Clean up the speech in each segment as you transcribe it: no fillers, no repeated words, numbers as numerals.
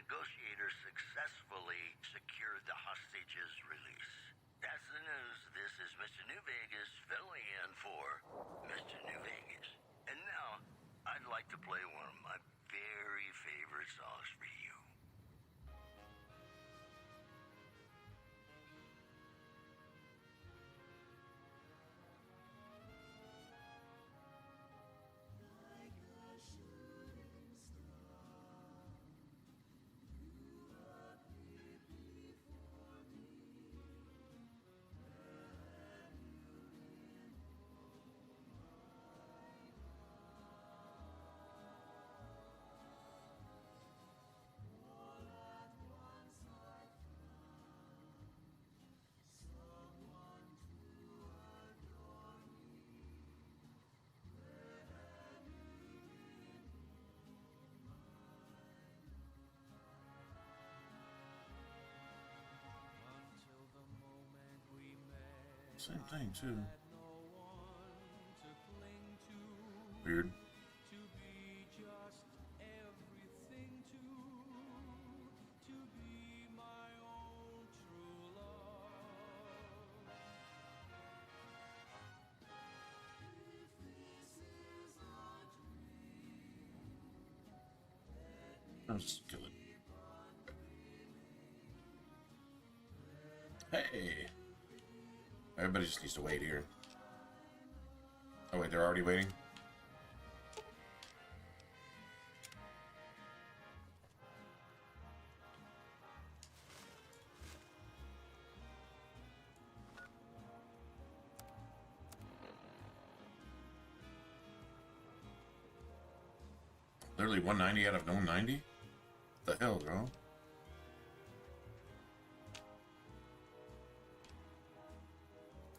negotiators successfully secured the hostages' release. That's the news. This is Mr. New Vegas filling in for Mr. New Vegas. And now, I'd like to play one of my very favorite songs for you. Same thing too. Weird. I'll just kill it. Hey! Everybody just needs to wait here. Oh wait, they're already waiting? Literally 190 out of 190? What the hell, bro?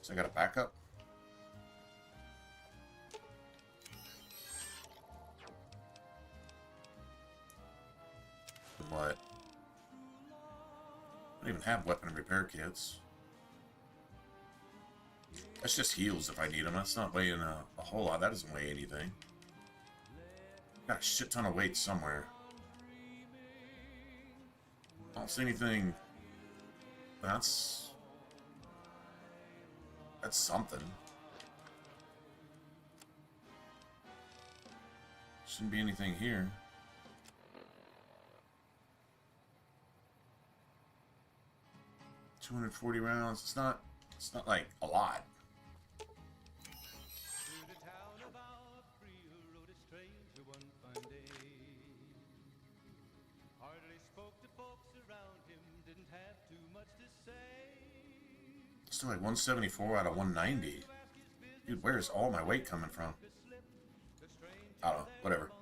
So I got a backup? What? I don't even have weapon repair kits. That's just heals if I need them. That's not weighing a whole lot. That doesn't weigh anything. Got a shit ton of weight somewhere. I don't see anything. That's something. Shouldn't be anything here. $240 rounds. It's not like a lot. Still like 174 out of 190. Dude, where's all my weight coming from? I don't know. Whatever.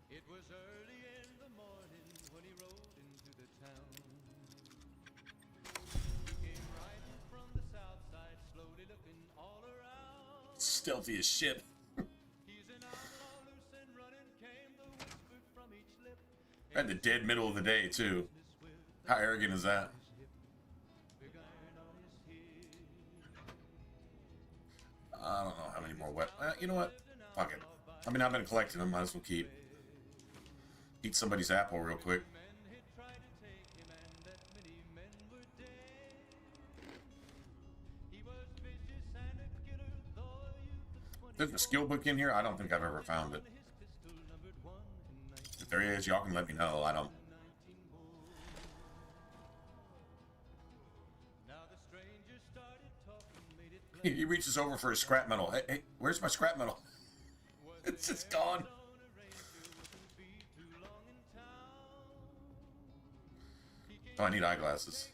It was early in the morning when he rode into the town. He came riding from the south side, slowly looking all around. Stealthy as shit. He's an outlaw, loose and running, came the whisper from each lip. At the dead middle of the day, too. How arrogant is that? I don't know how many more weapons. You know what? Fuck it. I mean, I've been collecting them. Might as well keep. Eat somebody's apple real quick. There's a skill book in here. I don't think I've ever found it. If there is, y'all can let me know. I don't. He reaches over for his scrap metal. Hey, where's my scrap metal? It's just gone. Oh, I need eyeglasses.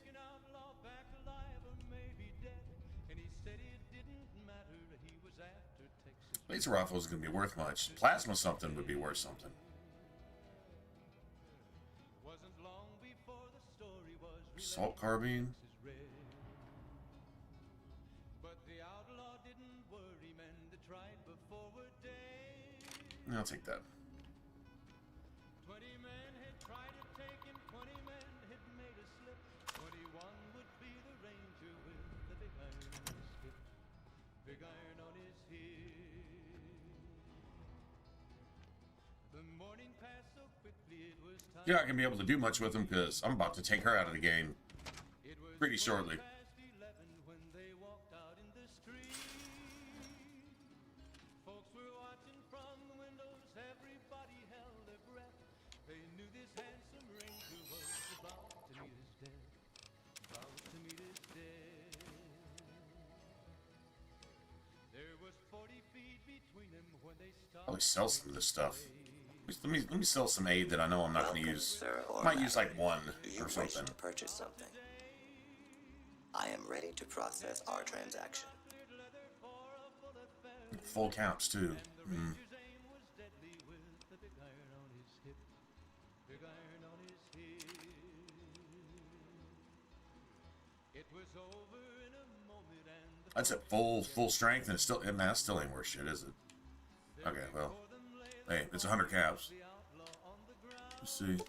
Laser rifle is going to be worth much. Plasma something would be worth something. Assault carbine. I'll take that. 20 men had tried to take him, 20 men had made a slip. 21 would be the ranger with the big iron on his hip. Big iron on his hip. You're not gonna be able to do much with them because I'm about to take her out of the game pretty shortly. When they walked out in the street, folks were watching from the windows. Everybody held their breath. They knew this handsome ranger was about to meet his death. About to meet his death. There was 40 feet between them when they stopped. Probably sell some of this stuff. Let me sell some aid that I know I'm not going to use. Sir, or Might use like one do you or wish something. to purchase something? I am ready to process our transaction. Full caps too. Mm. That's at full strength, and it's still, man, that still ain't worth shit, is it? Okay, well, hey, it's 100 caps. Let's see. Hip.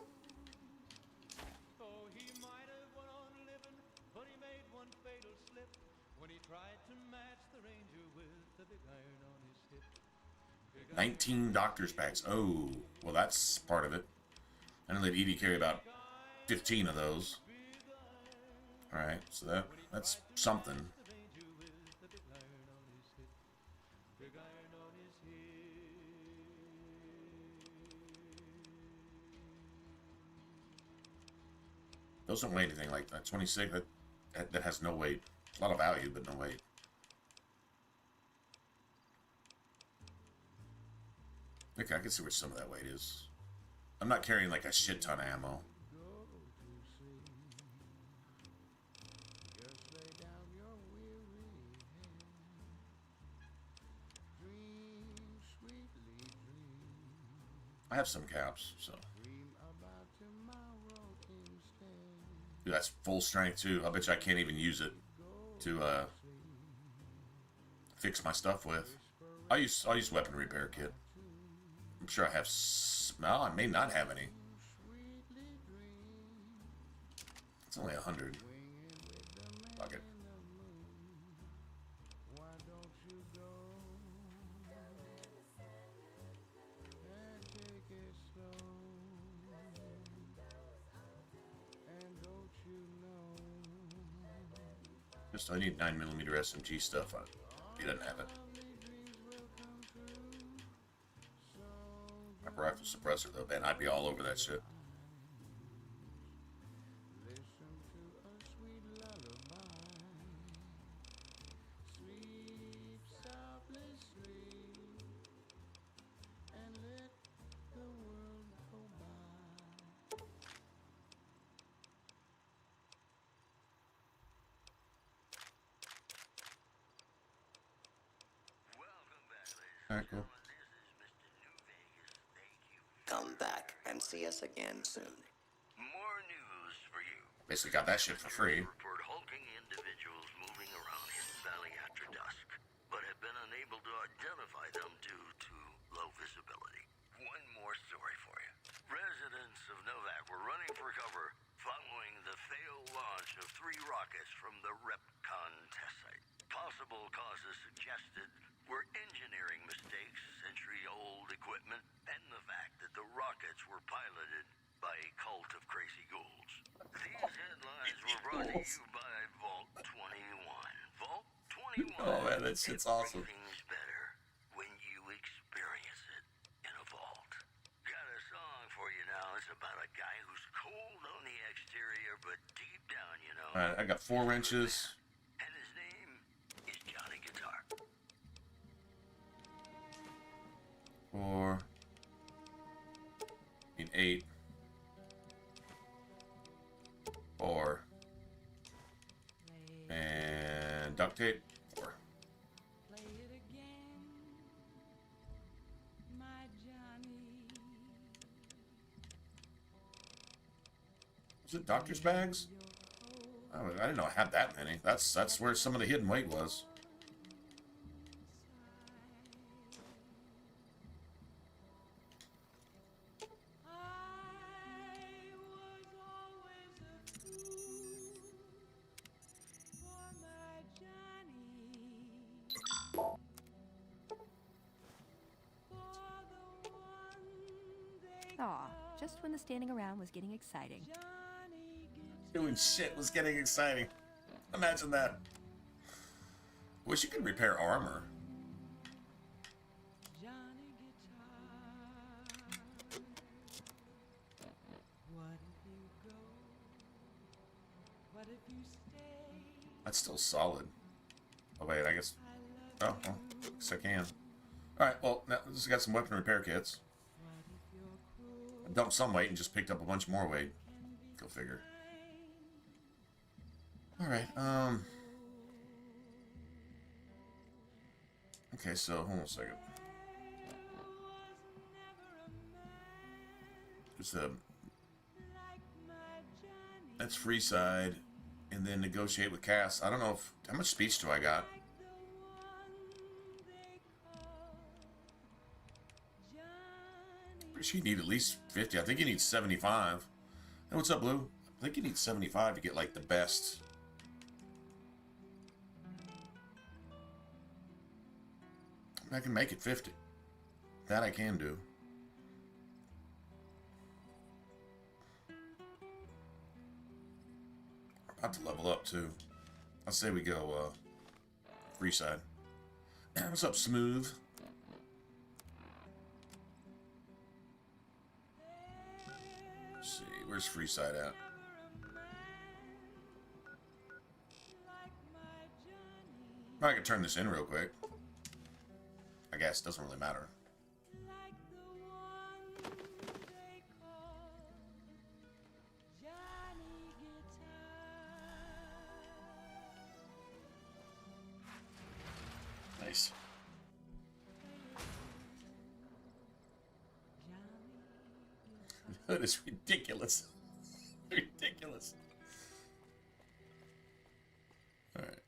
19 doctor's packs. Oh, well, that's part of it. I know that Edie carry about 15 of those. All right, so that's something. Those don't weigh anything like that. 26, that has no weight. A lot of value, but no weight. Okay, I can see where some of that weight is. I'm not carrying like a shit ton of ammo. I have some caps, so. Dude, that's full strength too. I bet you I can't even use it to fix my stuff with. I'll use weapon repair kit. I'm sure I have. No, I may not have any. It's only 100. Fuck it. Just I need 9mm SMG stuff. He doesn't have it. My rifle suppressor though, man, I'd be all over that shit. Alright, cool. Come back and see us again soon. More news for you. Basically got that shit for free. Report hulking individuals moving around Hidden Valley after dusk, but have been unable to identify them due to low visibility. One more story for you. Residents of Novak were running for cover following the failed launch of 3 rockets from the Repcon test site. Possible causes suggested were engineering mistakes, century-old equipment, and the fact that the rockets were piloted by a cult of crazy ghouls. These headlines were brought to you by Vault 21. Vault 21. Oh man, that shit's awesome. Everything's better when you experience it in a vault. Got a song for you now. It's about a guy who's cold on the exterior, but deep down, you know. Alright, I got 4 wrenches. And his name is Johnny Guitar. 4. Need 8. 4. And duct tape. 4. Is it doctor's bags? Oh, I didn't know I had that many. That's where some of the hidden weight was. just when the standing around was getting exciting. Doing shit was getting exciting. Imagine that. Wish you could repair armor. That's still solid. Oh wait, I guess. Oh, well, I guess I can. Alright, well, now this has got some weapon repair kits. I dumped some weight and just picked up a bunch more weight. Go figure. Alright, okay, so, hold on a second. It's that's free side, and then negotiate with Cass. I don't know if, how much speech do I got? Pretty sure you need at least 50. I think you need 75. Hey, what's up, Blue? I think you need 75 to get, like, the best. I can make it 50. That I can do. About to level up, too. I'll say we go, free side. What's up, Smooth? Let's see, where's free side at? I can turn this in real quick. I guess it doesn't really matter. Nice. That is ridiculous. Ridiculous. All right.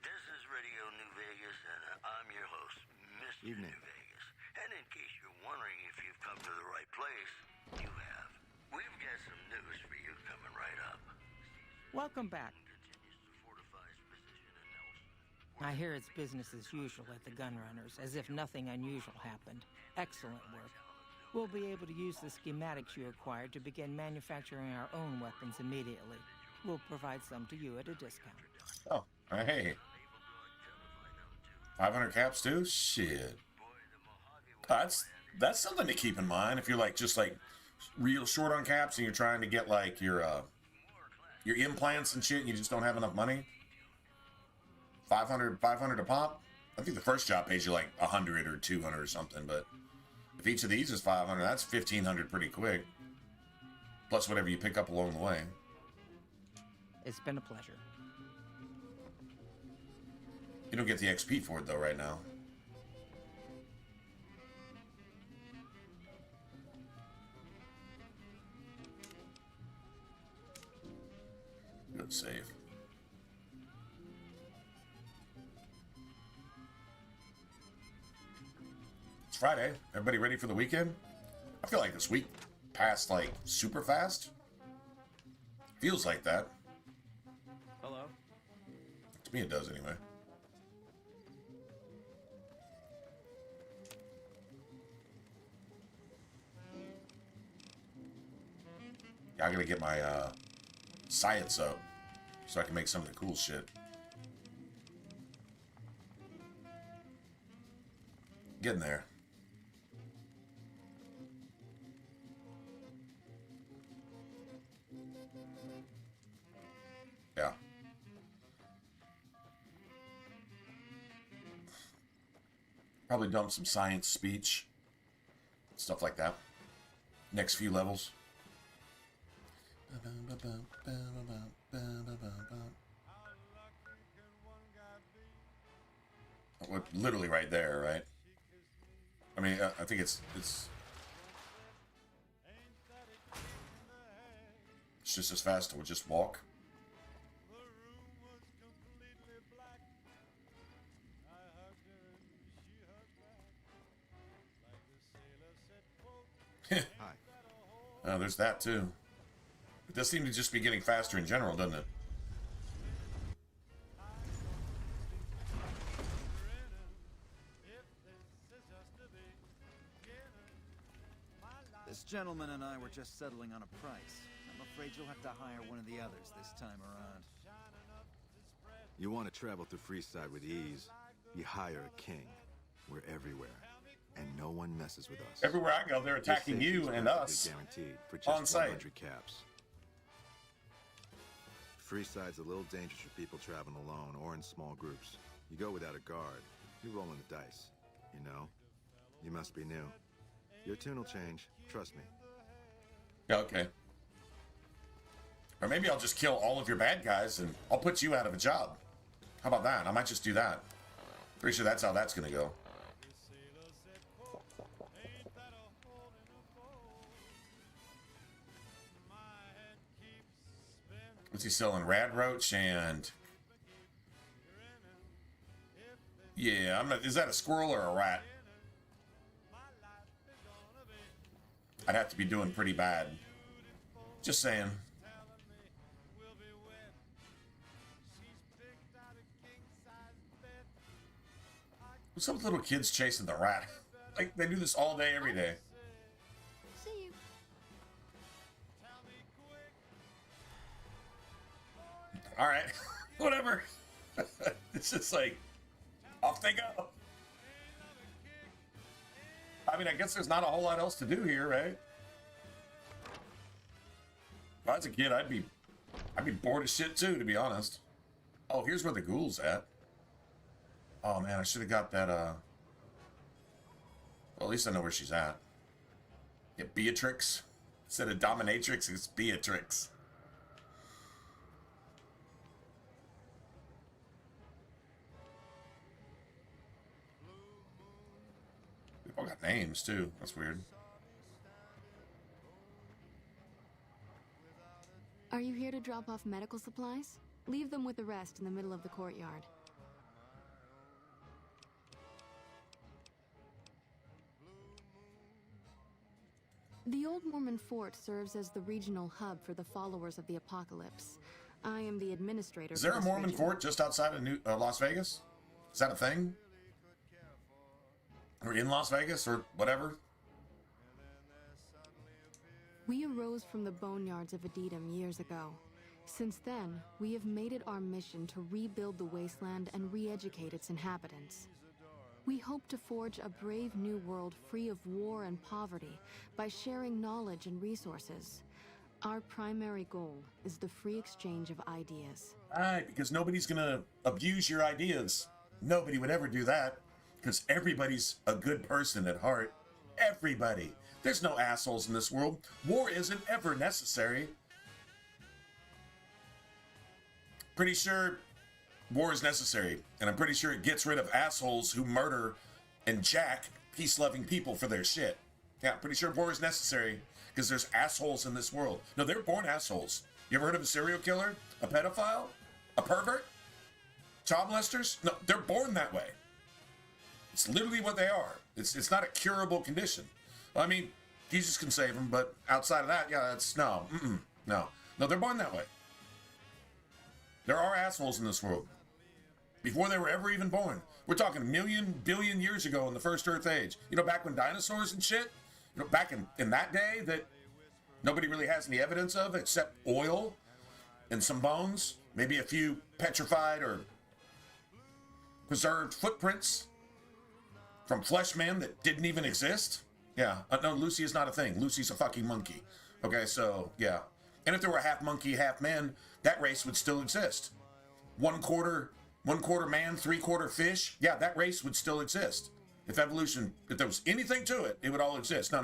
This is Radio New Vegas, and I'm your host, Mr. Evening. New Vegas. And in case you're wondering if you've come to the right place, you have. We've got some news for you coming right up. Welcome back. Continues to fortify his position in Nelson. I hear it's business as usual at the Gunrunners, as if nothing unusual happened. Excellent work. We'll be able to use the schematics you acquired to begin manufacturing our own weapons immediately. We'll provide some to you at a discount. Oh, hey. 500 caps too? Shit. That's something to keep in mind if you're like just like real short on caps and you're trying to get like your implants and shit and you just don't have enough money. 500 a pop. I think the first job pays you like 100 or 200 or something, but if each of these is 500, that's 1,500 pretty quick. Plus whatever you pick up along the way. It's been a pleasure. You don't get the XP for it though right now. Good save. It's Friday. Everybody ready for the weekend? I feel like this week passed like super fast. Feels like that. Hello? To me it does anyway. Yeah, I gotta get my science up so I can make some of the cool shit. Getting there. Yeah. Probably dump some science speech. Stuff like that. Next few levels. Well, literally right there, right? I mean, I think it's just as fast to just walk. Hi. There's that too. It does seem to just be getting faster in general, doesn't it? gentleman and I were just settling on a price. I'm afraid you'll have to hire one of the others this time around. You want to travel through Freeside with ease, you hire a king. We're everywhere, and no one messes with us. Everywhere I go, they're attacking you and us. Guaranteed for just on site. 100 caps. Freeside's a little dangerous for people traveling alone or in small groups. You go without a guard, you're rolling the dice. You know? You must be new. Your tune will change, trust me. Yeah, okay. Or maybe I'll just kill all of your bad guys and I'll put you out of a job. How about that? I might just do that. Pretty sure that's how that's gonna go. What's he selling? Rad Roach and... Yeah, I'm not... Is that a squirrel or a rat? I'd have to be doing pretty bad. Just saying. What's up with little kids chasing the rat? Like, they do this all day, every day. See you. Alright, whatever. It's just like, off they go. I mean, I guess there's not a whole lot else to do here, right? If I was a kid, I'd be bored as shit too, to be honest. Oh, here's where the ghoul's at. Oh man, I should have got that, well, at least I know where she's at. Yeah, Beatrix. Instead of Dominatrix, it's Beatrix. They've all got names too. That's weird. Are you here to drop off medical supplies? Leave them with the rest in the middle of the courtyard. The Old Mormon Fort serves as the regional hub for the followers of the apocalypse. I am the administrator. Is there for a this Mormon region. fort just outside of Las Vegas? Is that a thing? Or in Las Vegas or whatever? We arose from the boneyards of Edidum years ago. Since then, we have made it our mission to rebuild the wasteland and re-educate its inhabitants. We hope to forge a brave new world free of war and poverty by sharing knowledge and resources. Our primary goal is the free exchange of ideas. Right, because nobody's gonna abuse your ideas. Nobody would ever do that, because everybody's a good person at heart. Everybody. There's no assholes in this world. War isn't ever necessary. Pretty sure war is necessary, and I'm pretty sure it gets rid of assholes who murder and jack peace-loving people for their shit. Yeah, pretty sure war is necessary because there's assholes in this world. No, they're born assholes. You ever heard of a serial killer? A pedophile? A pervert? Child molesters? No, they're born that way. It's literally what they are. It's not a curable condition. I mean, Jesus can save them, but outside of that, yeah, that's no. No, they're born that way. There are assholes in this world. Before they were ever even born. We're talking a million, billion years ago in the first Earth age. You know, back when dinosaurs and shit, you know, back in that day that nobody really has any evidence of except oil and some bones, maybe a few petrified or preserved footprints from flesh men that didn't even exist. Yeah, no, Lucy is not a thing. Lucy's a fucking monkey. Okay, so, yeah. And if there were half monkey, half man, that race would still exist. One quarter man, 3/4 fish, yeah, that race would still exist. If there was anything to it, it would all exist. No.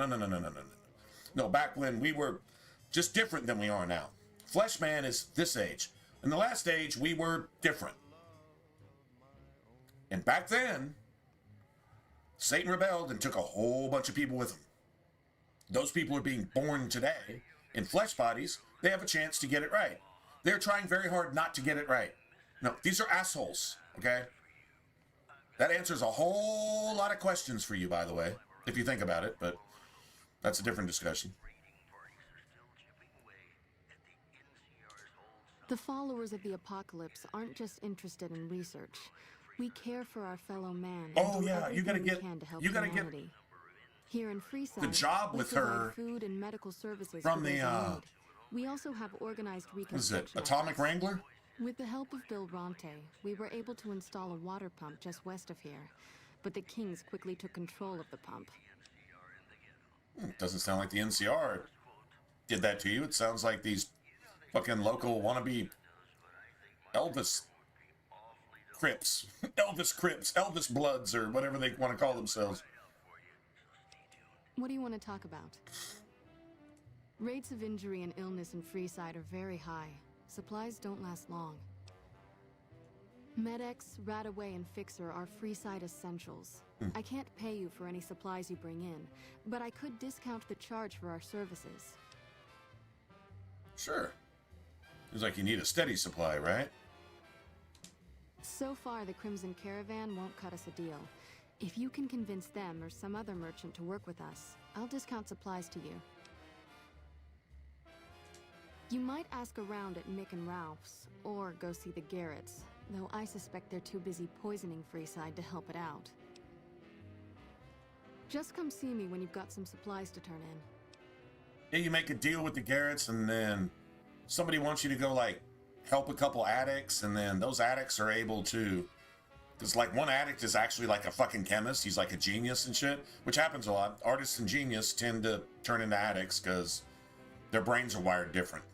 No, back when we were just different than we are now. Flesh man is this age. In the last age, we were different. And back then, Satan rebelled and took a whole bunch of people with him. Those people are being born today in flesh bodies. They have a chance to get it right. They're trying very hard not to get it right. No, these are assholes, okay? That answers a whole lot of questions for you, by the way, if you think about it, but that's a different discussion. The followers of the apocalypse aren't just interested in research. We care for our fellow man. Oh and do yeah, you gotta everything we get, can to help you gotta get, humanity. Here in Freeside, the job we with provide her food and medical services from for those the, in need. We also have organized what is it, reconstruction Atomic efforts. Wrangler? With the help of Bill Ronte, we were able to install a water pump just west of here, but the Kings quickly took control of the pump. Doesn't sound like the NCR did that to you. It sounds like these fucking local wannabe Elvis Crips, Elvis Bloods, or whatever they want to call themselves. What do you want to talk about? Rates of injury and illness in Freeside are very high. Supplies don't last long. Med-X, Radaway, and Fixer are Freeside essentials. I can't pay you for any supplies you bring in, but I could discount the charge for our services. Sure. Seems like you need a steady supply, right? So far, the Crimson Caravan won't cut us a deal. If you can convince them or some other merchant to work with us, I'll discount supplies to you. You might ask around at Mick and Ralph's, or go see the Garretts, though I suspect they're too busy poisoning Freeside to help it out. Just come see me when you've got some supplies to turn in. Yeah, you make a deal with the Garretts, and then somebody wants you to go, like, help a couple addicts, and then those addicts are able to... Because, like, one addict is actually, like, a fucking chemist. He's, like, a genius and shit, which happens a lot. Artists and genius tend to turn into addicts because their brains are wired different.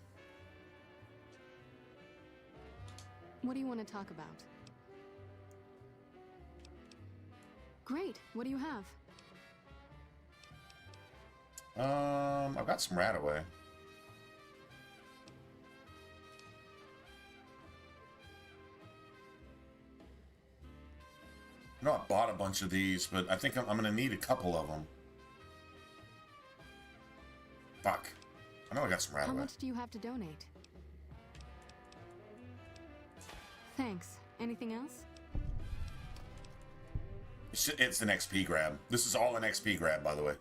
What do you want to talk about? Great. What do you have? I've got some Radaway. I know I bought a bunch of these, but I think I'm going to need a couple of them. Fuck. I know I got some How Radaway. much do you have to donate? Thanks. Anything else? It's an XP grab. This is all an XP grab, by the way.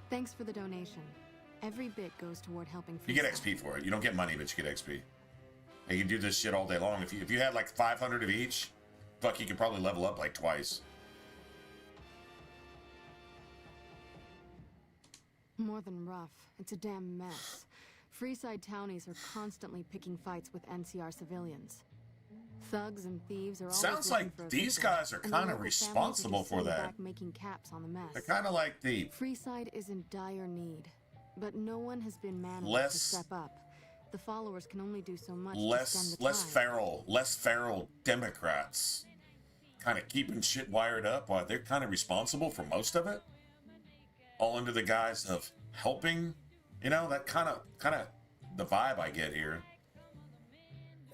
Thanks for the donation. Every bit goes toward helping You get Freeside. XP for it. You don't get money, but you get XP. And you can do this shit all day long. If you had like 500 of each, fuck, you could probably level up like twice. More than rough. It's a damn mess. Freeside townies are constantly picking fights with NCR civilians. Thugs and thieves are always Sounds looking like for a these victim, guys are and the kind of local families are responsible just for sitting that. back making caps on the mess. They're kind of like the Freeside is in dire need, but no one has been man enough Less- to step up. The followers can only do so much to stem the less feral Democrats kind of keeping shit wired up while they're kind of responsible for most of it, all under the guise of helping. You know, that kind of the vibe I get here.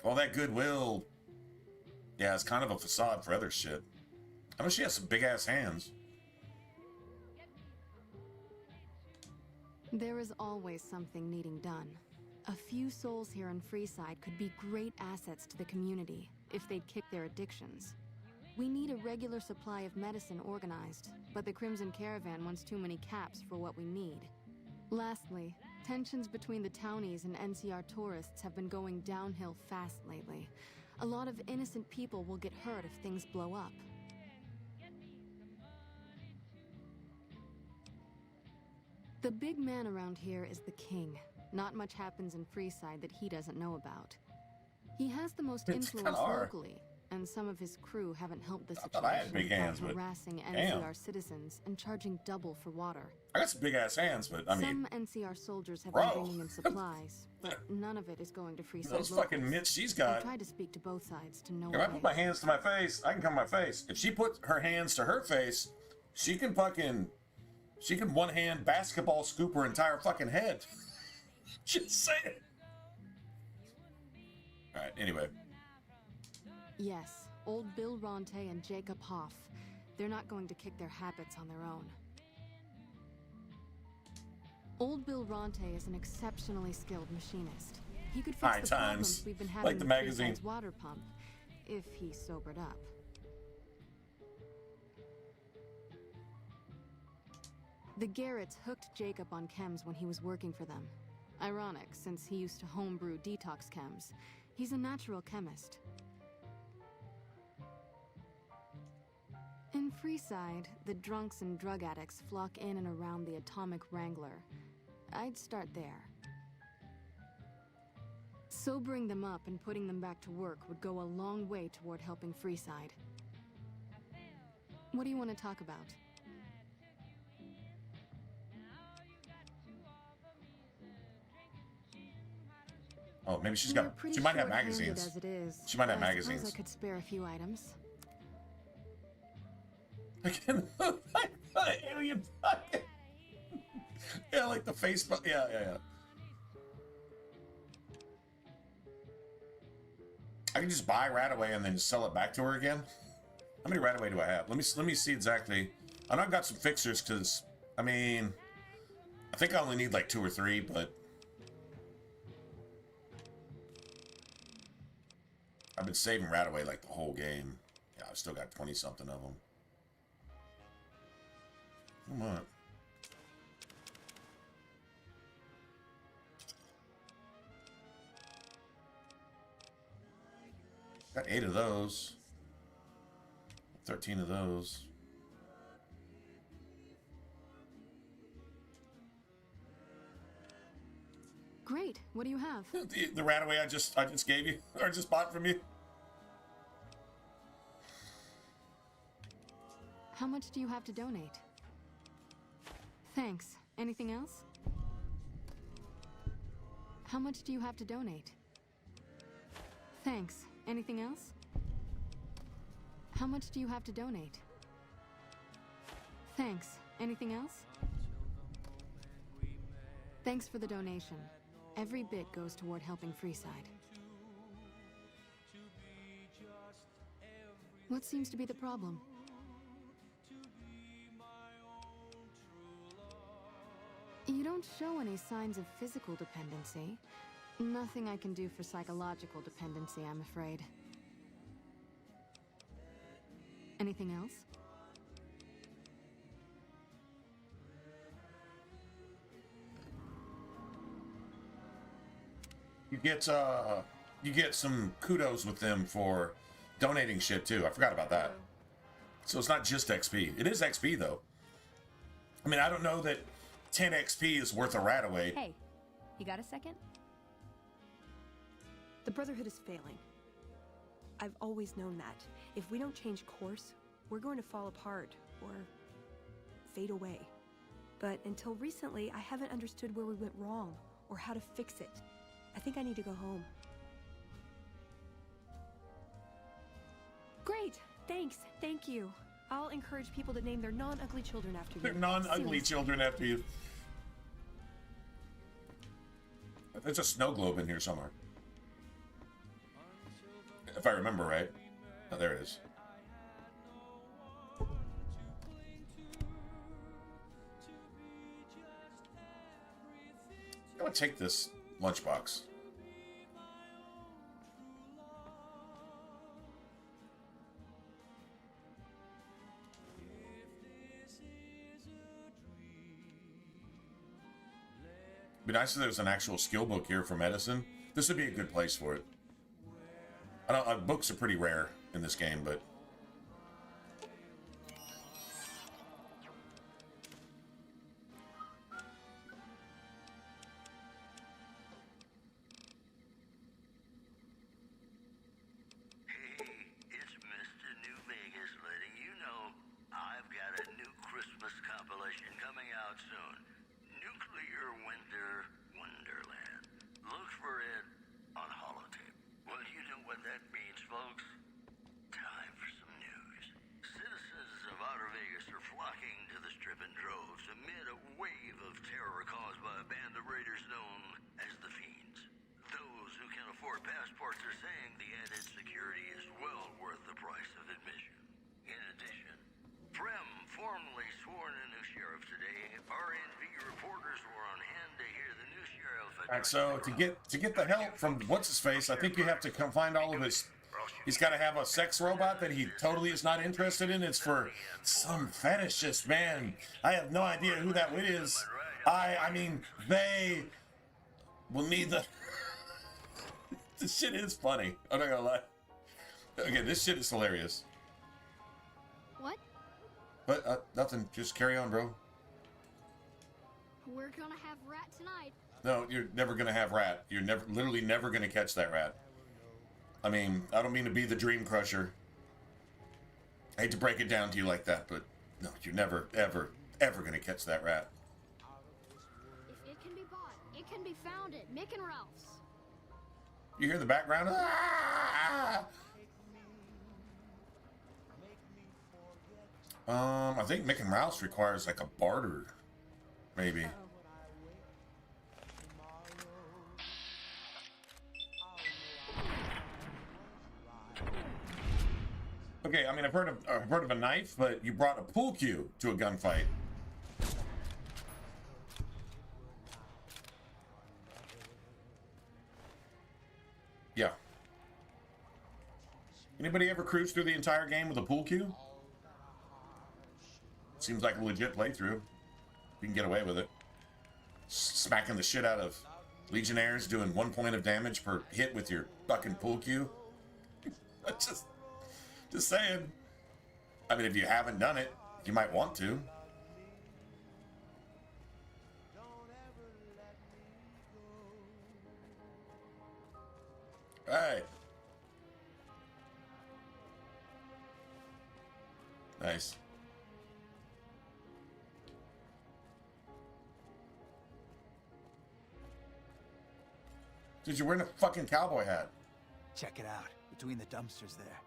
All that goodwill, yeah, it's kind of a facade for other shit. I know she has some big ass hands. There is always something needing done. A few souls here in Freeside could be great assets to the community if they'd kick their addictions. We need a regular supply of medicine organized, but the Crimson Caravan wants too many caps for what we need. Lastly, tensions between the townies and NCR tourists have been going downhill fast lately. A lot of innocent people will get hurt if things blow up. The big man around here is the king. Not much happens in Freeside that he doesn't know about. He has the most It's influence kinda locally, and some of his crew haven't helped the I thought I had situation big by hands, but harassing damn. NCR citizens and charging double for water. I got some big ass hands, but I mean, Some NCR soldiers have bro. been bringing in supplies, but none of it is going to Freeside those fucking locals. mitts she's I got. tried to speak to both sides to no If I put my avail. hands to my face, I can cover my face. If she puts her hands to her face, she can one hand basketball scoop her entire fucking head. Just say it. Alright, anyway. Yes, old Bill Ronte and Jacob Hoff. They're not going to kick their habits on their own. Old Bill Ronte is an exceptionally skilled machinist. He could fix High the times, problems we've been having like the with magazine. Freeside's water pump, if he sobered up. The Garretts hooked Jacob on chems when he was working for them. Ironic, since he used to homebrew detox chems. He's a natural chemist. In Freeside, the drunks and drug addicts flock in and around the Atomic Wrangler. I'd start there. Sobering them up and putting them back to work would go a long way toward helping Freeside. What do you want to talk about? Oh, maybe she's We're got. pretty She might have short-handed magazines. as it is, She might have but I magazines. suppose I could spare a few items. Again, alien pocket. Yeah, like the Facebook. Yeah. I can just buy Radaway and then sell it back to her again. How many Radaway do I have? Let me see exactly. I know I've got some fixers because I mean, I think I only need like 2 or 3, but I've been saving Radaway like the whole game. Yeah, I've still got 20 something of them. Come on. Got 8 of those. 13 of those. Great. What do you have? The Radaway I just gave you, or just bought from you. How much do you have to donate? Thanks. Anything else? How much do you have to donate? Thanks. Anything else? How much do you have to donate? Thanks. Anything else? Thanks for the donation. Every bit goes toward helping Freeside. What seems to be the problem? You don't show any signs of physical dependency. Nothing I can do for psychological dependency, I'm afraid. Anything else? You get some kudos with them for donating shit too. I forgot about that. So it's not just XP. It is XP though. I mean, I don't know that 10 XP is worth a Radaway. Hey, you got a second? The Brotherhood is failing. I've always known that. If we don't change course, we're going to fall apart or fade away. But until recently, I haven't understood where we went wrong or how to fix it. I think I need to go home. Great, thanks, thank you. I'll encourage people to name their non-ugly children after you. They're non-ugly Seriously. children after you. There's a snow globe in here somewhere. If I remember right. Oh, there it is. I'm gonna take this lunchbox. It'd be nice if there was an actual skill book here for medicine. This would be a good place for it. I don't. Books are pretty rare in this game, but Hey, it's Mr. New Vegas letting you know I've got a new Christmas compilation coming out soon. Nuclear Winter Wonderland. Look for it on holotape. Well, you know what that means, folks. Time for some news. Citizens of Outer Vegas are flocking to the Strip in droves amid a wave of terror caused by a band of raiders known as the Fiends. Those who can afford passports are saying the added security is well worth the price of admission. In addition, Prem formally sworn a new sheriff today. RNV reporters were on hand to hear the new sheriff. all right. So to get the help from what's his face, I think you have to come find all of his. He's got to have a sex robot that he totally is not interested in. It's for some fetishist man. I have no idea who that is. I mean, they will need the. This shit is funny. I'm not gonna lie. Okay, this shit is hilarious. What? But nothing. Just carry on, bro. We're gonna have rat tonight. No, you're never gonna have rat. You're literally never gonna catch that rat. I mean, I don't mean to be the dream crusher. I hate to break it down to you like that, but no, you're never, ever, ever gonna catch that rat. If it can be bought, it can be found at Mick and Ralph's. You hear the background? Ah! I think Mick and Ralph's requires like a barter, maybe. Okay, I mean, I've heard of a knife, but you brought a pool cue to a gunfight. Yeah. Anybody ever cruise through the entire game with a pool cue? Seems like a legit playthrough. You can get away with it. Smacking the shit out of legionnaires, doing 1 point of damage per hit with your fucking pool cue. Just saying. I mean, if you haven't done it, you might want to. Hey. Nice. Dude, you're wearing a fucking cowboy hat. Check it out, between the dumpsters there.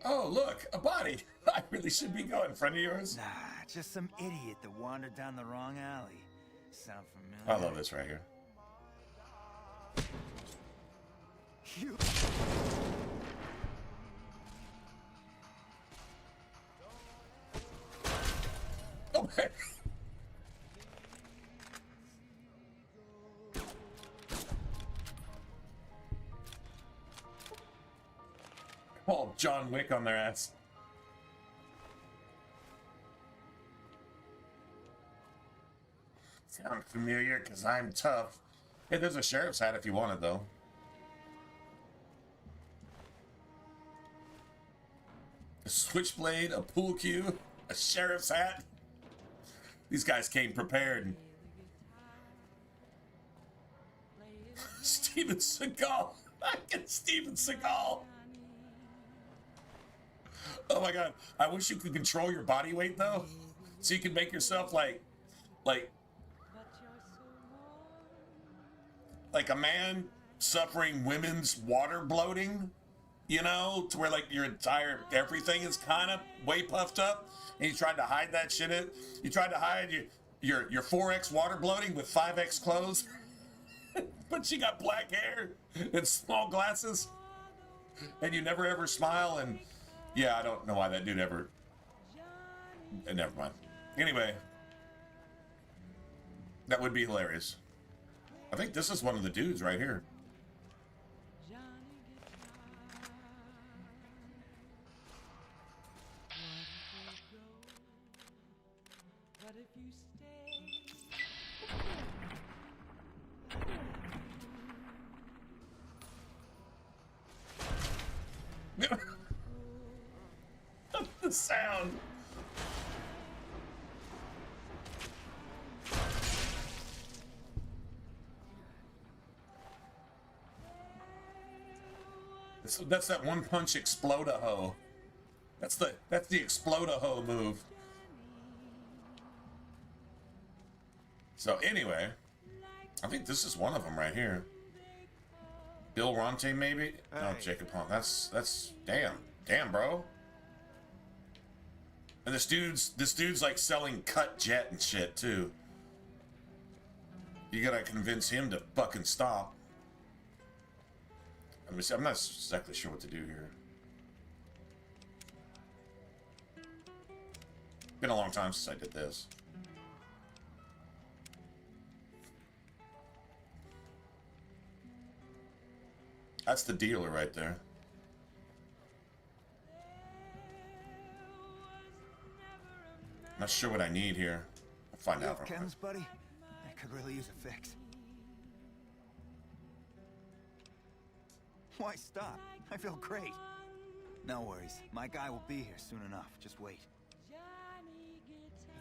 Oh, look, a body. I really should be going. Friend of yours? Nah, just some idiot that wandered down the wrong alley. Sound familiar? I love this right here. You... Oh, man. Oh, John Wick on their ass. Sound familiar? Because I'm tough. Hey, there's a sheriff's hat if you want it, though. A switchblade, a pool cue, a sheriff's hat. These guys came prepared. Steven Seagal. I get Steven Seagal. Oh my god. I wish you could control your body weight, though. So you can make yourself like a man suffering women's water bloating, you know, to where like your entire everything is kind of way puffed up, and you tried to hide that shit. You tried to hide your 4X water bloating with 5X clothes, but you got black hair and small glasses, and you never ever smile. And yeah, I don't know why that dude ever. Never mind. Anyway, that would be hilarious. I think this is one of the dudes right here. The sound. That's that one punch explode-a-ho. That's the explode-a-ho move. So anyway, I think this is one of them right here. Bill Ronte, maybe? Hey. No, Jacob Hunt. That's damn, bro. And this dude's like selling cut jet and shit too. You gotta convince him to fucking stop. Let me see. I'm not exactly sure what to do here. Been a long time since I did this. That's the dealer right there. Not sure what I need here. I'll find out. Chems, buddy? I could really use a fix. Why stop? I feel great. No worries. My guy will be here soon enough. Just wait.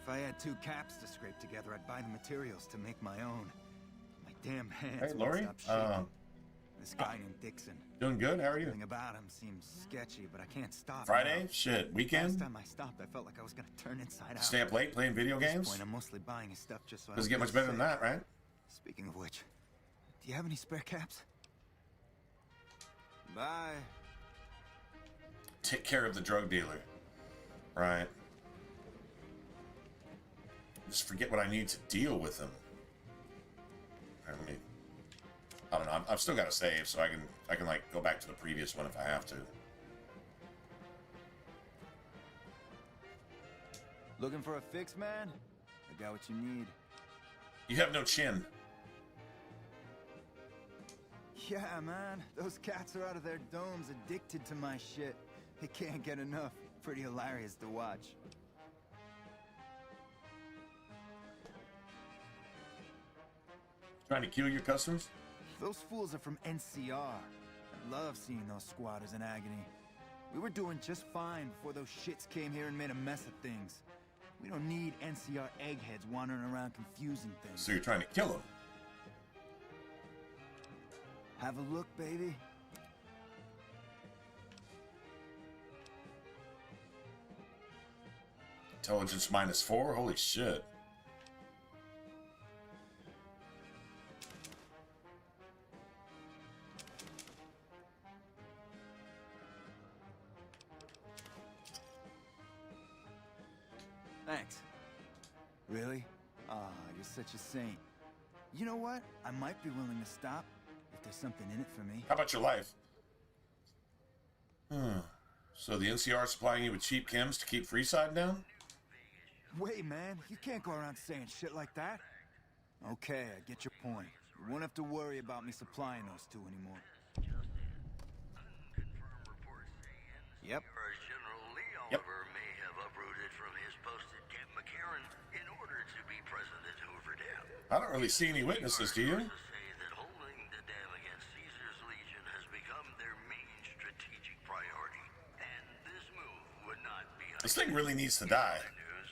If I had 2 caps to scrape together, I'd buy the materials to make my own. My damn hands Hey, won't Lori. stop shaking. This guy named Dixon. Doing good. How are you? Everything about him seems sketchy, but I can't stop. Friday? now. Shit. Last Weekend? time I stopped, I felt like I was gonna turn inside out. Stay up late playing video At this games? point, I'm mostly buying his stuff just so I Doesn't don't get much feel better than sick. that, right? Speaking of which, do you have any spare caps? Bye. Take care of the drug dealer. Right. Just forget what I need to deal with him. Alright, let me... I don't know. I've still got to save, so I can like go back to the previous one if I have to. Looking for a fix, man? I got what you need. You have no chin. Yeah, man. Those cats are out of their domes addicted to my shit. They can't get enough. Pretty hilarious to watch. Trying to kill your customers? Those fools are from NCR. I love seeing those squatters in agony. We were doing just fine before those shits came here and made a mess of things. We don't need NCR eggheads wandering around confusing things. So you're trying to kill him? Have a look, baby. Intelligence -4? Holy shit. Thanks. Really? Ah, you're such a saint. You know what? I might be willing to stop if there's something in it for me. How about your life? So the NCR supplying you with cheap chems to keep Freeside down? Wait, man. You can't go around saying shit like that. Okay, I get your point. You won't have to worry about me supplying those 2 anymore. Yep. General Lee Yep. Oliver may have uprooted from his post at Camp McCarran in order to be present at Hoover Dam. I don't really see any witnesses, do you? Sources say that holding the dam against Caesar's Legion has become their main strategic priority, and this move would not be This thing really needs to die. news.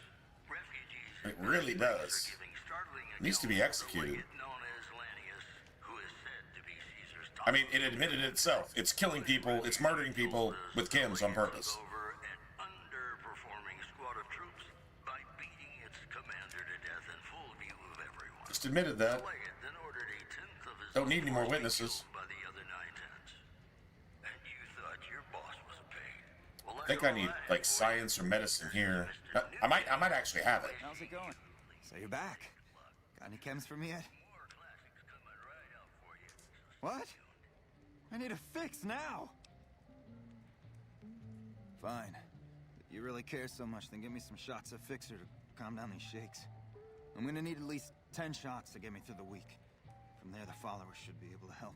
Refugees It really does. are giving startling It needs to be accounts of the executed. wicked known as Lannius, who is said to be Caesar's I mean, it admitted it itself. It's killing people, it's murdering people with chems on purpose. over an underperforming squad of troops by beating its commander to death in full view of everyone. Just admitted that. The Legate then ordered a tenth of his Don't need any more force be witnesses. killed by the other 9/10. And you thought your boss was a pain. Well, I think I need like science or medicine here. I might actually have it. How's it going? So you're back. Got any chems for me yet? more classics coming right up for you. What? I need a fix now! Fine. If you really care so much, then give me some shots of Fixer to calm down these shakes. I'm gonna need at least 10 shots to get me through the week. From there, the followers should be able to help.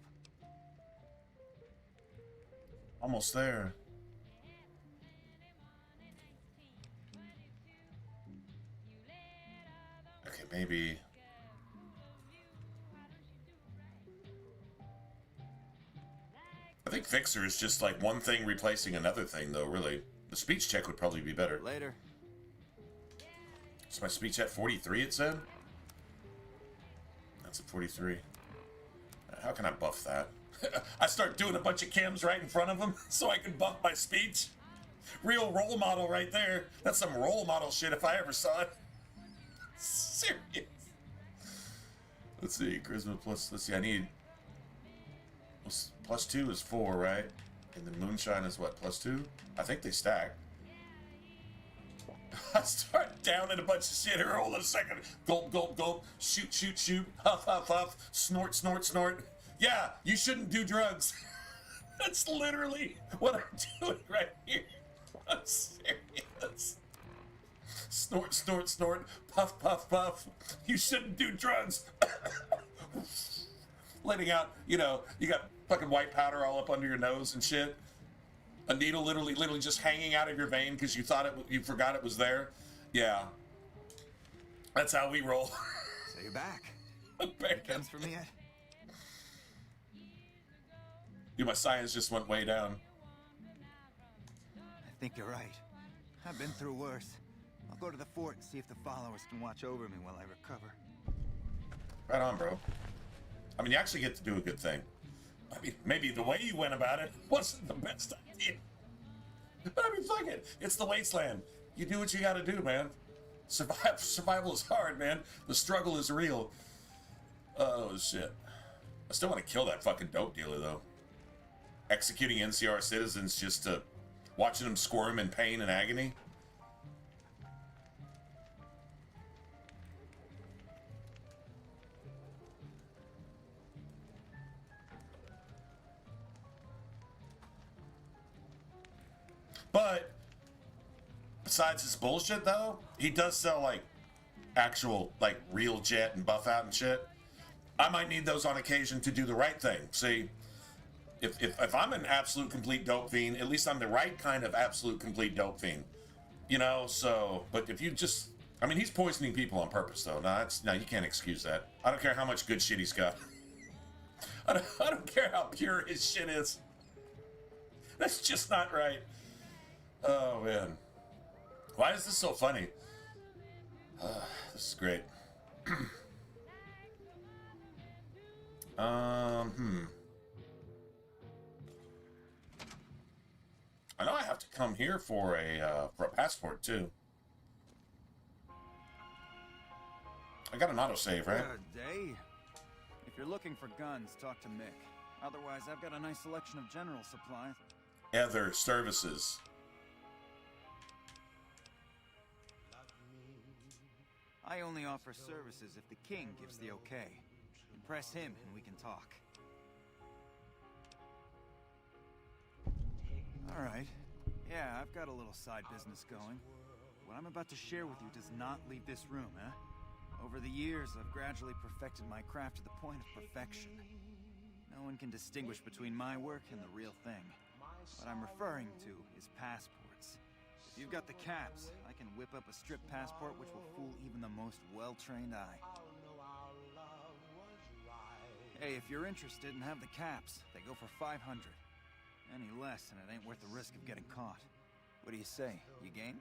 Almost there. Okay, maybe. I think Fixer is just like one thing replacing another thing, though, really. The speech check would probably be better. Later. Is my speech at 43, it said? That's at 43. How can I buff that? I start doing a bunch of cams right in front of them so I can buff my speech. Real role model right there. That's some role model shit if I ever saw it. Serious. Let's see, charisma plus, let's see, I need, plus 2 is 4, right? And then moonshine is what, plus 2? I think they stack. I start downing a bunch of shit here. Hold on a second. Gulp, gulp, gulp. Shoot, shoot, shoot. Huff, huff, huff. Snort, snort, snort. Yeah, you shouldn't do drugs. That's literally what I'm doing right here. I'm serious. Snort, snort, snort. Puff, puff, puff. You shouldn't do drugs. Letting out, you know, you got fucking white powder all up under your nose and shit. A needle literally just hanging out of your vein because you thought you forgot it was there. Yeah. That's how we roll. So you're back. Any chems for me yet? Dude, my science just went way down. think you're right. I've been through worse. I'll go to the fort and see if the followers can watch over me while I recover. Right on, bro. I mean, you actually get to do a good thing. I mean, maybe the way you went about it wasn't the best idea. But I mean, fuck it. It's the wasteland. You do what you gotta do, man. Survival is hard, man. The struggle is real. Oh, shit. I still want to kill that fucking dope dealer, though. Executing NCR citizens just to... watching them squirm in pain and agony. But besides his bullshit, though, he does sell like actual, like real jet and buff out and shit. I might need those on occasion to do the right thing. See, if I'm an absolute complete dope fiend, at least I'm the right kind of absolute complete dope fiend. You know, so, but if you just, I mean, he's poisoning people on purpose, though. No, you can't excuse that. I don't care how much good shit he's got. I don't care how pure his shit is. That's just not right. Oh, man. Why is this so funny? This is great. I know I have to come here for a passport, too. I got an autosave, right? Good day. If you're looking for guns, talk to Mick. Otherwise, I've got a nice selection of general supplies. Other services. I only offer services if the king gives the okay. Impress him and we can talk. Alright. Yeah, I've got a little side business going. What I'm about to share with you does not leave this room, eh? Over the years, I've gradually perfected my craft to the point of perfection. No one can distinguish between my work and the real thing. What I'm referring to is passports. If you've got the caps, I can whip up a strip passport which will fool even the most well-trained eye. Hey, if you're interested and have the caps, they go for 500. Any less and it ain't worth the risk of getting caught. What do you say? You game?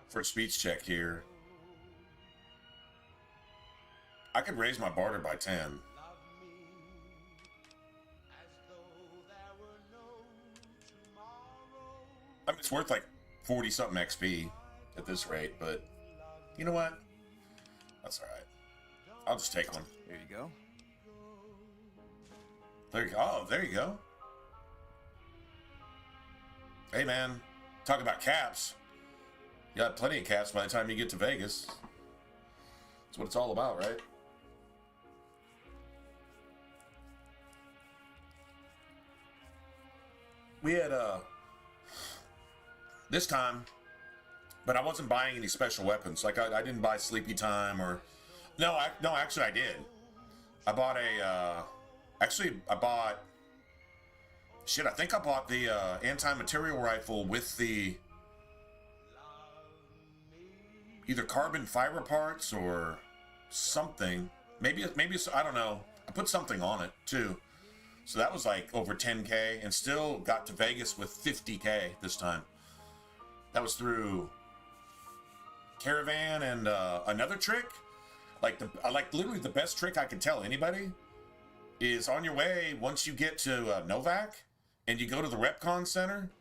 For a speech check here. I could raise my barter by 10. I mean, it's worth like 40-something XP at this rate, but you know what? That's alright. I'll just take one. Here you go. There you go. Oh, there you go. Hey, man. Talk about caps. You got plenty of caps by the time you get to Vegas. That's what it's all about, right? We had, this time, but I wasn't buying any special weapons. Like, I didn't buy Sleepy Time or... No, actually I did. I bought a, I bought... Shit, I think I bought the, anti-material rifle with the... either carbon fiber parts or something. Maybe it's, I don't know. I put something on it, too. So that was like over 10K and still got to Vegas with 50K this time. That was through Caravan and another trick. Like literally the best trick I can tell anybody is on your way, once you get to Novak and you go to the Repcon Center,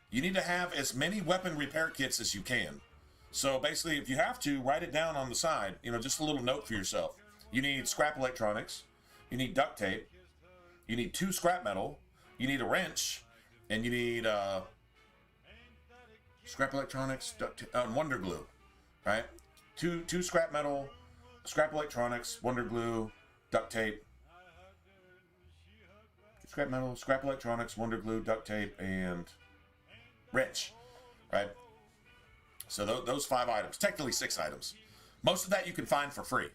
you need to have as many weapon repair kits as you can. So basically, if you have to, write it down on the side. You know, just a little note for yourself. You need scrap electronics. You need duct tape. You need 2 scrap metal. You need a wrench. And you need scrap electronics, duct tape, and wonder glue. Right? 2 scrap metal, scrap electronics, wonder glue, duct tape. Scrap metal, scrap electronics, wonder glue, duct tape, and wrench. Right? So those 5 items, technically 6 items. Most of that you can find for free.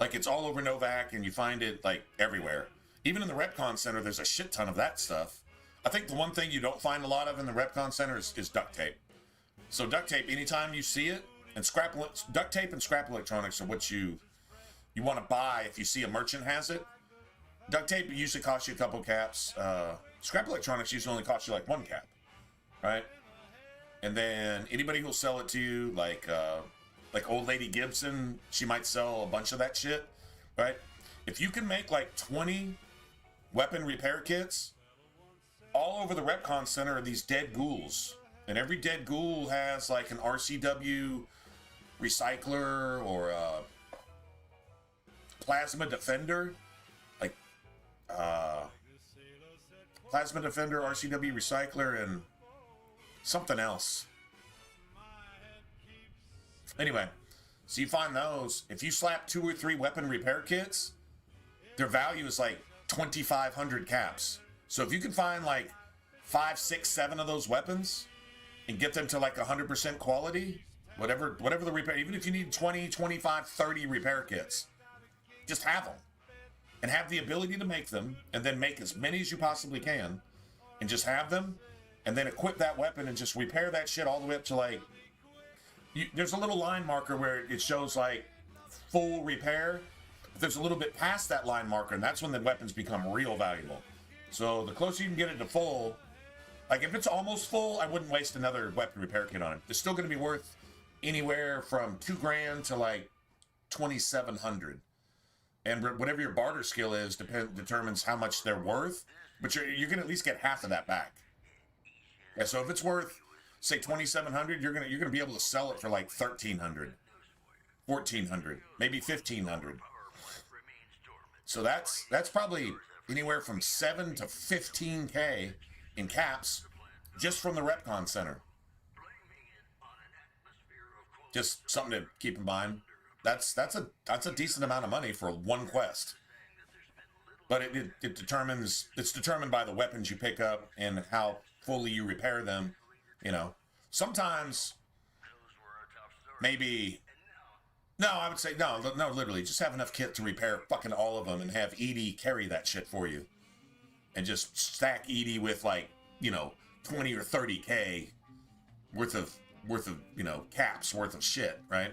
Like, it's all over Novak and you find it like everywhere. Even in the Repcon Center, there's a shit ton of that stuff. I think the one thing you don't find a lot of in the Repcon Center is duct tape. So duct tape, anytime you see it, And duct tape and scrap electronics are what you want to buy if you see a merchant has it. Duct tape usually costs you a couple caps. Scrap electronics usually only cost you like 1 cap, right? And then anybody who'll sell it to you, like Old Lady Gibson, she might sell a bunch of that shit, right? If you can make like 20 weapon repair kits, all over the Repcon Center are these dead ghouls. And every dead ghoul has like an RCW recycler or a plasma defender. Like plasma defender, RCW recycler, and something else. Anyway, so you find those. If you slap 2 or 3 weapon repair kits, their value is like 2,500 caps. So if you can find like 5, 6, 7 of those weapons and get them to like 100% quality, whatever the repair, even if you need 20, 25, 30 repair kits, just have them. And have the ability to make them, and then make as many as you possibly can, and just have them, and then equip that weapon and just repair that shit all the way up to like, there's a little line marker where it shows like full repair. But there's a little bit past that line marker, and that's when the weapons become real valuable. So the closer you can get it to full, like if it's almost full, I wouldn't waste another weapon repair kit on it. It's still going to be worth anywhere from $2,000 to like 2,700. And whatever your barter skill is determines how much they're worth, but you're going to at least get half of that back. Yeah, so if it's worth, say, 2,700, you're gonna be able to sell it for like 1,300, 1,400, maybe 1,500. So that's probably anywhere from 7 to 15K in caps just from the Repcon Center. Just something to keep in mind. That's a decent amount of money for one quest. But it's determined by the weapons you pick up and how fully you repair them. You know, sometimes maybe, no, I would say no, literally just have enough kit to repair fucking all of them and have Edie carry that shit for you, and just stack Edie with like, 20 or 30K worth of caps worth of shit, right?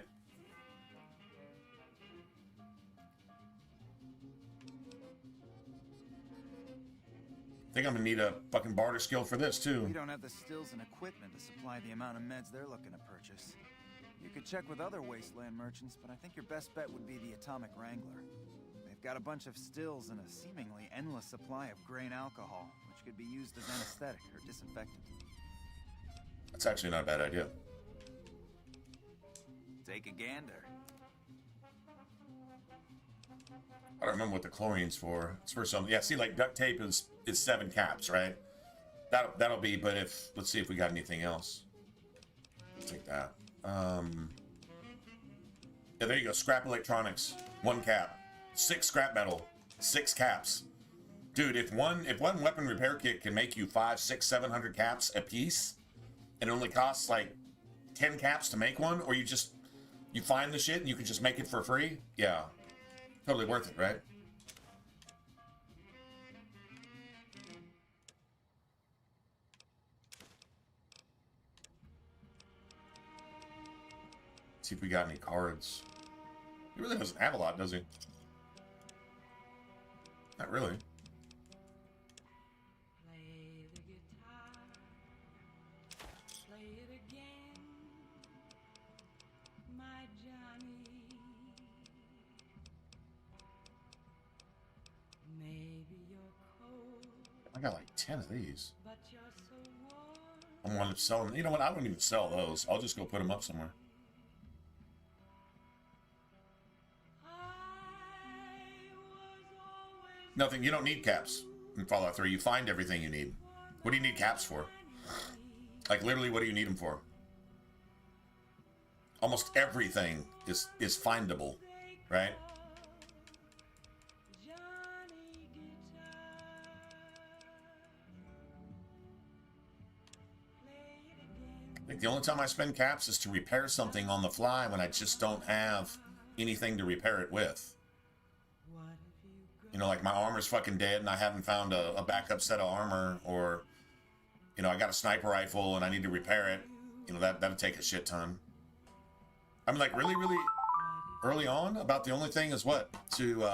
I think I'm gonna need a fucking barter skill for this too. We don't have the stills and equipment to supply the amount of meds they're looking to purchase. You could check with other wasteland merchants, but I think your best bet would be the Atomic Wrangler. They've got a bunch of stills and a seemingly endless supply of grain alcohol, which could be used as anesthetic or disinfectant. That's actually not a bad idea. Take a gander. I don't remember what the chlorine's for. It's for something. Yeah, see, like duct tape is 7 caps, right? That'll be. But let's see if we got anything else. Let's take that. Yeah, there you go. Scrap electronics, 1 cap. 6 scrap metal, 6 caps. Dude, if one weapon repair kit can make you 500, 600, 700 caps a piece, and it only costs like 10 caps to make one, or you find the shit and you can just make it for free, yeah. Totally worth it, right? Let's see if we got any cards. He really doesn't have a lot, does he? Not really. I got like 10 of these. I'm wanting to sell them. You know what? I don't even sell those. I'll just go put them up somewhere. Nothing. You don't need caps in Fallout 3. You find everything you need. What do you need caps for? Like, literally, what do you need them for? Almost everything is findable, right? I think the only time I spend caps is to repair something on the fly when I just don't have anything to repair it with. You know, like my armor's fucking dead and I haven't found a backup set of armor, or, I got a sniper rifle and I need to repair it. That'd take a shit ton. I mean, like, really, really early on, about the only thing is what? To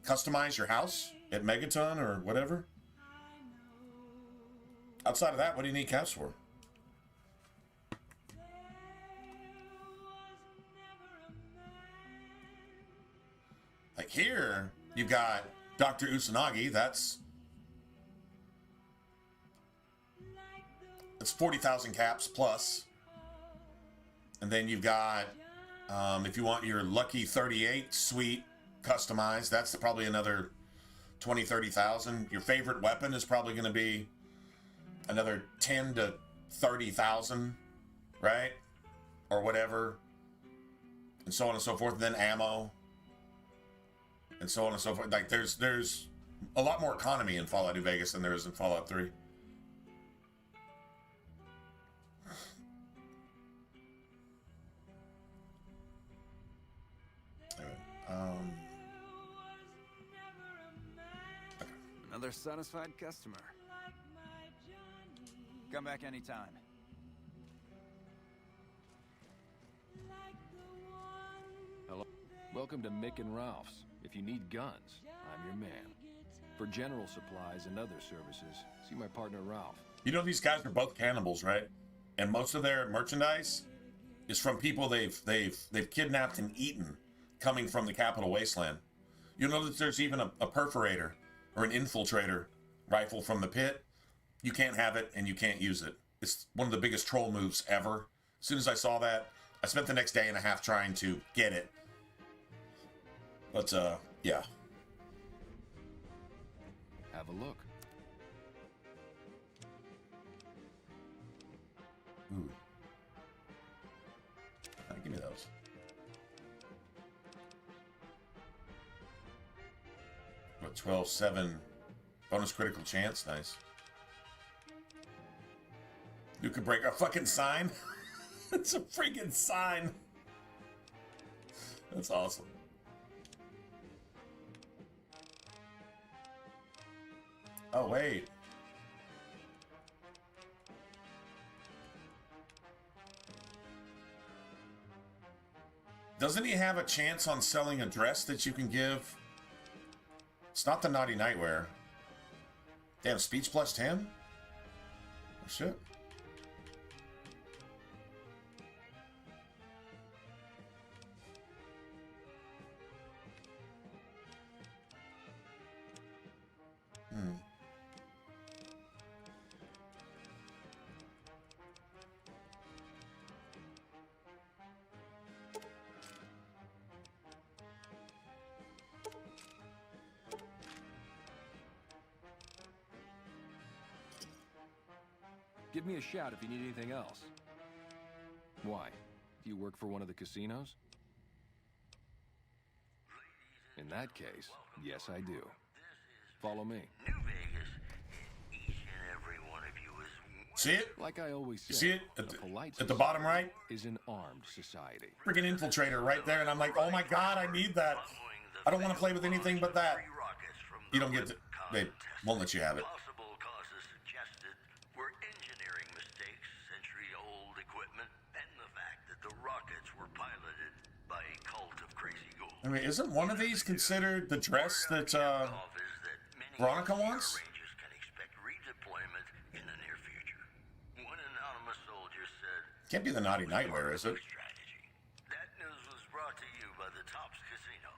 customize your house at Megaton or whatever? Outside of that, what do you need caps for? Like here, you've got Dr. Usanagi, that's 40,000 caps plus. And then you've got, if you want your Lucky 38 suite customized, that's probably another 20, 30,000. Your favorite weapon is probably going to be another 10 to 30,000, right? Or whatever. And so on and so forth. And then ammo. And so on and so forth. Like, there's a lot more economy in Fallout New Vegas than there is in Fallout 3. Another satisfied customer. Come back anytime. Hello. Welcome to Mick and Ralph's. If you need guns, I'm your man. For general supplies and other services, see my partner Ralph. You know these guys are both cannibals, right? And most of their merchandise is from people they've kidnapped and eaten coming from the Capital Wasteland. You'll know that there's even a perforator or an infiltrator rifle from the pit. You can't have it and you can't use it. It's one of the biggest troll moves ever. As soon as I saw that, I spent the next day and a half trying to get it. But, yeah. Have a look. Ooh. Give me those. What, 12-7 bonus critical chance? Nice. You could break a fucking sign? It's a freaking sign. That's awesome. Oh, wait. Doesn't he have a chance on selling a dress that you can give? It's not the Naughty Nightwear. Damn, speech plus 10? Oh, shit. Give me a shout if you need anything else. Why? Do you work for one of the casinos? In that case, yes, I do. Follow me. New Vegas, each and every one of you is See it? Like I always say, You see it? polite At the bottom right? is an armed society. Freaking infiltrator right there, and I'm like, oh my god, I need that. I don't want to play with anything but that. You don't get to... They won't let you have it. Possible causes suggested were engineering mistakes, century-old equipment, and the fact that the rockets were piloted by a cult of crazy ghouls. I mean, isn't one of these considered the dress that Veronica wants? Rangers can expect redeployment in the near future. One anonymous soldier said, Can't be the Naughty Nightwear, is it? strategy. That news was brought to you by the Tops Casino.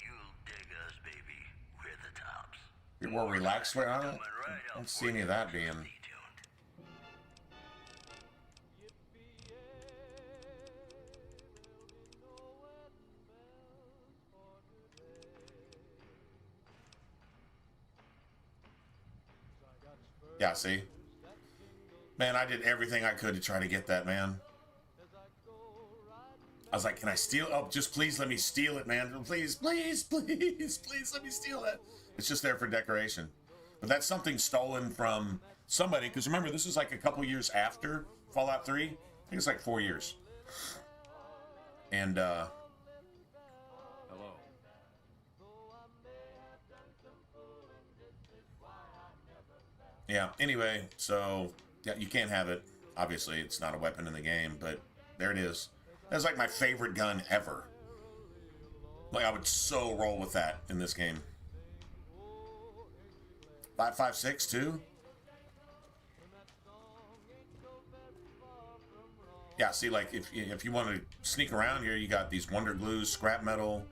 You'll dig us, baby. We're the Tops. You're more relaxed. I don't see any of that being... Yeah, see? Man, I did everything I could to try to get that, man. I was like, can I steal? Oh, just please let me steal it, man. Please, please, please, please let me steal it. It's just there for decoration. But that's something stolen from somebody, because remember, this is like a couple years after Fallout 3. I think it's like 4 years. And, Hello. yeah, anyway, so, yeah, you can't have it. Obviously, it's not a weapon in the game, but there it is. That's like my favorite gun ever. Like, I would so roll with that in this game. 5.56 too? Yeah, see, like, if you want to sneak around here, you got these Wonder Glues, scrap metal.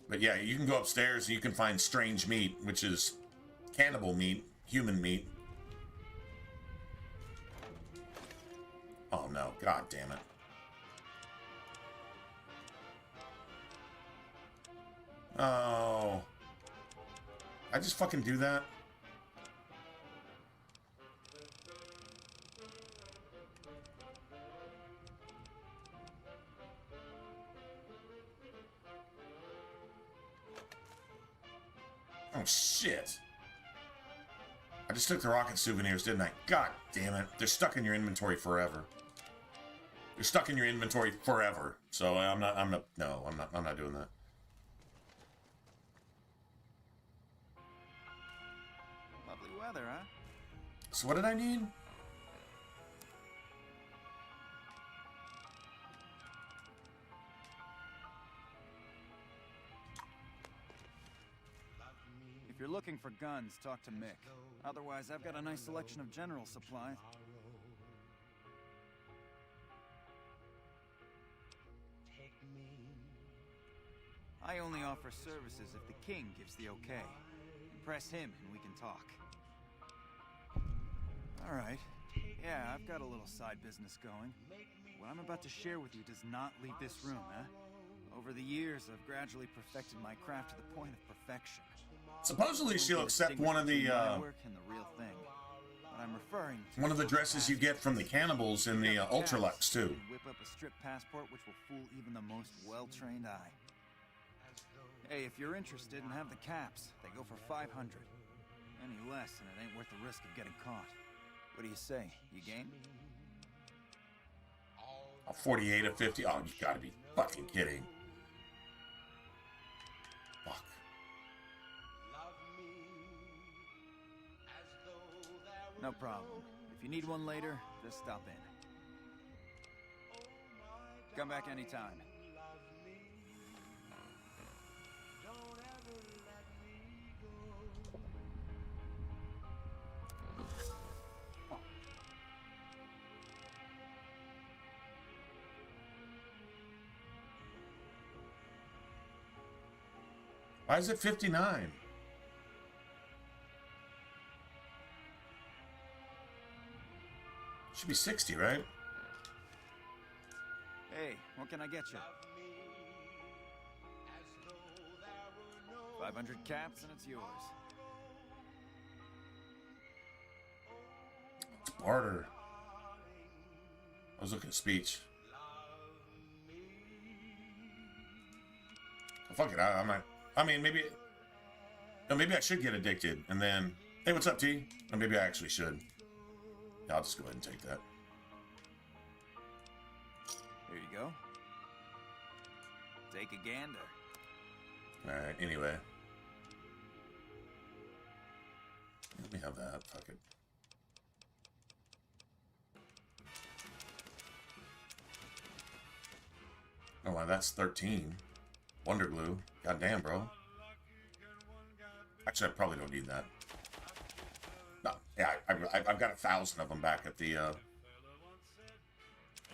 But yeah, you can go upstairs and you can find strange meat, which is cannibal meat, human meat. Oh no, god damn it. Oh. I just fucking do that? Oh shit. I just took the rocket souvenirs, didn't I? God damn it. They're stuck in your inventory forever. They're stuck in your inventory forever. So I'm not doing that. Lovely weather, huh? So what did I need? If you're looking for guns, talk to Mick. Otherwise, I've got a nice selection of general supplies. I only offer services if the king gives the okay. Impress him and we can talk. Alright. Yeah, I've got a little side business going. What I'm about to share with you does not leave this room, huh? Over the years, I've gradually perfected my craft to the point of perfection. Supposedly she'll accept one of the real thing. But I'm referring to one of the dresses you get from the cannibals in the Ultralux too. Whip up a strip passport which will fool even the most well-trained eye. Hey, if you're interested and have the caps, they go for 500. Any less and it ain't worth the risk of getting caught. What do you say? You game? 48 of 50. Oh, you gotta be fucking kidding. Fuck. No problem. If you need one later, just stop in. Come back anytime. Why is it 59? Should be 60, right? Hey, what can I get you? 500 caps and it's yours. It's barter. I was looking at speech. Well, fuck it, I'm not. I mean, maybe. No, maybe I should get addicted and then. Hey, what's up, T? Or maybe I actually should. Yeah, I'll just go ahead and take that. Here you go. Take a gander. Alright, anyway. Let me have that. Fuck it. Oh, wow, that's 13. Wonder Glue. Goddamn, bro. Actually, I probably don't need that. No, yeah, I've got 1,000 of them back at the,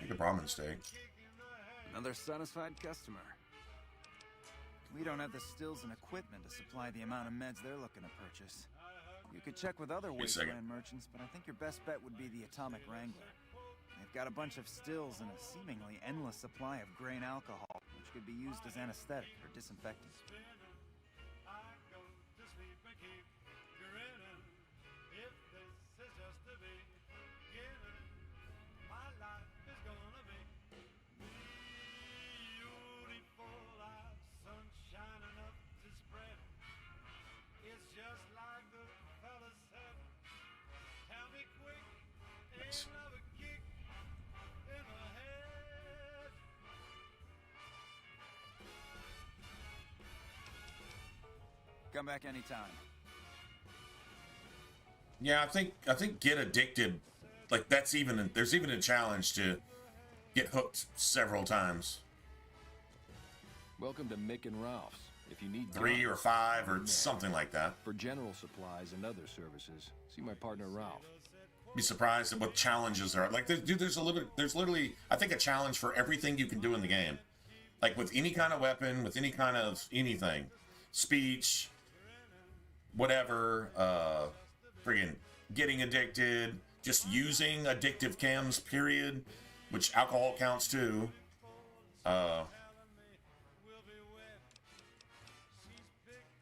the Brahmin steak. Another satisfied customer. We don't have the stills and equipment to supply the amount of meds they're looking to purchase. You could check with other wasteland merchants, but I think your best bet would be the Atomic Wrangler. They've got a bunch of stills and a seemingly endless supply of grain alcohol, which could be used as anesthetic or disinfectant. Come back anytime. Yeah, I think get addicted, like that's even there's even a challenge to get hooked several times. Welcome to Mick and Ralph's. If you need 3 or 5 or something like that. For general supplies and other services, see my partner Ralph. Be surprised at what challenges there are. Like, dude, there's literally, I think, a challenge for everything you can do in the game. Like with any kind of weapon, with any kind of anything, speech, whatever, friggin' getting addicted, just using addictive chems, period, which alcohol counts too.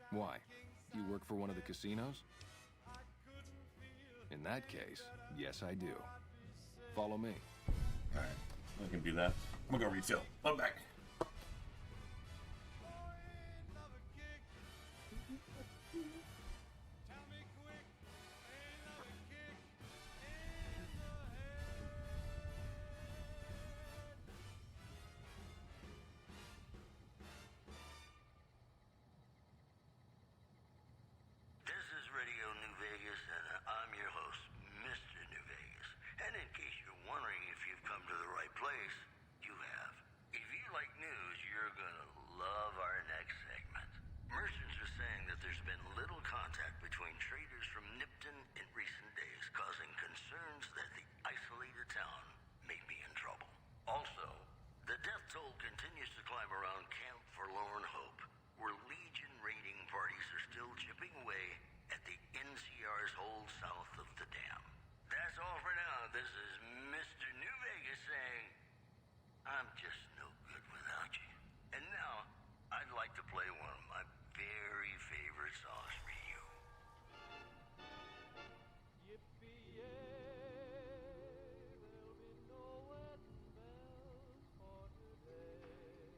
Why? You work for one of the casinos? In that case, yes I do. Follow me. Alright, I can do that. I'm gonna go refill. I'm back. This is Radio New Vegas, and I'm your host, Mr. New Vegas. And in case you're wondering if you've come to the right place, you have. If you like news, you're gonna love our next segment. Merchants are saying that there's been little contact between traders from Nipton in recent days, causing concerns that the isolated town may be in trouble. Also, the death toll continues to climb around Camp Forlorn Hope, where Legion raiding parties are still chipping away at the NCR's hold south of the dam. That's all for now. This is Mr. New Vegas saying, I'm just no good without you. And now, I'd like to play one of my very favorite songs for you. There'll be no wedding bells for today.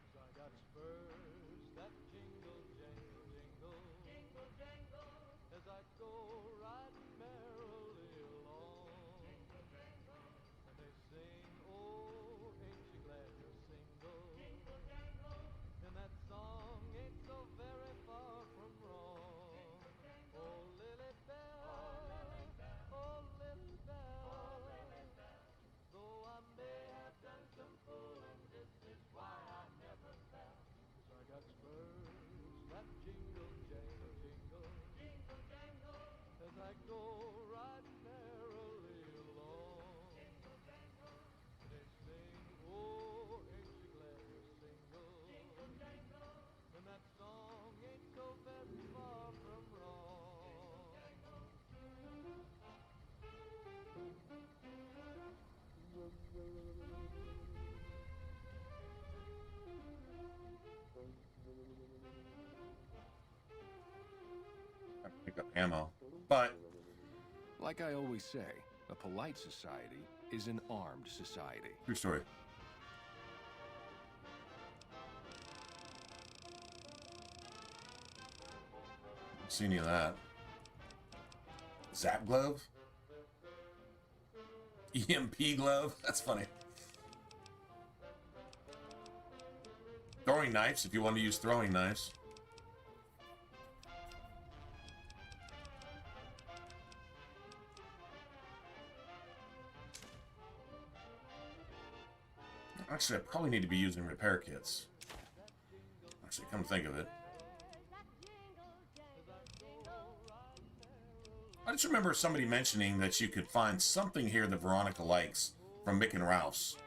'Cause I got spurs that jingle, jangle, jingle, jingle, jangle, as I go riding merrily along. Jingle, jangle, and they sing, oh, ain't you glad you're single? Jingle, jangle, and that song ain't so very far from wrong. Oh, Lily Bell, oh, Lily Bell, though I may have done some fooling, this is why I never fell. 'Cause I got spurs that jingle, jangle, jingle, jingle, jangle, as I go riding merrily along. Jingle, jangle, they sing, oh, ain't you glad you're single? Jingle, jangle, and that song ain't so very far from wrong. I can pick up ammo. But Like I always say, a polite society is an armed society. true story. Don't see any of that. Zap glove? EMP glove? That's funny. Throwing knives, if you want to use throwing knives. Actually, I probably need to be using repair kits. Actually, come to think of it. I just remember somebody mentioning that you could find something here that Veronica likes from Mick and Ralph's.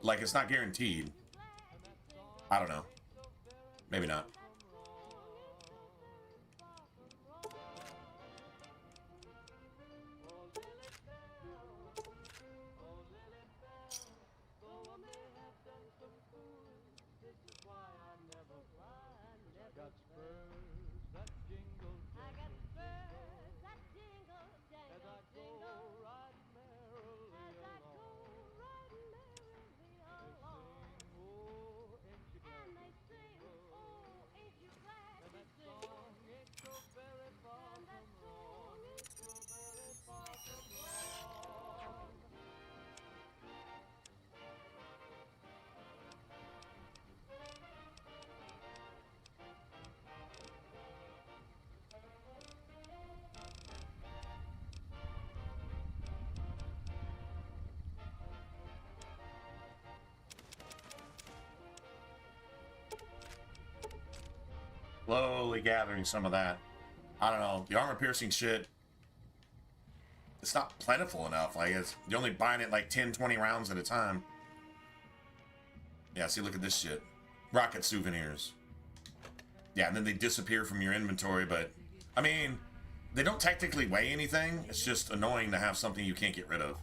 Like, it's not guaranteed. I don't know. Maybe not. Got spurs that jingle, jingle, jingle, as I go riding merrily along. They sing, oh, ain't you glad you're single? And that song ain't so very far from wrong. So very far from wrong. Slowly gathering some of that. I don't know. The armor-piercing shit, it's not plentiful enough. Like, you're only buying it like 10, 20 rounds at a time. Yeah, see, look at this shit. Rocket souvenirs. Yeah, and then they disappear from your inventory, but, I mean, they don't technically weigh anything. It's just annoying to have something you can't get rid of.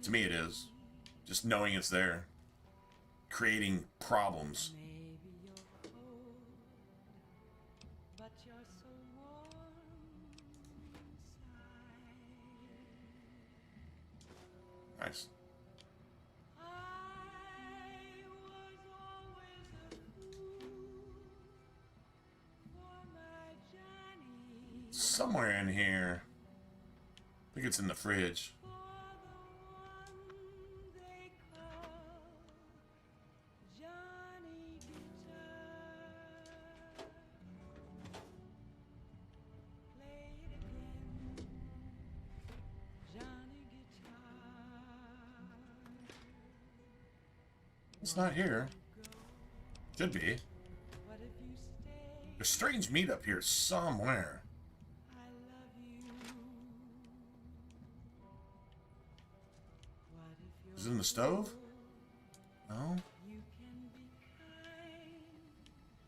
To me, it is. Just knowing it's there. Creating problems. Nice. Somewhere in here. I think it's in the fridge. It's not here. Should be. There's strange meat up here somewhere. Is it in the stove? No.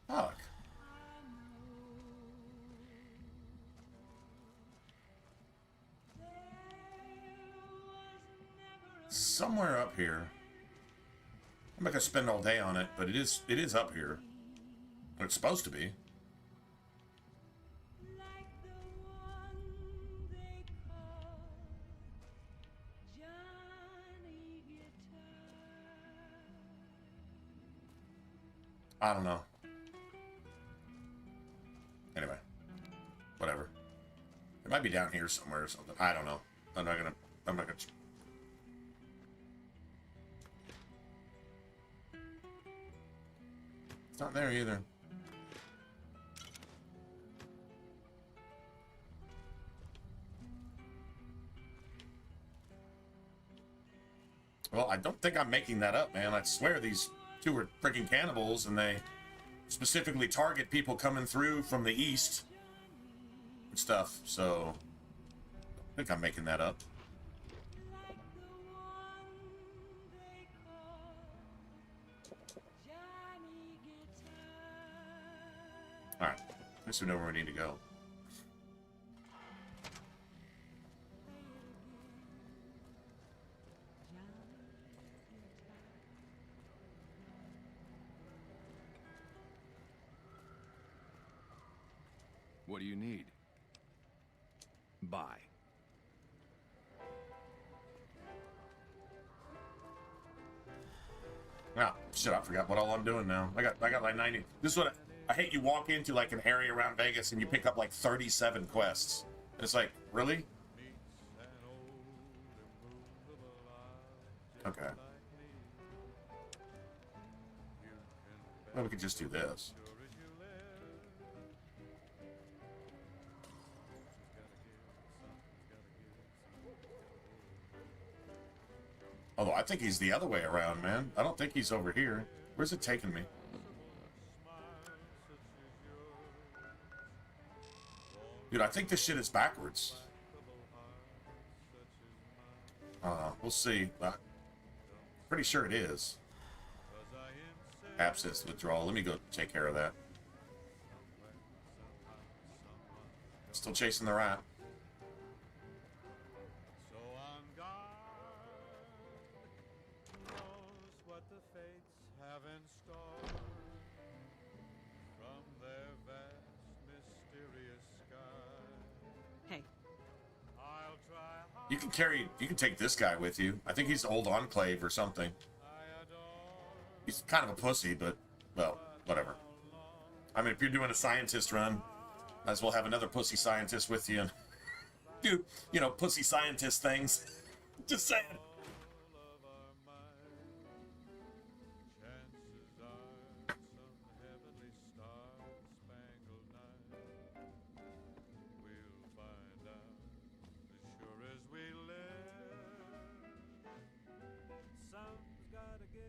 Fuck. Somewhere up here. I'm not gonna spend all day on it, but it is up here. It's supposed to be. I don't know. Anyway, whatever. It might be down here somewhere or something. I don't know. I'm not gonna. It's not there either. Well, I don't think I'm making that up, man. I swear these two are freaking cannibals, and they specifically target people coming through from the east and stuff, so I think I'm making that up. Alright, I guess we know where we need to go. What do you need? Buy. Ah, shit, I forgot what all I'm doing now. I got like 90. This is what I hate. You walk into like an area around Vegas and you pick up like 37 quests. And it's like, really? Okay. Well, we could just do this. Although I think he's the other way around, man. I don't think he's over here. Where's it taking me? Dude, I think this shit is backwards. I don't know. We'll see. Pretty sure it is. Abscess withdrawal. Let me go take care of that. Still chasing the rat. You can take this guy with you. I think he's Old Enclave or something. He's kind of a pussy, but, well, whatever. I mean, if you're doing a scientist run, might as well have another pussy scientist with you and do, you know, pussy scientist things. Just saying.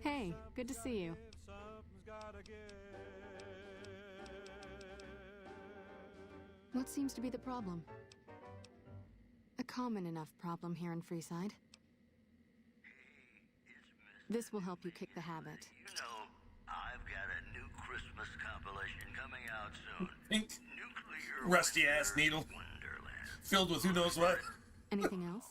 Hey, good to see you. What seems to be the problem? A common enough problem here in Freeside. This will help you kick the habit. You know, I've got a new Christmas compilation coming out soon. Pink, Nuclear rusty-ass Winter needle. Wonderland. Filled with who knows what. Anything else?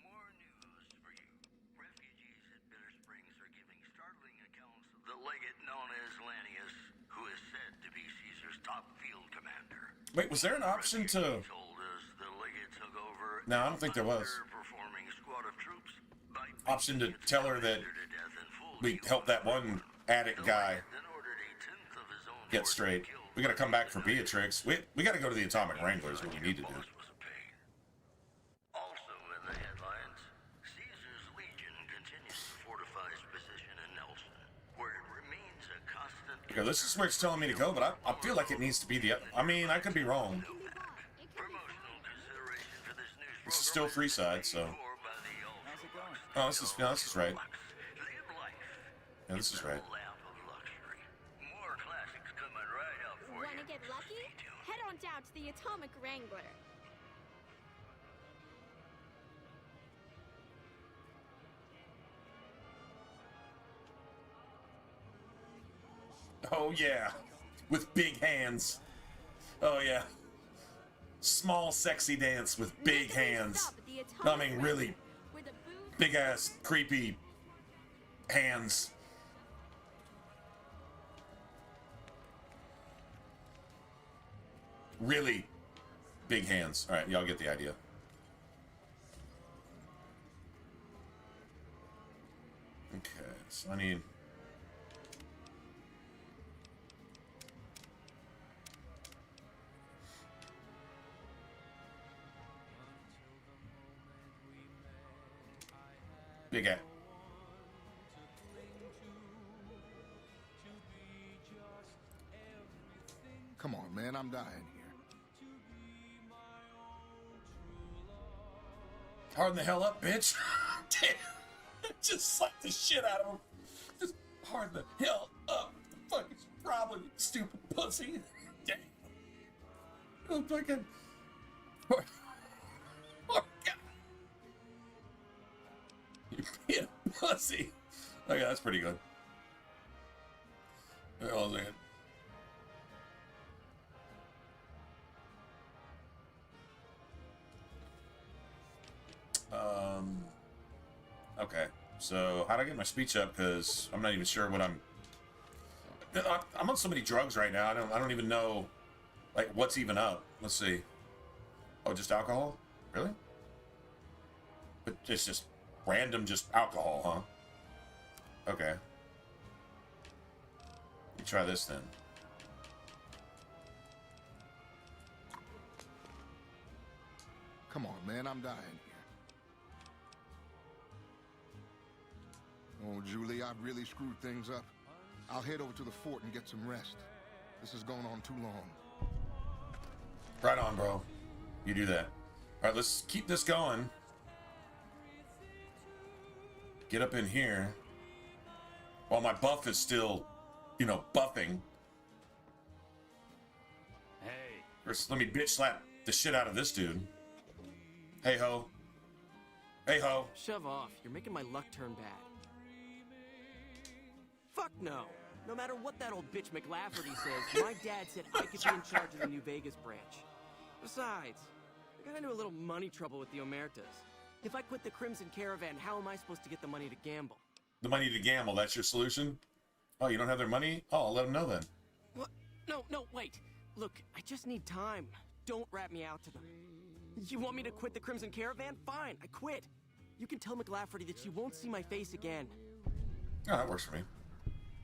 More news for you. Refugees at Bitter Springs are giving startling accounts of the legate known as Lannius, who is said to be Caesar's top field commander. Wait, was there an option to... Told us the legate took over No, I don't think there was. performing squad of troops by Option to tell her that to death in full we helped that one addict guy then ordered a tenth of his own get force straight. killed. We gotta come back for Beatrix. We gotta go to the Atomic Wrangler is what we need to do. Boss was a pain. Also in the headlines, Caesar's Legion continues to fortify its position in Nelson, where it remains a constant. Okay, this is where it's telling me to go, but I feel like it needs to be the... I mean, I could be wrong. Promotional consideration for this news This is still Freeside, so... or by the ultra Oh, this is right. Live life. Yeah, this is right. Lap of luxury. More classics coming right up for Wanna you. get lucky? Head on down to the Atomic Wrangler. Oh, yeah. With big hands. Oh, yeah. Small, sexy dance with big hands. I mean, really big-ass, creepy hands. Really big hands. All right, y'all get the idea. Okay, so I need... Big guy. Come on, man, I'm dying here. Harden the hell up, bitch. Damn. Just slap the shit out of him. Just harden the hell up. The fuck is your problem, you stupid pussy? Damn. Oh, fucking... Oh, God. You're being a pussy. Okay, that's pretty good. Wait, hold on a second. Okay, so how do I get my speech up? Because I'm not even sure what I'm on so many drugs right now. I don't even know, like, what's even up. Let's see. Oh, just alcohol? Really? But it's just random, just alcohol, huh? Okay. Let me try this then. Come on, man, I'm dying here. Oh, Julie, I've really screwed things up. I'll head over to the fort and get some rest. This has gone on too long. Right on, bro. You do that. All right, let's keep this going. Get up in here. While my buff is still, you know, buffing. Hey. First, let me bitch slap the shit out of this dude. Hey ho. Hey ho. Shove off. You're making my luck turn bad. Fuck no. No matter what that old bitch McLafferty says, my dad said I could be in charge of the New Vegas branch. Besides, I got into a little money trouble with the Omertas. If I quit the Crimson Caravan, how am I supposed to get the money to gamble? The money to gamble, that's your solution? Oh, you don't have their money? Oh, I'll let them know then. What? No, wait. Look, I just need time. Don't rat me out to them. You want me to quit the Crimson Caravan? Fine, I quit. You can tell McLafferty that she won't see my face again. Oh, that works for me.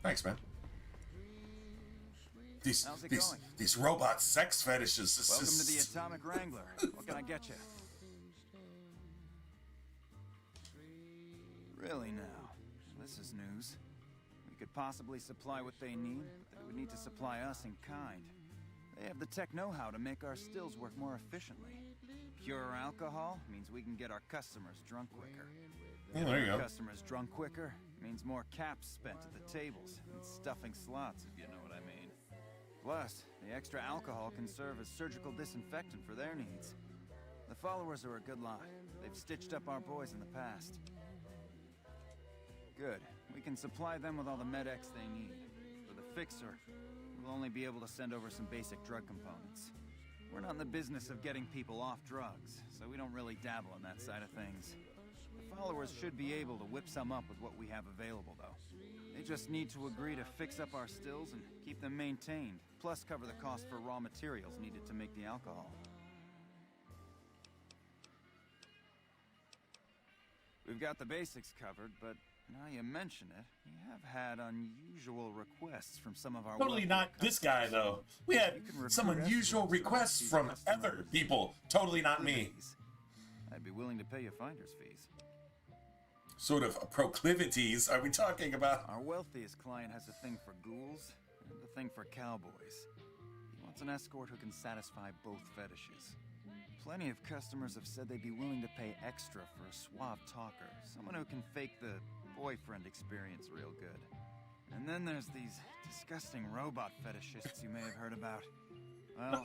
Thanks, man. These robot sex fetishes. Welcome to the Atomic Wrangler. What can I get you? Really now? This is news. We could possibly supply what they need, but they would need to supply us in kind. They have the tech know-how to make our stills work more efficiently. Pure alcohol means we can get our customers drunk quicker. Yeah, there you go. Customers drunk quicker means more caps spent at the tables and stuffing slots, if you know what I mean. Plus, the extra alcohol can serve as surgical disinfectant for their needs. The followers are a good lot. They've stitched up our boys in the past. Good. We can supply them with all the med-X they need. For the fixer, we'll only be able to send over some basic drug components. We're not in the business of getting people off drugs, so we don't really dabble in that side of things. The followers should be able to whip some up with what we have available, though. They just need to agree to fix up our stills and keep them maintained, plus cover the cost for raw materials needed to make the alcohol. We've got the basics covered, but now you mention it, we have had unusual requests from some of our... Totally not this guy, though. We had some unusual requests from other people. Totally not me. I'd be willing to pay you finder's fees. Sort of proclivities are we talking about? Our wealthiest client has a thing for ghouls and a thing for cowboys. He wants an escort who can satisfy both fetishes. Plenty of customers have said they'd be willing to pay extra for a suave talker, someone who can fake the boyfriend experience real good. And then there's these disgusting robot fetishists you may have heard about. Well,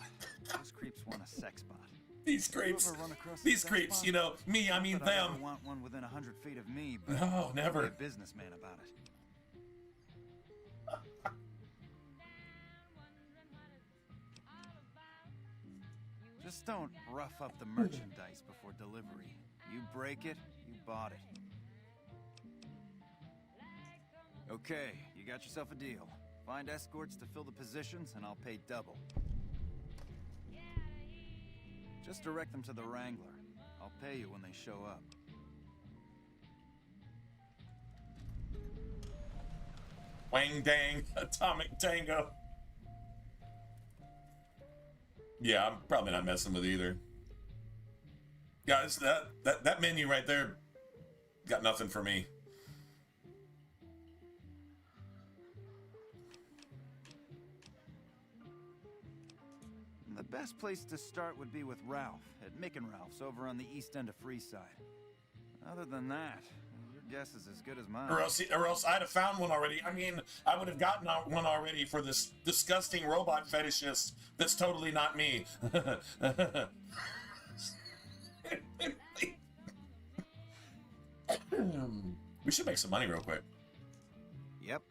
those creeps want a sex bot. These creeps, you know, me, I mean them. I want one within 100 feet of me, but no, never. Be a businessman about it. Just don't rough up the merchandise before delivery. You break it, you bought it. Okay, you got yourself a deal. Find escorts to fill the positions, and I'll pay double. Just direct them to the Wrangler. I'll pay you when they show up. Wang dang, atomic tango. Yeah, I'm probably not messing with either. Guys, that menu right there got nothing for me. The best place to start would be with Ralph, at Mick and Ralph's over on the east end of Freeside. Other than that, your guess is as good as mine. Or else I'd have found one already. I mean, I would have gotten one already for this disgusting robot fetishist that's totally not me. We should make some money real quick. Yep.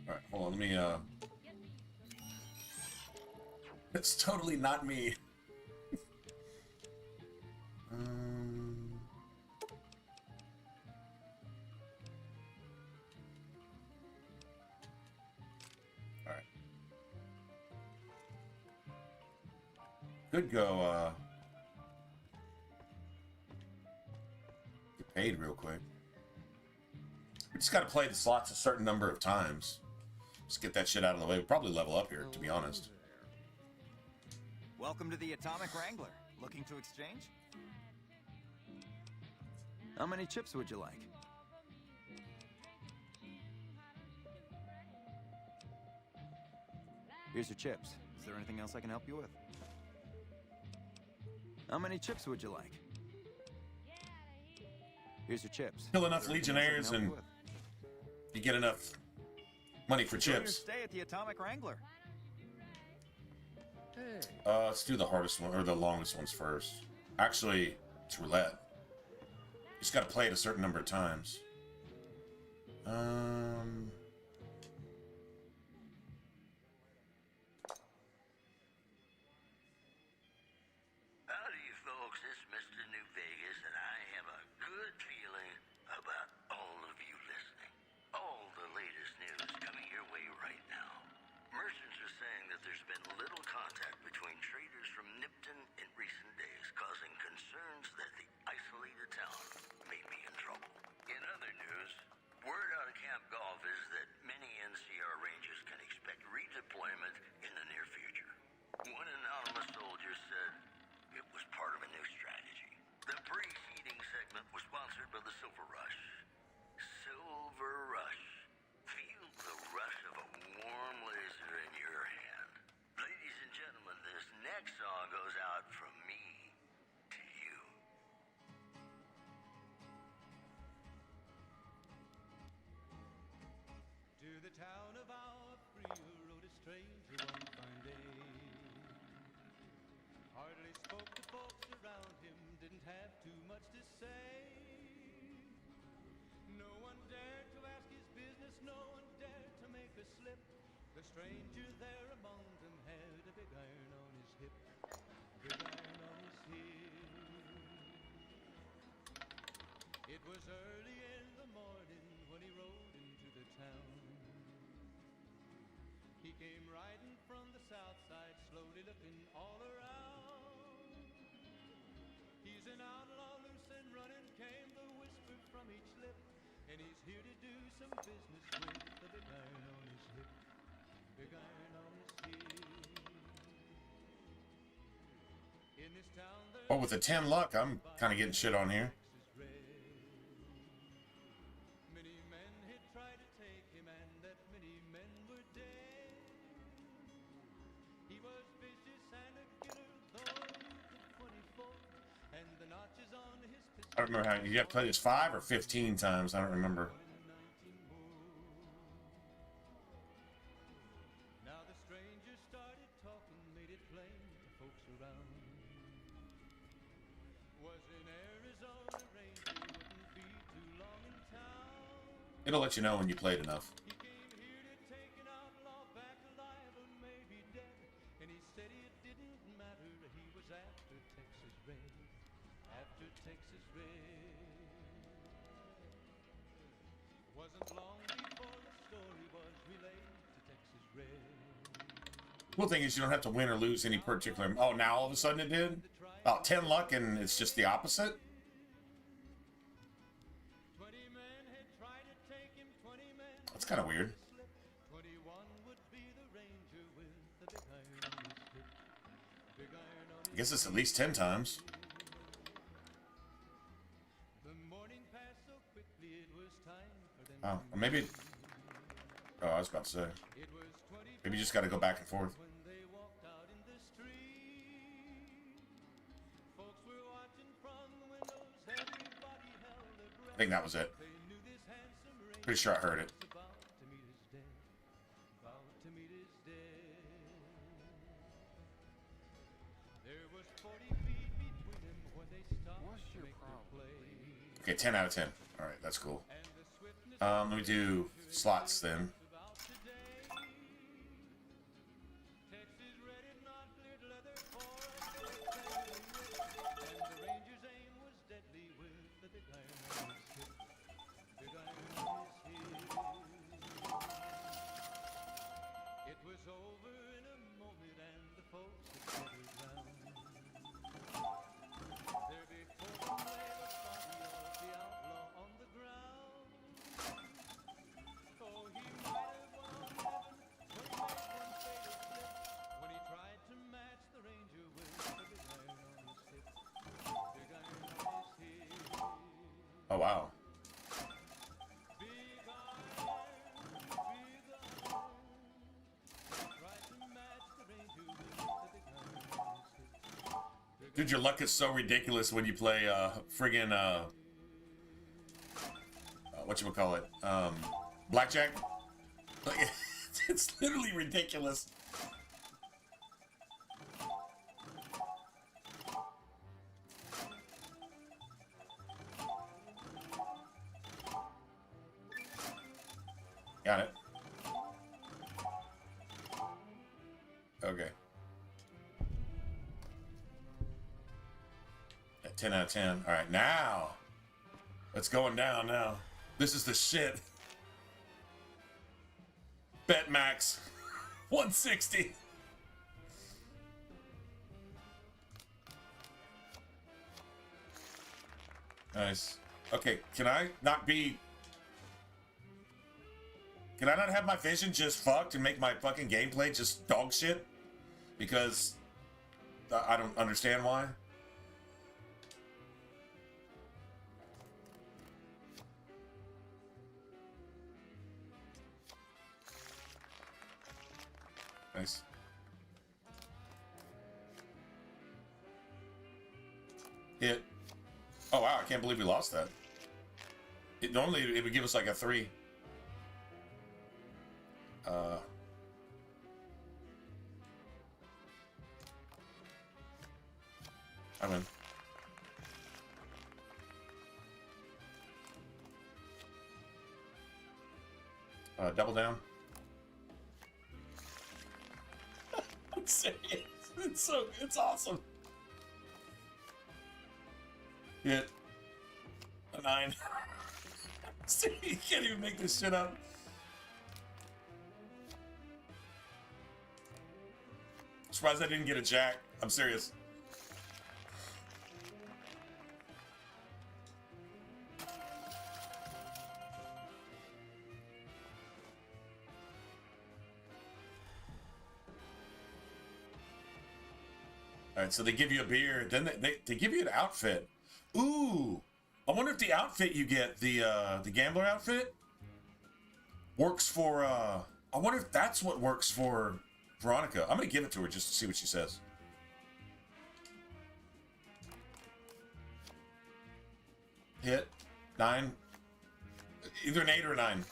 Alright, hold on, let me, It's totally not me. Alright. Could go, get paid real quick. We just gotta play the slots a certain number of times. Just get that shit out of the way. We'll probably level up here, to be honest. Welcome to the Atomic Wrangler. Looking to exchange? How many chips would you like? Here's your chips. Is there anything else I can help you with? How many chips would you like? Here's your chips. Kill enough Legionnaires and you get enough money for chips. Stay at the Atomic Wrangler. Let's do the hardest one, or the longest ones first. Actually, it's roulette. You just gotta play it a certain number of times. Howdy, folks. It's Mr. New Vegas, and I have a good feeling about all of you listening. All the latest news coming your way right now. Merchants are saying that there's been little contact between traders from Nipton in recent days, causing concerns that the isolated town may be in trouble. In other news, word out of Camp Golf is that many NCR Rangers can expect redeployment in the near future. One anonymous soldier said it was part of a new strategy. The preceding segment was sponsored by the Silver Rush. Silver Rush. Feel the rush of a warm laser in your hand. Ladies and gentlemen, this next song goes out from me to you. To the town of our free road stranger one fine day. Hardly spoke to folks around him, didn't have too much to say. No one dared to ask his business, no one dared to make a slip. The stranger there among them had a big iron on his hip, big iron on his hip. It was early in the morning when he rode into the town. He came riding from the south side, slowly looking all around. He's an outlaw, loose and running, came the whisper from each lip. And he's here to do some business with the big iron on his hip, big iron on his hip. In this town there Oh, with a 10 luck, I'm kind of getting shit on here. many men had tried to take him, and that many men were dead. He was vicious and a killer, though a youth of 24, and the notches on his pistol. I don't remember how you have to play this 5 or 15 times. I don't remember. Now the stranger started talking, made it plain to folks around. Was in Arizona, ranger, wouldn't be too long in town. It'll let you know when you played enough. He came here to take an outlaw back alive or maybe dead, and he said it didn't matter, he was after Texas Red, after Texas Red. Wasn't long before the story was relayed to Texas Red. Cool thing is you don't have to win or lose any particular... Oh, now all of a sudden it did? Oh, 10 luck and it's just the opposite? 20 men had tried to take him, 20 men. That's kind of weird. 21 would be the ranger with the big iron on his hip, big iron on I guess it's at least 10 times. The morning passed so quickly it was time for them. Oh, or maybe... Oh, I was about to say. It was 20 Maybe you just got to go back and forth. when they walked out in the street. Folks were watching from the windows, everybody held their breath. I think that was it. They knew this handsome ranger Pretty sure I heard it. was about to meet his death, about to meet his death. There was 40 feet between them when they stopped to make their play. Okay, 10 out of 10. All right, that's cool. And the swiftness Let me do slots then. about today. Texas Red had not cleared leather for a and the ranger's aim was deadly with the big iron on his hip, big iron on his hip. It was over in a moment and the folks had gathered round. There before them lay the body of the outlaw on the ground. Oh, he might have won heaven when he made one fatal slip, when he tried to match the ranger with the big iron on his hip, big iron on his hip. Oh, wow. Big iron, tried to match the ranger with the big iron on his hip. Dude, your luck is so ridiculous when you play friggin' whatchamacallit? Blackjack? Like, it's literally ridiculous. Got it. Okay. At 10 out of 10. All right, now. It's going down now. This is the shit. Bet max. 160. Nice. Okay, can I not be... Can I not have my vision just fucked and make my fucking gameplay just dog shit? Because I don't understand why. Nice. Hit. Oh wow, I can't believe we lost that. Normally it would give us like a 3. I win. Double down. I'm serious. It's awesome. Hit. A 9. See, you can't even make this shit up. Surprised I didn't get a jack. I'm serious. All right, so they give you a beer, then they give you an outfit. Ooh, I wonder if the outfit you get, the gambler outfit, works for. I wonder if that's what works for Veronica. I'm gonna give it to her just to see what she says. Hit 9, either an 8 or a 9.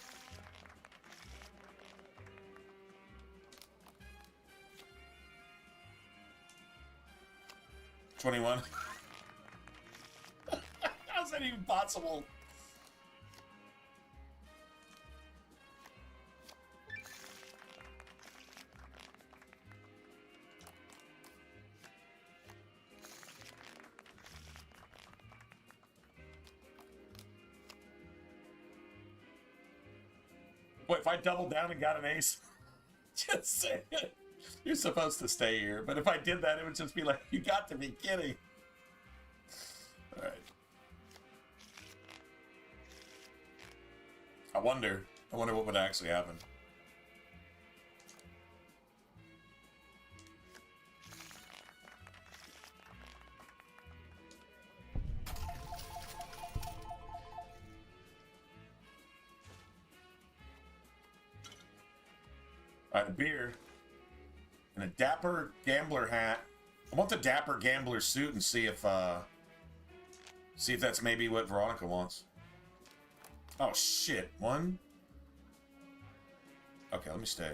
$21. How's that even possible? Wait, if I doubled down and got an ace, just say it. You're supposed to stay here, but if I did that, it would just be like, you got to be kidding. All right. I wonder what would actually happen. All right, a beer and a dapper gambler hat. I want the dapper gambler suit and see if that's maybe what Veronica wants. Oh shit, 1. Okay, let me stay.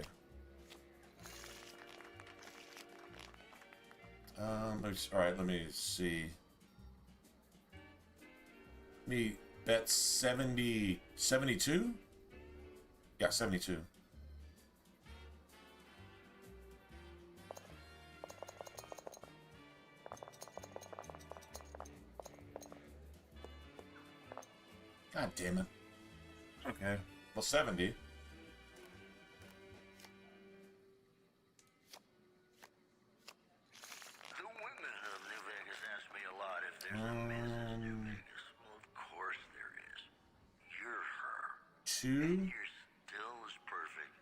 All right, let me see. Let me bet 72? Yeah, 72. God damn it. Okay. Well, 70. The women of New Vegas ask me a lot if there's a Mrs. New Vegas. Well, of course there is. You're her. 2. And you're still as perfect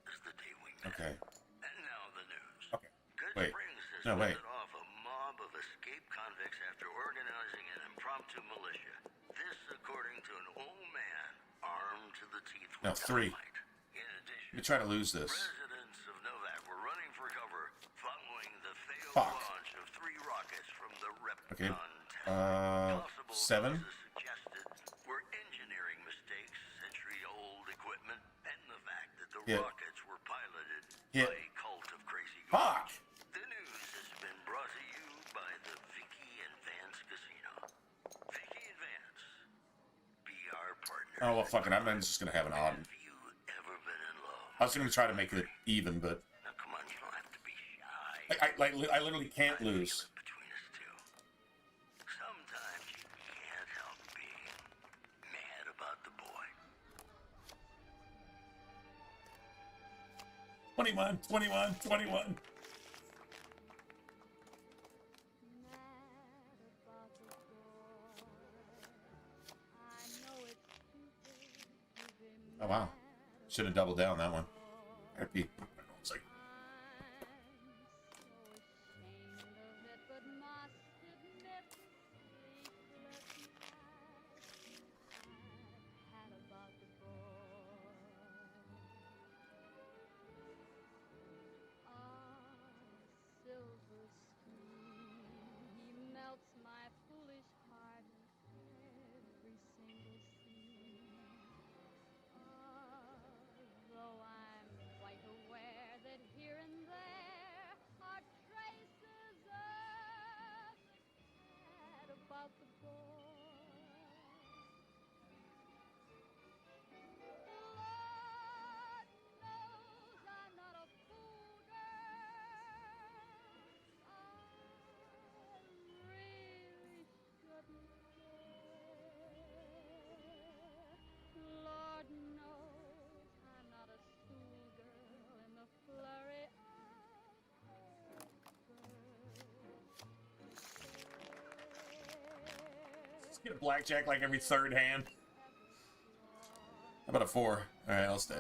as the day we met. Okay. And now the news. Okay. Good Wait. Springs has No, wait. headed off a mob of escaped convicts after organizing an impromptu militia. This, according to an old man armed to the teeth with No, 3. dynamite. In addition, Let me try to lose this. residents of Novak were running for cover following the failed Fuck. launch of 3 rockets from the Okay. Repcon tower. Possible 7. causes suggested were engineering mistakes, century-old equipment, and the fact that the Hit. rockets were piloted Hit. by a cult of crazy Fuck! The news has been brought to you by the Vicky and Vance Casino. Vicky and Vance, be our partner. Oh, well, fucking, I'm just gonna have an odd. Have you ever been in love? I was gonna try to make it even, but Now, come on, you don't have to be shy. I literally can't lose. Between us two. Sometimes you can't help being mad about the boy. 21, 21, 21. Oh, wow. Should have doubled down that one. Happy. It's like, out the door. Lord knows I'm not a fool, girl. I really shouldn't care. Lord knows I'm not a schoolgirl in the flurry Let's get a blackjack like every third hand. How about a 4? All right, I'll stay.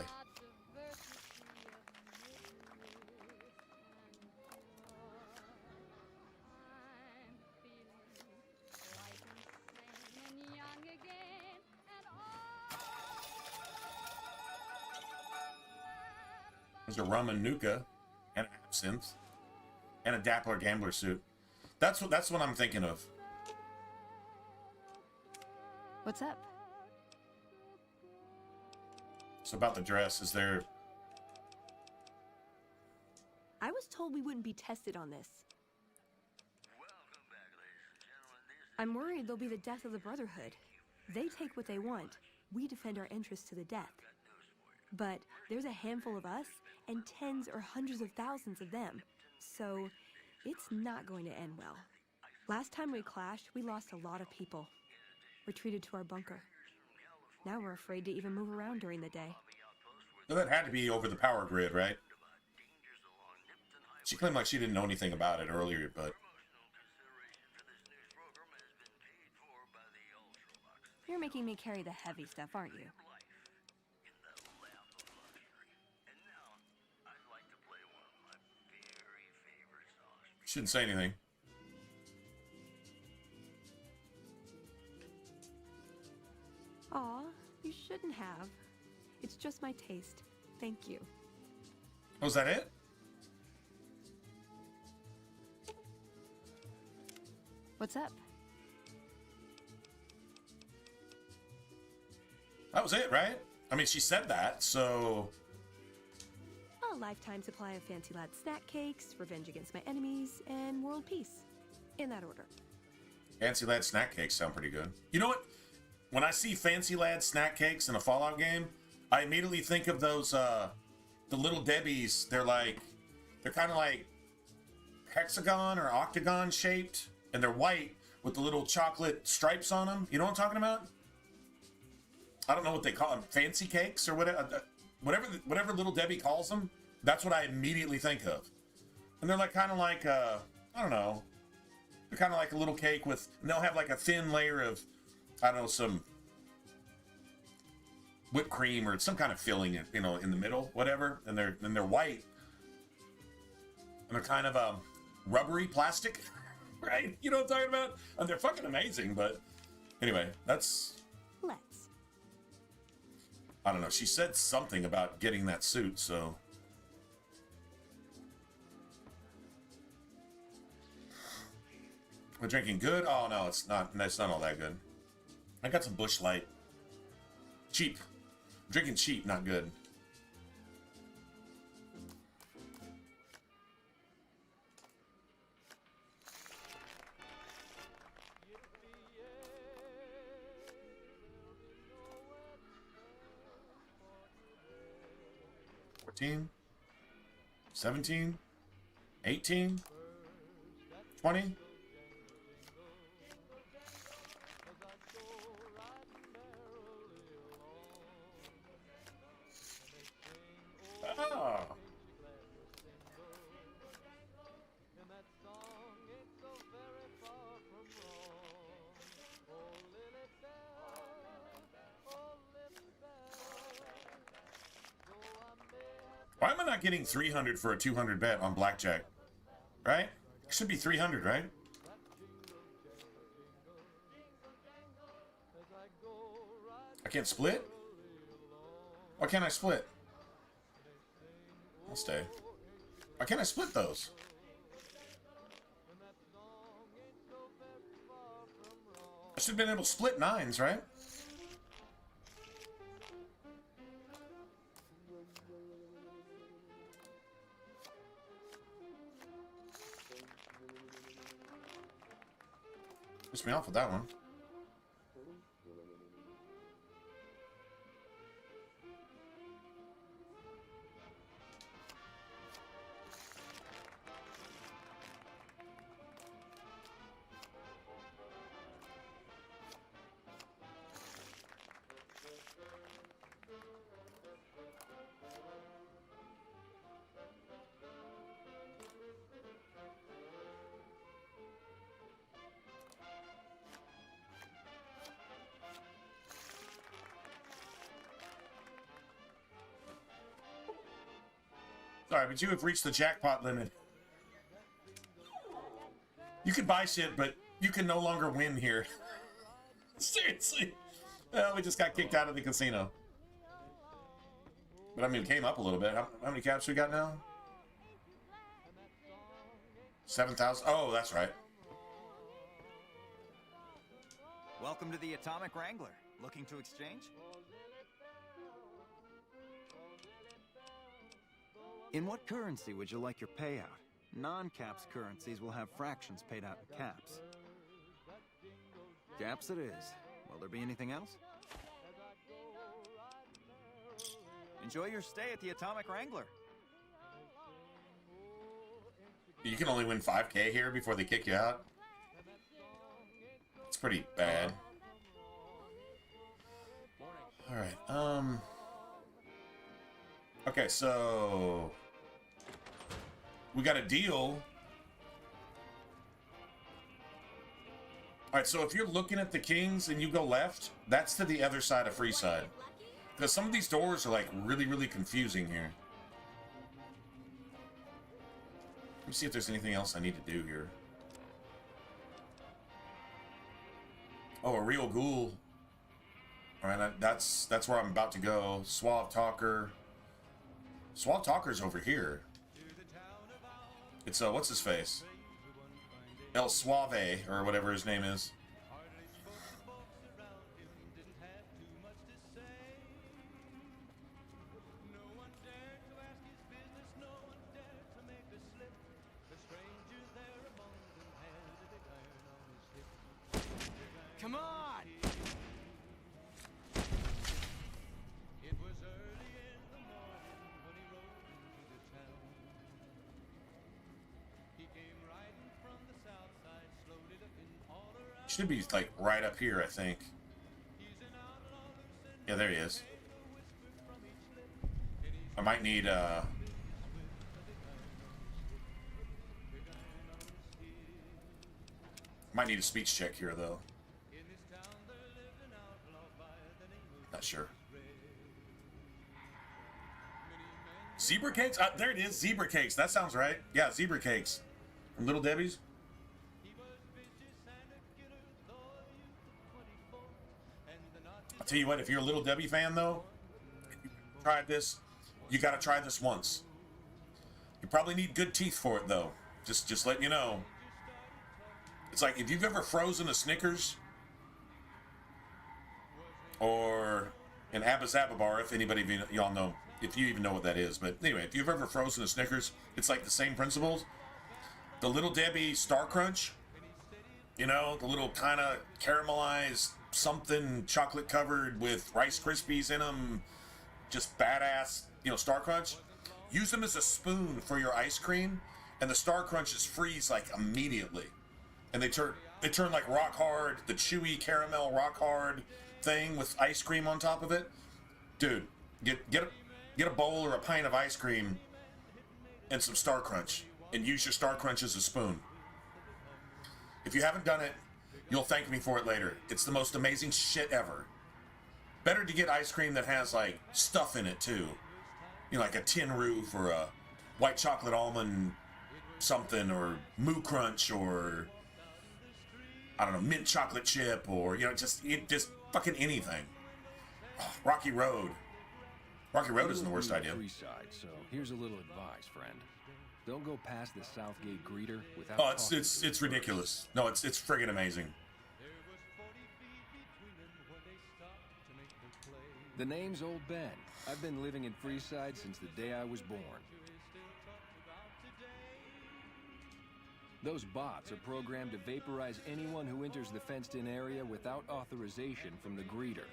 There's a rum and nuka, and absinthe, and a Dappler gambler suit. That's what I'm thinking of. What's up? So about the dress, is there? I was told we wouldn't be tested on this. I'm worried they'll be the death of the Brotherhood. They take what they want. We defend our interests to the death. But there's a handful of us and tens or hundreds of thousands of them. So it's not going to end well. Last time we clashed, we lost a lot of people. Retreated to our bunker. Now we're afraid to even move around during the day. So that had to be over the power grid, right? She claimed like she didn't know anything about it earlier, but... You're making me carry the heavy stuff, aren't you? Shouldn't say anything. Aw, you shouldn't have. It's just my taste. Thank you. Oh, is that it? What's up? That was it, right? I mean, she said that, so... A lifetime supply of Fancy Lad snack cakes, revenge against my enemies, and world peace. In that order. Fancy Lad snack cakes sound pretty good. You know what? When I see Fancy Lad snack cakes in a Fallout game, I immediately think of those, the Little Debbies. They're kind of like hexagon or octagon shaped, and they're white with the little chocolate stripes on them. You know what I'm talking about? I don't know what they call them, fancy cakes or whatever Little Debbie calls them. That's what I immediately think of. And they're like kind of like I don't know. They're kind of like a little cake with, and they'll have like a thin layer of, I don't know, some whipped cream or some kind of filling, you know, in the middle, whatever. And they're white, and they're kind of rubbery plastic, right? You know what I'm talking about? And they're fucking amazing. But anyway, that's. Let's. I don't know. She said something about getting that suit, so. We're drinking good? Oh no, it's not. It's not all that good. I got some Busch Light. Cheap. I'm drinking cheap, not good. $14, $17, $18, $20. Oh. Why am I not getting 300 for a 200 bet on blackjack? Right? It should be 300, right? I can't split? Why can't I split? I'll stay. Why can't I split those? I should have been able to split 9s, right? Pissed me off with that one. Sorry, but you have reached the jackpot limit. You can buy shit, but you can no longer win here. Seriously. Well, we just got kicked out of the casino. But I mean, it came up a little bit. How many caps we got now? 7,000. Oh, that's right. Welcome to the Atomic Wrangler. Looking to exchange? In what currency would you like your payout? Non-caps currencies will have fractions paid out in caps. Caps it is. Will there be anything else? Enjoy your stay at the Atomic Wrangler. You can only win 5K here before they kick you out. It's pretty bad. Alright, okay, so we got a deal. Alright, so if you're looking at the Kings and you go left, that's to the other side of Freeside. Because some of these doors are like really, really confusing here. Let me see if there's anything else I need to do here. Oh, a real ghoul. Alright, that's where I'm about to go. Suave Talker. Suave Talker's over here. It's what's his face? El Suave, or whatever his name is. Come on! Should be like right up here, I think. Yeah, there he is. I might need might need a speech check here though. Not sure. Zebra cakes? There it is, zebra cakes. That sounds right. Yeah, zebra cakes. From Little Debbie's. I'll tell you what, if you're a Little Debbie fan though, and you tried this, you gotta try this once. You probably need good teeth for it though. Just letting you know. It's like if you've ever frozen a Snickers or an Abba Zaba bar, if anybody of y'all know, if you even know what that is. But anyway, if you've ever frozen a Snickers, it's like the same principles. The Little Debbie Star Crunch, you know, the little kind of caramelized something chocolate covered with Rice Krispies in them, just badass, you know, Star Crunch. Use them as a spoon for your ice cream, and the Star Crunches freeze like immediately, and they turn like rock hard. The chewy caramel rock hard thing with ice cream on top of it, dude. Get a bowl or a pint of ice cream and some Star Crunch, and use your Star Crunch as a spoon. If you haven't done it, you'll thank me for it later. It's the most amazing shit ever. Better to get ice cream that has like stuff in it too. You know, like a tin roof or a white chocolate almond something, or Moo Crunch, or I don't know, mint chocolate chip, or, you know, just fucking anything. Oh, Rocky Road. Rocky Road isn't the worst idea. Freeside, so here's a little advice, friend. Don't go past the Southgate greeter without. Oh, it's ridiculous. No, it's friggin' amazing. The name's Old Ben. I've been living in Freeside since the day I was born. Those bots are programmed to vaporize anyone who enters the fenced-in area without authorization from the greeter.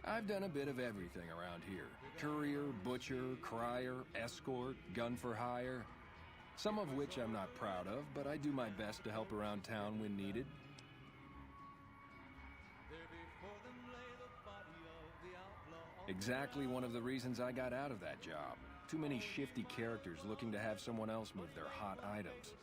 I've done a bit of everything around here. Courier, butcher, crier, escort, gun for hire. Some of which I'm not proud of, but I do my best to help around town when needed. Exactly one of the reasons I got out of that job. Too many shifty characters looking to have someone else move their hot items.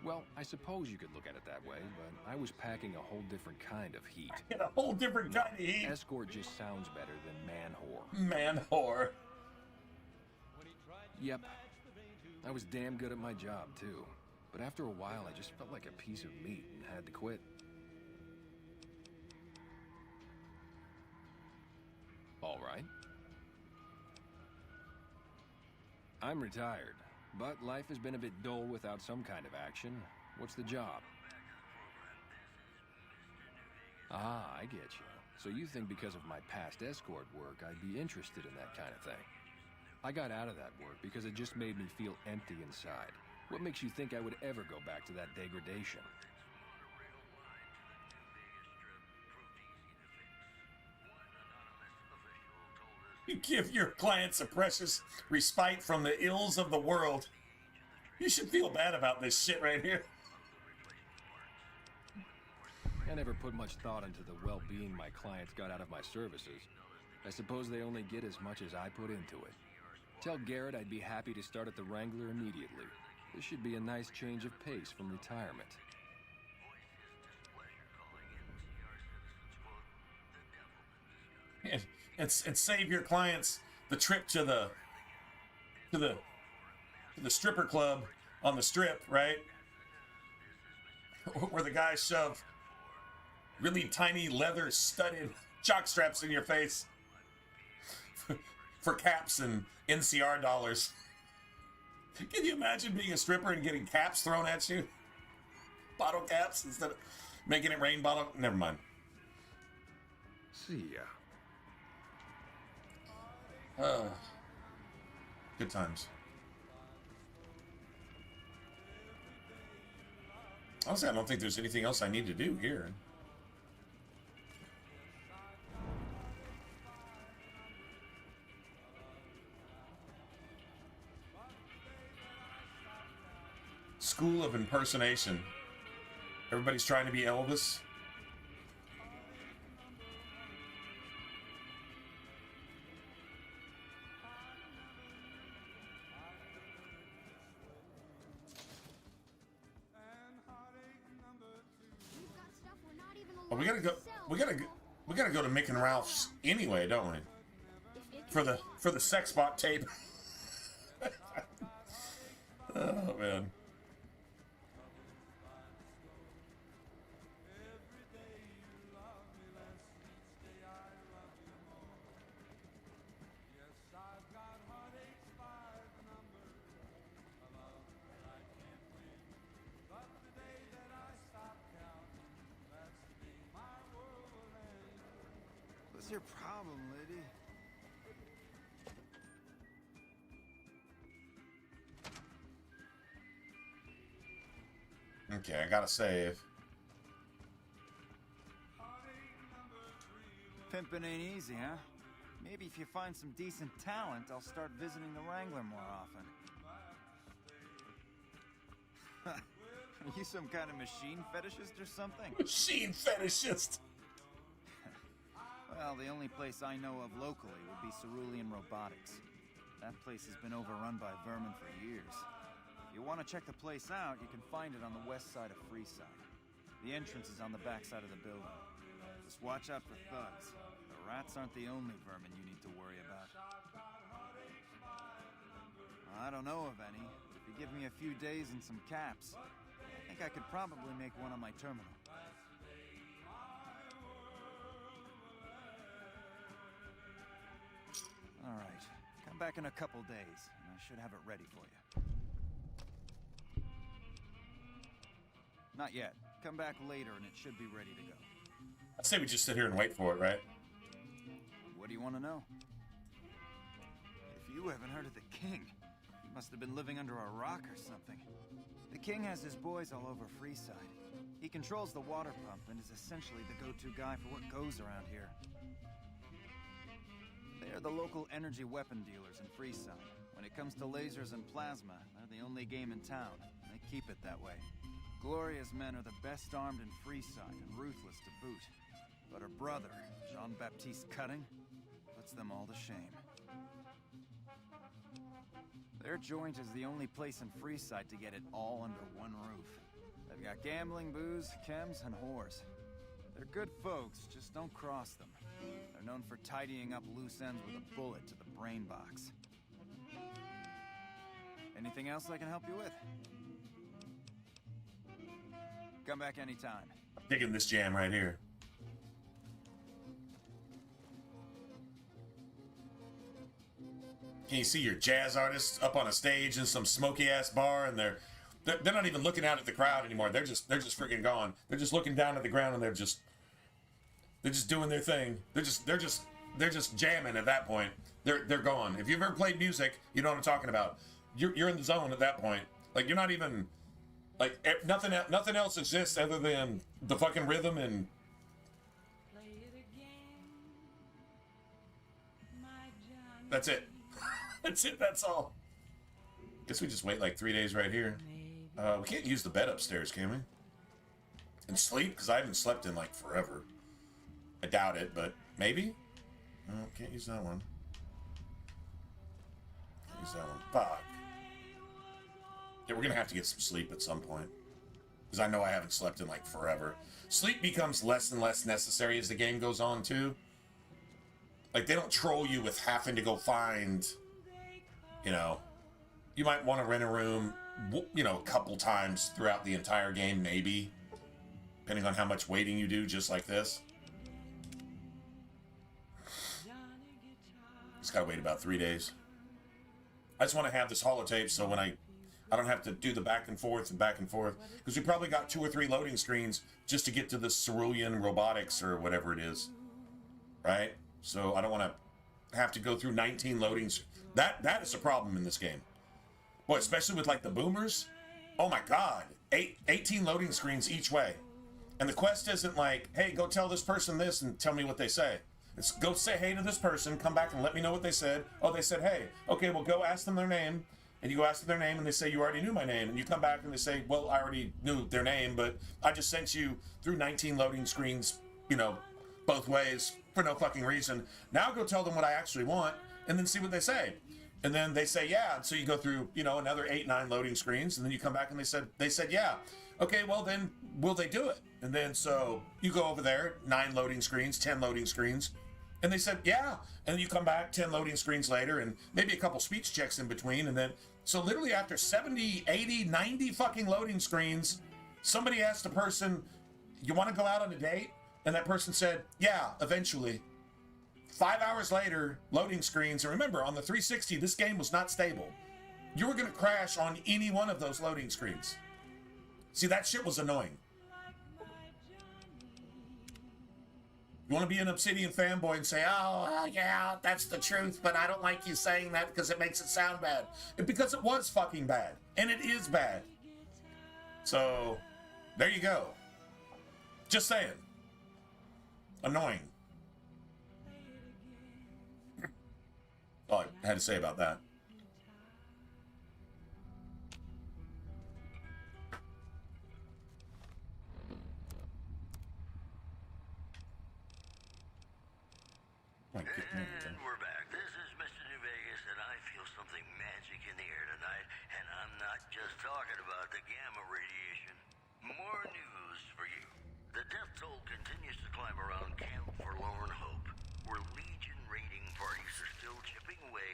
Well, I suppose you could look at it that way, but I was packing a whole different kind of heat. A whole different kind of heat? Escort just sounds better than man-whore. Man-whore. Yep. I was damn good at my job, too. But after a while, I just felt like a piece of meat and had to quit. All right. I'm retired, but life has been a bit dull without some kind of action. What's the job? Ah, I get you. So you think because of my past escort work, I'd be interested in that kind of thing. I got out of that work because it just made me feel empty inside. What makes you think I would ever go back to that degradation? You give your clients a precious respite from the ills of the world. You should feel bad about this shit right here. I never put much thought into the well-being my clients got out of my services. I suppose they only get as much as I put into it. Tell Garrett I'd be happy to start at the Wrangler immediately. This should be a nice change of pace from retirement. And save your clients the trip to the stripper club on the strip, right? Where the guys shove really tiny leather studded jock straps in your face for caps and NCR dollars. Can you imagine being a stripper and getting caps thrown at you? Bottle caps instead of making it rain bottle? Never mind. See ya. Good times. Honestly, I don't think there's anything else I need to do here. School of impersonation. Everybody's trying to be Elvis. Oh, we gotta go to Mick and Ralph's anyway, don't we? For the sex bot tape. Oh man. What's your problem, lady? Okay, I gotta save. Pimpin' ain't easy, huh? Maybe if you find some decent talent, I'll start visiting the Wrangler more often. Are you some kind of machine fetishist or something? Machine fetishist! Well, the only place I know of locally would be Cerulean Robotics. That place has been overrun by vermin for years. If you want to check the place out, you can find it on the west side of Freeside. The entrance is on the back side of the building. Just watch out for thugs. The rats aren't the only vermin you need to worry about. I don't know of any. If you give me a few days and some caps, I think I could probably make one on my terminal. All right. Come back in a couple days, and I should have it ready for you. Not yet. Come back later, and it should be ready to go. I say we just sit here and wait for it, right? What do you want to know? If you haven't heard of the king, Must have been living under a rock or something. The king has his boys all over Freeside. He controls the water pump and is essentially the go-to guy for what goes around here. They're the local energy weapon dealers in Freeside. When it comes to lasers and plasma, they're the only game in town. They keep it that way. Gloria's men are the best armed in Freeside and ruthless to boot. But her brother, Jean-Baptiste Cutting, puts them all to shame. Their joint is the only place in Freeside to get it all under one roof. They've got gambling, booze, chems, and whores. They're good folks, just don't cross them. They're known for tidying up loose ends with a bullet to the brain box. Anything else I can help you with? Come back anytime. Digging this jam right here. Can you see your jazz artists up on a stage in some smoky ass bar, and they're not even looking out at the crowd anymore. They're just freaking gone. They're just looking down at the ground, and they're just doing their thing. They're just jamming at that point. They're gone. If you've ever played music, you know what I'm talking about. You're in the zone at that point. Like, you're not even like, nothing else exists other than the fucking rhythm and that's it. That's it, that's all. Guess we just wait like 3 days right here. We can't use the bed upstairs, can we? And sleep? Because I haven't slept in like forever. I doubt it, but maybe? No, can't use that one. Can't use that one. Fuck. Yeah, we're gonna have to get some sleep at some point. Because I know I haven't slept in like forever. Sleep becomes less and less necessary as the game goes on too. Like, they don't troll you with having to go find, you know, you might want to rent a room, you know, a couple times throughout the entire game, maybe. Depending on how much waiting you do, just like this. Just gotta wait about 3 days. I just want to have this holotape so when I don't have to do the back and forth. Because we probably got 2 or 3 loading screens just to get to this cerulean robotics or whatever it is. Right? So I don't want to have to go through 19 loadings. That is a problem in this game. Boy, especially with like the boomers. Oh my god. 18 loading screens each way. And the quest isn't like, hey, go tell this person this and tell me what they say. It's go say hey to this person, come back and let me know what they said. Oh, they said hey. Okay, well, go ask them their name. And you go ask them their name and they say you already knew my name. And you come back and they say, well, I already knew their name, but I just sent you through 19 loading screens, you know, both ways for no fucking reason. Now go tell them what I actually want and then see what they say. And then they say yeah. And so you go through, you know, another 8-9 loading screens, and then you come back and they said yeah. Okay, well then will they do it? And then so you go over there, 9 loading screens, 10 loading screens, and they said yeah. And then you come back 10 loading screens later and maybe a couple speech checks in between, and then so literally after 70, 80, 90 fucking loading screens, somebody asked a person, you want to go out on a date? And that person said, yeah, eventually. 5 hours later, loading screens. And remember, on the 360, this game was not stable. You were going to crash on any one of those loading screens. See, that shit was annoying. You want to be an Obsidian fanboy and say, oh, yeah, that's the truth, but I don't like you saying that because it makes it sound bad. Because it was fucking bad. And it is bad. So, there you go. Just saying. Annoying. All I had to say about that. And we're back. This is Mr. New Vegas, and I feel something magic in the air tonight. And I'm not just talking about the gamma radiation. More news for you. The death toll continues to climb around Camp Forlorn Hope, where Legion raiding parties are still chipping away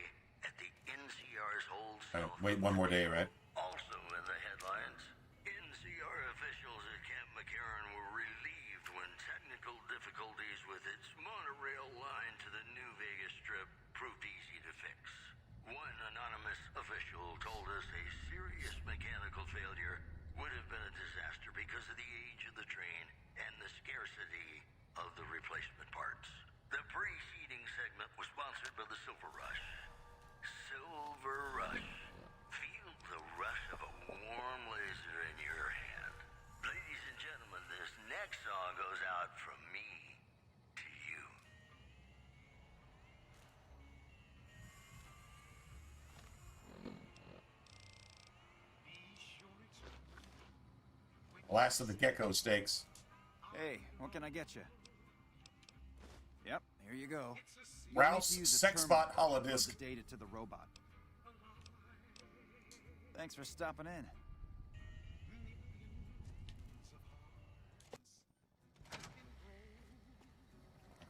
at the NCR's hold south. Wait one more day, right? Also in the headlines, NCR officials at Camp McCarran were relieved when technical difficulties with its monorail line to the New Vegas Strip proved easy to fix. One anonymous official told us a serious mechanical failure would have been a disaster because of the age of the train and the scarcity of the replacement parts. The preceding segment was sponsored by the Silver Rush. Silver Rush. Last of the gecko steaks. Hey, what can I get you? Yep, here you go. Ralph's Sexbot holodisc. The data to the robot. Thanks for stopping in.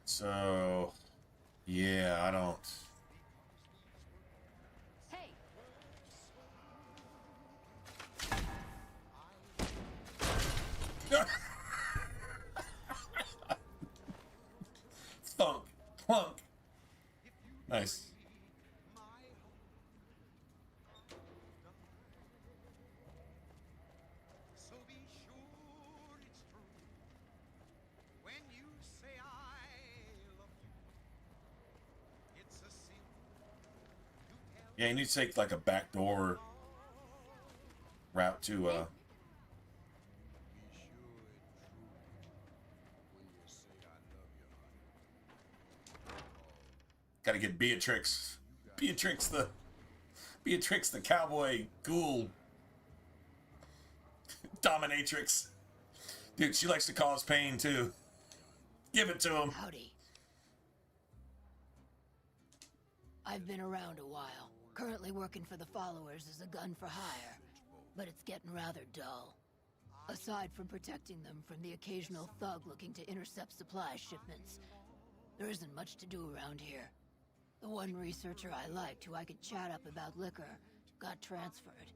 So, yeah, I don't. Hey. Thunk, plunk. Nice. Yeah, you need to take like a backdoor route to gotta get Beatrix the cowboy ghoul dominatrix. Dude, she likes to cause pain too. Give it to him. Howdy. I've been around a while. Currently working for the followers as a gun for hire, but it's getting rather dull. Aside from protecting them from the occasional thug looking to intercept supply shipments, there isn't much to do around here. The one researcher I liked, who I could chat up about liquor, got transferred.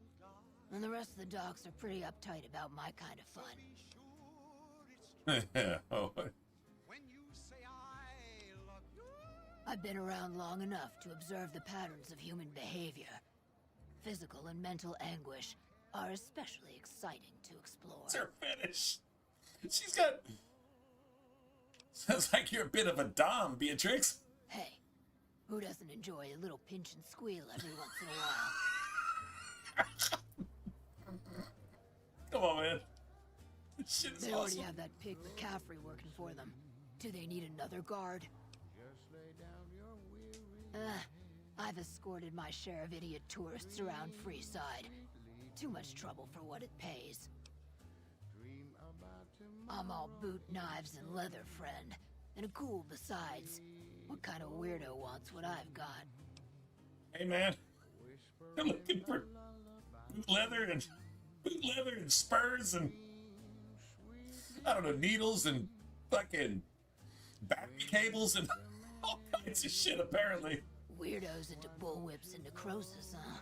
And the rest of the docs are pretty uptight about my kind of fun. Oh. I've been around long enough to observe the patterns of human behavior. Physical and mental anguish are especially exciting to explore. It's her fetish. She's got... Sounds like you're a bit of a dom, Beatrix. Hey, who doesn't enjoy a little pinch and squeal every once in a while? Come on, man. This shit is They awesome. already have that pig McCaffrey working for them. Do they need another guard? I've escorted my share of idiot tourists around Freeside. Too much trouble for what it pays. I'm all boot, knives, and leather, friend. And a ghoul besides. What kind of weirdo wants what I've got? Hey, man. I'm looking for boot leather and spurs and I don't know, needles and fucking battery cables and all kinds of shit, apparently. Weirdos into bullwhips and necrosis, huh?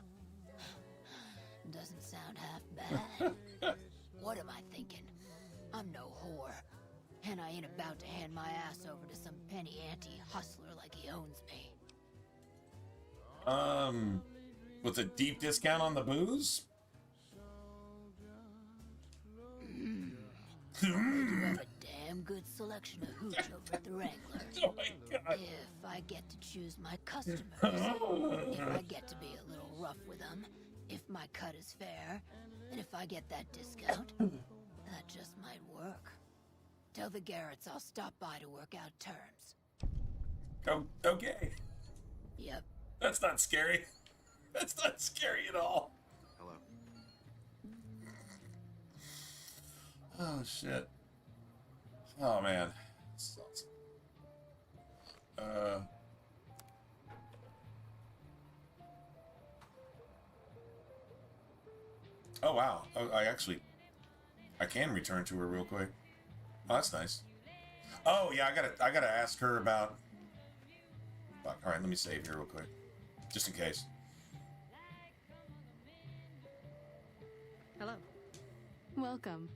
Doesn't sound half bad. What am I thinking? I'm no whore. And I ain't about to hand my ass over to some penny ante hustler like he owns me. With a deep discount on the booze? They do have a damn good selection of hooch over at the Wrangler. Oh my God. If I get to choose my customers, if I get to be a little rough with them, if my cut is fair, and if I get that discount, that just might work. Tell the Garretts I'll stop by to work out terms. Okay. Yep. That's not scary. That's not scary at all. Hello. Oh, shit. Oh, man. Oh, wow. Oh, I can return to her real quick. Oh, that's nice. Oh, yeah, I gotta ask her about... Fuck. All right, let me save here real quick. Just in case. Hello. Welcome.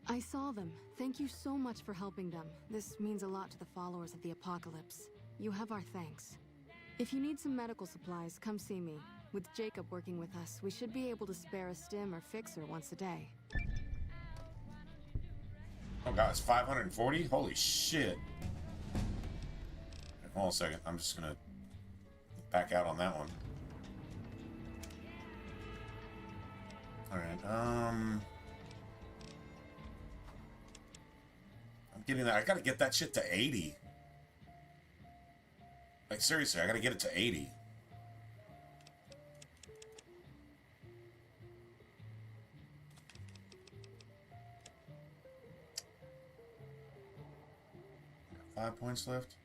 I saw them. Thank you so much for helping them. This means a lot to the followers of the apocalypse. You have our thanks. If you need some medical supplies, come see me. With Jacob working with us, we should be able to spare a stim or fixer once a day. Oh god, it's 540? Holy shit. Hold on a second. I'm just gonna back out on that one. Alright, I'm getting that. I gotta get that shit to 80. Like, seriously, I gotta get it to 80. 5 points left.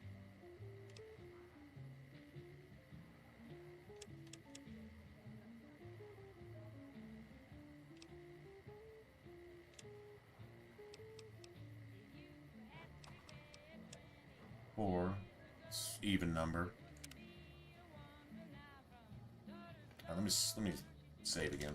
Four. It's even number. Let me save again.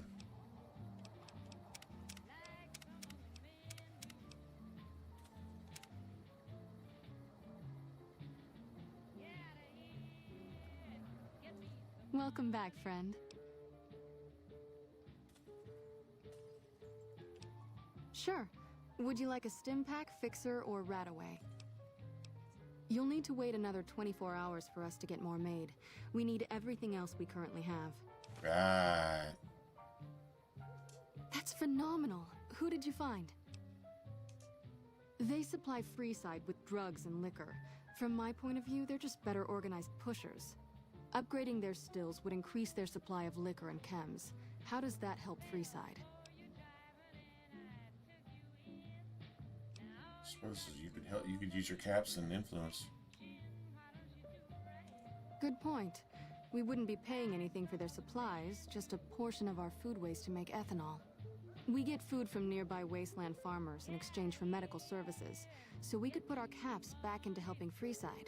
Welcome back, friend. Sure. Would you like a stim pack, fixer, or rataway? You'll need to wait another 24 hours for us to get more made. We need everything else we currently have. Right. That's phenomenal. Who did you find? They supply Freeside with drugs and liquor. From my point of view, they're just better organized pushers. Upgrading their stills would increase their supply of liquor and chems. How does that help Freeside? I suppose you could use your caps and influence. Good point. We wouldn't be paying anything for their supplies, just a portion of our food waste to make ethanol. We get food from nearby wasteland farmers in exchange for medical services, so we could put our caps back into helping Freeside.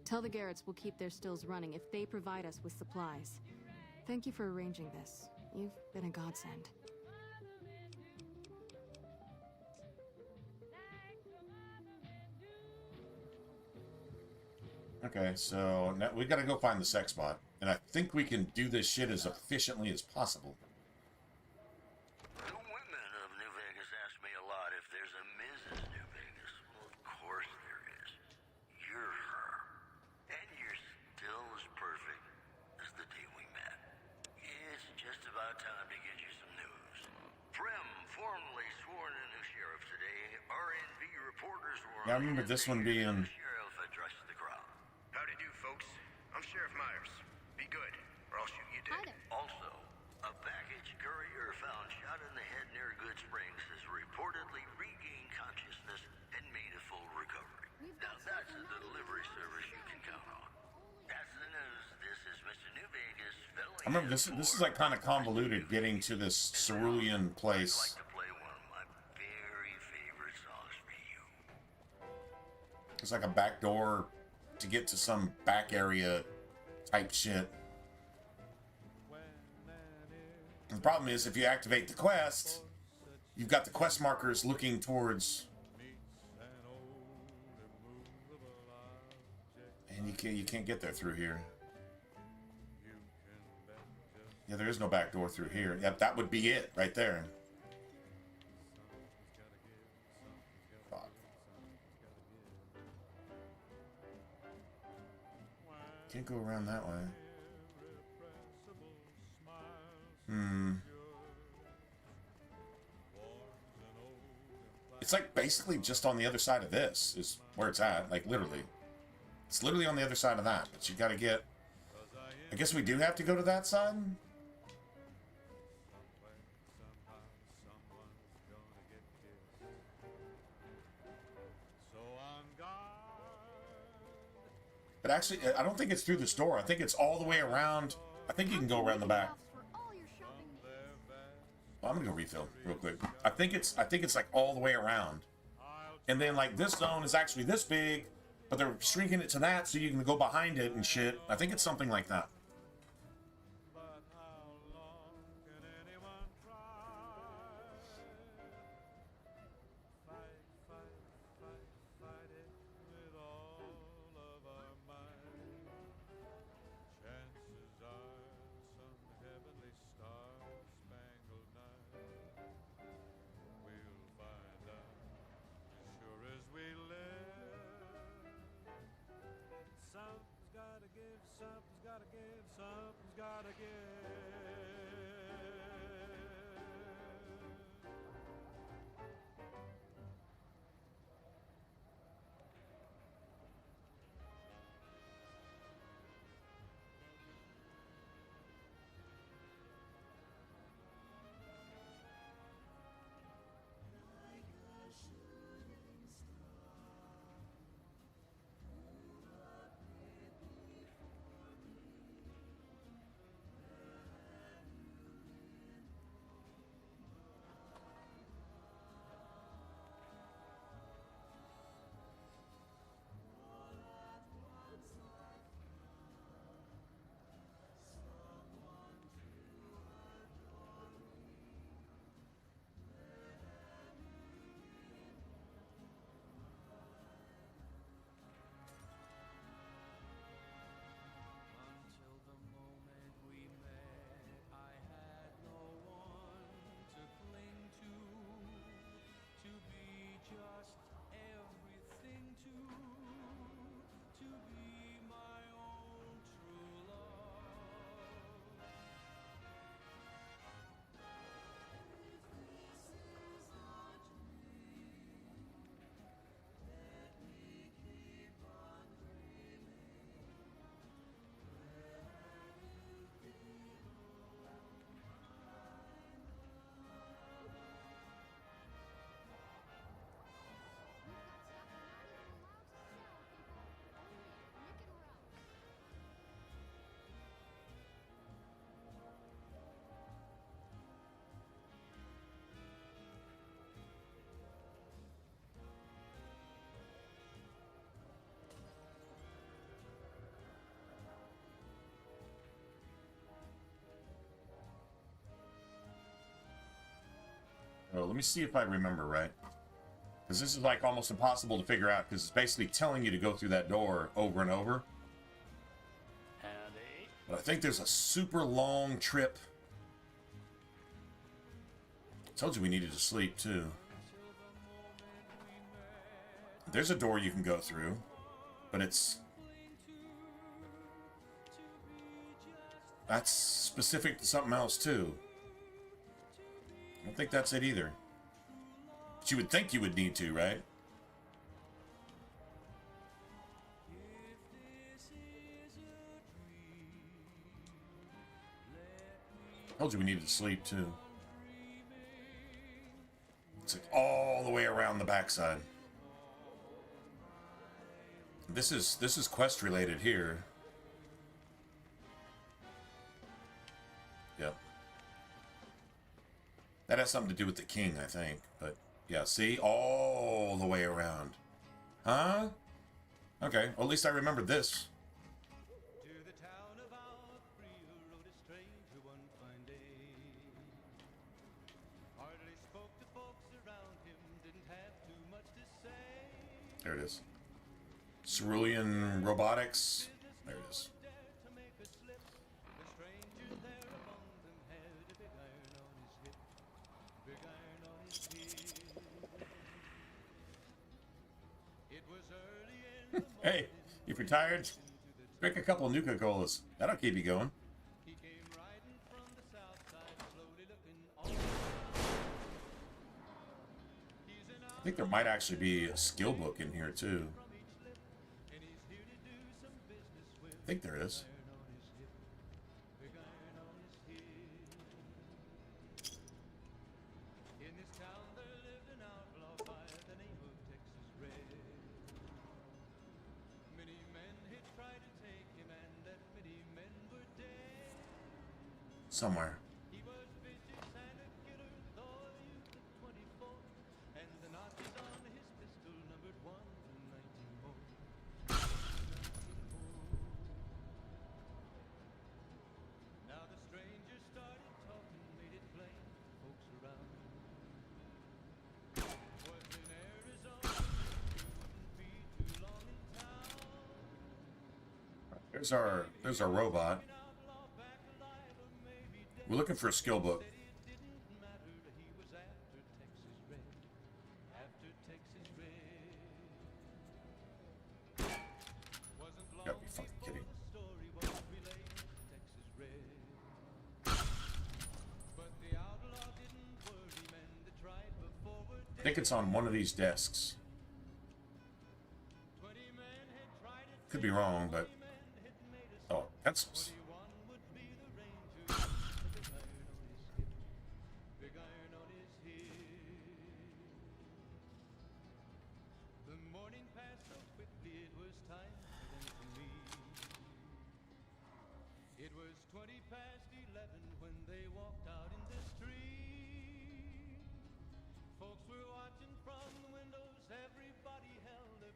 Tell the Garretts we'll keep their stills running if they provide us with supplies. Thank you for arranging this. You've been a godsend. Okay, so now we gotta go find the sex bot. And I think we can do this shit as efficiently as possible. The women of New Vegas ask me a lot if there's a Mrs. New Vegas. Well, of course there is. You're her. And you're still as perfect as the day we met. It's just about time to get you some news. Prim formally sworn a new sheriff today. R&V reporters were Yeah, I remember this one being... sheriff addressed the crowd. Howdy do, folks. I'm Sheriff Myers. Be good, or I'll shoot you dead. Also, a baggage courier found shot in the head near Good Springs has reportedly regained consciousness and made a full recovery. Now that's a delivery service you can count on. That's the news. This is Mr. New Vegas filling I remember this is like kind of convoluted getting to this cerulean place. to play one of my very favorite songs for you. It's like a back door to get to some back area type shit. And the problem is, if you activate the quest, you've got the quest markers looking towards, and you can't get there through here. Yeah, there is no back door through here. Yep, that would be it right there. Fuck. Can't go around that way. It's like basically just on the other side of this is where it's at. Like literally. It's literally on the other side of that. But you gotta get... I guess we do have to go to that side? But actually, I don't think it's through this door. I think it's all the way around. I think you can go around the back. Well, I'm gonna go refill real quick. I think it's like all the way around. And then like this zone is actually this big, but they're shrinking it to that so you can go behind it and shit. I think it's something like that. Let me see if I remember right. Because this is like almost impossible to figure out, because it's basically telling you to go through that door over and over. But I think there's a super long trip. I told you we needed to sleep too. There's a door you can go through, but that's specific to something else too. I don't think that's it either. But you would think you would need to, right? Told you we needed to sleep too. It's like all the way around the backside. This is quest related here. Yep. That has something to do with the king, I think. But yeah, see, all the way around. Huh? Okay. Well, at least I remembered this. There it is. Cerulean Robotics. There it is. Hey, if you're tired, drink a couple of Nuka-Colas. That'll keep you going. I think there might actually be a skill book in here too. I think there is. Somewhere. There's our robot. We're looking for a skill book. Gotta be fucking kidding. I think it's on one of these desks. Could be wrong, but oh, pencils.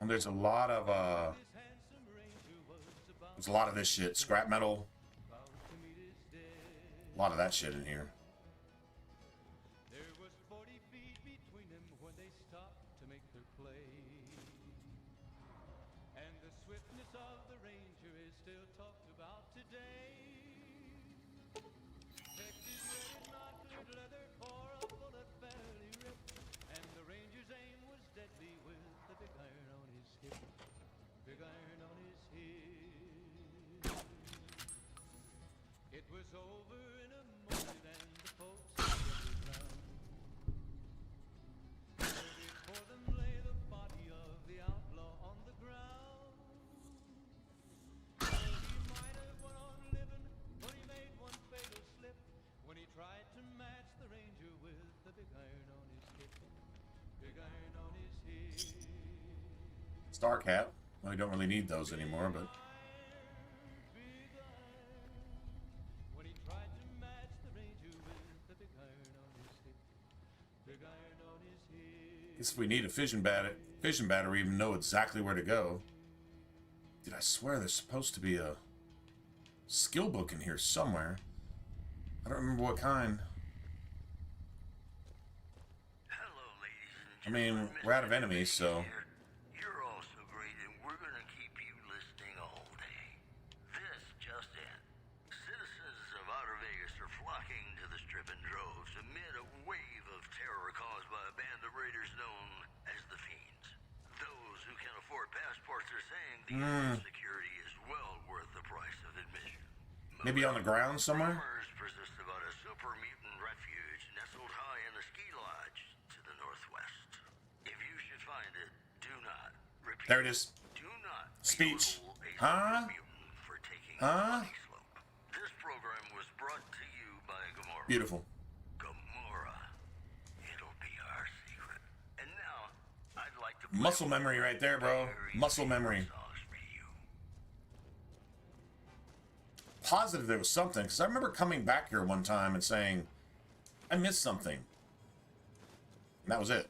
And there's a lot of this shit, scrap metal. A lot of that shit in here. There was 40 feet between them when they stopped to make their play. And the swiftness of the Ranger is still talked about today. Texas red is not good leather for a bullet fairly ripped. And the Ranger's aim was deadly with the big iron on his hip. Big iron on his hip. It was over in a moment and the folks gathered round. There before them lay the body of the outlaw on the ground. Oh, he might have went on living, but he made one fatal slip when he tried to match the Ranger with the big iron on his hip. Big iron on his hip. Star Cap. Well, we don't really need those anymore, but I guess if we need a fission battery, we even know exactly where to go. Dude, I swear there's supposed to be a skill book in here somewhere. I don't remember what kind. I mean, we're out of enemies, so. You're also great, and we're gonna keep you listening all day. This just in. Citizens of Outer Vegas are flocking to the Strip in droves amid a wave of terror caused by a band of raiders known as the Fiends. Those who can afford passports are saying the security is well worth the price of admission. Maybe on the ground somewhere? Rumors persist about a super mutant refuge nestled high in the ski lodge to the northwest. If you should find it, do not repeat. There it is. Do not Speech. Google a Huh? super mutant for taking Huh? a bunny slope. This program was brought to you by Gamora. Beautiful. Gamora. It'll be our secret. And now, I'd like to Muscle memory right there, bro. Muscle memory. Positive there was something, because I remember coming back here one time and saying, I missed something. And that was it.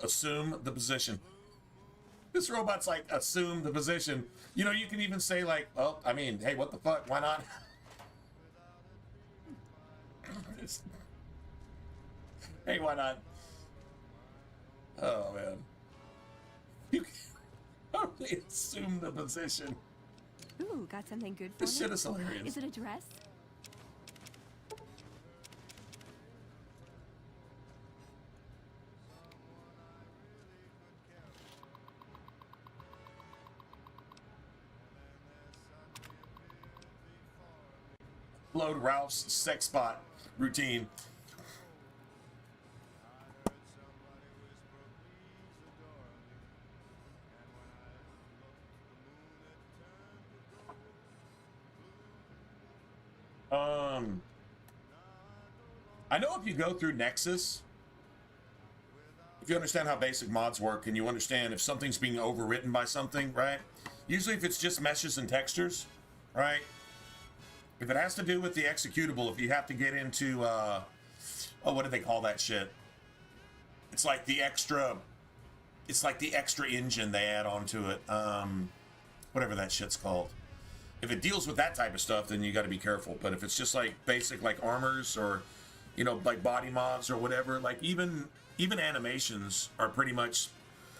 Assume the position. This robot's like, assume the position. You know, you can even say like, oh, I mean, hey, what the fuck? Why not? Hey, why not? Oh, man. You can only assume the position. Ooh, got something good for This me? shit is hilarious. Is it a dress? Load Ralph's sex spot routine. I know if you go through Nexus, if you understand how basic mods work and you understand if something's being overwritten by something, right? Usually if it's just meshes and textures, right? If it has to do with the executable, if you have to get into, oh, what do they call that shit? It's like the extra engine they add onto it. Whatever that shit's called. If it deals with that type of stuff, then you got to be careful. But if it's just like basic, like armors or, you know, like body mods or whatever, like even animations are pretty much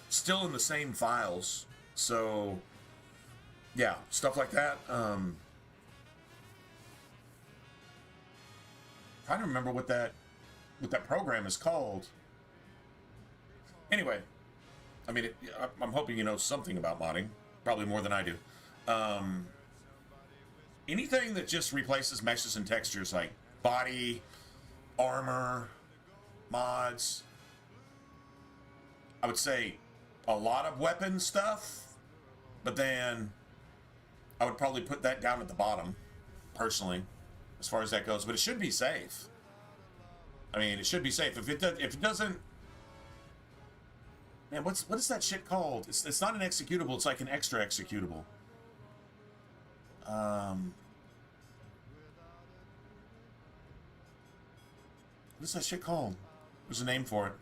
still in the same files. So, yeah, stuff like that. Trying to remember what that program is called. Anyway, I mean, I'm hoping you know something about modding, probably more than I do. Anything that just replaces meshes and textures, like body, armor, mods. I would say a lot of weapon stuff, but then I would probably put that down at the bottom, personally, as far as that goes. But it should be safe. I mean, it should be safe. If it doesn't, man, what is that shit called? It's not an executable. It's like an extra executable. What is that shit called? There's a name for it.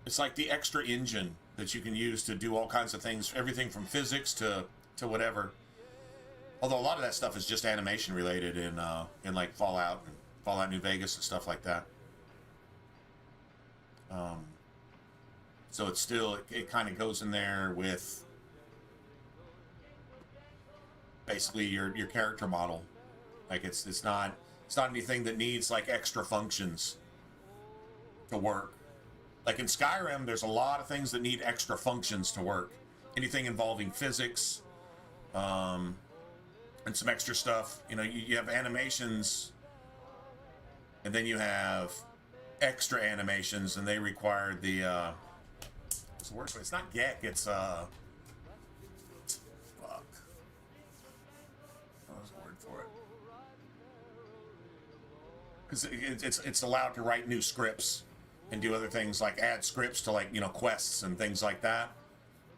It's like the extra engine that you can use to do all kinds of things, everything from physics to whatever. Although a lot of that stuff is just animation related in like Fallout and Fallout New Vegas and stuff like that. So it's still, it kind of goes in there with basically your character model. Like it's not anything that needs like extra functions to work. Like in Skyrim, there's a lot of things that need extra functions to work. Anything involving physics, and some extra stuff. You know, you have animations, and then you have extra animations, and they require the what's the word for it? It's not GEC, it's fuck. What was the word for it? Because it's allowed to write new scripts and do other things like add scripts to, like, you know, quests and things like that.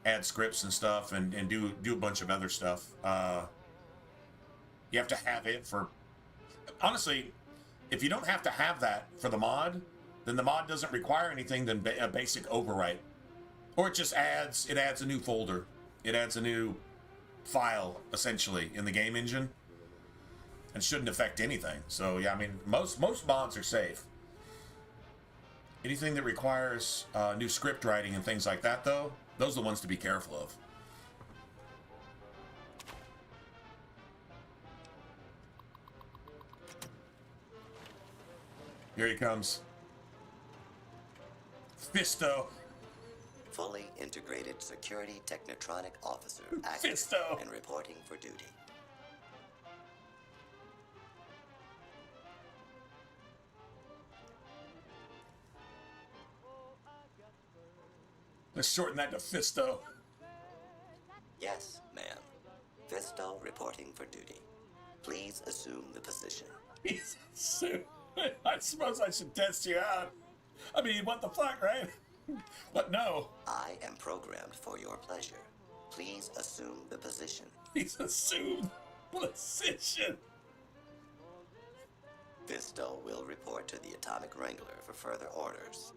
Add scripts and stuff and do a bunch of other stuff. You have to have it for... Honestly, if you don't have to have that for the mod, then the mod doesn't require anything than a basic overwrite. Or it just adds a new folder. It adds a new file, essentially, in the game engine. And shouldn't affect anything. So, yeah, I mean, most mods are safe. Anything that requires new script writing and things like that, though, those are the ones to be careful of. Here he comes. Fisto. Fully integrated security technotronic officer active Fisto. and reporting for duty. Let's shorten that to Fisto. Yes, ma'am. Fisto reporting for duty. Please assume the position. He's assumed. I suppose I should test you out. I mean, what the fuck, right? But no. I am programmed for your pleasure. Please assume the position. He's assumed position. Fisto will report to the Atomic Wrangler for further orders.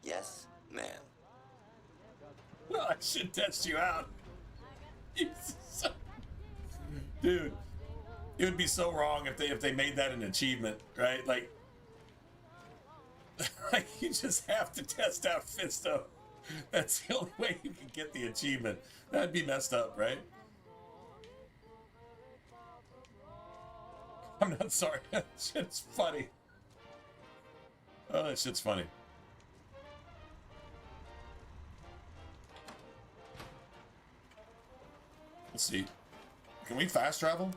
Yes, ma'am. Well, I should test you out. Dude, it would be so wrong if they made that an achievement, right? Like you just have to test out Fisto. That's the only way you can get the achievement. That'd be messed up, right? I'm not sorry. That shit's funny. Oh, that shit's funny. Let's see. Can we fast travel?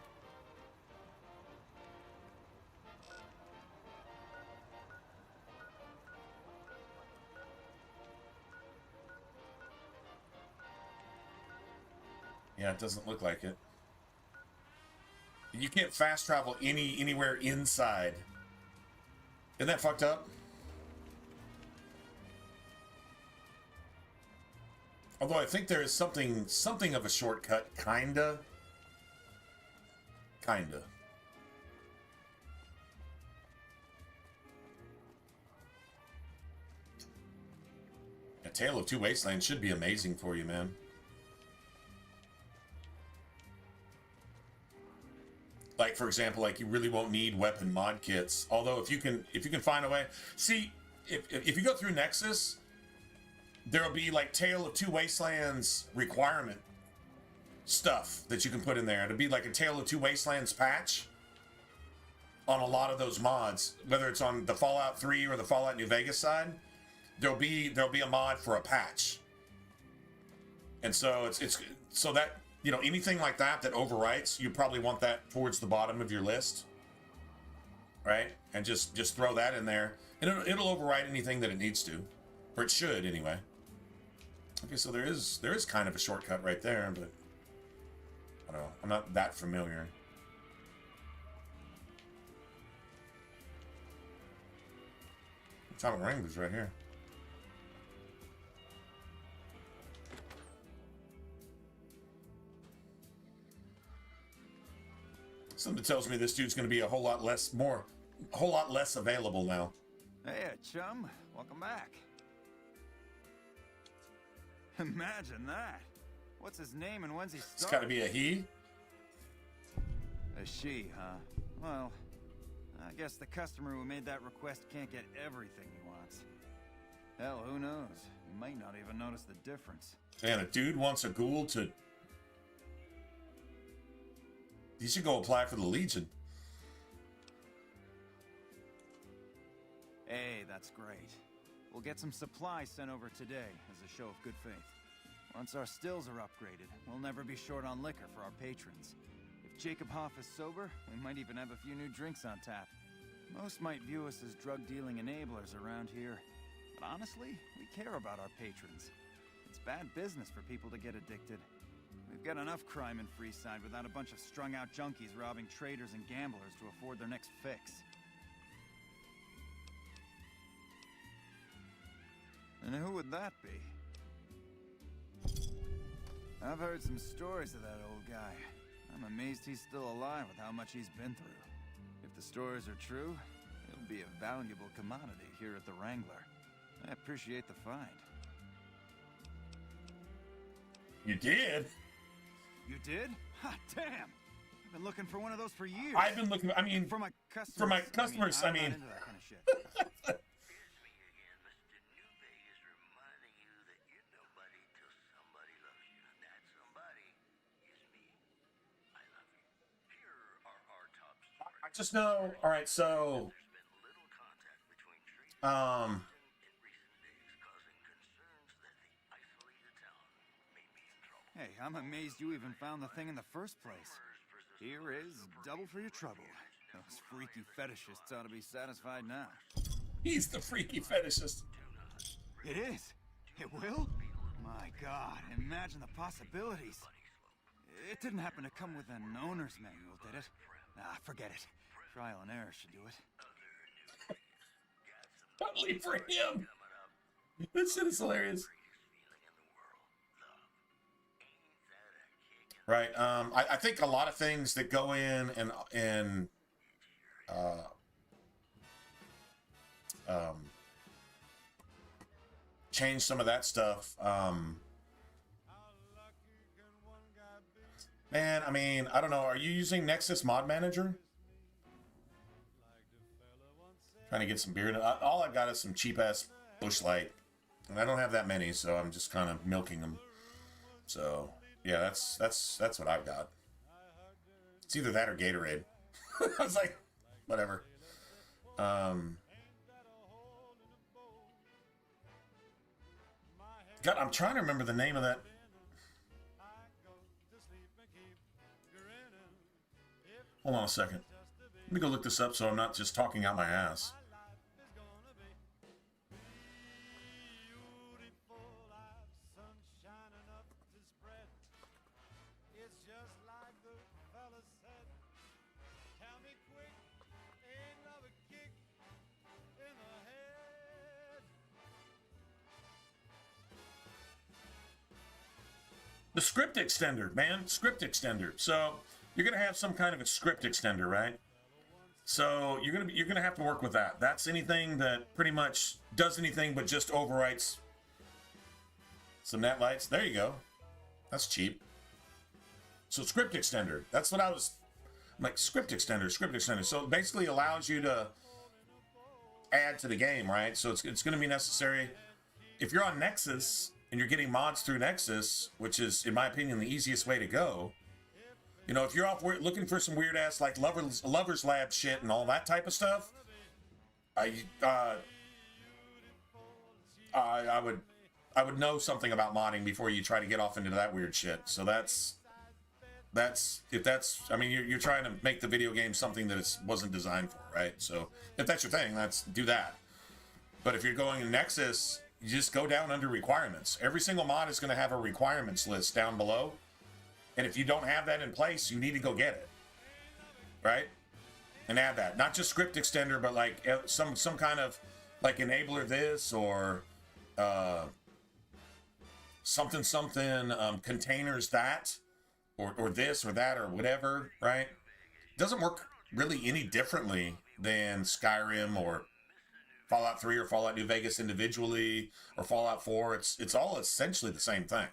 Yeah, it doesn't look like it. You can't fast travel anywhere inside. Isn't that fucked up? Although I think there is something of a shortcut, kinda. A Tale of Two Wastelands should be amazing for you, man. Like, for example, like you really won't need weapon mod kits. Although if you can find a way, see, if you go through Nexus, there'll be like Tale of Two Wastelands requirement stuff that you can put in there. It'll be like a Tale of Two Wastelands patch on a lot of those mods, whether it's on the Fallout 3 or the Fallout New Vegas side. There'll be a mod for a patch, and so it's so that, you know, anything like that overwrites, you probably want that towards the bottom of your list, right? And just throw that in there, and it'll overwrite anything that it needs to, or it should anyway. Okay, so there is kind of a shortcut right there, but I don't know. I'm not that familiar. Atomic Wrangler's right here. Something tells me this dude's going to be a whole lot less available now. Hey, chum. Welcome back. Imagine that. What's his name and when's he start? It's got to be a he. A she, huh? Well, I guess the customer who made that request can't get everything he wants. Hell, who knows? You might not even notice the difference. Man, a dude wants a ghoul to... He should go apply for the Legion. Hey, that's great. We'll get some supplies sent over today as a show of good faith. Once our stills are upgraded, we'll never be short on liquor for our patrons. If Jacob Hoff is sober, we might even have a few new drinks on tap. Most might view us as drug-dealing enablers around here. But honestly, we care about our patrons. It's bad business for people to get addicted. We've got enough crime in Freeside without a bunch of strung-out junkies robbing traders and gamblers to afford their next fix. And who would that be? I've heard some stories of that old guy. I'm amazed he's still alive with how much he's been through. If the stories are true, he'll be a valuable commodity here at the Wrangler. I appreciate the find. You did? You did? Ha, damn! I've been looking for one of those for years. I've been looking, I mean, for my customers. For my customers, I'm not into that kind of shit. I just know, all right, so, Hey, I'm amazed you even found the thing in the first place. Here is double for your trouble. Those freaky fetishists ought to be satisfied now. He's the freaky fetishist. It is. It will? My God, imagine the possibilities. It didn't happen to come with an owner's manual, did it? Ah, forget it. Trial and error should do it. Totally for him. This shit is hilarious. Right. I think a lot of things that go in and change some of that stuff. Man, I mean, I don't know. Are you using Nexus Mod Manager? Trying to get some beer. All I've got is some cheap ass Busch Light, and I don't have that many, so I'm just kind of milking them. So yeah, that's what I've got. It's either that or Gatorade. I was like, whatever. God, I'm trying to remember the name of that. Hold on a second. Let me go look this up so I'm not just talking out my ass. The script extender, man. Script extender. So you're gonna have some kind of a script extender, right? So you're gonna have to work with that. That's anything that pretty much does anything but just overwrites some net lights. There you go. That's cheap. So script extender. That's what I'm like, script extender, script extender. So it basically allows you to add to the game, right? So it's gonna be necessary if you're on Nexus and you're getting mods through Nexus, which is, in my opinion, the easiest way to go. You know, if you're off looking for some weird ass like lovers lab shit and all that type of stuff, I would know something about modding before you try to get off into that weird shit. So I mean, you're trying to make the video game something that it wasn't designed for, right? So if that's your thing, do that. But if you're going in Nexus, you just go down under requirements. Every single mod is going to have a requirements list down below. And if you don't have that in place, you need to go get it. Right? And add that. Not just script extender, but like some kind of like enabler this or something containers that or this or that or whatever, right? It doesn't work really any differently than Skyrim or Fallout 3 or Fallout New Vegas individually or Fallout 4. It's all essentially the same thing.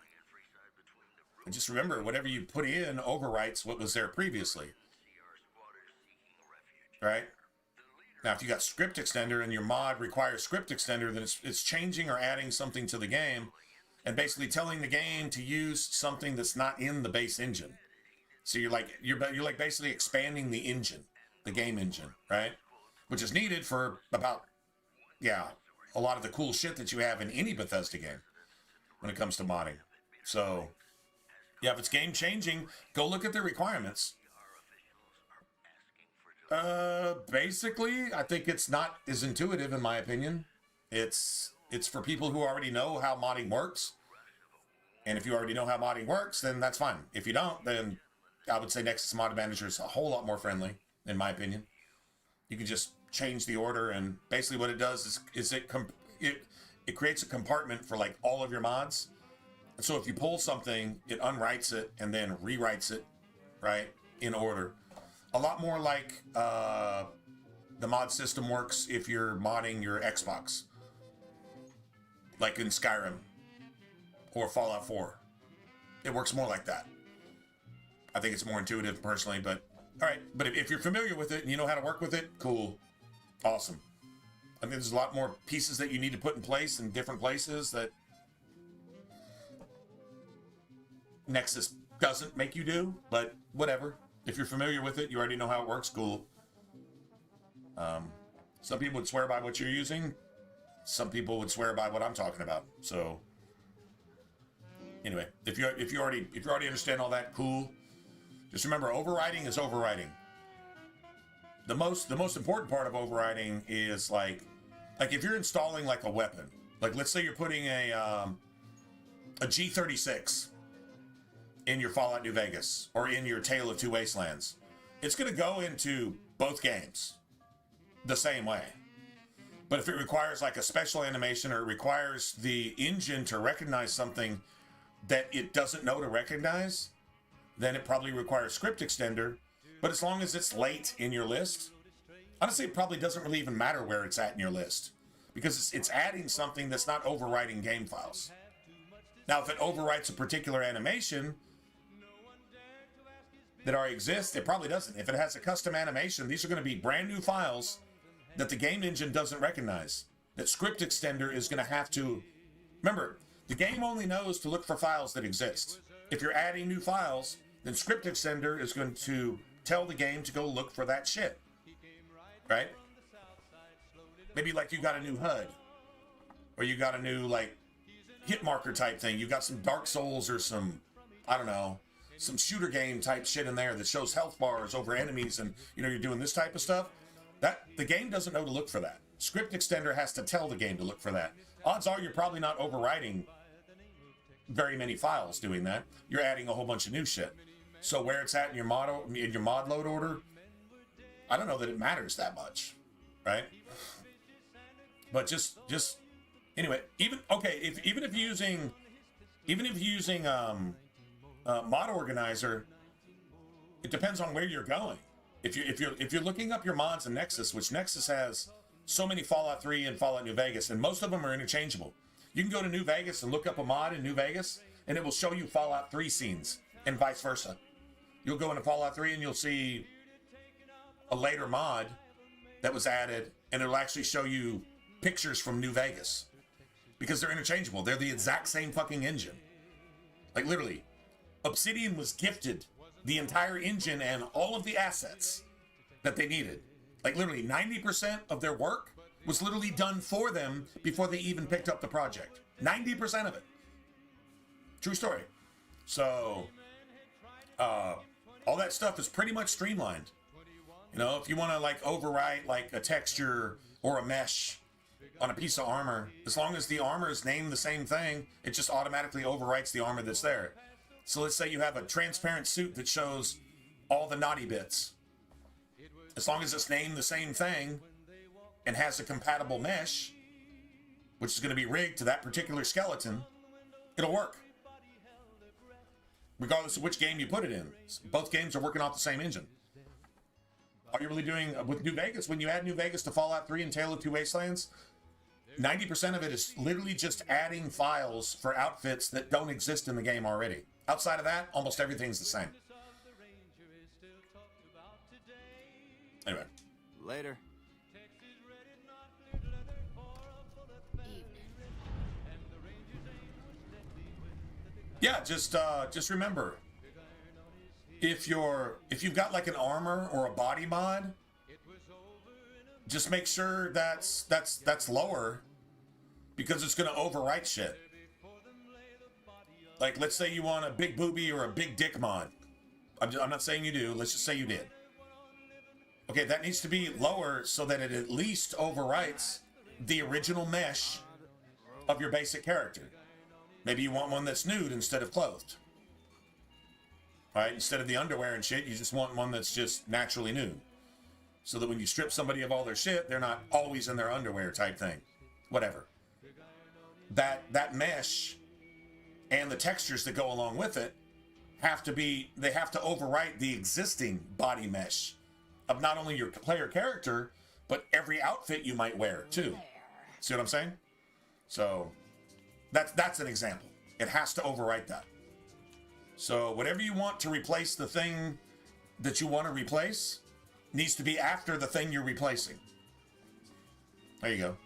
And just remember, whatever you put in overwrites what was there previously. Right? Now, if you got script extender and your mod requires script extender, then it's changing or adding something to the game and basically telling the game to use something that's not in the base engine. So you're like basically expanding the engine, the game engine, right? Which is needed for about, a lot of the cool shit that you have in any Bethesda game when it comes to modding. So yeah, if it's game changing, go look at the requirements. Basically, I think it's not as intuitive in my opinion. It's for people who already know how modding works. And if you already know how modding works, then that's fine. If you don't, then I would say Nexus Mod Manager is a whole lot more friendly, in my opinion. You can just change the order, and basically what it does is it creates a compartment for like all of your mods. And so if you pull something, it unwrites it and then rewrites it, right, in order. A lot more like the mod system works if you're modding your Xbox, like in Skyrim or Fallout 4. It works more like that. I think it's more intuitive personally, but all right. But if you're familiar with it and you know how to work with it, cool. Awesome. I mean, there's a lot more pieces that you need to put in place in different places that Nexus doesn't make you do, but whatever. If you're familiar with it, you already know how it works, cool. Some people would swear by what you're using. Some people would swear by what I'm talking about. So anyway, if you already understand all that, cool. Just remember, overriding is overriding. The most important part of overriding is like if you're installing like a weapon, like let's say you're putting a G36 in your Fallout New Vegas or in your Tale of Two Wastelands, it's going to go into both games the same way. But if it requires like a special animation or it requires the engine to recognize something that it doesn't know to recognize, then it probably requires script extender. But as long as it's late in your list, honestly, it probably doesn't really even matter where it's at in your list because it's adding something that's not overwriting game files. Now, if it overwrites a particular animation that already exists, it probably doesn't. If it has a custom animation, these are going to be brand new files that the game engine doesn't recognize, that script extender is going to have to... Remember, the game only knows to look for files that exist. If you're adding new files, then script extender is going to tell the game to go look for that shit. Right? Maybe like you got a new HUD, or you got a new like hit marker type thing. You got some Dark Souls or some, I don't know, some shooter game type shit in there that shows health bars over enemies, and you know you're doing this type of stuff. That the game doesn't know to look for that. Script extender has to tell the game to look for that. Odds are you're probably not overwriting very many files doing that. You're adding a whole bunch of new shit. So where it's at in your mod load order, I don't know that it matters that much, right? But just anyway, even if you're using mod organizer, it depends on where you're going. If you're looking up your mods in Nexus, which Nexus has so many Fallout 3 and Fallout New Vegas, and most of them are interchangeable. You can go to New Vegas and look up a mod in New Vegas, and it will show you Fallout 3 scenes, and vice versa. You'll go into Fallout 3 and you'll see a later mod that was added, and it'll actually show you pictures from New Vegas. Because they're interchangeable. They're the exact same fucking engine. Like literally, Obsidian was gifted the entire engine and all of the assets that they needed. Like literally 90% of their work was literally done for them before they even picked up the project. 90% of it. True story. So, all that stuff is pretty much streamlined. You know, if you want to like overwrite like a texture or a mesh on a piece of armor, as long as the armor is named the same thing, it just automatically overwrites the armor that's there. So let's say you have a transparent suit that shows all the naughty bits. As long as it's named the same thing and has a compatible mesh, which is going to be rigged to that particular skeleton, it'll work. Regardless of which game you put it in. Both games are working off the same engine. All you're really doing with New Vegas, when you add New Vegas to Fallout 3 and Tale of Two Wastelands, 90% of it is literally just adding files for outfits that don't exist in the game already. Outside of that, almost everything's the same. Anyway. Later. Yeah, just remember, if you've got like an armor or a body mod, just make sure that's lower, because it's gonna overwrite shit. Like, let's say you want a big booby or a big dick mod. I'm not saying you do. Let's just say you did. Okay, that needs to be lower so that it at least overwrites the original mesh of your basic character. Maybe you want one that's nude instead of clothed. All right, instead of the underwear and shit, you just want one that's just naturally nude. So that when you strip somebody of all their shit, they're not always in their underwear type thing. Whatever. That mesh and the textures that go along with it they have to overwrite the existing body mesh of not only your player character, but every outfit you might wear too. See what I'm saying? So that's an example. It has to overwrite that. So whatever you want to replace the thing that you want to replace needs to be after the thing you're replacing. There you go.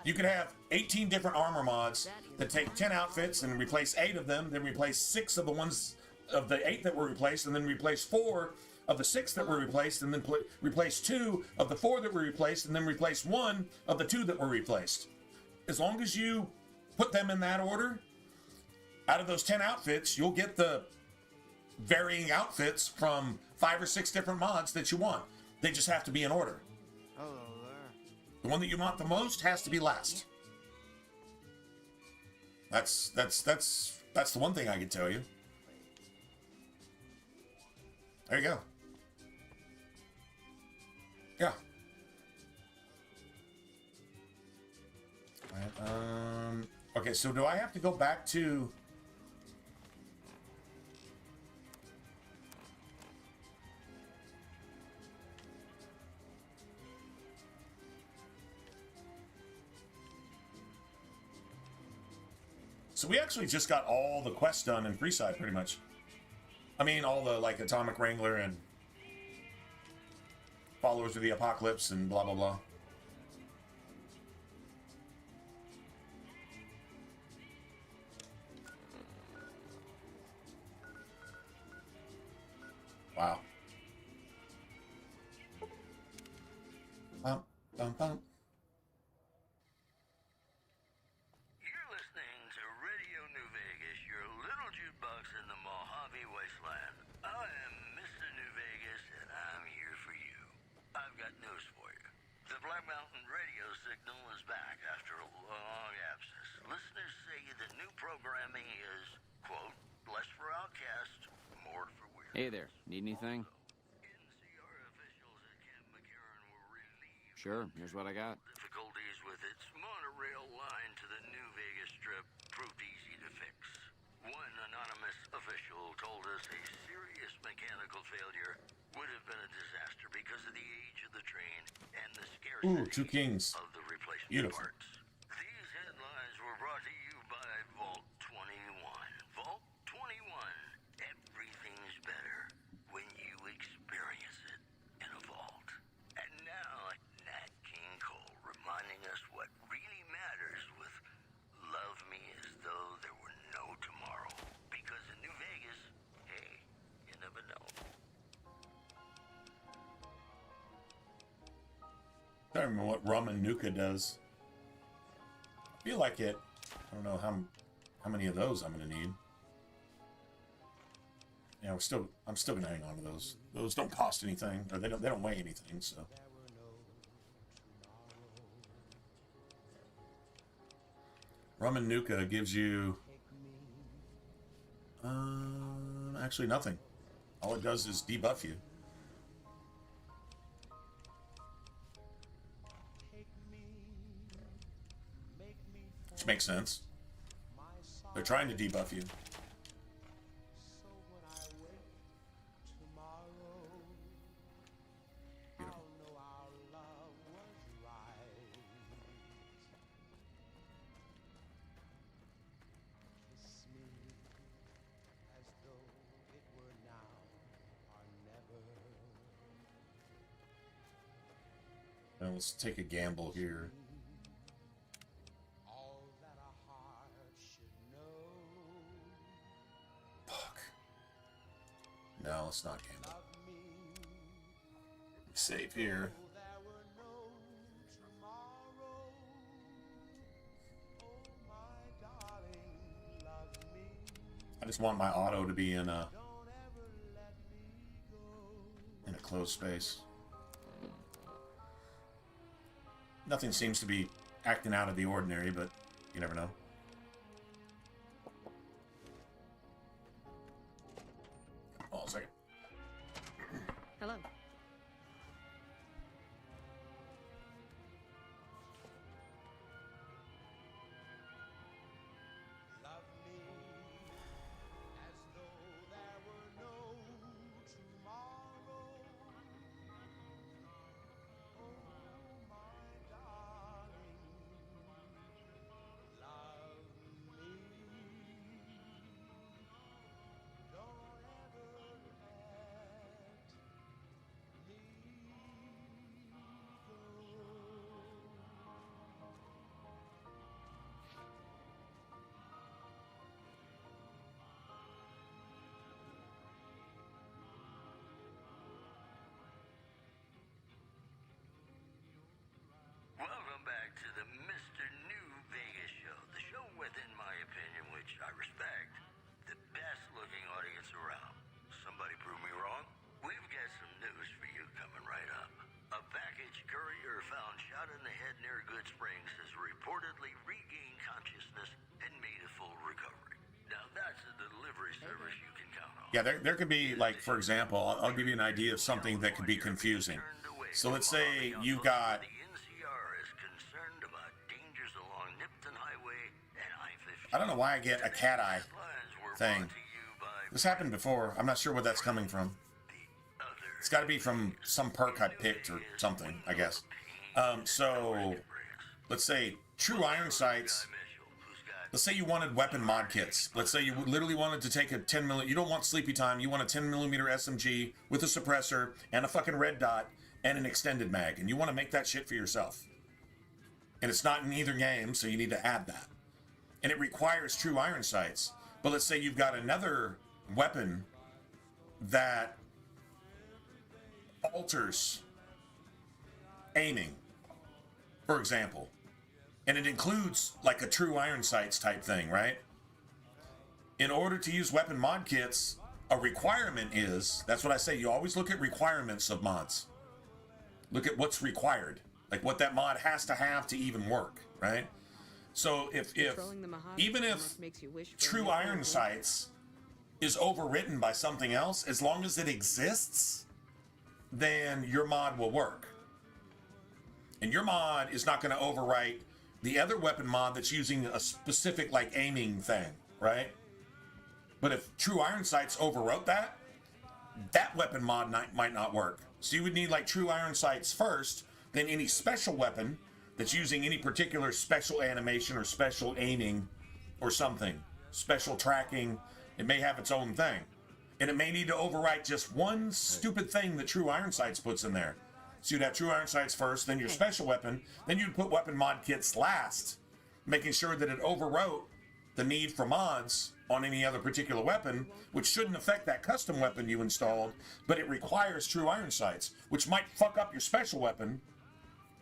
You could have 18 different armor mods that take 10 outfits and replace 8 of them, then replace 6 of the ones of the 8 that were replaced, and then replace 4 of the 6 that were replaced, and then replace 2 of the 4 that were replaced, and then replace 1 of the 2 that were replaced. As long as you put them in that order, out of those 10 outfits, you'll get the varying outfits from 5 or 6 different mods that you want. They just have to be in order. Hello there. The one that you want the most has to be last. That's the one thing I can tell you. There you go. Yeah. All right, okay, so do I have to go back to... So we actually just got all the quests done in Freeside, pretty much. I mean, all the, like, Atomic Wrangler and Followers of the Apocalypse and blah, blah, blah. Wow. Bum, bum, bum. You're listening to Radio New Vegas, your little jukebox in the Mojave Wasteland. I am Mr. New Vegas, and I'm here for you. I've got news for you. The Black Mountain radio signal is back after a long absence. Listeners say the new programming is, quote, less for outcasts, more for weirdos. Hey there, need anything? NCR officials at Camp McCarran were relieved. Sure, here's what I got. Difficulties with its monorail line to the New Vegas Strip proved easy to fix. One anonymous official told us a serious mechanical failure would have been a disaster because of the age of the train and the scarcity Ooh, 2 kings. of the replacement Beautiful. parts. These headlines were brought to you by Vault 21. Vault 21. Everything's better when you experience it in a vault. And now, Nat King Cole reminding us what really matters with Love Me As Though There Were No Tomorrow. Because in New Vegas, hey, you never know. I don't remember what Rum and Nuka does. I feel like it. I don't know how many of those I'm gonna need. Yeah, I'm still gonna hang on to those. Those don't cost anything, or they don't weigh anything, so. Rum and Nuka gives you actually nothing. All it does is debuff you. Which makes sense. They're trying to debuff you. Now let's take a gamble here. Fuck. No, let's not gamble. Save here. I just want my auto to be in a closed space. Nothing seems to be acting out of the ordinary, but you never know. Hold on a second. Hello. shot in the head near Good Springs has reportedly regained consciousness and made a full recovery. Now that's a delivery service you can count on. Yeah, there could be, like, for example, I'll give you an idea of something that could be confusing. So let's say you've got... The NCR is concerned about dangers along Nipton Highway and I-50. I don't know why I get a cat eye thing. This happened before. I'm not sure where that's coming from. It's got to be from some perk I picked or something, I guess. So, let's say true iron sights. Let's say you wanted weapon mod kits. Let's say you literally wanted to take a 10mm. You don't want sleepy time. You want a 10mm SMG with a suppressor and a fucking red dot and an extended mag, and you want to make that shit for yourself. And it's not in either game, so you need to add that. And it requires true iron sights. But let's say you've got another weapon that alters aiming, for example. And it includes like a true iron sights type thing, right? In order to use weapon mod kits, a requirement is, that's what I say, you always look at requirements of mods. Look at what's required, like what that mod has to have to even work, right? So if even if true iron sights is overwritten by something else, as long as it exists, then your mod will work. And your mod is not going to overwrite the other weapon mod that's using a specific like aiming thing, right? But if true iron sights overwrote that, that weapon mod might not work. So you would need like true iron sights first, then any special weapon that's using any particular special animation or special aiming or something, special tracking. It may have its own thing. And it may need to overwrite just one stupid thing that true iron sights puts in there. So you'd have true iron sights first, then your special weapon, then you'd put weapon mod kits last, making sure that it overwrote the need for mods on any other particular weapon, which shouldn't affect that custom weapon you installed, but it requires true iron sights, which might fuck up your special weapon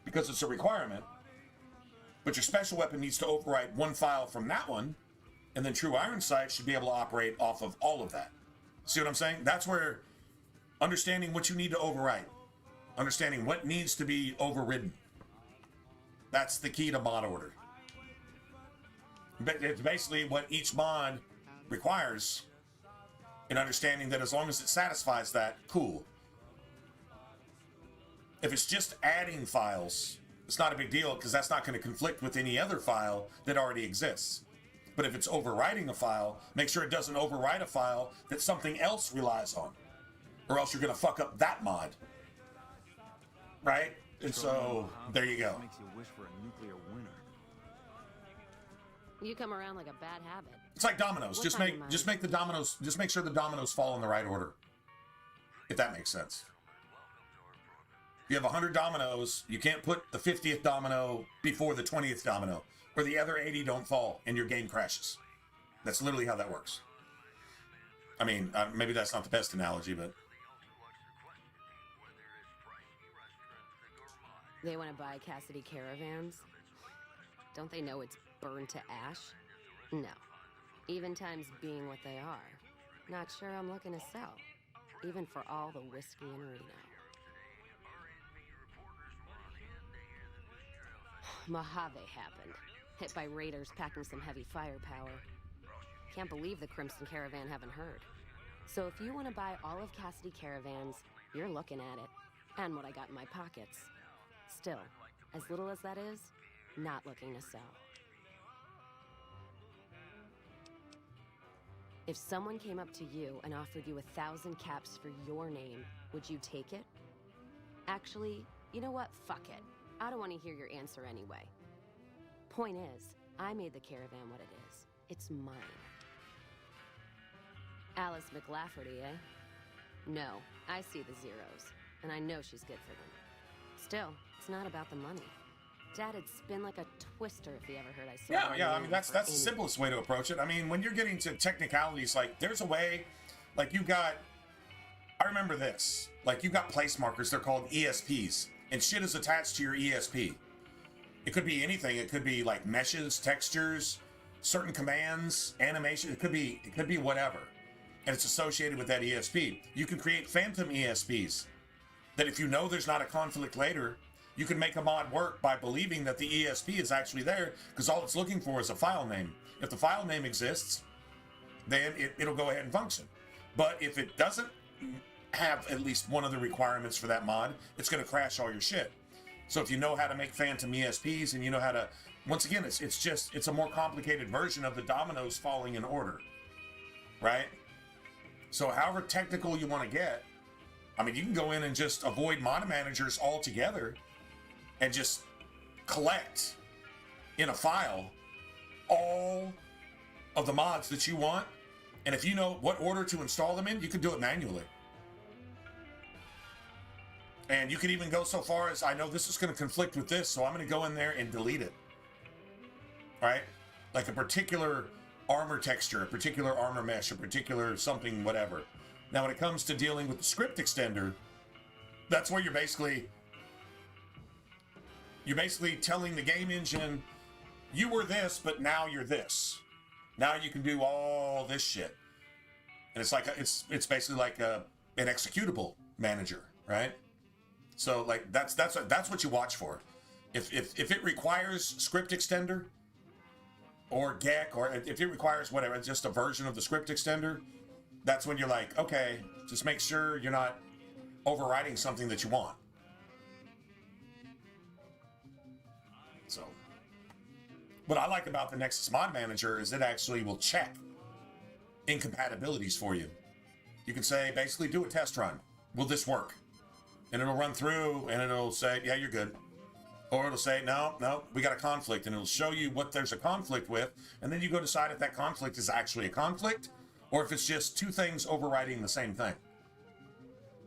because it's a requirement, but your special weapon needs to overwrite one file from that one, and then true iron sights should be able to operate off of all of that. See what I'm saying? That's where understanding what you need to overwrite, understanding what needs to be overridden, that's the key to mod order. It's basically what each mod requires, and understanding that as long as it satisfies that, cool. If it's just adding files, it's not a big deal because that's not going to conflict with any other file that already exists. But if it's overwriting a file, make sure it doesn't overwrite a file that something else relies on, or else you're going to fuck up that mod. Right? And so, there you go. Makes you wish for a nuclear winter. You come around like a bad habit. It's like dominoes. Just make the dominoes. Just make sure the dominoes fall in the right order. If that makes sense. If you have 100 dominoes, you can't put the 50th domino before the 20th domino, or the other 80 don't fall and your game crashes. That's literally how that works. I mean, maybe that's not the best analogy, but they want to buy Cassidy caravans. Don't they know it's burned to ash? No. Even times being what they are. Not sure I'm looking to sell. Even for all the whiskey in Reno. Mojave happened. Hit by raiders packing some heavy firepower. Can't believe the Crimson Caravan haven't heard. So if you want to buy all of Cassidy caravans, you're looking at it. And what I got in my pockets. Still, as little as that is, not looking to sell. If someone came up to you and offered you 1,000 caps for your name, would you take it? Actually, you know what? Fuck it. I don't want to hear your answer anyway. Point is, I made the caravan what it is. It's mine. Alice McLafferty, eh? No, I see the zeros, and I know she's good for them. Still, it's not about the money. Dad'd spin like a twister if he ever heard I sold. Yeah. I mean, that's the simplest way to approach it. I mean, when you're getting to technicalities, like there's a way, like you got. I remember this. Like you got place markers. They're called ESPs, and shit is attached to your ESP. It could be anything. It could be like meshes, textures, certain commands, animation. It could be whatever, and it's associated with that ESP. You can create phantom ESPs that if you know there's not a conflict later, you can make a mod work by believing that the ESP is actually there, because all it's looking for is a file name. If the file name exists, then it'll go ahead and function. But if it doesn't have at least one of the requirements for that mod, it's going to crash all your shit. So if you know how to make phantom ESPs and you know how to, once again, it's a more complicated version of the dominoes falling in order, right? So however technical you want to get, I mean, you can go in and just avoid mod managers altogether and just collect in a file all of the mods that you want. And if you know what order to install them in, you can do it manually. And you could even go so far as, I know this is going to conflict with this, so I'm going to go in there and delete it. Right? Like a particular armor texture, a particular armor mesh, a particular something, whatever. Now, when it comes to dealing with the script extender, that's where you're basically telling the game engine, you were this, but now you're this. Now you can do all this shit. And it's like it's basically like an executable manager, right? So like that's what you watch for. If it requires script extender or GEC, or if it requires whatever, just a version of the script extender, that's when you're like, okay, just make sure you're not overriding something that you want. So what I like about the Nexus Mod Manager is it actually will check incompatibilities for you. You can say, basically, do a test run. Will this work? And it'll run through and it'll say, yeah, you're good. Or it'll say, no, we got a conflict. And it'll show you what there's a conflict with. And then you go decide if that conflict is actually a conflict or if it's just two things overriding the same thing.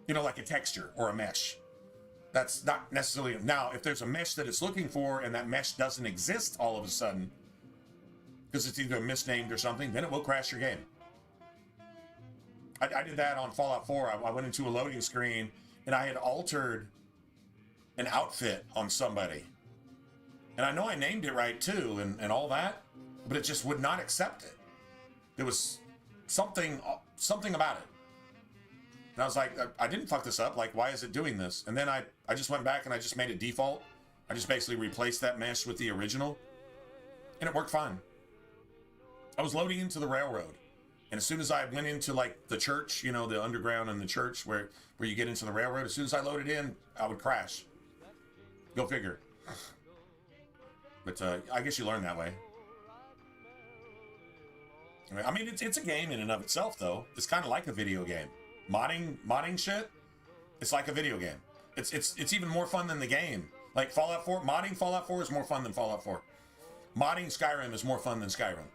You know, like a texture or a mesh. That's not necessarily... Now, if there's a mesh that it's looking for and that mesh doesn't exist all of a sudden, because it's either misnamed or something, then it will crash your game. I did that on Fallout 4. I went into a loading screen and I had altered an outfit on somebody. And I know I named it right too and all that, but it just would not accept it. There was something about it. And I was like, I didn't fuck this up. Like, why is it doing this? And then I just went back and I just made it default. I just basically replaced that mesh with the original. And it worked fine. I was loading into the railroad. And as soon as I went into, like, the church, you know, the underground and the church where you get into the railroad, as soon as I loaded in, I would crash. Go figure. But I guess you learn that way. I mean, it's a game in and of itself, though. It's kind of like a video game. Modding shit, it's like a video game. It's even more fun than the game. Like Fallout 4, modding Fallout 4 is more fun than Fallout 4. Modding Skyrim is more fun than Skyrim.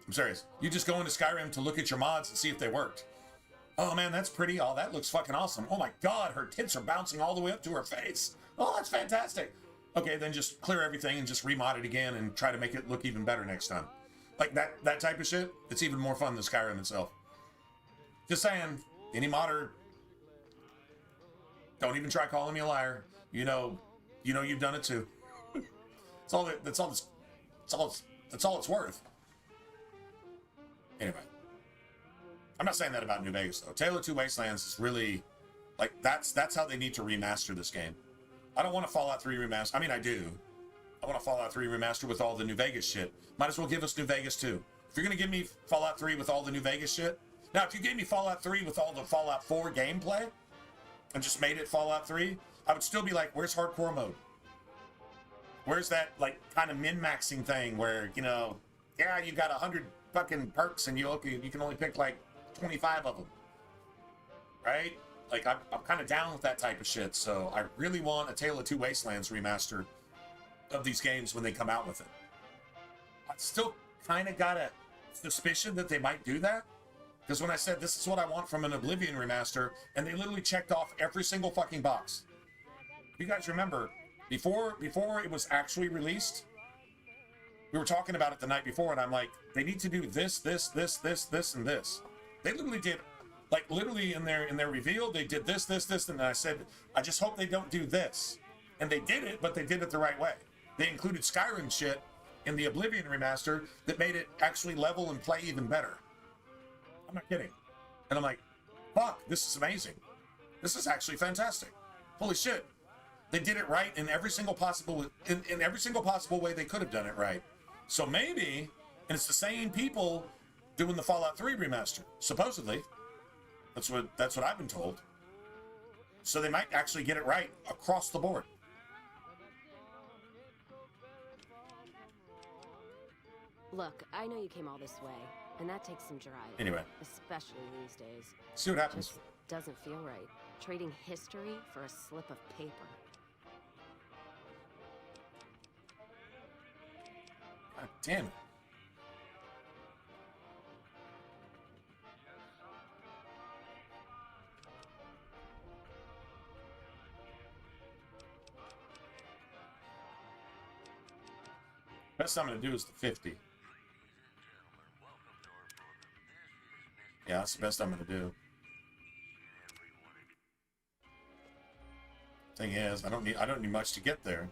I'm serious. You just go into Skyrim to look at your mods and see if they worked. Oh man, that's pretty. Oh, that looks fucking awesome. Oh my god, her tits are bouncing all the way up to her face. Oh, that's fantastic. Okay, then just clear everything and just remod it again and try to make it look even better next time. Like that type of shit, it's even more fun than Skyrim itself. Just saying, any modder, don't even try calling me a liar. You know you've done it too. That's all it's worth. Anyway, I'm not saying that about New Vegas though. Tale of Two Wastelands is really like that's how they need to remaster this game. I don't want a Fallout 3 remaster. I mean, I do. I want a Fallout 3 remaster with all the New Vegas shit. Might as well give us New Vegas 2. If you're gonna give me Fallout 3 with all the New Vegas shit. Now, if you gave me Fallout 3 with all the Fallout 4 gameplay and just made it Fallout 3, I would still be like, where's hardcore mode? Where's that, like, kind of min-maxing thing where, you know, yeah, you got 100 fucking perks and you can only pick, like, 25 of them. Right? Like, I'm kind of down with that type of shit, so I really want a Tale of Two Wastelands remaster of these games when they come out with it. I still kind of got a suspicion that they might do that. Because when I said this is what I want from an Oblivion remaster, and they literally checked off every single fucking box. You guys remember, before it was actually released, we were talking about it the night before, and I'm like, they need to do this, this, this, this, this, and this. They literally did, like literally in their reveal, they did this, this, this, and I said, I just hope they don't do this. And they did it, but they did it the right way. They included Skyrim shit in the Oblivion remaster that made it actually level and play even better. I'm not kidding. And I'm like, fuck, this is amazing. This is actually fantastic. Holy shit. They did it right in every single possible in every single possible way they could have done it right. So maybe, and it's the same people doing the Fallout 3 remaster, supposedly. That's what I've been told. So they might actually get it right across the board. Look, I know you came all this way, and that takes some drive. Anyway. Especially these days. See what happens. Just doesn't feel right. Trading history for a slip of paper. God damn it. Best I'm going to do is the 50. Yeah, that's the best I'm going to do. Thing is, I don't need much to get there.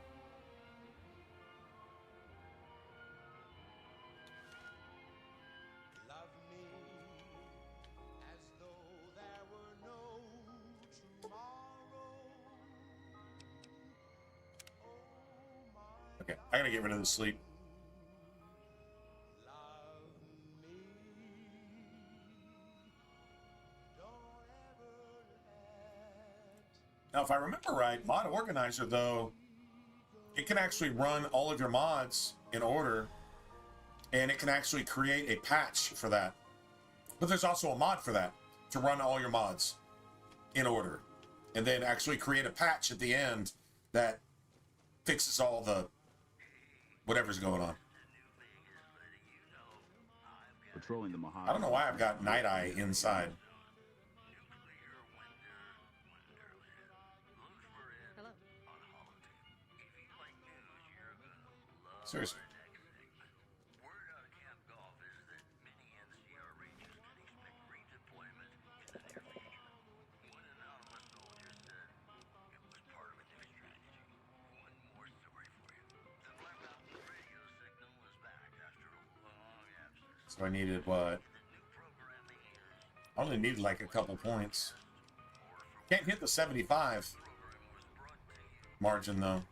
Okay, I gotta get rid of the sleep. Now, if I remember right, Mod Organizer, though, it can actually run all of your mods in order, and it can actually create a patch for that. But there's also a mod for that, to run all your mods in order, and then actually create a patch at the end that fixes all the whatever's going on. Patrolling the Mojave. I don't know why I've got Night Eye inside. Seriously. So I needed what? I only needed like a couple points. Can't hit the 75 margin though.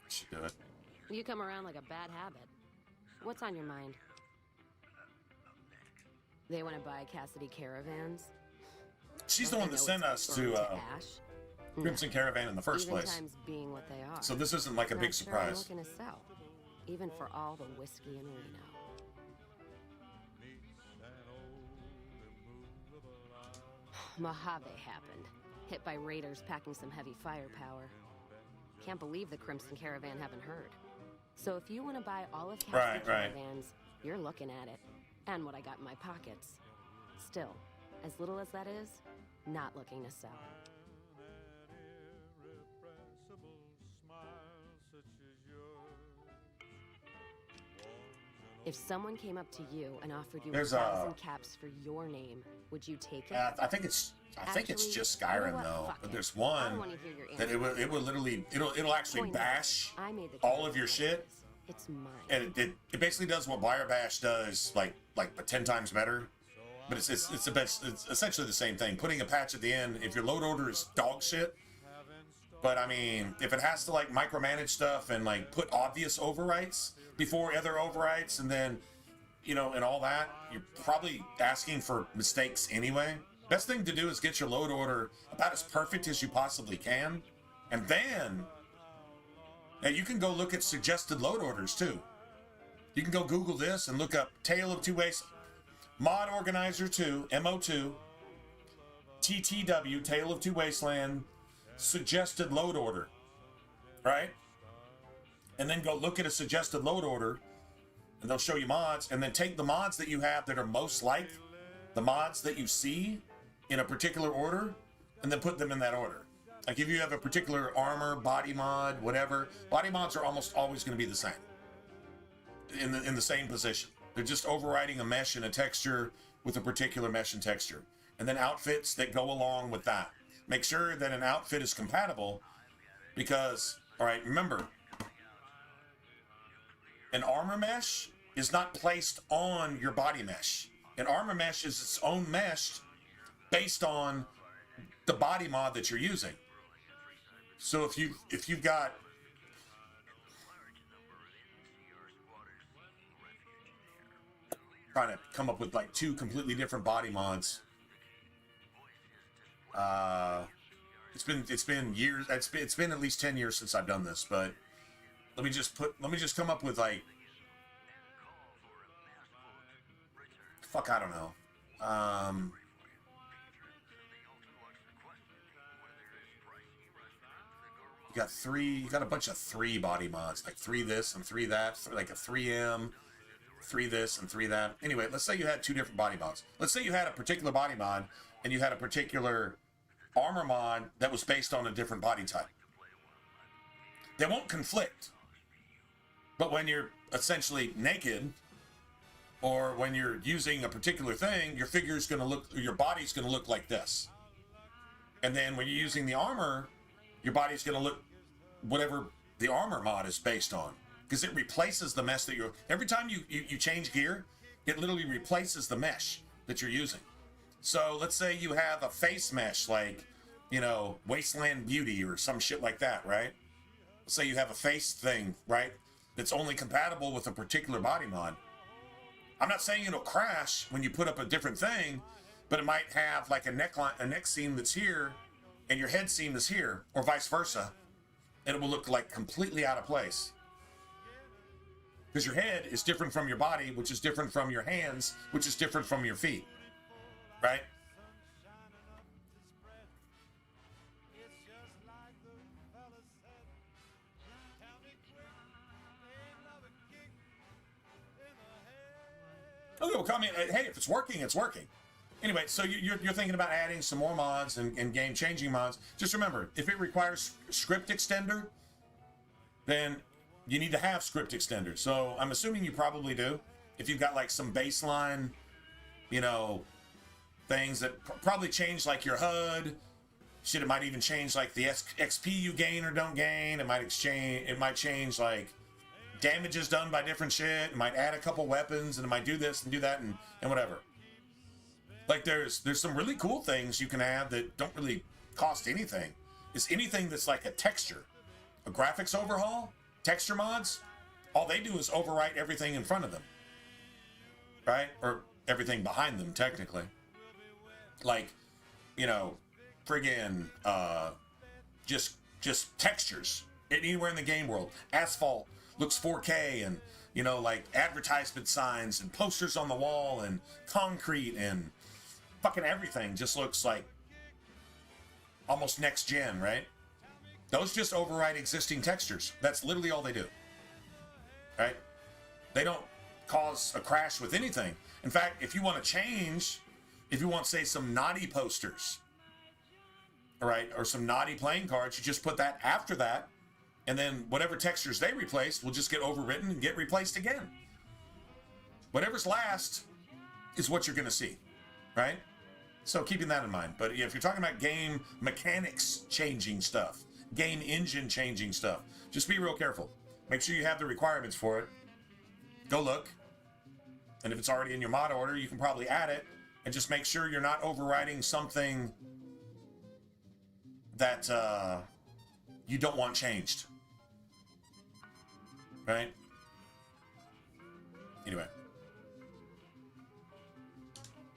Should do it. You come around like a bad habit. What's on your mind? They want to buy Cassidy caravans? She's the one that sent us to Crimson Caravan in the first place. Times being what they are. So this isn't like a big surprise. Sure I'm looking to sell, even for all the whiskey in Reno. Mojave happened. Hit by raiders packing some heavy firepower. Can't believe the Crimson Caravan haven't heard. So if you want to buy all of Cassidy Caravans, you're looking at it. And what I got in my pockets. Still, as little as that is, not looking to sell. If someone came up to you and offered you 1,000 caps for your name, would you take it? I think it's just Skyrim though. But there's one that it will literally it'll actually bash all of your shit. It's mine. And it basically does what Wire Bash does, like 10 times better. But it's the best. It's essentially the same thing. Putting a patch at the end. If your load order is dog shit, but I mean, if it has to like micromanage stuff and like put obvious overwrites before other overwrites, and then and all that, you're probably asking for mistakes anyway. Best thing to do is get your load order about as perfect as you possibly can, and then now you can go look at suggested load orders too. You can go Google this and look up Tale of Two Ways. Mod Organizer 2, MO2, TTW, Tale of Two Wasteland, suggested load order, right? And then go look at a suggested load order, and they'll show you mods, and then take the mods that you have that are most like the mods that you see in a particular order, and then put them in that order. Like if you have a particular armor, body mod, whatever, body mods are almost always going to be the same, in the same position. They're just overriding a mesh and a texture with a particular mesh and texture. And then outfits that go along with that. Make sure that an outfit is compatible because, all right, remember, an armor mesh is not placed on your body mesh. An armor mesh is its own mesh based on the body mod that you're using. So if you've got trying to come up with like 2 completely different body mods. It's been years. It's been at least 10 years since I've done this, but let me just come up with like, fuck, I don't know. You got a bunch of 3 body mods, like 3 this and 3 that, like a 3M, 3 this and 3 that. Anyway, let's say you had 2 different body mods. Let's say you had a particular body mod and you had a particular armor mod that was based on a different body type. They won't conflict. But when you're essentially naked, or when you're using a particular thing, your figure's going to look, your body's going to look like this. And then when you're using the armor, your body's going to look whatever the armor mod is based on, because it replaces the mesh that you're. Every time you change gear, it literally replaces the mesh that you're using. So let's say you have a face mesh, like, you know, Wasteland Beauty or some shit like that, right? Let's say you have a face thing, right, that's only compatible with a particular body mod. I'm not saying it'll crash when you put up a different thing, but it might have like a neck seam that's here, and your head seam is here, or vice versa, and it will look like completely out of place. Because your head is different from your body, which is different from your hands, which is different from your feet, right? Okay, well, comment. Hey, if it's working, it's working. Anyway, so you're thinking about adding some more mods and game-changing mods. Just remember, if it requires script extender, then you need to have script extender. So I'm assuming you probably do. If you've got like some baseline, you know, things that probably change like your HUD. Shit, it might even change like the XP you gain or don't gain. It might change like damages done by different shit. It might add a couple weapons, and it might do this and do that and whatever. Like there's some really cool things you can add that don't really cost anything. It's anything that's like a texture, a graphics overhaul, texture mods. All they do is overwrite everything in front of them, right? Or everything behind them, technically. Like, you know, friggin' just textures anywhere in the game world. Asphalt looks 4K, and, you know, like advertisement signs and posters on the wall and concrete and fucking everything just looks like almost next gen, right? Those just override existing textures. That's literally all they do, right? They don't cause a crash with anything. In fact, if you want to change, if you want, say, some naughty posters, all right, or some naughty playing cards, you just put that after that, and then whatever textures they replace will just get overwritten and get replaced again. Whatever's last is what you're going to see, right? So keeping that in mind. But if you're talking about game mechanics changing stuff, game engine changing stuff, just be real careful. Make sure you have the requirements for it. Go look. And if it's already in your mod order, you can probably add it. And just make sure you're not overriding something that you don't want changed. Right? Anyway.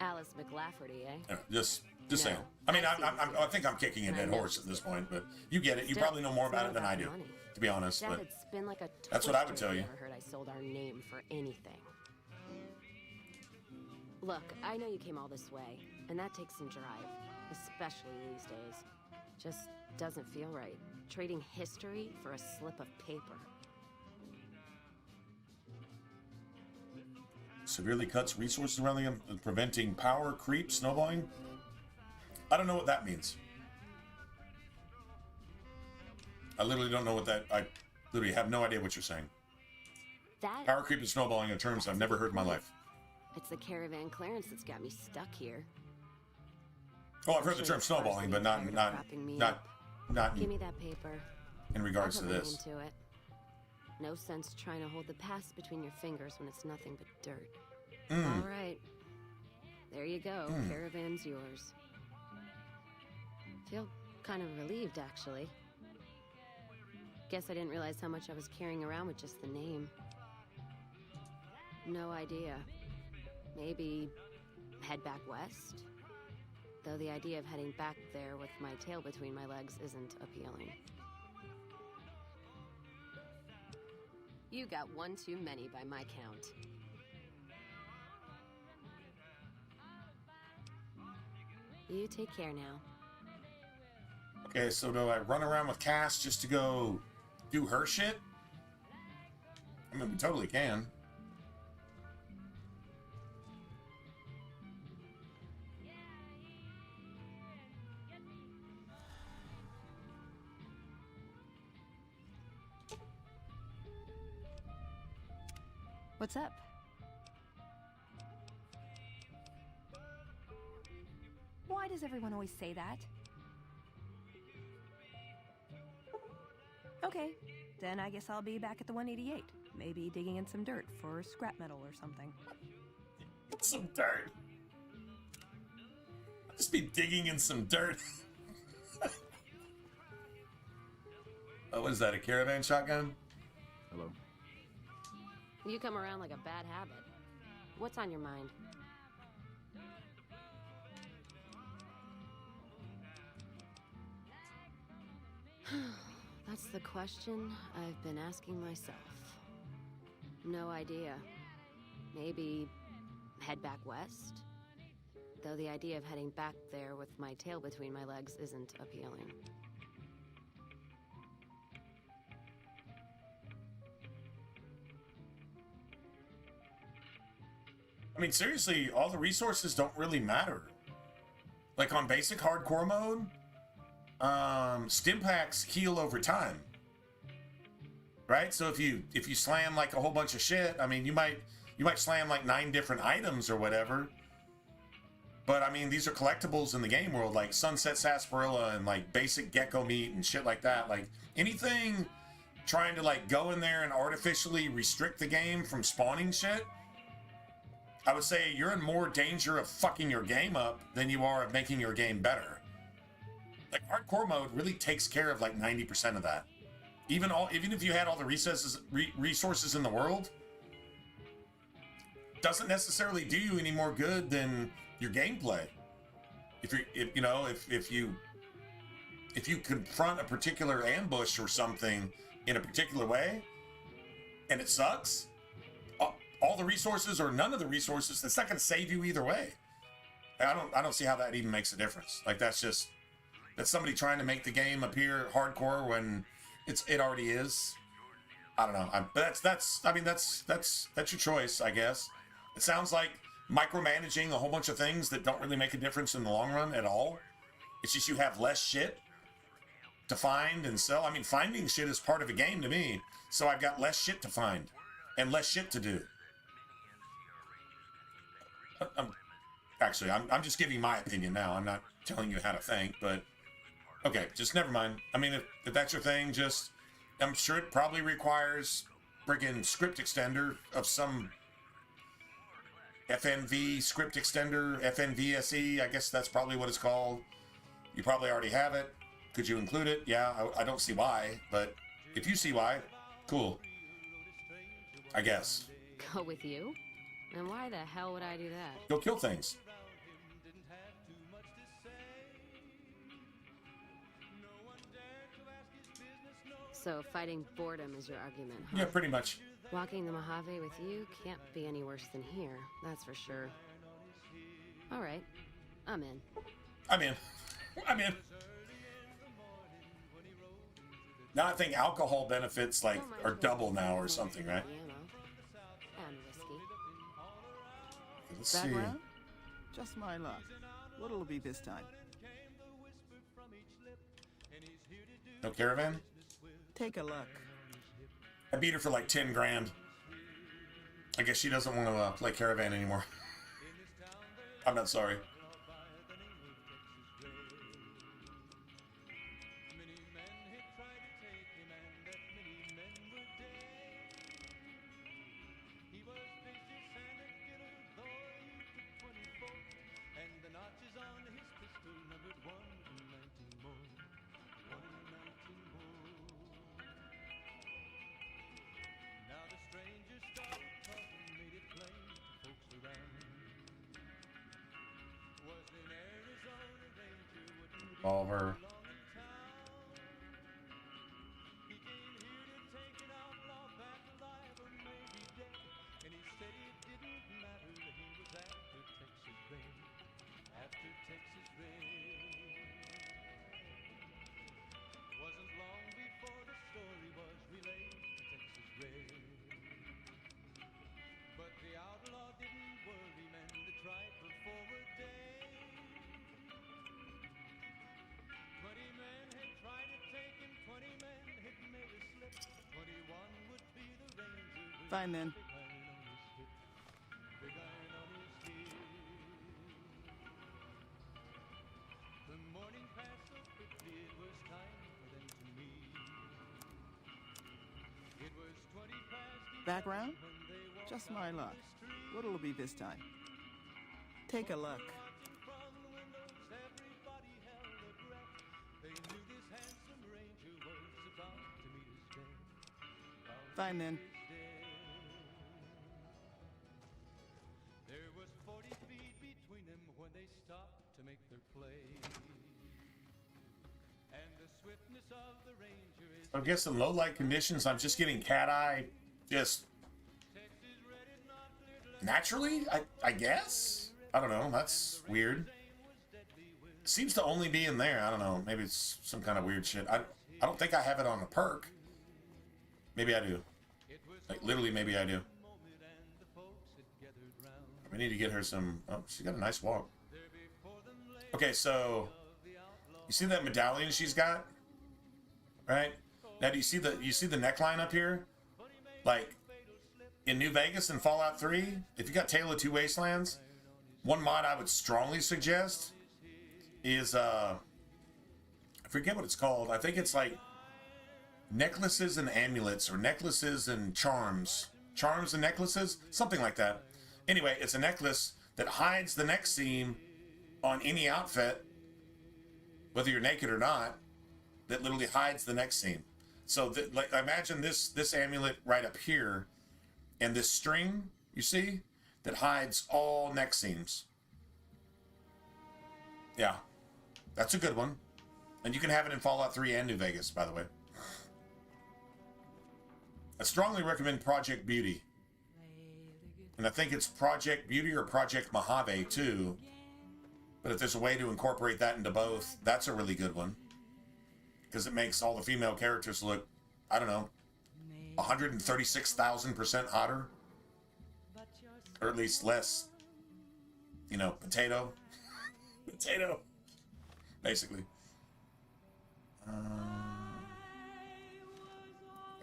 Alice McLafferty, eh? Yeah, just saying. I mean, I think I'm kicking a dead horse at this point, but you get it. You probably know more about it than I do, to be honest. But that's what I would tell you. Never heard I sold our name for anything. Look, I know you came all this way, and that takes some drive, especially these days. Just doesn't feel right. Trading history for a slip of paper. Severely cuts resources around them, preventing power creep, snowballing. I don't know what that means. I literally don't know what that. I literally have no idea what you're saying. Power creep and snowballing are terms I've never heard in my life. It's the caravan clearance that's got me stuck here. Oh, I've heard the term snowballing, but not Give me that paper. in regards to this. Into it. No sense trying to hold the past between your fingers when it's nothing but dirt. Mm. All right. There you go. Caravan's yours. Feel kind of relieved, actually. Guess I didn't realize how much I was carrying around with just the name. No idea. Maybe head back west? Though the idea of heading back there with my tail between my legs isn't appealing. You got one too many by my count. You take care now. Okay, so do I run around with Cass just to go do her shit? I mean, we totally can. What's up? Why does everyone always say that? Okay, then I guess I'll be back at the 188. Maybe digging in some dirt for scrap metal or something. Some dirt. I'll just be digging in some dirt. Oh, what is that, a caravan shotgun? Hello. You come around like a bad habit. What's on your mind? That's the question I've been asking myself. No idea. Maybe head back west? Though the idea of heading back there with my tail between my legs isn't appealing. I mean, seriously, all the resources don't really matter. Like on basic hardcore mode, stim packs heal over time, right? So if you slam like a whole bunch of shit, I mean, you might slam like 9 different items or whatever. But I mean, these are collectibles in the game world, like sunset sarsaparilla and like basic gecko meat and shit like that. Like anything trying to like go in there and artificially restrict the game from spawning shit, I would say you're in more danger of fucking your game up than you are of making your game better. Like hardcore mode really takes care of like 90% of that. Even if you had all the resources in the world, doesn't necessarily do you any more good than your gameplay. If you confront a particular ambush or something in a particular way, and it sucks, all the resources or none of the resources, that's not going to save you either way. I don't see how that even makes a difference. Like that's somebody trying to make the game appear hardcore when it already is. I don't know. That's your choice, I guess. It sounds like micromanaging a whole bunch of things that don't really make a difference in the long run at all. It's just you have less shit to find and sell. I mean, finding shit is part of a game to me, so I've got less shit to find and less shit to do. I'm just giving my opinion now. I'm not telling you how to think, but okay, just never mind. I mean, if that's your thing, I'm sure it probably requires friggin' script extender of some FNV script extender, FNVSE, I guess that's probably what it's called. You probably already have it. Could you include it? Yeah, I don't see why, but if you see why, cool. I guess. Go with you? And why the hell would I do that? Go kill things. So fighting boredom is your argument, huh? Yeah, pretty much. Walking the Mojave with you can't be any worse than here, that's for sure. All right, I'm in. I'm in. Now I think alcohol benefits are double now or something, right? And whiskey. Let's Back see. round? Just my luck. What'll it be this time? No caravan? Take a look. I beat her for like 10 grand. I guess she doesn't want to play caravan anymore. I'm not sorry. revolver. Fine then. Background? Just my luck. What'll it be this time? Take a look. Fine then. I guess in low light conditions, I'm just getting cat eye, just naturally. I guess. I don't know. That's weird. Seems to only be in there. I don't know. Maybe it's some kind of weird shit. I don't think I have it on a perk. Maybe I do. Like literally, maybe I do. We need to get her some. Oh, she's got a nice walk. Okay, so you see that medallion she's got, right? Now, do you see the neckline up here? Like in New Vegas and Fallout 3, if you got Tale of Two Wastelands, one mod I would strongly suggest is I forget what it's called. I think it's like necklaces and amulets, or necklaces and charms and necklaces, something like that. Anyway, it's a necklace that hides the neck seam on any outfit, whether you're naked or not, that literally hides the neck seam. So like, imagine this amulet right up here, and this string, you see, that hides all neck seams. Yeah, that's a good one. And you can have it in Fallout 3 and New Vegas, by the way. I strongly recommend Project Beauty. And I think it's Project Beauty or Project Mojave too. But if there's a way to incorporate that into both, that's a really good one. Because it makes all the female characters look, I don't know, 136,000% hotter. Or at least less, you know, potato. Potato. Basically.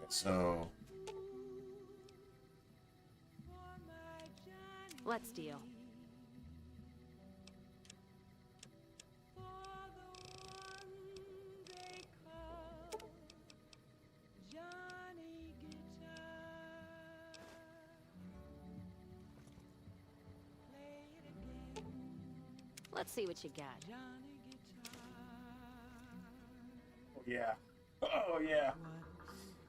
So... Let's deal. Let's see what you got. Oh, yeah. Oh, yeah.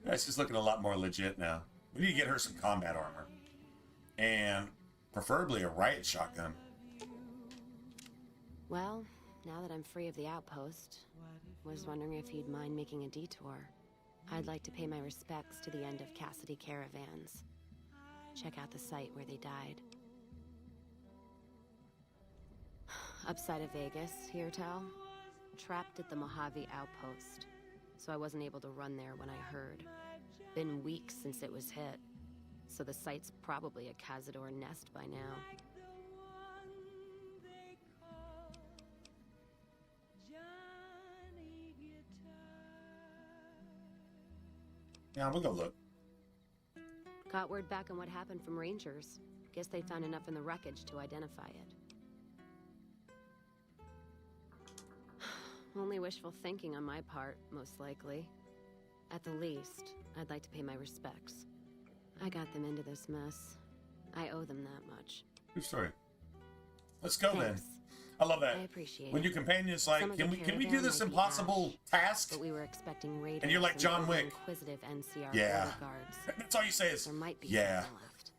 That's just looking a lot more legit now. We need to get her some combat armor. And preferably a riot shotgun. Well, now that I'm free of the outpost, was wondering if you'd mind making a detour. I'd like to pay my respects to the end of Cassidy Caravans. Check out the site where they died. Upside of Vegas, here, Tal. Trapped at the Mojave outpost, so I wasn't able to run there when I heard. Been weeks since it was hit, so the site's probably a Cazador nest by now. Yeah, we'll go look. Got word back on what happened from Rangers. Guess they found enough in the wreckage to identify it. Only wishful thinking on my part, most likely. At the least, I'd like to pay my respects. I got them into this mess. I owe them that much. True story. Let's go. Thanks. Then. I love that. I appreciate when it. your companion's like, can we do this impossible task? But we were expecting raiders, and you're like John Wick. Inquisitive NCR yeah. guards. That's all you say is, there might be yeah. left.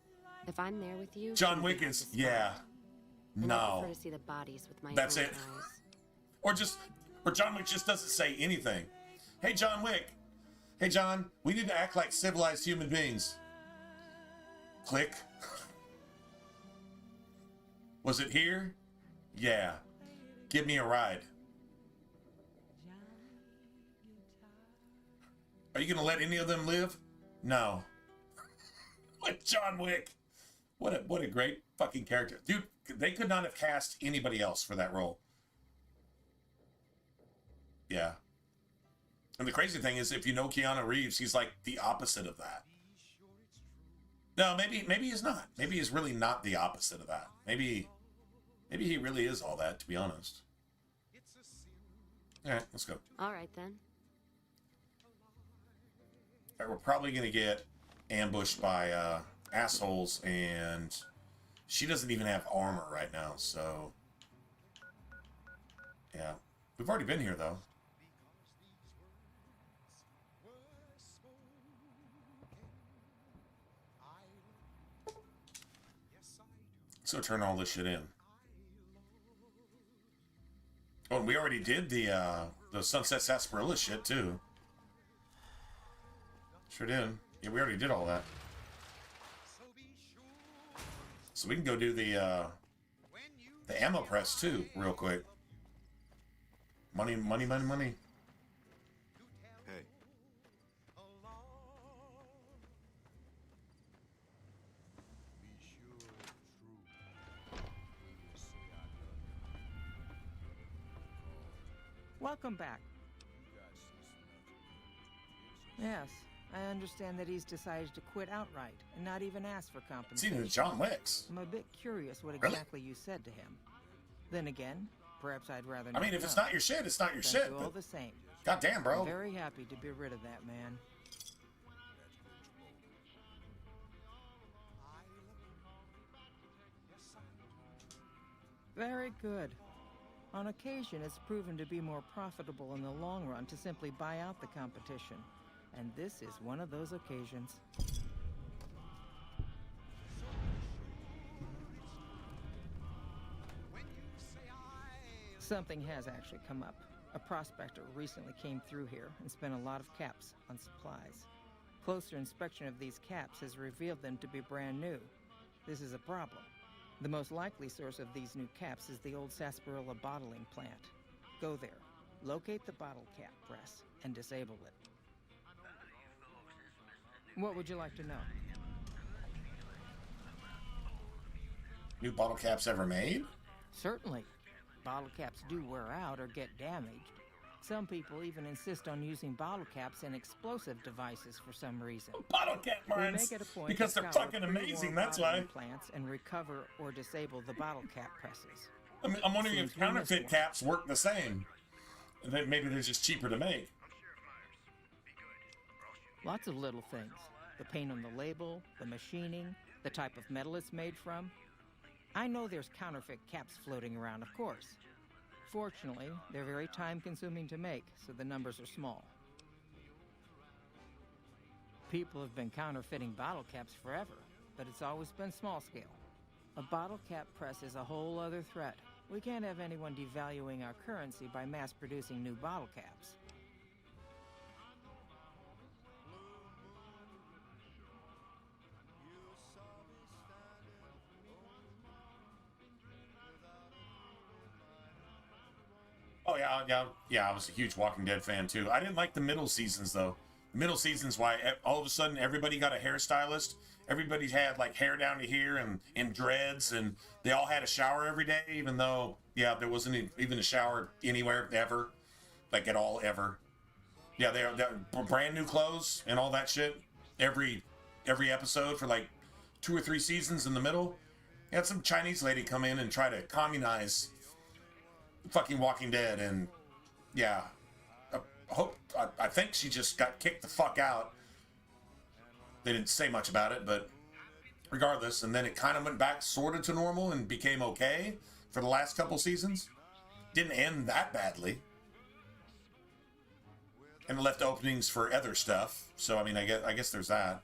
If I'm there with you, John Wick is, yeah. And no. I prefer to see the bodies with my That's own it. eyes. Or Or John Wick just doesn't say anything. Hey, John Wick. Hey, John, we need to act like civilized human beings. Click. Was it here? Yeah. Give me a ride. Are you going to let any of them live? No. What John Wick? What a great fucking character. Dude, they could not have cast anybody else for that role. Yeah. And the crazy thing is, if you know Keanu Reeves, he's like the opposite of that. No, maybe he's not. Maybe he's really not the opposite of that. Maybe he really is all that, to be honest. All right, let's go. All right, then. All right, we're probably going to get ambushed by assholes, and she doesn't even have armor right now, so... Yeah. We've already been here, though. So turn all this shit in. Oh, and we already did the Sunset Sarsaparilla shit, too. Sure did. Yeah, we already did all that. So we can go do the ammo press, too, real quick. Money, money, money, money. Hey. Welcome back. Yes, I understand that he's decided to quit outright and not even ask for compensation. Seen it in John Wick's. I'm a bit curious what Really? exactly you said to him. Then again, perhaps I'd rather I not mean, if know. it's not your shit, it's not your Thank shit. you all But the same. goddamn, bro. I'm very happy to be rid of that man. Very good. On occasion, it's proven to be more profitable in the long run to simply buy out the competition. And this is one of those occasions. Something has actually come up. A prospector recently came through here and spent a lot of caps on supplies. Closer inspection of these caps has revealed them to be brand new. This is a problem. The most likely source of these new caps is the old sarsaparilla bottling plant. Go there, locate the bottle cap press, and disable it. What would you like to know? New bottle caps ever made? Certainly. Bottle caps do wear out or get damaged. Some people even insist on using bottle caps in explosive devices for some reason. Bottle cap We mines, make it a point because to they're scour fucking pre-war amazing, that's bottling why. plants and recover or disable the bottle cap presses. I mean, I'm wondering Seems if we missed counterfeit one. caps work the same. And then maybe they're just cheaper to make. Lots of little things. The paint on the label, the machining, the type of metal it's made from. I know there's counterfeit caps floating around, of course. Fortunately, they're very time-consuming to make, so the numbers are small. People have been counterfeiting bottle caps forever, but it's always been small-scale. A bottle cap press is a whole other threat. We can't have anyone devaluing our currency by mass-producing new bottle caps. Oh, yeah, I was a huge Walking Dead fan, too. I didn't like the middle seasons, though. The middle seasons, why all of a sudden everybody got a hairstylist. Everybody had, like, hair down to here and dreads, and they all had a shower every day, even though, yeah, there wasn't even a shower anywhere, ever. Like, at all, ever. Yeah, they brand new clothes and all that shit every episode for, like, 2 or 3 seasons in the middle. You had some Chinese lady come in and try to communize fucking Walking Dead, and yeah, I think she just got kicked the fuck out. They didn't say much about it, but regardless, and then it kind of went back sort of to normal and became okay for the last couple seasons. Didn't end that badly, and left openings for other stuff. So I mean, I guess there's that.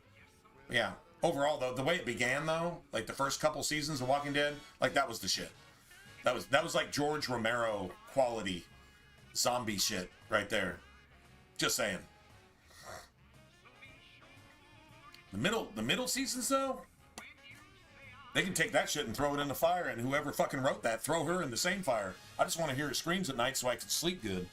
But yeah, overall though, the way it began though, like the first couple seasons of Walking Dead, like that was the shit. That was like George Romero quality zombie shit right there. Just saying. The middle seasons though, they can take that shit and throw it in the fire, and whoever fucking wrote that, throw her in the same fire. I just want to hear her screams at night so I can sleep good.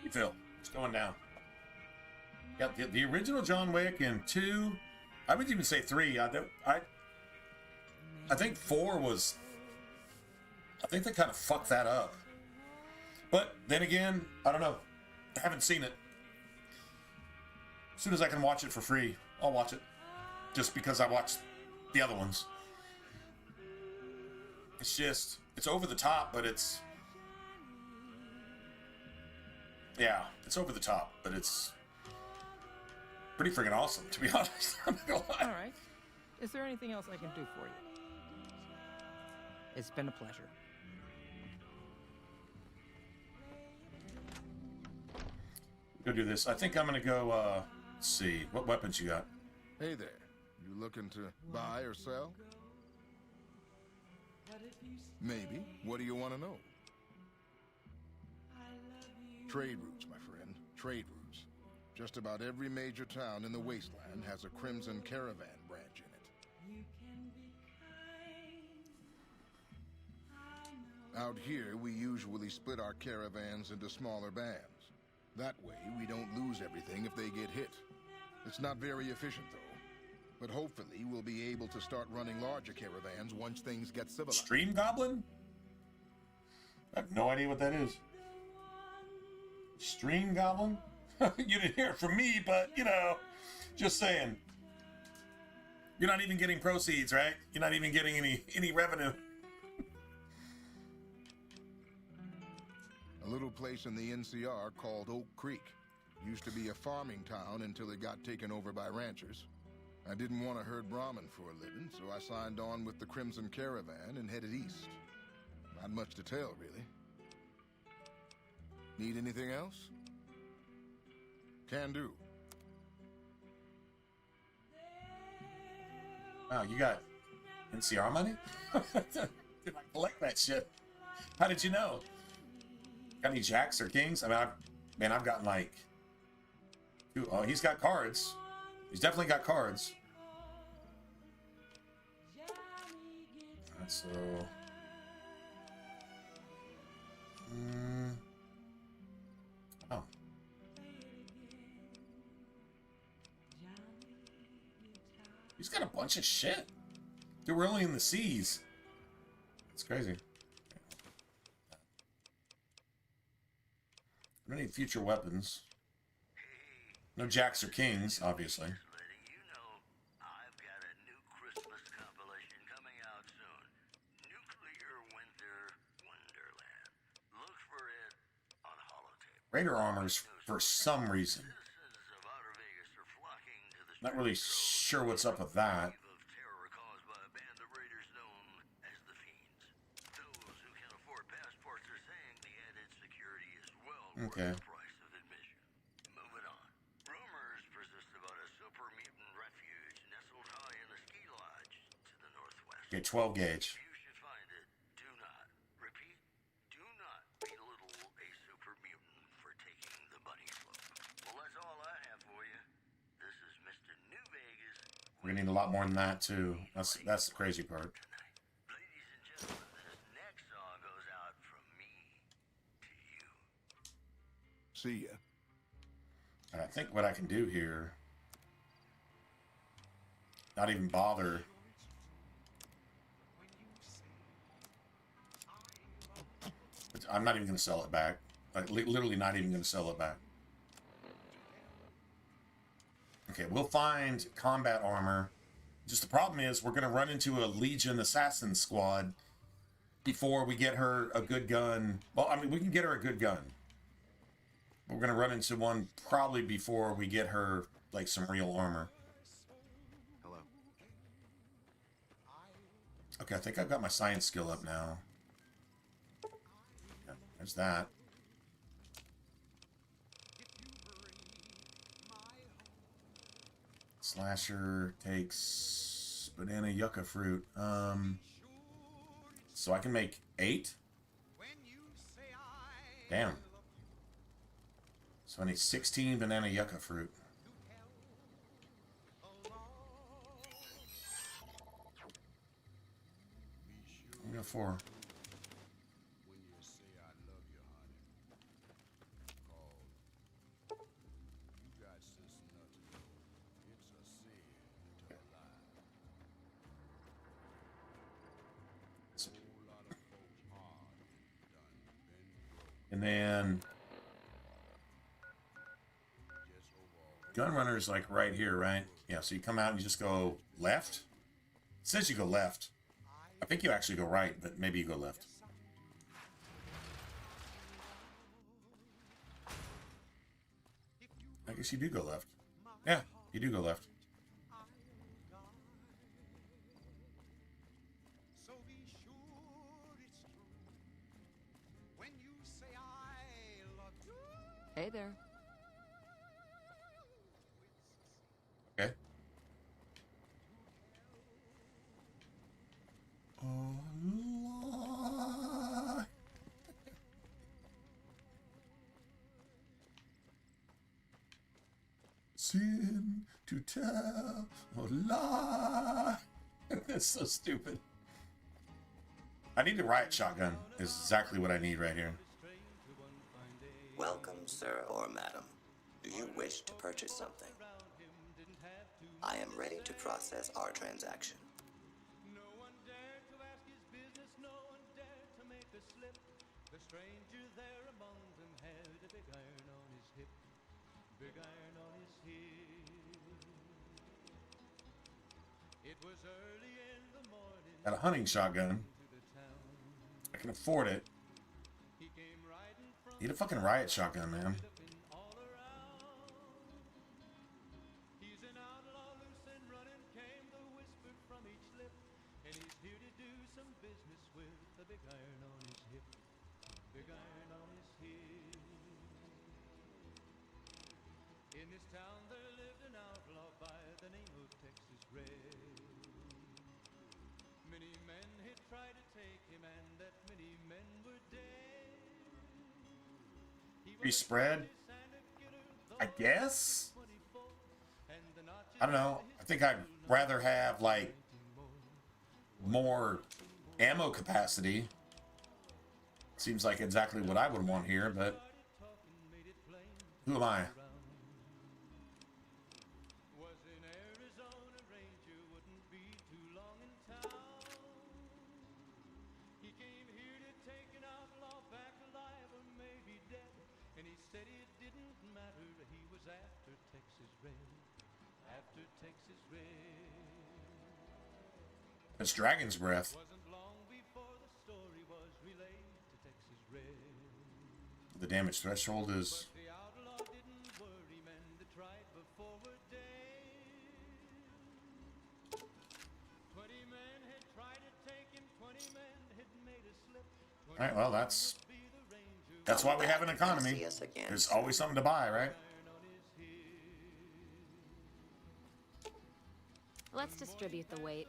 You feel it's going down. Yeah, the original John Wick and 2, I would even say 3. I think 4 was. I think they kind of fucked that up. But then again, I don't know. I haven't seen it. As soon as I can watch it for free, I'll watch it. Just because I watched the other ones. It's just, it's over the top, but it's. Yeah, it's over the top, but it's pretty freaking awesome, to be honest. I'm not gonna lie. All right. Is there anything else I can do for you? It's been a pleasure. Go do this. I think I'm gonna go, let's see. What weapons you got? Hey there. You looking to buy or sell? Maybe. What do you want to know? Trade routes, my friend. Trade routes. Just about every major town in the wasteland has a Crimson Caravan branch in it. Out here, we usually split our caravans into smaller bands. That way, we don't lose everything if they get hit. It's not very efficient, though. But hopefully, we'll be able to start running larger caravans once things get civilized. Stream Goblin? I have no idea what that is. Stream Goblin? You didn't hear it from me, but, you know, just saying. You're not even getting proceeds, right? You're not even getting any revenue. A little place in the NCR called Oak Creek. Used to be a farming town until it got taken over by ranchers. I didn't want to herd Brahmin for a living, so I signed on with the Crimson Caravan and headed east. Not much to tell, really. Need anything else? Can do. Wow, you got NCR money? Dude, I collect that shit. How did you know? Got any jacks or kings? I mean, I've gotten like... Oh, he's got cards. He's definitely got cards. Alright, so... Oh. He's got a bunch of shit. Dude, we're only in the seas. It's crazy. I don't need future weapons. No jacks or kings, obviously. Raider armors for some reason. Not really sure what's up with that. Okay. Okay, 12 gauge. We're gonna need a lot more than that too. That's the crazy part. See ya. And I think what I can do here, not even bother. I'm not even gonna sell it back. Like literally not even gonna sell it back. Okay, we'll find combat armor. Just the problem is we're going to run into a Legion assassin squad before we get her a good gun. Well, I mean, we can get her a good gun. We're going to run into one probably before we get her, like, some real armor. Hello. Okay, I think I've got my science skill up now. Yeah, there's that. Slasher takes banana yucca fruit. So I can make 8? Damn. So I need 16 banana yucca fruit. I'm gonna go 4. And then Gunrunner's like right here, right? Yeah, so you come out and you just go left. It says you go left. I think you actually go right, but maybe you go left. I guess you do go left. Yeah, you do go left. Hey there. Okay. Sin to tell a lie. That's so stupid. I need a riot shotgun. Is exactly what I need right here. Welcome, sir or madam. Do you wish to purchase something? I am ready to process our transaction. The stranger there among them had a big iron on his hip, big iron on his hip. Got a hunting shotgun. I can afford it. Need a fucking riot shotgun, man. In this town there lived an outlaw by the name of Texas Red. Many men had tried to take him, and that many men were dead. Free spread? I guess? I don't know. I think I'd rather have, like, more ammo capacity. Seems like exactly what I would want here, but who am I? It's Dragon's Breath. The damage threshold is... Alright, well, that's why we have an economy. There's always something to buy, right? Let's distribute the weight.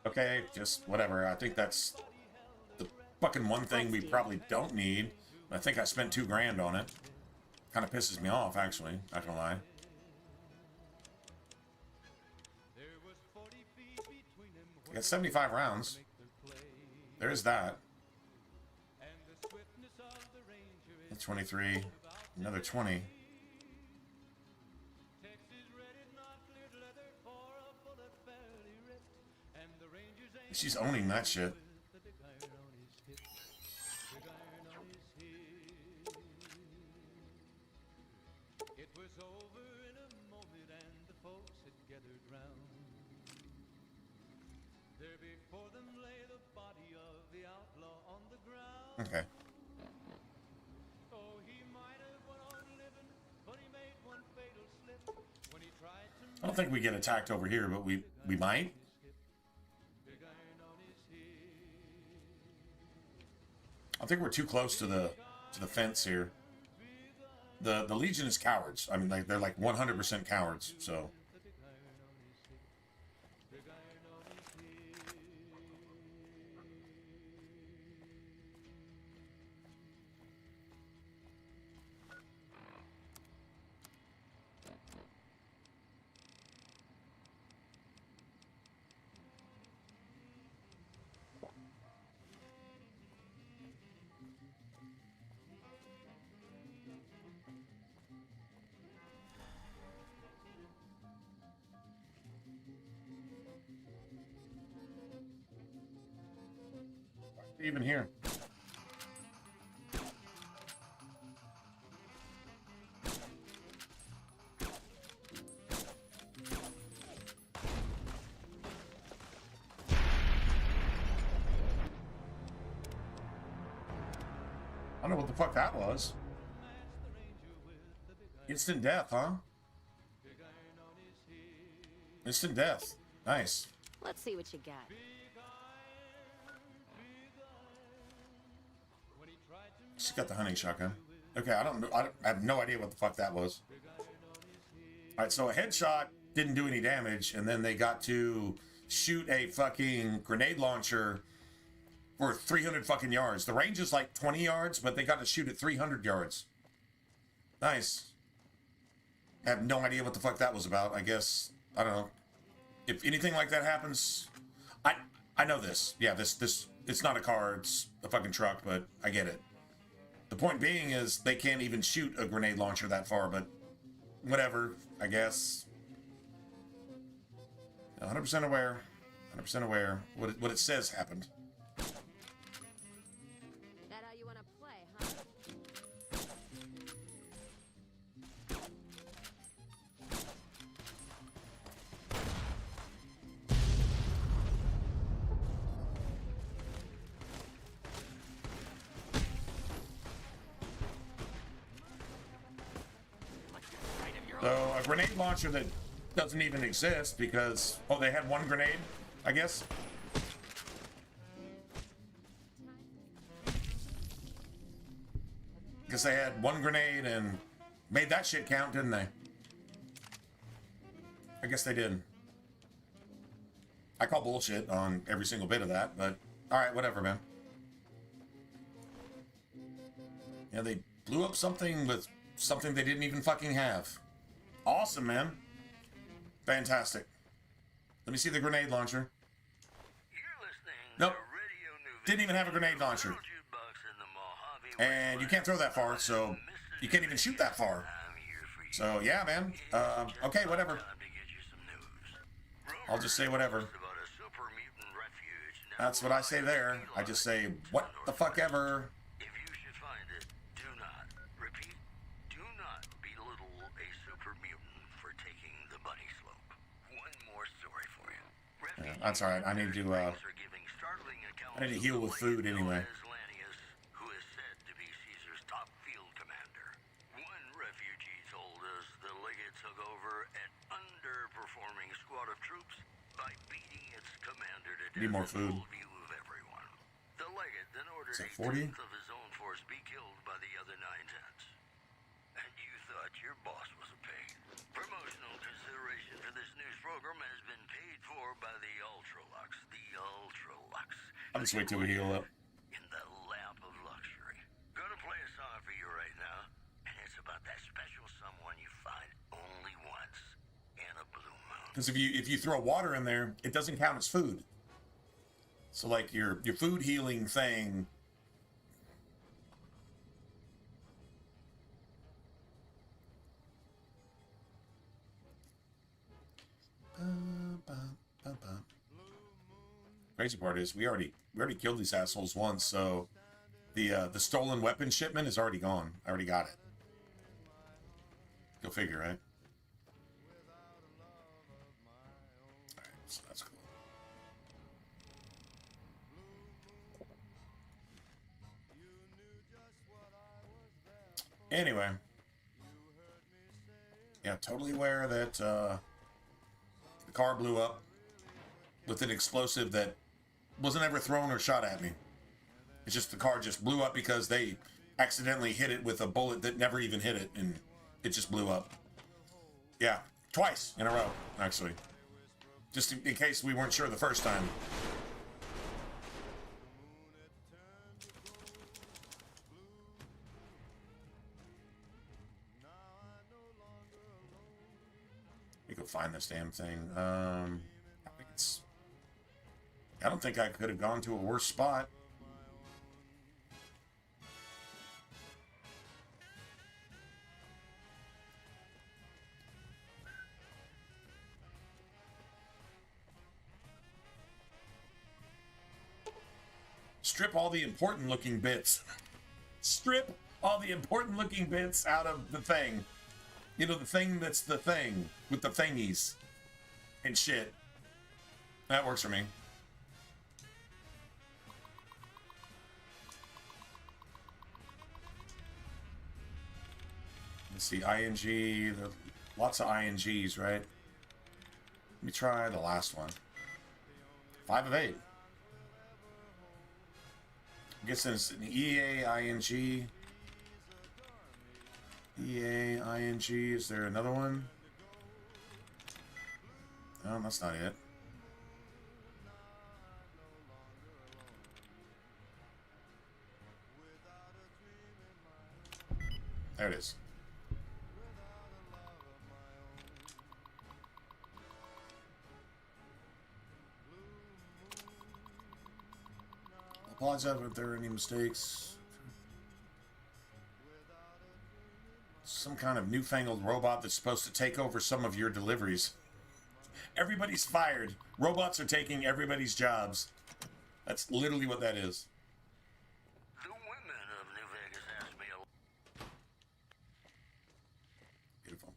Okay, just whatever. I think that's the fucking one thing we probably don't need. I think I spent $2 grand on it. Kind of pisses me off, actually. Not gonna lie. I got 75 rounds. There's that. That's 23. Another 20. She's owning that shit. It was over in a moment and the folks had gathered round. There before them lay the body of the outlaw on the ground. Okay. Oh, he might have went on living, but he made one fatal slip when he tried to... I don't think we get attacked over here, but we might. I think we're too close to the fence here. The Legion is cowards. I mean, like they're like 100% cowards. So. Even here. I don't know what the fuck that was. Instant death, huh? Instant death. Nice. Let's see what you got. She's got the hunting shotgun. Okay, I don't know. I have no idea what the fuck that was. Alright, so a headshot didn't do any damage, and then they got to shoot a fucking grenade launcher for 300 fucking yards. The range is like 20 yards, but they got to shoot at 300 yards. Nice. I have no idea what the fuck that was about. I guess, I don't know. If anything like that happens, I know this. Yeah, this it's not a car, it's a fucking truck, but I get it. The point being is they can't even shoot a grenade launcher that far, but whatever, I guess. 100% aware. 100% aware. What it says happened. So a grenade launcher that doesn't even exist because, oh, they had one grenade, I guess. Because they had one grenade and made that shit count, didn't they? I guess they did. I call bullshit on every single bit of that, but alright, whatever, man. Yeah, they blew up something with something they didn't even fucking have. Awesome, man. Fantastic. Let me see the grenade launcher. Nope. Didn't even have a grenade launcher. And you can't throw that far, so you can't even shoot that far. So, yeah, man. Okay, whatever. I'll just say whatever. That's what I say there. I just say, what the fuck ever. If you should find it, do not, repeat, do not belittle a super mutant for taking the bunny slope. One more story for you. Yeah, that's alright. I need to, I need to heal with food anyway. Who is said to be Caesar's top field commander. One refugee told us the legate took over an underperforming squad of troops by beating its commander to death. Need more food. View of everyone. The legate then ordered Is that a 40? tenth of his own force be killed by the other 9/10. And you thought your boss was a pig. Promotional consideration for this news program has been paid for by the Ultralux. The Ultralux. I'll just wait till we heal up. In the lap of luxury. Gonna play a song for you right now, and it's about that special someone you find only once in a blue moon. Because if you throw water in there, it doesn't count as food. So like your food healing thing. Crazy part is we already killed these assholes once, so the stolen weapon shipment is already gone. I already got it. Go figure, right? Alright, so that's cool. Anyway. Yeah, totally aware that the car blew up with an explosive that wasn't ever thrown or shot at me. It's just the car just blew up because they accidentally hit it with a bullet that never even hit it, and it just blew up. Yeah, twice in a row, actually. Just in case we weren't sure the first time. Let me go find this damn thing. I think it's... I don't think I could have gone to a worse spot. Strip all the important looking bits. Strip all the important looking bits out of the thing. You know, the thing that's the thing with the thingies and shit. That works for me. Let's see, ING, lots of INGs, right? Let me try the last one. 5 of 8. I guess it's an EA, ING. EA, ING. Is there another one? No, that's not it. There it is. Apologize if there are any mistakes. Some kind of newfangled robot that's supposed to take over some of your deliveries. Everybody's fired. Robots are taking everybody's jobs. That's literally what that is. The women of New Vegas asked me a... Beautiful.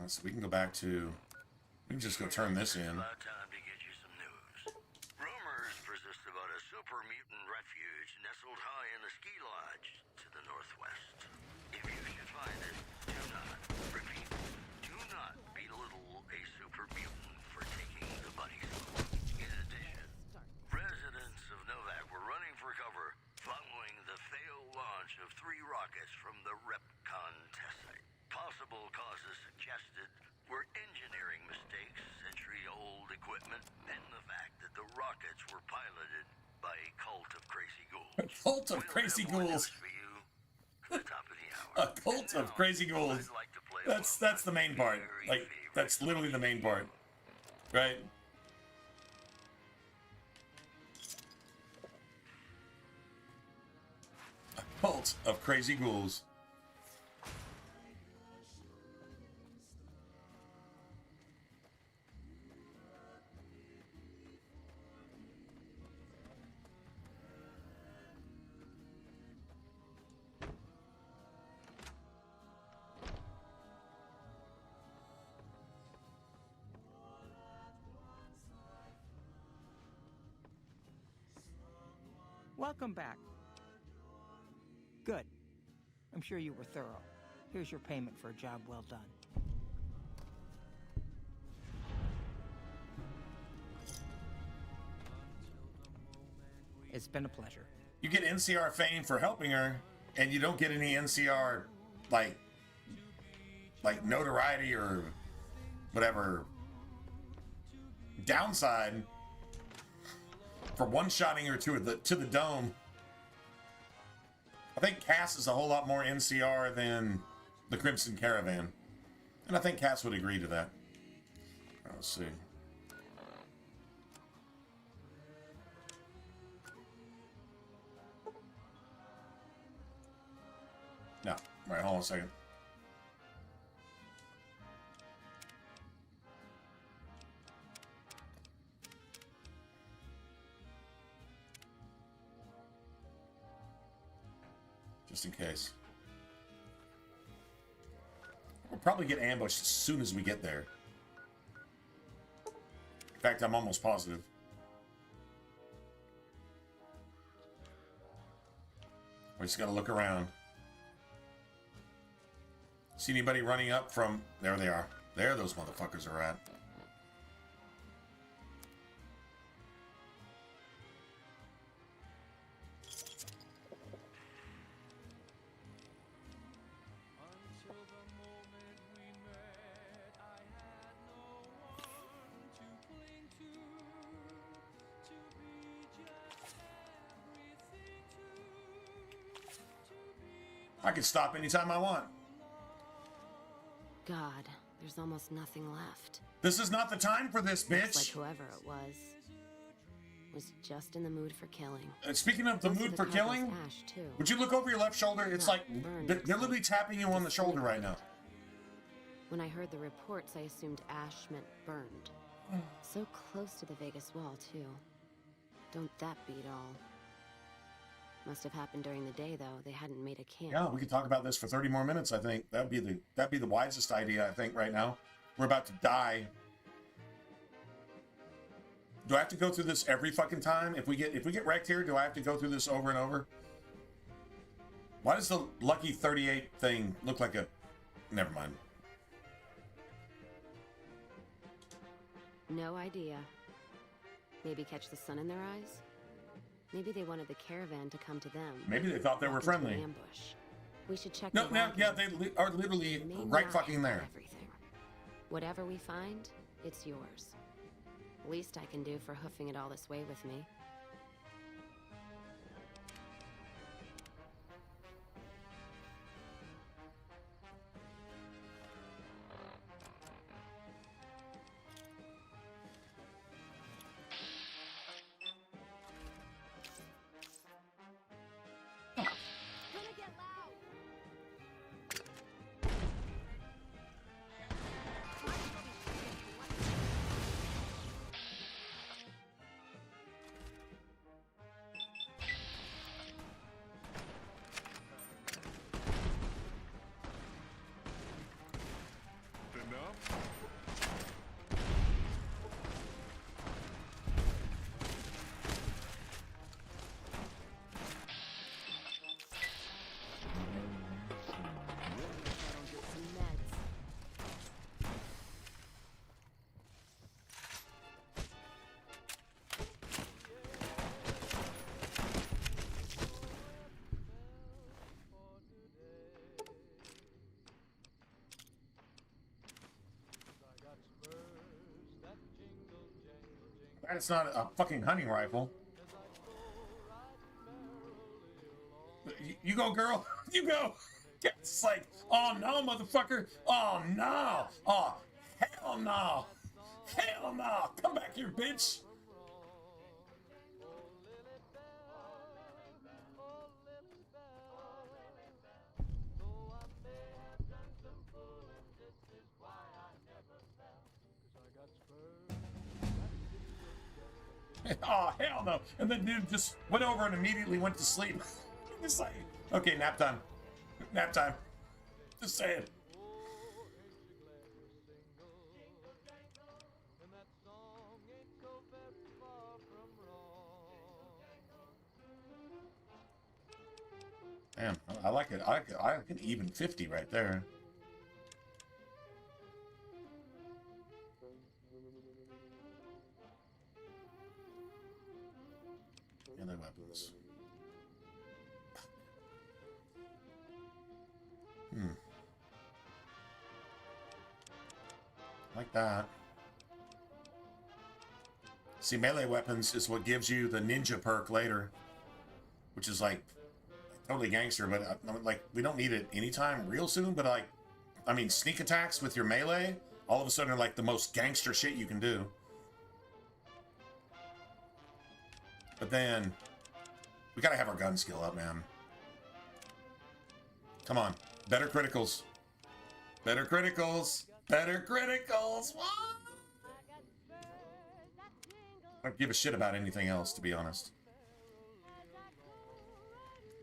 So we can go back to... We can just go turn this in. About time to get you some news. Rumors persist about a super mutant refuge nestled high in the ski lodge to the Northwest. If you should find it, do not, repeat, do not belittle a super mutant for taking the buddy scope. In addition, residents of Novak were running for cover following the failed launch of 3 rockets from the Repcon test site. Possible causes suggested were engineering mistakes, century-old equipment, and the fact that the rockets were piloted by a cult of crazy ghouls. A cult of crazy ghouls. A cult of crazy ghouls. That's the main part. Like, that's literally the main part. Right? A cult of crazy ghouls. Welcome back. Good. I'm sure you were thorough. Here's your payment for a job well done. It's been a pleasure. You get NCR fame for helping her, and you don't get any NCR, like notoriety or whatever downside for one-shotting her to the dome. I think Cass is a whole lot more NCR than the Crimson Caravan. And I think Cass would agree to that. Let's see. No. Right, hold on a second. Just in case. We'll probably get ambushed as soon as we get there. In fact, I'm almost positive. We just gotta look around. See anybody running up from... There they are. There those motherfuckers are at. I can stop anytime I want. God, there's almost nothing left. This is not the time for this, bitch. Looks like whoever it was just in the mood for killing. Speaking of the mood for killing, Ash, too. would you look over your left shoulder? It's like they're literally tapping you on the shoulder right now. When I heard the reports, I assumed ash meant burned. So close to the Vegas wall, too. Don't that beat all? Must have happened during the day, though. They hadn't made a camp. Yeah, we could talk about this for 30 more minutes, I think. That'd be the wisest idea, I think, right now. We're about to die. Do I have to go through this every fucking time? If we get wrecked here, do I have to go through this over and over? Why does the Lucky 38 thing look like a... Never mind. No idea. Maybe catch the sun in their eyes? Maybe they wanted the caravan to come to them. Maybe they thought they were friendly. Ambush. We should check. No, yeah, they are literally right fucking there. Everything. Whatever we find, it's yours. Least I can do for hoofing it all this way with me. It's not a fucking hunting rifle. You go, girl. You go. It's like, oh no, motherfucker. Oh no. Oh, hell no. Hell no. Come back here, bitch. Oh, hell no. And then dude just went over and immediately went to sleep. Just like, okay, nap time. Nap time. Just saying. Damn, I like it. I like an even 50 right there. And then weapons. Like that. See, melee weapons is what gives you the ninja perk later, which is like totally gangster, but like we don't need it anytime real soon, but like, I mean, sneak attacks with your melee all of a sudden are like the most gangster shit you can do. But then we gotta have our gun skill up, man. Come on, better criticals. Better criticals. Better criticals. What? I don't give a shit about anything else, to be honest.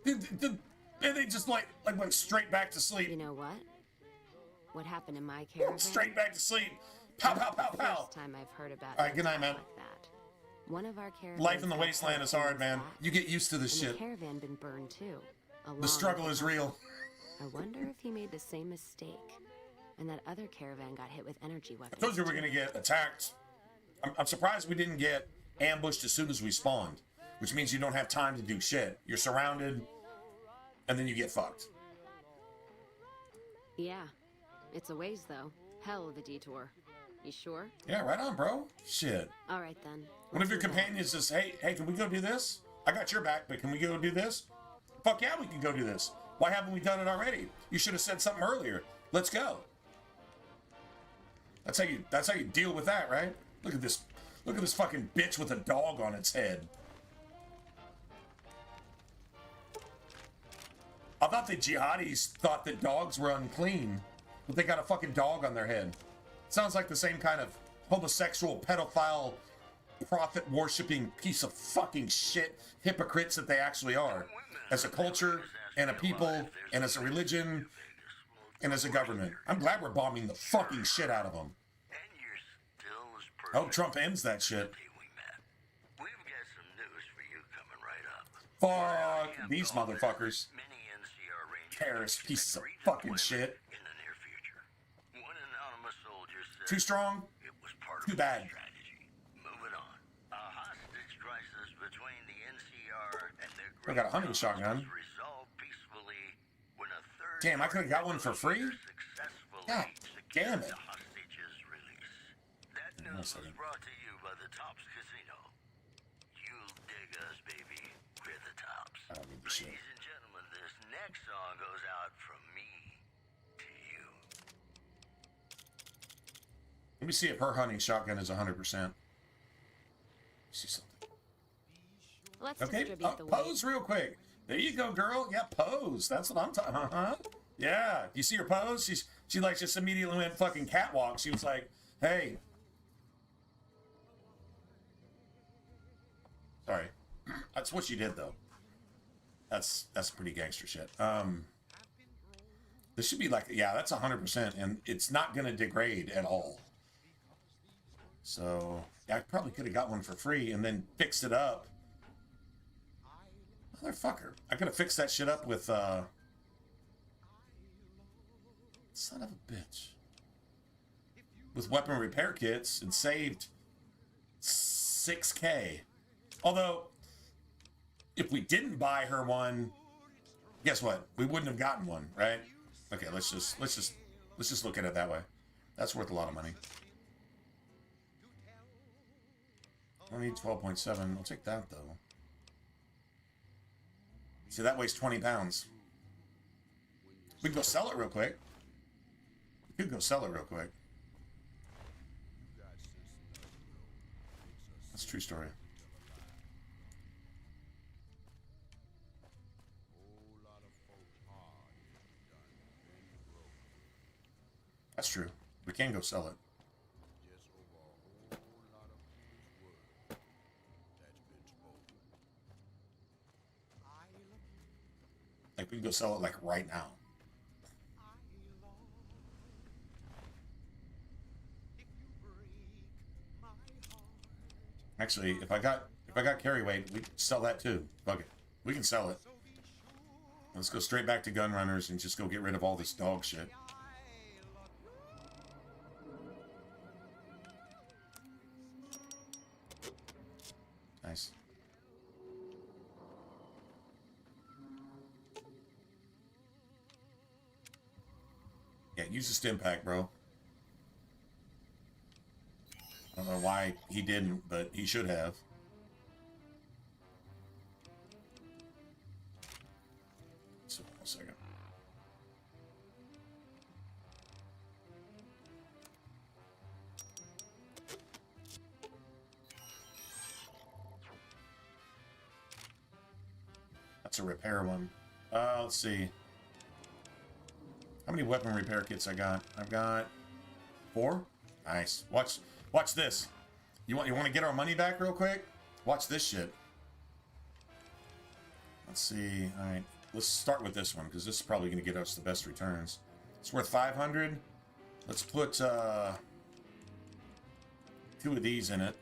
And they just like went straight back to sleep. You know what? What happened in my caravan? Straight back to sleep. Pow, pow, pow, pow. First time I've heard about. All right, good night, man. Like that. One of our caravans. Life in the wasteland is hard, man. You get used to this shit. The caravan been burned too. The struggle is real. I wonder if he made the same mistake, and that other caravan got hit with energy weapons. I told you we were gonna get attacked. I'm surprised we didn't get ambushed as soon as we spawned, which means you don't have time to do shit. You're surrounded, and then you get fucked. Yeah, it's a ways though. Hell of a detour. You sure? Yeah, right on, bro. Shit. All right then. One of your companions says, hey, can we go do this? I got your back, but can we go do this? Fuck yeah, we can go do this. Why haven't we done it already? You should have said something earlier. Let's go. That's how you deal with that, right? Look at this fucking bitch with a dog on its head. I thought the jihadis thought that dogs were unclean, but they got a fucking dog on their head. Sounds like the same kind of homosexual, pedophile, prophet-worshipping piece of fucking shit hypocrites that they actually are. As a culture, and a people, and as a religion, and as a government. I'm glad we're bombing the fucking shit out of them. I hope Trump ends that shit. Fuck these motherfuckers. Terrorist pieces of fucking shit. Too strong? Too bad. I got a hunting shotgun. Damn, I could have got one for free? God damn it. That news was brought to you by the Tops Casino. You'll dig us, baby. We're the Tops. I don't need the shit. Ladies and gentlemen, this next song goes out from me to you. Let me see if her hunting shotgun is 100%. See something. Let's okay, distribute the pose real quick. There you go, girl. Yeah, pose. That's what I'm talking. Yeah. You see her pose? She like just immediately went fucking catwalk. She was like, "Hey." Sorry. That's what she did though. That's pretty gangster shit. This should be like, yeah, that's 100%, and it's not gonna degrade at all. So I probably could have got one for free and then fixed it up. Motherfucker. I could have fixed that shit up with, son of a bitch. With weapon repair kits and saved $6K. Although, if we didn't buy her one, guess what? We wouldn't have gotten one, right? Okay, let's just look at it that way. That's worth a lot of money. Only 12.7. I'll take that, though. See, that weighs 20 pounds. We can go sell it real quick. We could go sell it real quick. That's a true story. That's true. We can go sell it. Like, we can go sell it, like, right now. Actually, if I got carry weight, we can sell that too. Fuck it. We can sell it. Let's go straight back to gun runners and just go get rid of all this dog shit. Nice. Yeah, use the stim pack, bro. I don't know why he didn't, but he should have. So, 1 second. That's a repair one. Let's see. How many weapon repair kits I got? I've got 4. Nice. Watch this. You want to get our money back real quick? Watch this shit. Let's see. All right. Let's start with this one because this is probably going to get us the best returns. It's worth 500. Let's put 2 of these in it.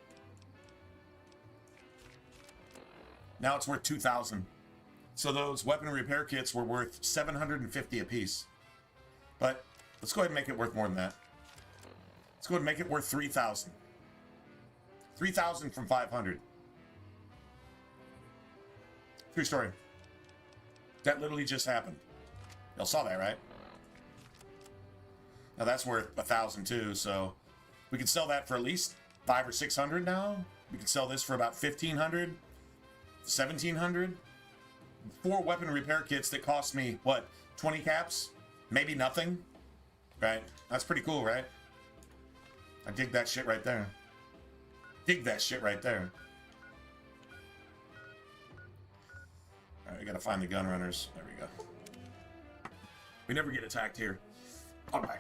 Now it's worth 2,000. So those weapon repair kits were worth 750 apiece. But let's go ahead and make it worth more than that. Let's go ahead and make it worth 3,000. 3,000 from 500. True story. That literally just happened. Y'all saw that, right? Now that's worth 1,000 too, so we can sell that for at least 500 or 600 now. We can sell this for about 1,500, 1,700. 4 weapon repair kits that cost me, what, 20 caps? Maybe nothing? Right? That's pretty cool, right? I dig that shit right there. Dig that shit right there. Alright, we gotta find the gun runners. There we go. We never get attacked here. Alright.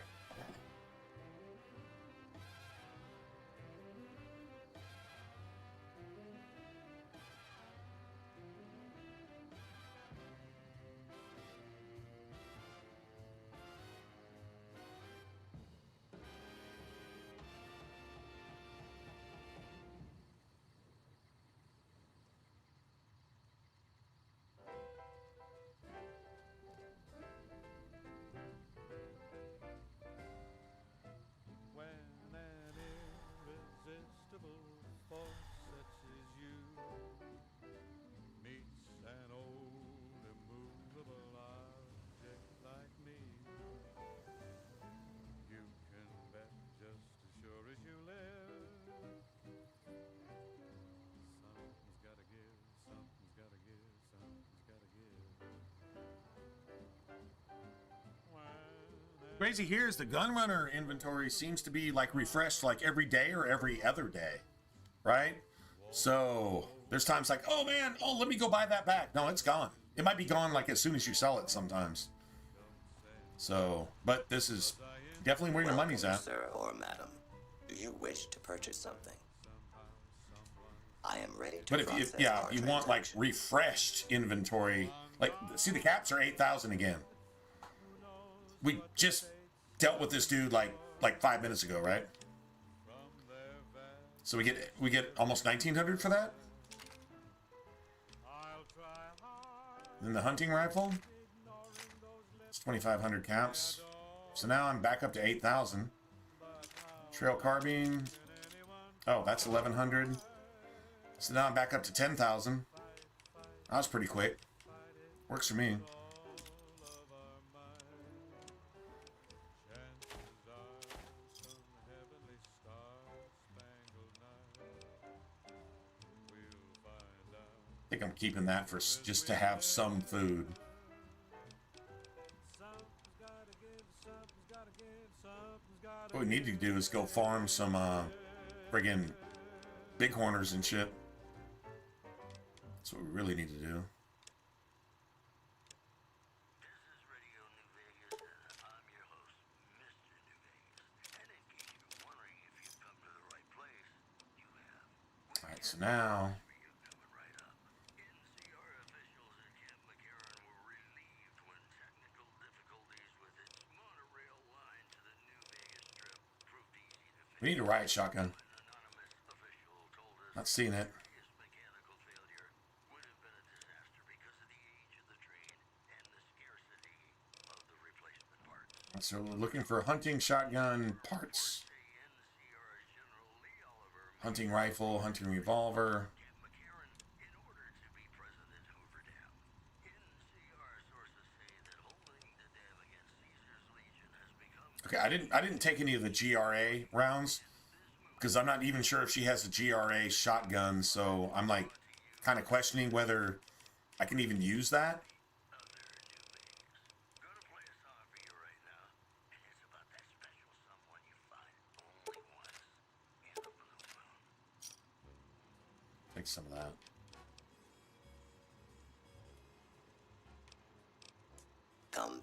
Crazy here is the gunrunner inventory seems to be like refreshed like every day or every other day, right? So there's times like, oh man, oh let me go buy that back. No, it's gone. It might be gone like as soon as you sell it sometimes. So, but this is definitely where your money's at. Sir or madam, do you wish to purchase something? I am ready to But if you want like refreshed inventory, like see the caps are 8,000 again. We just dealt with this dude like 5 minutes ago, right? So we get almost 1,900 for that. Then the hunting rifle, it's 2,500 caps. So now I'm back up to 8,000. Trail carbine, oh that's 1,100. So now I'm back up to 10,000. That was pretty quick. Works for me. think I'm keeping that for just to have some food. What we need to do is go farm some friggin' bighorners and shit. That's what we really need to do. Alright, so now... we need a riot shotgun. Not seeing it. So we're looking for hunting shotgun parts. Hunting rifle, hunting revolver. Okay, I didn't take any of the GRA rounds because I'm not even sure if she has a GRA shotgun, so I'm like kind of questioning whether I can even use that. Take some of that.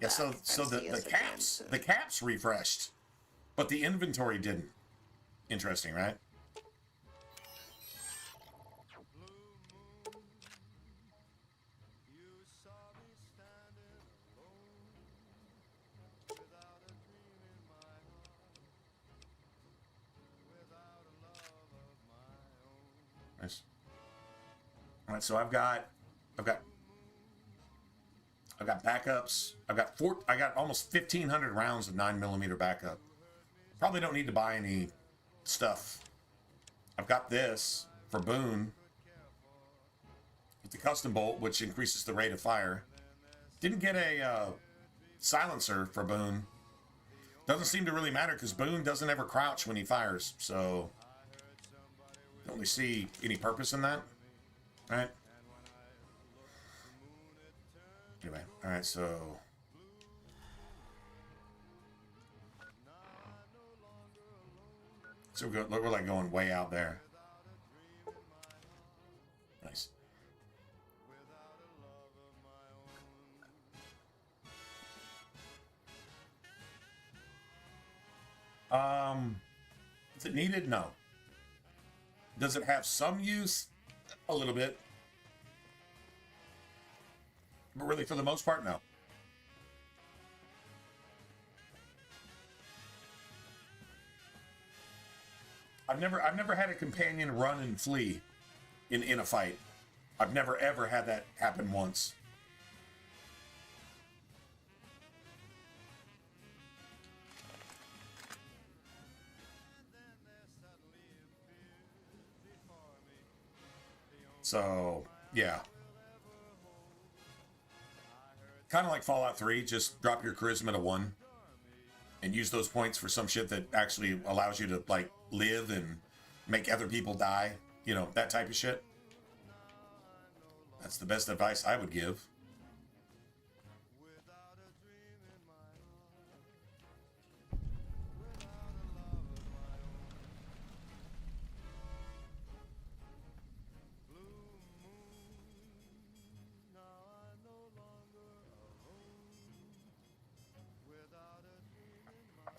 Yeah, so the caps refreshed, but the inventory didn't. Interesting, right? Nice. All right, so I've got backups. I got almost 1,500 rounds of 9mm backup. Probably don't need to buy any stuff. I've got this for Boone with the custom bolt, which increases the rate of fire. Didn't get a silencer for Boone. Doesn't seem to really matter because Boone doesn't ever crouch when he fires, so don't really see any purpose in that. All right. Anyway, all right, so we're like going way out there. Nice. Is it needed? No. Does it have some use? A little bit. But really, for the most part, no. I've never had a companion run and flee in a fight. I've never ever had that happen once. So, yeah. Kind of like Fallout 3, just drop your charisma to 1 and use those points for some shit that actually allows you to, like, live and make other people die. You know, that type of shit. That's the best advice I would give.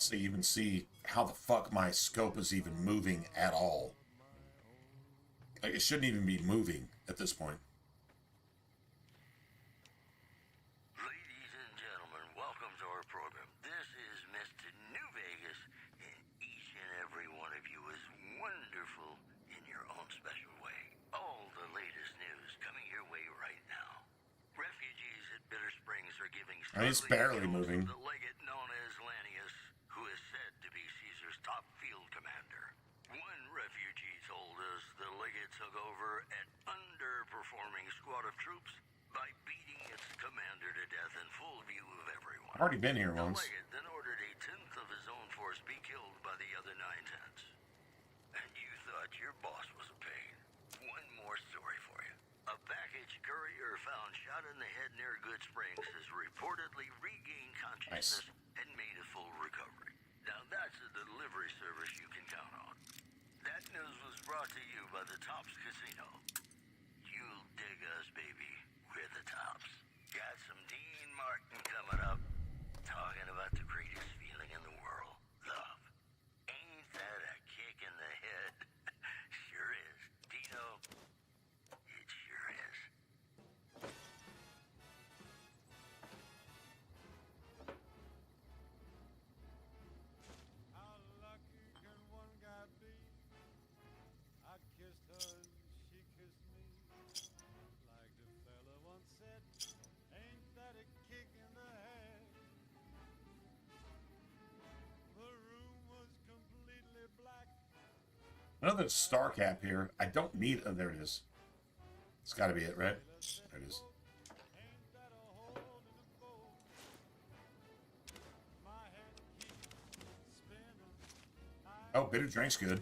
So you even see how the fuck my scope is even moving at all. Like, it shouldn't even be moving at this point. Ladies and gentlemen, welcome to our program. This is Mr. New Vegas, and each and every one of you is wonderful in your own special way. All the latest news coming your way right now. Refugees at Bitter Springs are giving... I mean, it's barely moving. ...the legate known as Lanius, who is said to be Caesar's top field commander. One refugee told us the legate took over an underperforming squad of troops by beating its commander to death in full view of everyone. I've already been here once. The legate then ordered a tenth of his own force be killed by the other 9/10. And you thought your boss was a pain. One more story for you. A package courier found shot in the head near Good Springs has reportedly regained consciousness and made a full recovery. Now that's a delivery service you can count on. That news was brought to you by the Tops Casino. You'll dig us, baby. We're the Tops. Got some Dean Martin coming up, talking about the greatest feeling in the world, love. Ain't that a kick in the head? Sure is. Dino, it sure is. How lucky can one guy be? I kissed her and she kissed me. Like the fella once said, ain't that a kick in the head? The room was completely black. Another star cap here. I don't need. Oh, there it is. It's got to be it, right? There it is. Oh, bitter drink's good.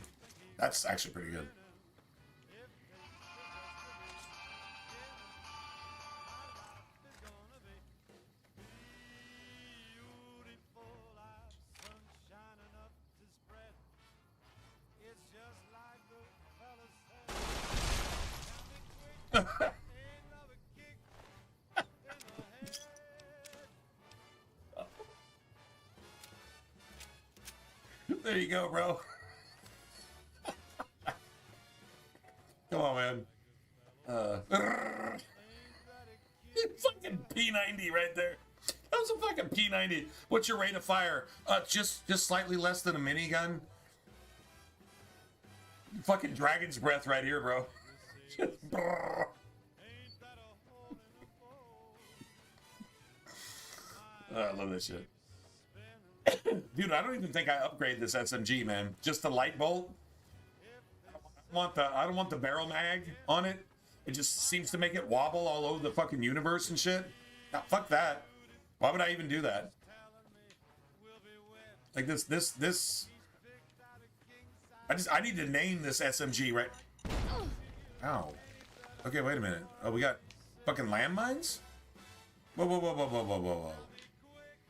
That's actually pretty good. There you go, bro. Come on, man. Fucking P90 right there. That was a fucking P90. What's your rate of fire? Just slightly less than a minigun. Fucking dragon's breath right here, bro. I love this shit. Dude, I don't even think I upgrade this SMG, man. Just the light bolt. I don't want the barrel mag on it. It just seems to make it wobble all over the fucking universe and shit. Nah, fuck that. Why would I even do that? Like this. I need to name this SMG, right? Ow. Okay, wait a minute. Oh, we got fucking landmines? Whoa.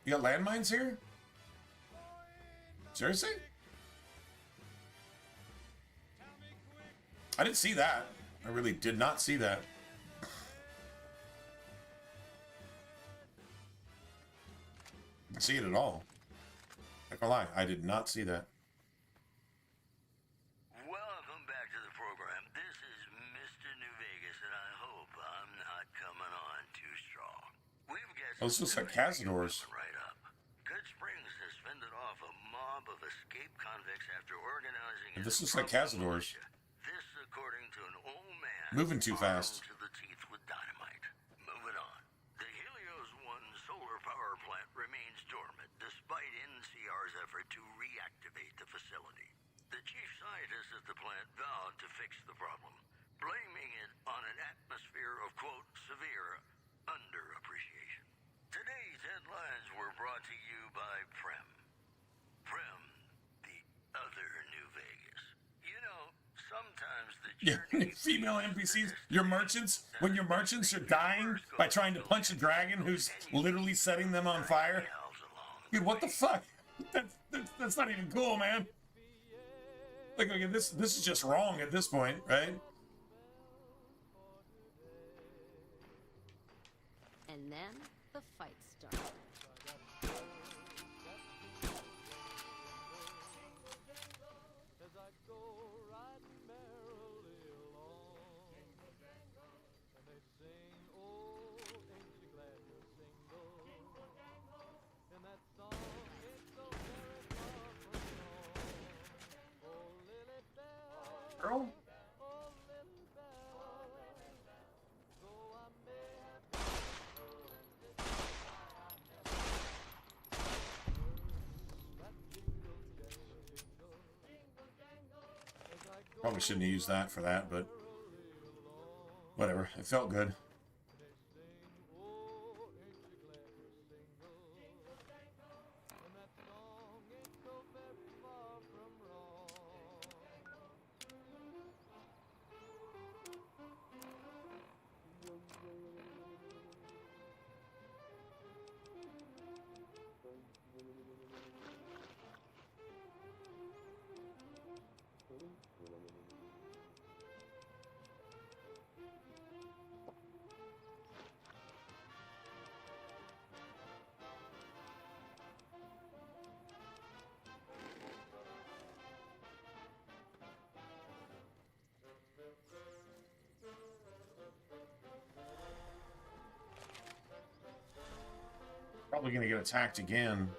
You got landmines here? Seriously? I didn't see that. I really did not see that. Didn't see it at all. Not gonna lie, I did not see that. Welcome back to the program. This is Mr. New Vegas, and I hope I'm not coming on too strong. We've got Oh, this looks like Cazadors. right up. Good Springs has fended off a mob of escaped convicts after organizing. And this looks like Cazadors. This, according to an old man, Moving too fast. armed to the teeth with dynamite. Moving on. The Helios 1 solar power plant remains dormant despite NCR's effort to reactivate the facility. The chief scientist at the plant vowed to fix the problem, blaming it on an atmosphere of, quote, severe underappreciation. Today's headlines were brought to you by Prem. Prem, the other New Vegas. You know, sometimes the journey... Female NPCs, your merchants, when your merchants are dying by trying to punch a dragon who's literally setting them on fire. Dude, what the fuck? That's not even cool, man. Like, okay, this is just wrong at this point, right? And then the fight started. As I go riding merrily along, and they sing, oh, ain't you glad you're single? And that song is so very far from wrong. Oh, Lily Bell, Girl? oh, Lily Bell, though I may have Probably shouldn't have used that for that, but whatever. It felt good. Probably gonna get attacked again.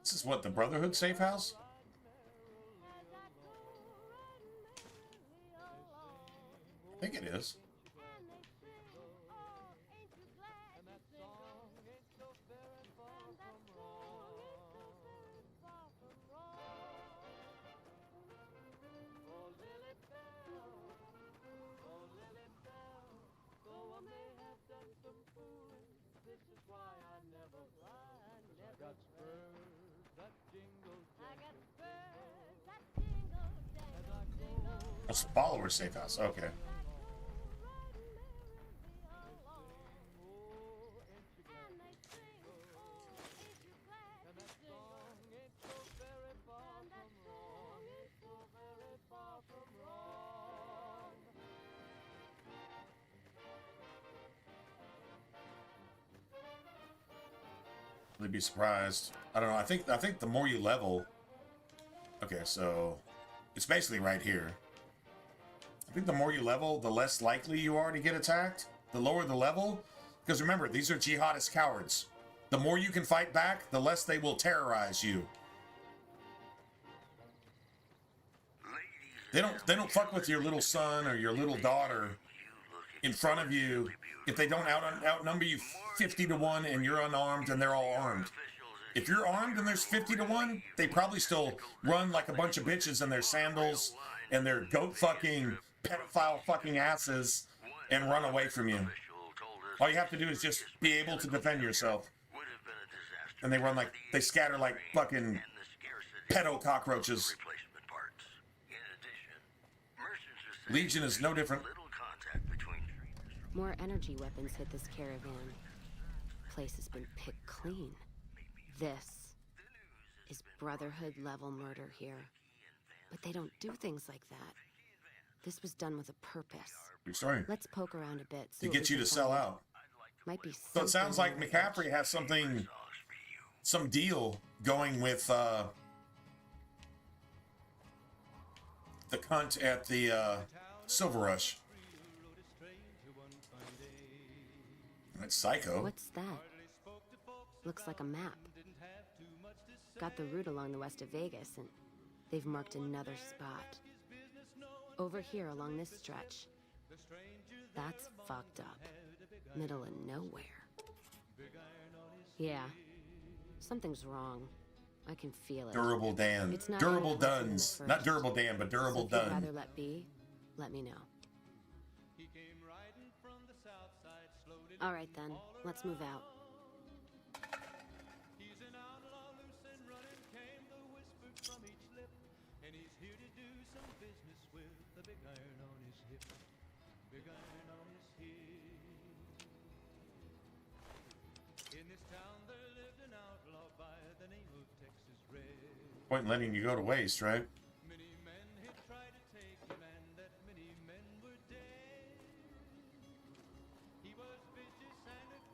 This is what, the Brotherhood safe house? I think it is. That's follower safe house. Okay. I'd be surprised. I don't know. I think the more you level. Okay, so it's basically right here. I think the more you level, the less likely you are to get attacked. The lower the level, because remember, these are jihadist cowards. The more you can fight back, the less they will terrorize you. They don't fuck with your little son or your little daughter in front of you if they don't outnumber you 50 to 1 and you're unarmed and they're all armed. If you're armed and there's 50 to 1, they probably still run like a bunch of bitches in their sandals and their goat fucking pedophile fucking asses and run away from you. All you have to do is just be able to defend yourself. And they run like, they scatter like fucking pedo cockroaches. Legion is no different. More energy weapons hit this caravan. Place has been picked clean. This is Brotherhood level murder here. But they don't do things like that. This was done with a purpose. Sorry. Let's poke around a bit. To get you to sell out. Might be So it sounds like McCaffrey has some deal going with the cunt at the Silver Rush. That's Psycho. What's that? Looks like a map. Got the route along the west of Vegas, and they've marked another spot. Over here along this stretch. That's fucked up. Middle of nowhere. Yeah. Something's wrong. I can feel it. Durable Dan. It's not Durable Duns. Not Durable Dan, but Durable so if you'd Dun. rather let be, let me know. All right then, let's move out. Point in letting you go to waste, right?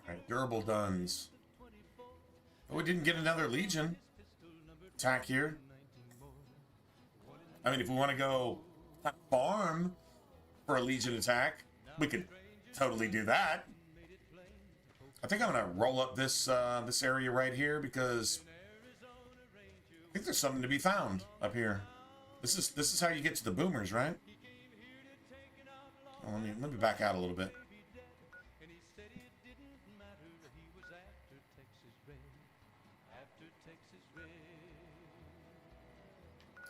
Alright, Durable Duns. Oh, we didn't get another Legion attack here. I mean, if we want to go farm for a Legion attack, we could totally do that. I think I'm gonna roll up this this area right here because I think there's something to be found up here. This is how you get to the boomers, right? Oh, let me back out a little bit.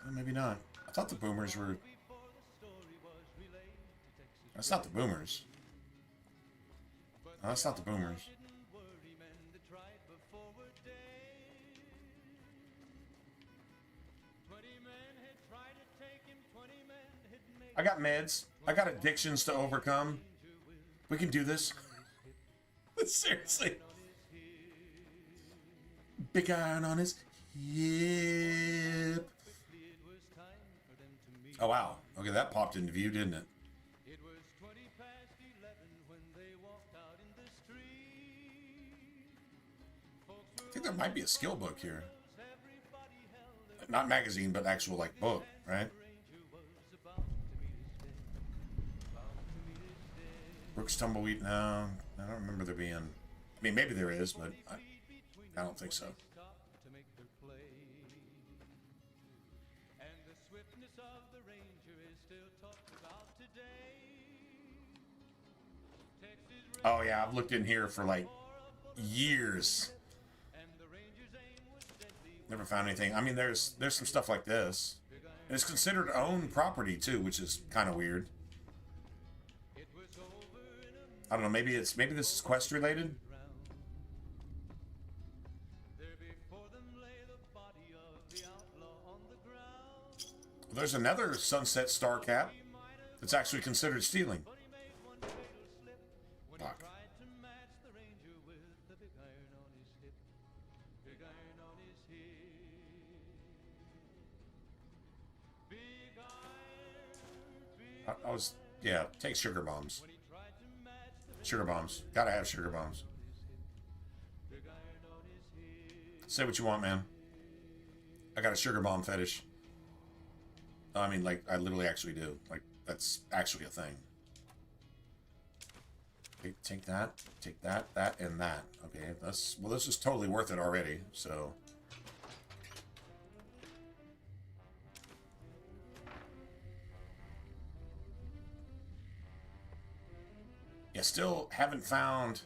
Oh, maybe not. I thought the boomers were. That's not the boomers. No, that's not the boomers. I got meds. I got addictions to overcome. We can do this. Seriously. Big iron on his hip. Oh, wow. Okay, that popped into view, didn't it? think there might be a skill book here. Not magazine, but actual, like, book, right? Brooks Tumbleweed, no. I don't remember there being... I mean, maybe there is, but I don't think so. Oh, yeah, I've looked in here for, like, years. Never found anything. I mean, there's some stuff like this. And it's considered owned property, too, which is kind of weird. I don't know, maybe this is quest related. There's another Sunset Star Cap that's actually considered stealing. Fuck. I was, yeah, take sugar bombs. Sugar bombs. Gotta have sugar bombs. Say what you want, man. I got a sugar bomb fetish. I mean, like, I literally actually do. Like, that's actually a thing. Okay, take that, that, and that. Okay, that's, well, this is totally worth it already, so. Yeah, still haven't found...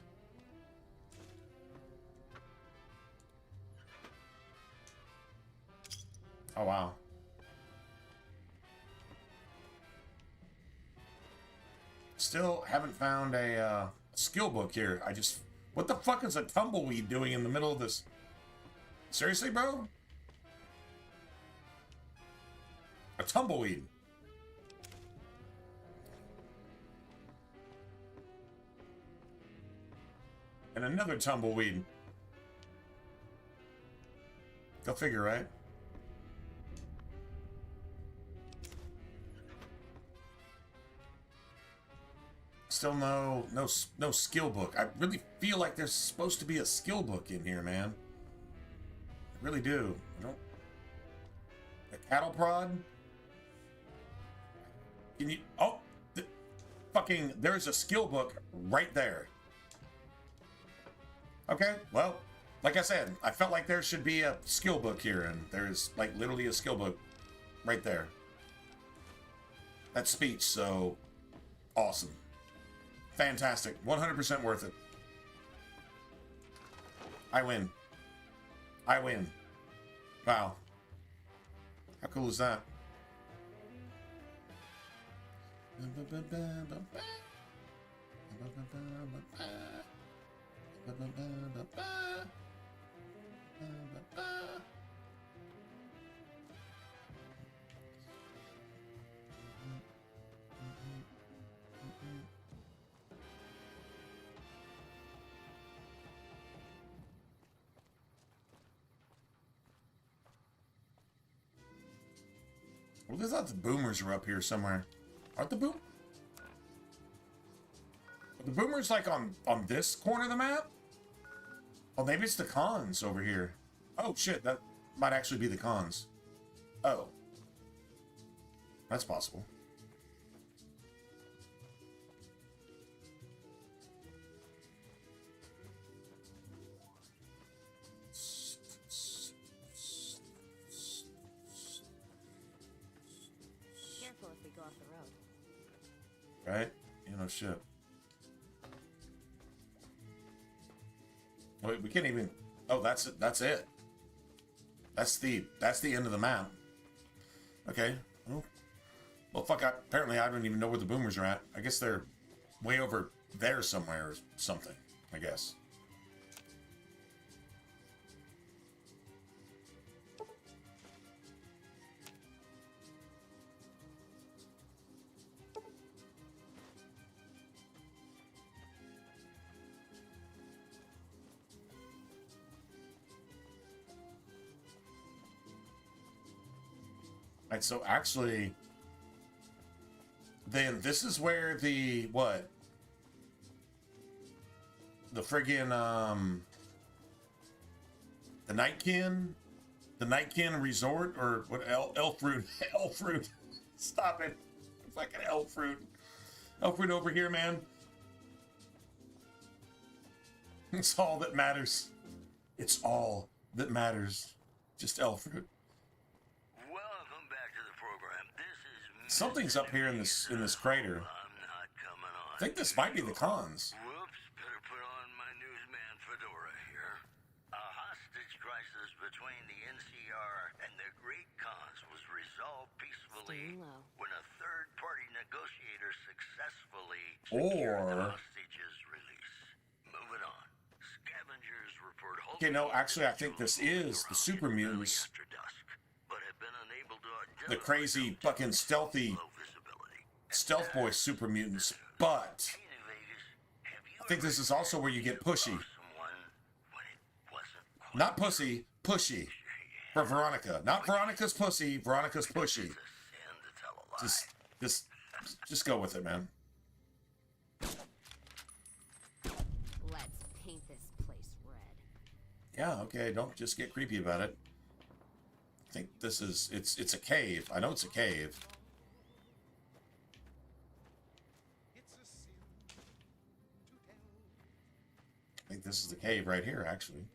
Oh, wow. Still haven't found a skill book here. I just... What the fuck is a tumbleweed doing in the middle of this? Seriously, bro? A tumbleweed. And another tumbleweed. Go figure, right? Still no skill book. I really feel like there's supposed to be a skill book in here, man. I really do. I don't... A cattle prod? Can you... Oh! Fucking... There's a skill book right there. Okay, well, like I said, I felt like there should be a skill book here, and there's, like, literally a skill book right there. That's speech, so awesome. Fantastic. 100% worth it. I win. I win. Wow. How cool is that? Well, I thought the boomers were up here somewhere. Aren't the boom? Are the boomers like on this corner of the map? Oh, maybe it's the cons over here. Oh shit, that might actually be the cons. Oh. That's possible. Careful if we go off the road. Right? You know, shit. Wait, we can't even... Oh, that's it. That's it. That's the end of the map. Okay. Well, fuck. Apparently, I don't even know where the boomers are at. I guess they're way over there somewhere or something, I guess. Right, so actually, then this is where the, what? The friggin', The Nightkin Resort, or what? Elf Fruit. Elf Fruit. Stop it. Fucking Elf Fruit. Elf Fruit over here, man. It's all that matters. It's all that matters. Just Elf Fruit. Welcome back to the program. This is Something's up here in this crater. I think this might be the cons. Whoops, better put on my newsman fedora here. A hostage crisis between the NCR and the Great Cons was resolved peacefully when a third-party negotiator successfully secured the hostage's release. Moving on. Scavengers report Okay, no, actually, I think this is the super mutants. The crazy, fucking stealthy, stealth boy super mutants. But I think this is also where you get pushy. Not pussy, pushy. For Veronica. Not Veronica's pussy, Veronica's pushy. Just go with it, man. Let's paint this place red. Yeah, okay, don't just get creepy about it. I think this is, it's a cave. I know it's a cave. I think this is the cave right here, actually.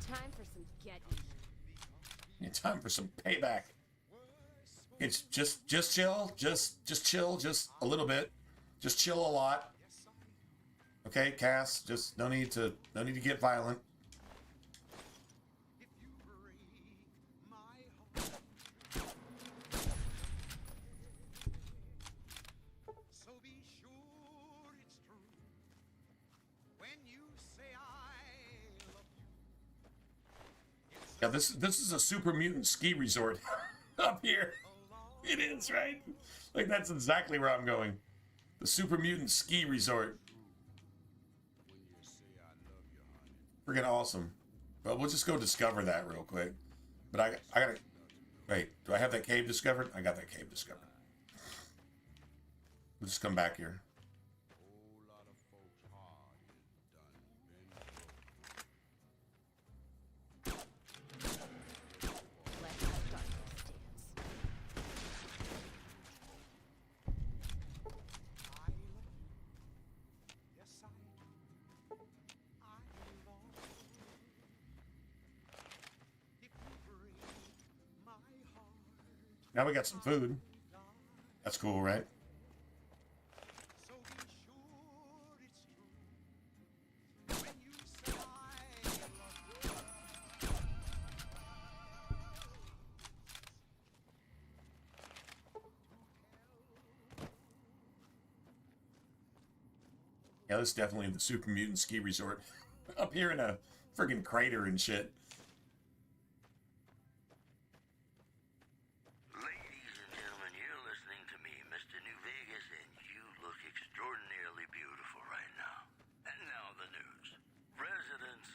Time for some get even. It's time for some payback. It's just chill, just chill, just a little bit. Just chill a lot. Okay, Cass, just no need to get violent. Yeah, this is a super mutant ski resort up here. It is, right? Like, that's exactly where I'm going. The super mutant ski resort. Freaking awesome. But we'll just go discover that real quick. But I gotta... Wait, do I have that cave discovered? I got that cave discovered. We'll just come back here. Now we got some food. That's cool, right? Yeah, this is definitely the super mutant ski resort. Up here in a friggin' crater and shit.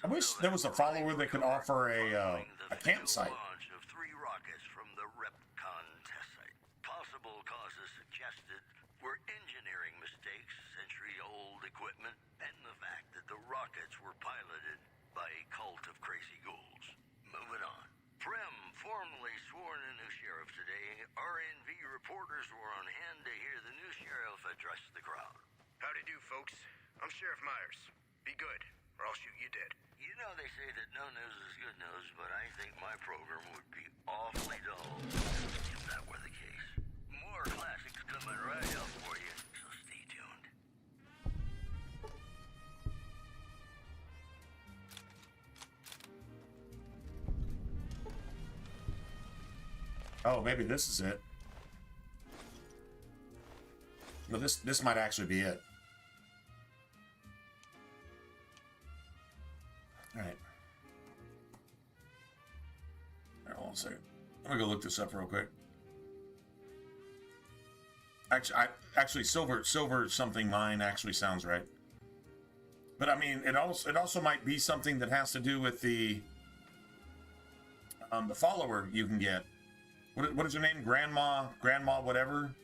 I wish there was a follower that could offer a campsite. Launch of 3 rockets from the Repcon test site. Possible causes suggested were engineering mistakes, century-old equipment, and the fact that the rockets were piloted by a cult of crazy ghouls. Moving on. Prim formally sworn a new sheriff today. RNV reporters were on hand to hear the new sheriff address the crowd. Howdy do, folks. I'm Sheriff Myers. Be good, or I'll shoot you dead. You know they say that no news is good news, but I think my program would be awfully dull if that were the case. More classics coming right up for you, so stay tuned. Oh, maybe this is it. No, this might actually be it. Alright. Alright, hold on a second. I'm gonna go look this up real quick. Actually, silver something mine actually sounds right. But I mean, it also might be something that has to do with the follower you can get. What is her name? Grandma whatever.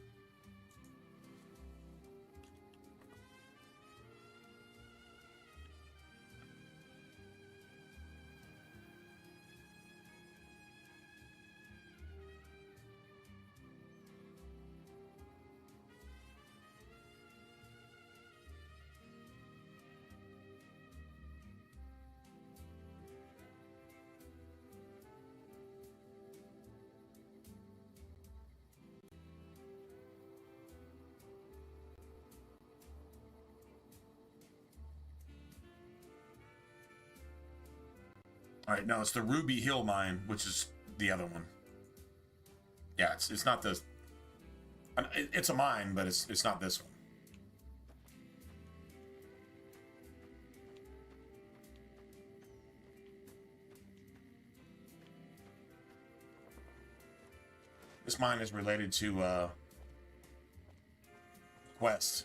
All right, no, it's the Ruby Hill mine, which is the other one. Yeah, it's not the. It's a mine, but it's not this one. This mine is related to Quest.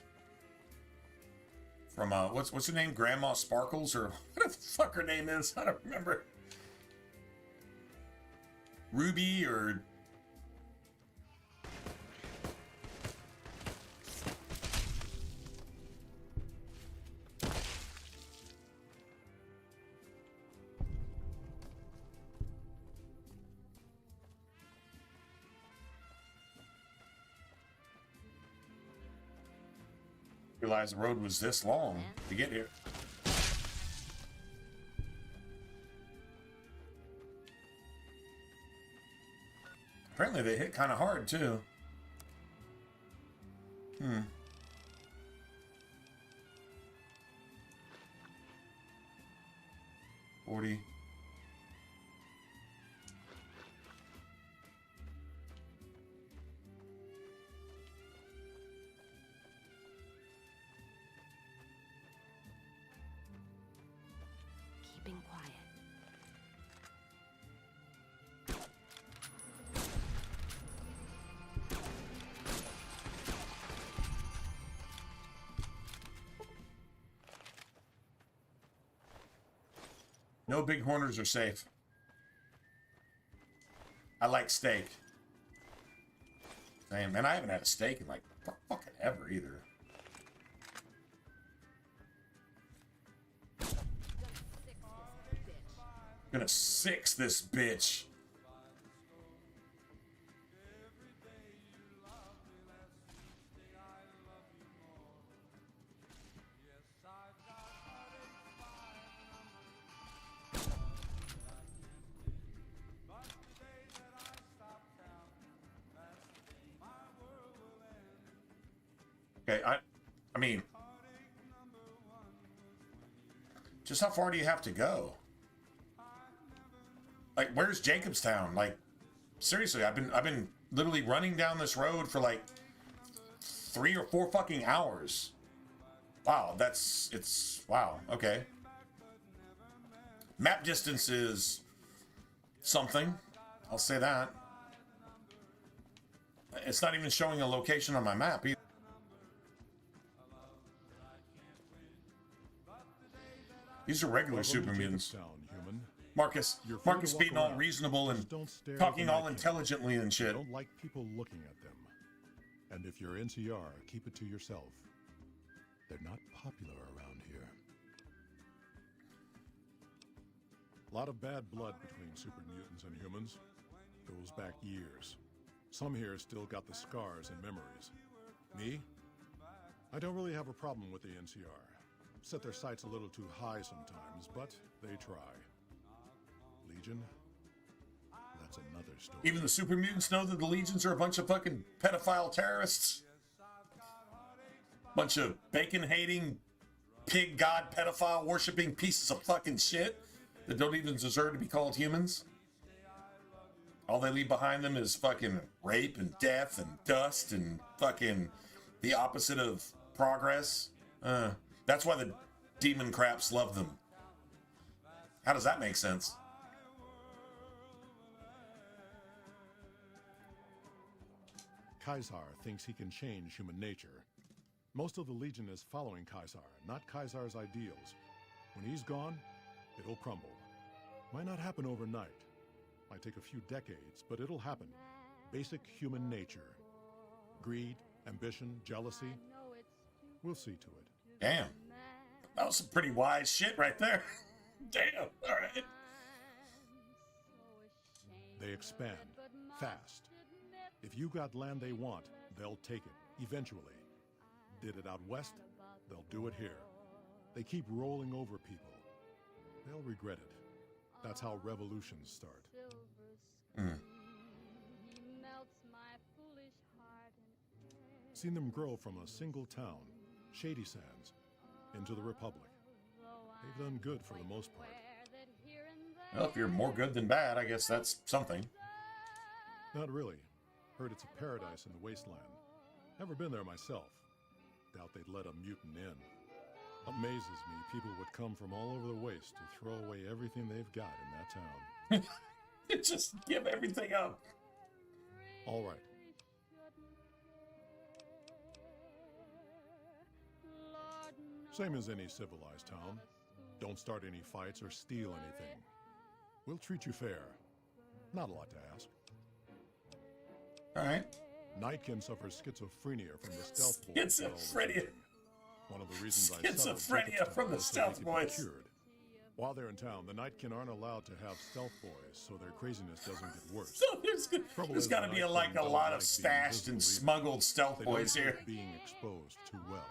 From what's her name? Grandma Sparkles, or what the fuck her name is? I don't remember. Ruby or realized the road was this long to get here. Apparently they hit kind of hard too. 40. Keeping quiet. No bighorners are safe. I like steak. Damn, man, I haven't had a steak in like fucking ever either. Gonna six this bitch. Okay, I mean, just how far do you have to go? Like, where's Jacobstown? Like, seriously, I've been literally running down this road for like 3 or 4 fucking hours. Wow, wow, okay. Map distance is something. I'll say that. It's not even showing a location on my map either. These are regular super mutants. Marcus being all reasonable and talking all intelligently and shit. I don't like people looking at them. And if you're NCR, keep it to yourself. They're not popular around here. A lot of bad blood between super mutants and humans. Goes back years. Some here still got the scars and memories. Me? I don't really have a problem with the NCR. Set their sights a little too high sometimes, but they try. Legion? That's another story. Even the super mutants know that the Legions are a bunch of fucking pedophile terrorists. Bunch of bacon-hating, pig god pedophile worshipping pieces of fucking shit that don't even deserve to be called humans. All they leave behind them is fucking rape and death and dust and fucking the opposite of progress. That's why the demon craps love them. How does that make sense? Kaisar thinks he can change human nature. Most of the Legion is following Kaisar, not Kaisar's ideals. When he's gone, it'll crumble. Might not happen overnight. Might take a few decades, but it'll happen. Basic human nature. Greed, ambition, jealousy. We'll see to it. Damn. That was some pretty wise shit right there. Damn. All right. They expand. Fast. If you got land they want, they'll take it. Eventually. Did it out west, they'll do it here. They keep rolling over people. They'll regret it. That's how revolutions start. Seen them grow from a single town, Shady Sands, into the Republic. They've done good for the most part. Well, if you're more good than bad, I guess that's something. Not really. Heard it's a paradise in the wasteland. Never been there myself. Doubt they'd let a mutant in. Amazes me people would come from all over the waste to throw away everything they've got in that town. Just give everything up. All right. Same as any civilized town. Don't start any fights or steal anything. We'll treat you fair. Not a lot to ask. All right. Nightkin suffers schizophrenia from the stealth boys. Schizophrenia. One of the reasons Schizophrenia from the stealth boys. Cured. While they're in town, the Nightkin aren't allowed to have stealth boys, so their craziness doesn't get worse. So there's got to be a lot of stashed and smuggled stealth boys here. Being exposed too well.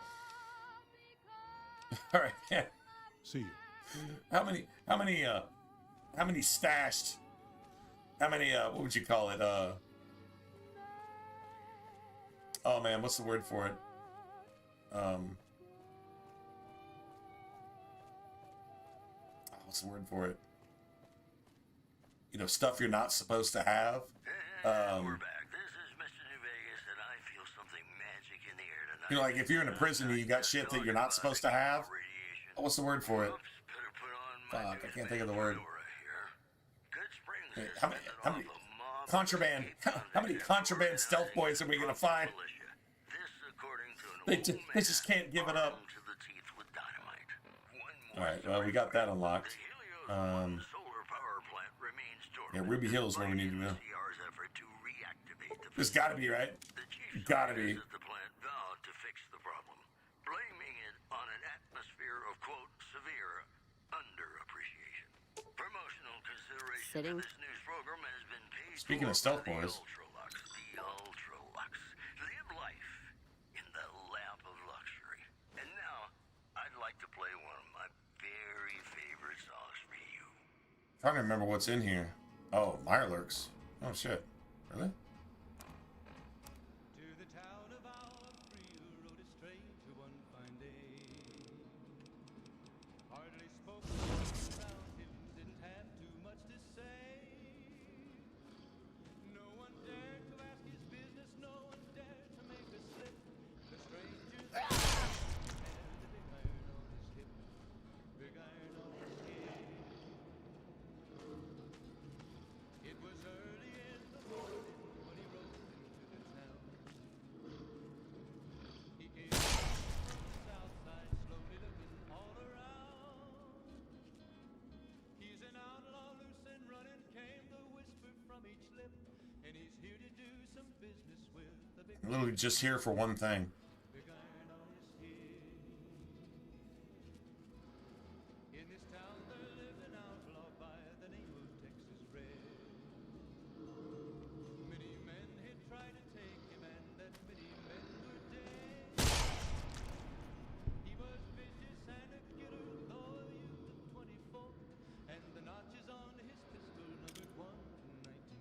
All right. Yeah. See you. How many stashed? How many? What would you call it? Oh man, what's the word for it? What's the word for it? You know, stuff you're not supposed to have. We're back. This is Mr. New Vegas, and I feel something magic in the air tonight. You know, like if you're in a prison and you got shit that you're not supposed to have. Oh, what's the word for it? Fuck, I can't think of the word. Hey, how many contraband? How many contraband stealth boys are we gonna find? They just can't give it up. All right, well, we got that unlocked. Yeah, Ruby Hill is where we need to go. There's got to be, right? Got to be. The plant vowed to fix the problem, blaming it on an atmosphere of, quote, severe underappreciation. Promotional consideration for this news program has been paid. Speaking of stealth boys. The Ultralux. Live life in the lap of luxury. And now, I'd like to play one of my very favorite songs for you. Trying to remember what's in here. Oh, Mirelurks. Oh shit. Really? I'm literally just here for one thing.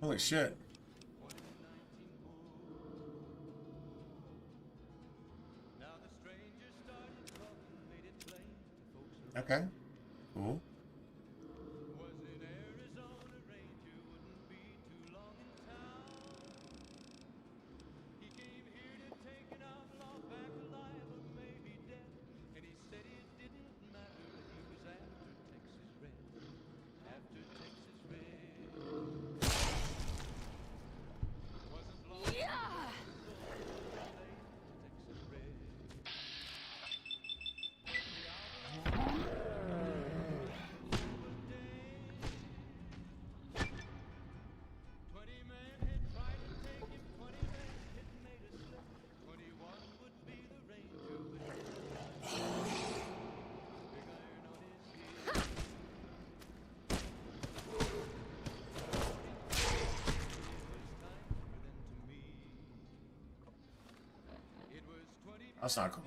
Holy shit. Okay. Cool. That's not cool.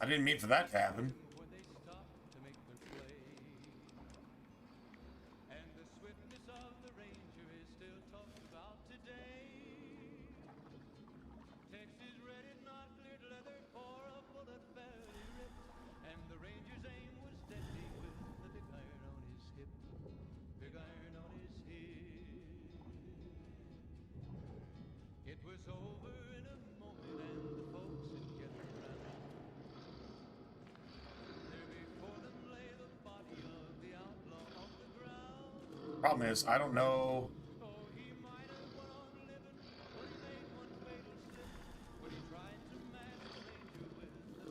I didn't mean for that to happen. was over in a moment, and the folks had gathered round. There before them lay the body of the outlaw on the ground. Problem is, I don't know. Oh, he might have went on living, but he made one fatal slip when he tried to match the danger with the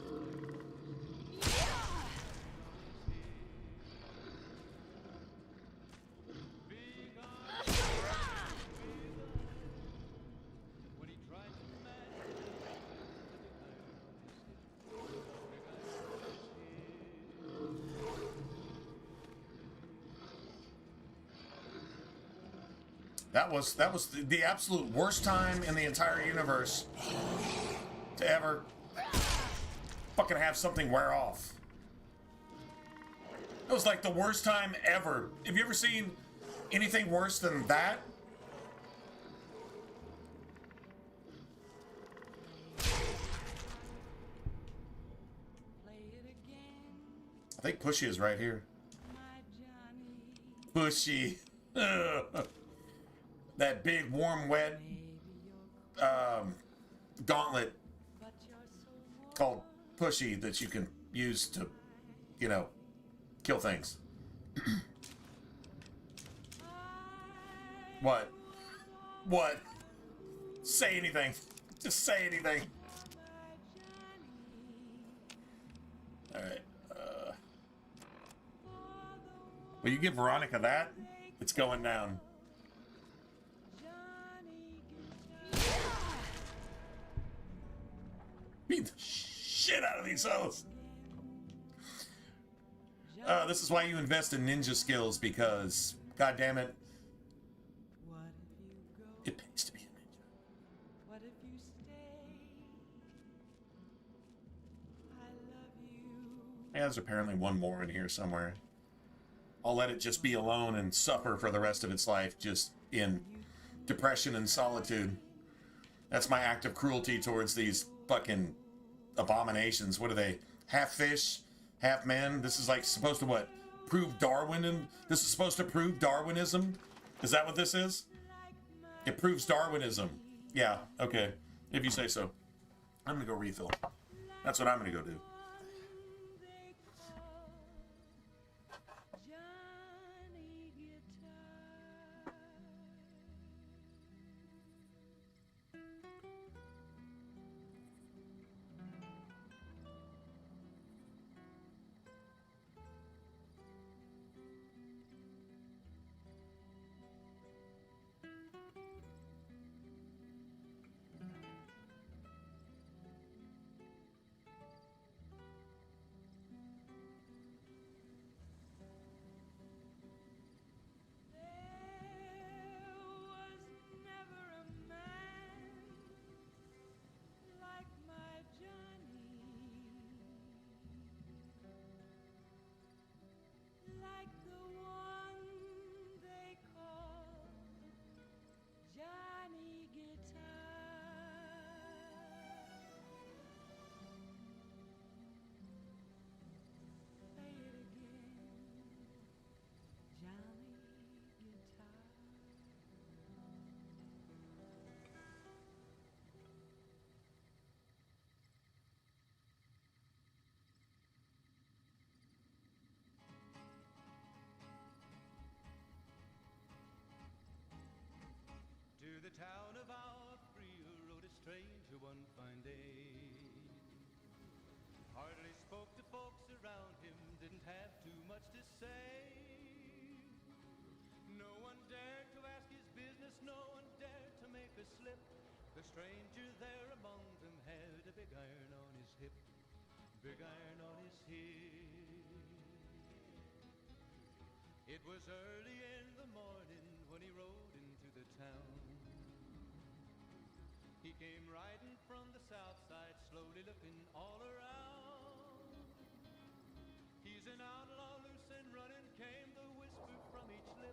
That was the absolute worst time in the entire universe to ever fucking have something wear off. It was like the worst time ever. Have you ever seen anything worse than that? I think Pushy is right here. Pushy. That big, warm, wet gauntlet called Pushy that you can use to, you know, kill things. What? What? Say anything. Just say anything. Alright. Will you give Veronica that? It's going down. Beat the shit out of these hoes. This is why you invest in ninja skills, because, god damn it, it pays to be a ninja. Yeah, there's apparently one more in here somewhere. I'll let it just be alone and suffer for the rest of its life, just in depression and solitude. That's my act of cruelty towards these fucking abominations. What are they? Half fish, half men? This is like supposed to what? Prove Darwin? This is supposed to prove Darwinism? Is that what this is? It proves Darwinism. Yeah, okay. If you say so. I'm gonna go refill. That's what I'm gonna go do. To the town of our free rode a stranger one fine day. Hardly spoke to folks around him, didn't have too much to say. No one dared to ask his business, no one dared to make a slip. The stranger there among them had a big iron on his hip, big iron on his hip. It was early in the morning when he rode into the town. He came riding from the south side, slowly looking all around. He's an outlaw, loose and running, came the whisper from each lip.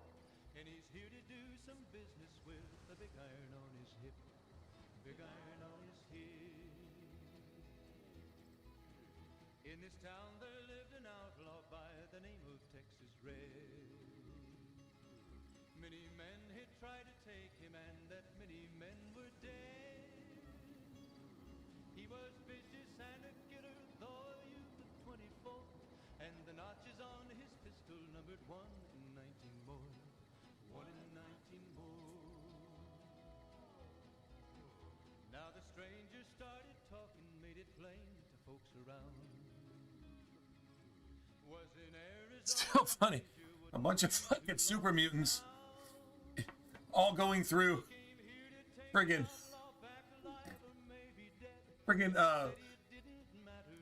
And he's here to do some business with a big iron on his hip, big iron on his hip. In this town there lived an outlaw by the name of Texas Red. Many men had tried to take him, and that many men were dead. notches on his pistol numbered 1 in 19 more. 1 in 19 more. Now the stranger started talking, made it plain to folks around. Was in Arizona. Still funny. A bunch of fucking super mutants all going through friggin'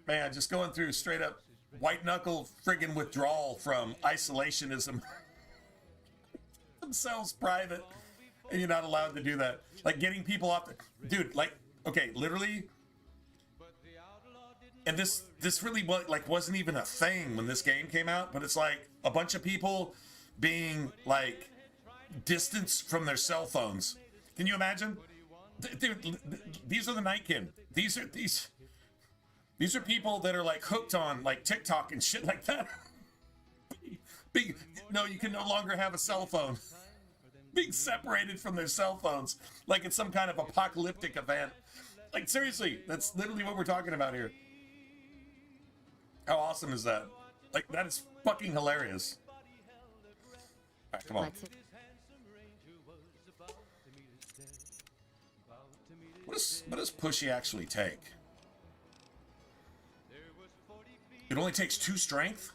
man, just going through straight up white knuckle friggin' withdrawal from isolationism. Themselves private, and you're not allowed to do that. Like getting people off the dude, like, okay, literally. And this really wasn't even a thing when this game came out, but it's like a bunch of people being like distanced from their cell phones. Can you imagine? Dude, these are the Nightkin. These are people that are like hooked on like TikTok and shit like that. No, you can no longer have a cell phone. Being separated from their cell phones like it's some kind of apocalyptic event. Like seriously, that's literally what we're talking about here. How awesome is that? Like that is fucking hilarious. All right, come on. What does Pushy actually take? It only takes 2 strength?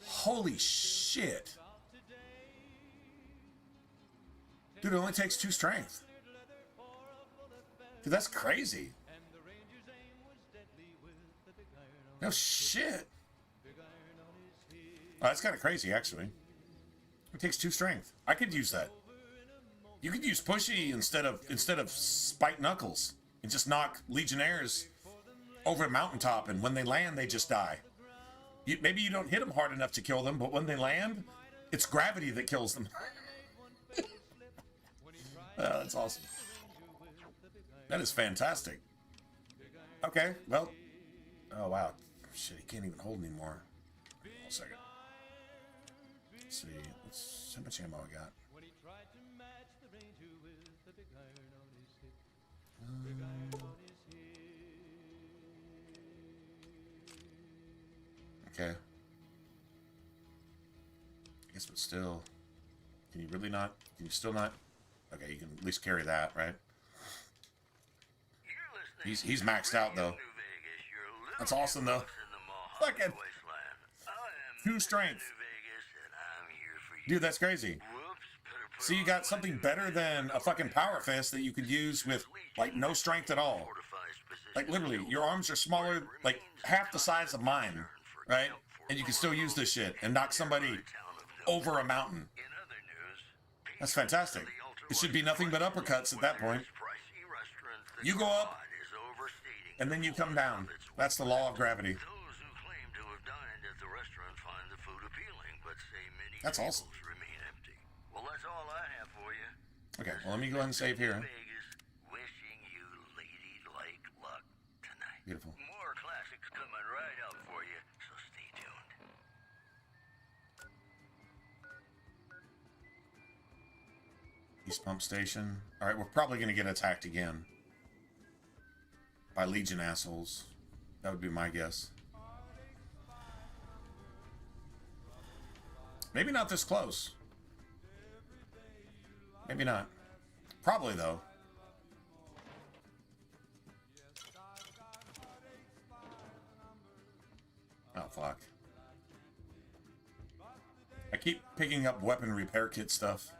Holy shit. Dude, it only takes 2 strength. Dude, that's crazy. No shit. Oh, that's kind of crazy, actually. It takes 2 strength. I could use that. You could use Pushy instead of Spike Knuckles and just knock Legionnaires over a mountaintop, and when they land, they just die. Maybe you don't hit them hard enough to kill them, but when they land, it's gravity that kills them. That's awesome. That is fantastic. Okay, well. Oh, wow. Shit, he can't even hold anymore. Hold on a second. Let's see. How much ammo I got? Okay. I guess, but still. Can you really not? Can you still not? Okay, you can at least carry that, right? He's maxed out, though. That's awesome, though. Fucking 2 strength. Dude, that's crazy. See, you got something better than a fucking power fist that you could use with, like, no strength at all. Like, literally, your arms are smaller, like, half the size of mine, right? And you can still use this shit and knock somebody over a mountain. That's fantastic. It should be nothing but uppercuts at that point. You go up, and then you come down. That's the law of gravity. That's awesome. Well, that's all I have for you. Okay, well, let me go ahead and save here. Wishing you lady-like luck tonight. Beautiful. More classics coming right up for you, so stay tuned. East Pump Station. All right, we're probably going to get attacked again by Legion assholes. That would be my guess. Maybe not this close. Maybe not. Probably, though. Oh, fuck. I keep picking up weapon repair kit stuff.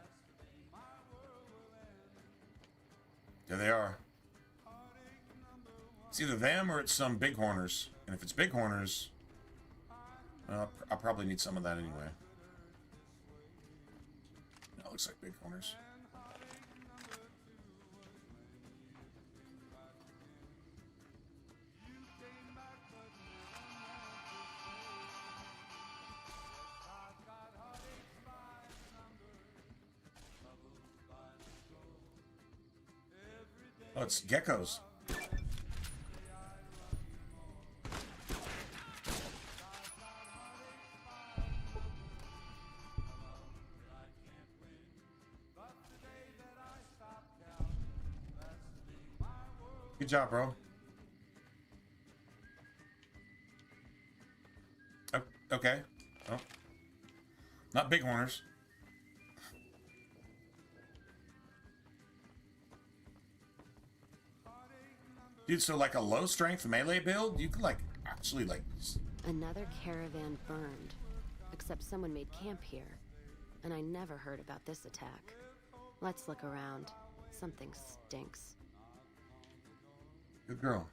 There they are. It's either them or it's some bighorners. And if it's bighorners, I'll probably need some of that anyway. That looks like bighorners. Oh, it's geckos. Good job, bro. Okay. Oh. Not big horners. Dude, so like a low strength melee build, you could like actually like... Another caravan burned. Except someone made camp here. And I never heard about this attack. Let's look around. Something stinks. Good girl.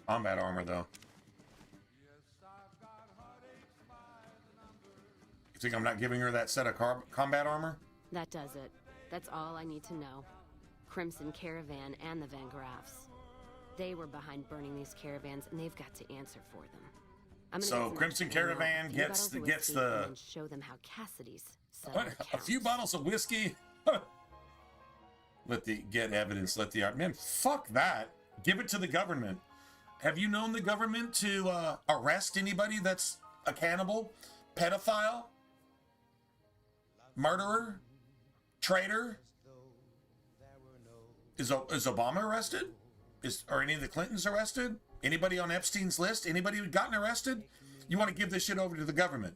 Combat armor, though. You think I'm not giving her that set of combat armor? That does it. That's all I need to know. Crimson Caravan and the Van Graffs. They were behind burning these caravans, and they've got to answer for them. I'm gonna So Crimson Caravan gets the and show them how Cassidy's a few bottles of whiskey. Get evidence. Let the man. Fuck that. Give it to the government. Have you known the government to arrest anybody that's a cannibal, pedophile, murderer, traitor? Is Obama arrested? Are any of the Clintons arrested? Anybody on Epstein's list? Anybody who'd gotten arrested? You want to give this shit over to the government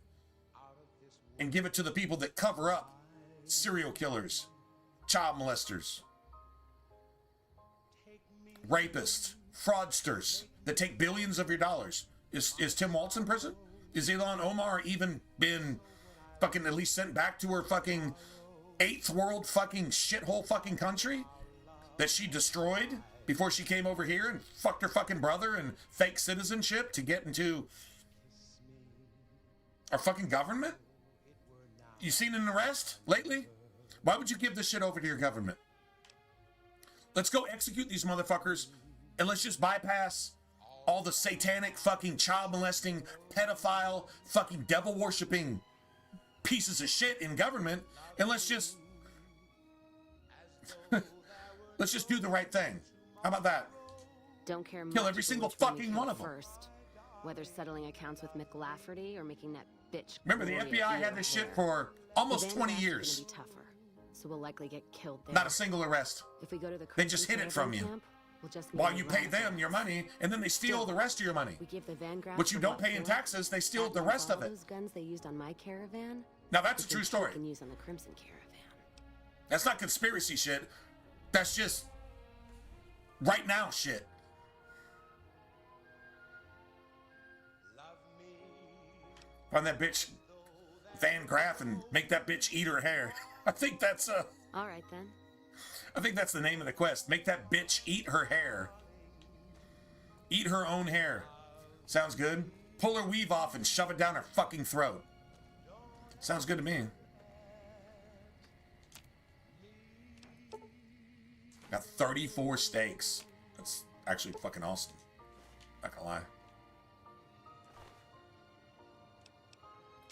and give it to the people that cover up serial killers, child molesters, rapists, fraudsters that take billions of your dollars. Is Tim Waltz in prison? Is Ilhan Omar even been fucking at least sent back to her fucking 8th world fucking shithole fucking country that she destroyed before she came over here and fucked her fucking brother and fake citizenship to get into our fucking government? You seen an arrest lately? Why would you give this shit over to your government? Let's go execute these motherfuckers and let's just bypass all the satanic fucking child molesting, pedophile, fucking devil worshipping pieces of shit in government, and let's just do the right thing. How about that? Don't care Kill every single fucking one of them. First, whether settling accounts with McLafferty or making that bitch. Remember, the FBI had this shit for almost 20 years. Be tougher, so we'll likely get killed there. Not a single arrest. If we go to the they just hid it from you. Camp, we'll just while you pay them your money, and then they steal the rest of your money. We give the Van Graffs which you don't pay in taxes, they steal the rest of it. Those guns they used on my caravan. Now that's a true story. Can use on the Crimson Caravan. That's not conspiracy shit. That's just right now shit. Find that bitch Van Graff and make that bitch eat her hair. I think that's all right then. I think that's the name of the quest. Make that bitch eat her hair. Eat her own hair. Sounds good. Pull her weave off and shove it down her fucking throat. Sounds good to me. Got 34 steaks. That's actually fucking awesome. Not gonna lie.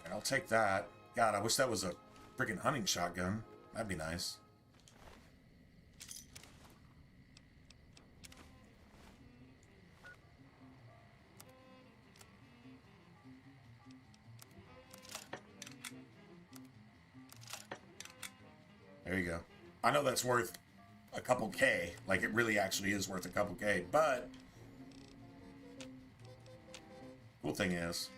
And I'll take that. God, I wish that was a freaking hunting shotgun. That'd be nice. There you go. I know that's worth a couple K. Like, it really actually is worth a couple K. But cool thing is,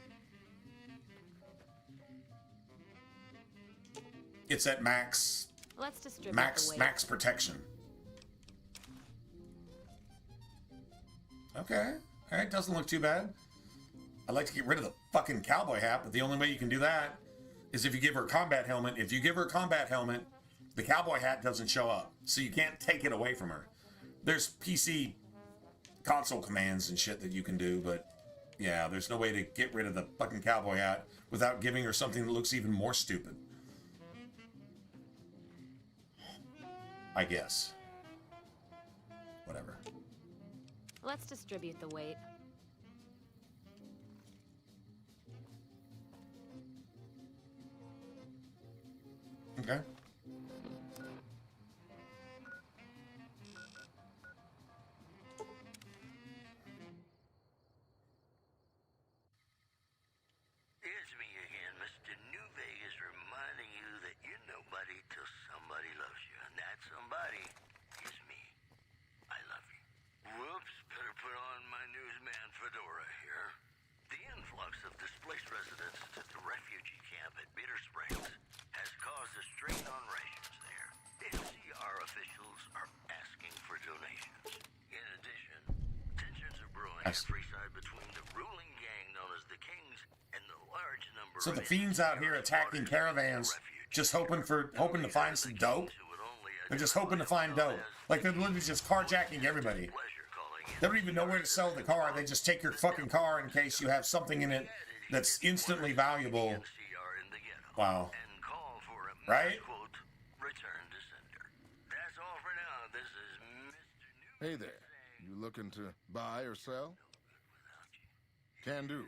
it's at max protection. Okay. All right, doesn't look too bad. I'd like to get rid of the fucking cowboy hat, but the only way you can do that is if you give her a combat helmet. If you give her a combat helmet, the cowboy hat doesn't show up, so you can't take it away from her. There's PC console commands and shit that you can do, but yeah, there's no way to get rid of the fucking cowboy hat without giving her something that looks even more stupid. I guess. Whatever. Let's distribute the weight. Okay. It's me, donations. In addition, tensions are brewing at Freeside between the ruling gang known as the Kings and the large number So of the fiends out here attacking caravans, just hoping to find some dope. They're just hoping to find dope. Like they're literally just carjacking everybody. They don't even know where to sell the car. They just take your fucking car in case you have something in it that's instantly valuable. Wow. Right? Return to sender. That's all for now. This is Mr. Hey there. You looking to buy or sell? Can do.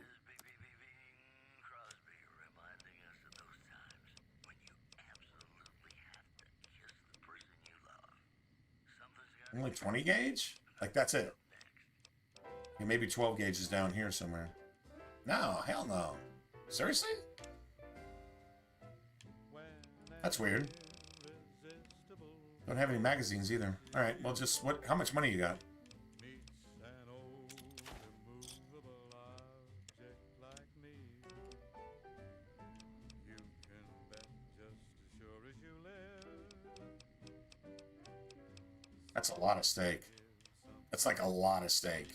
Only 20 gauge? Like, that's it. Okay, maybe 12 gauge is down here somewhere. No, hell no. Seriously? That's weird. Don't have any magazines either. Alright, well just, how much money you got? That's a lot of steak. That's like a lot of steak.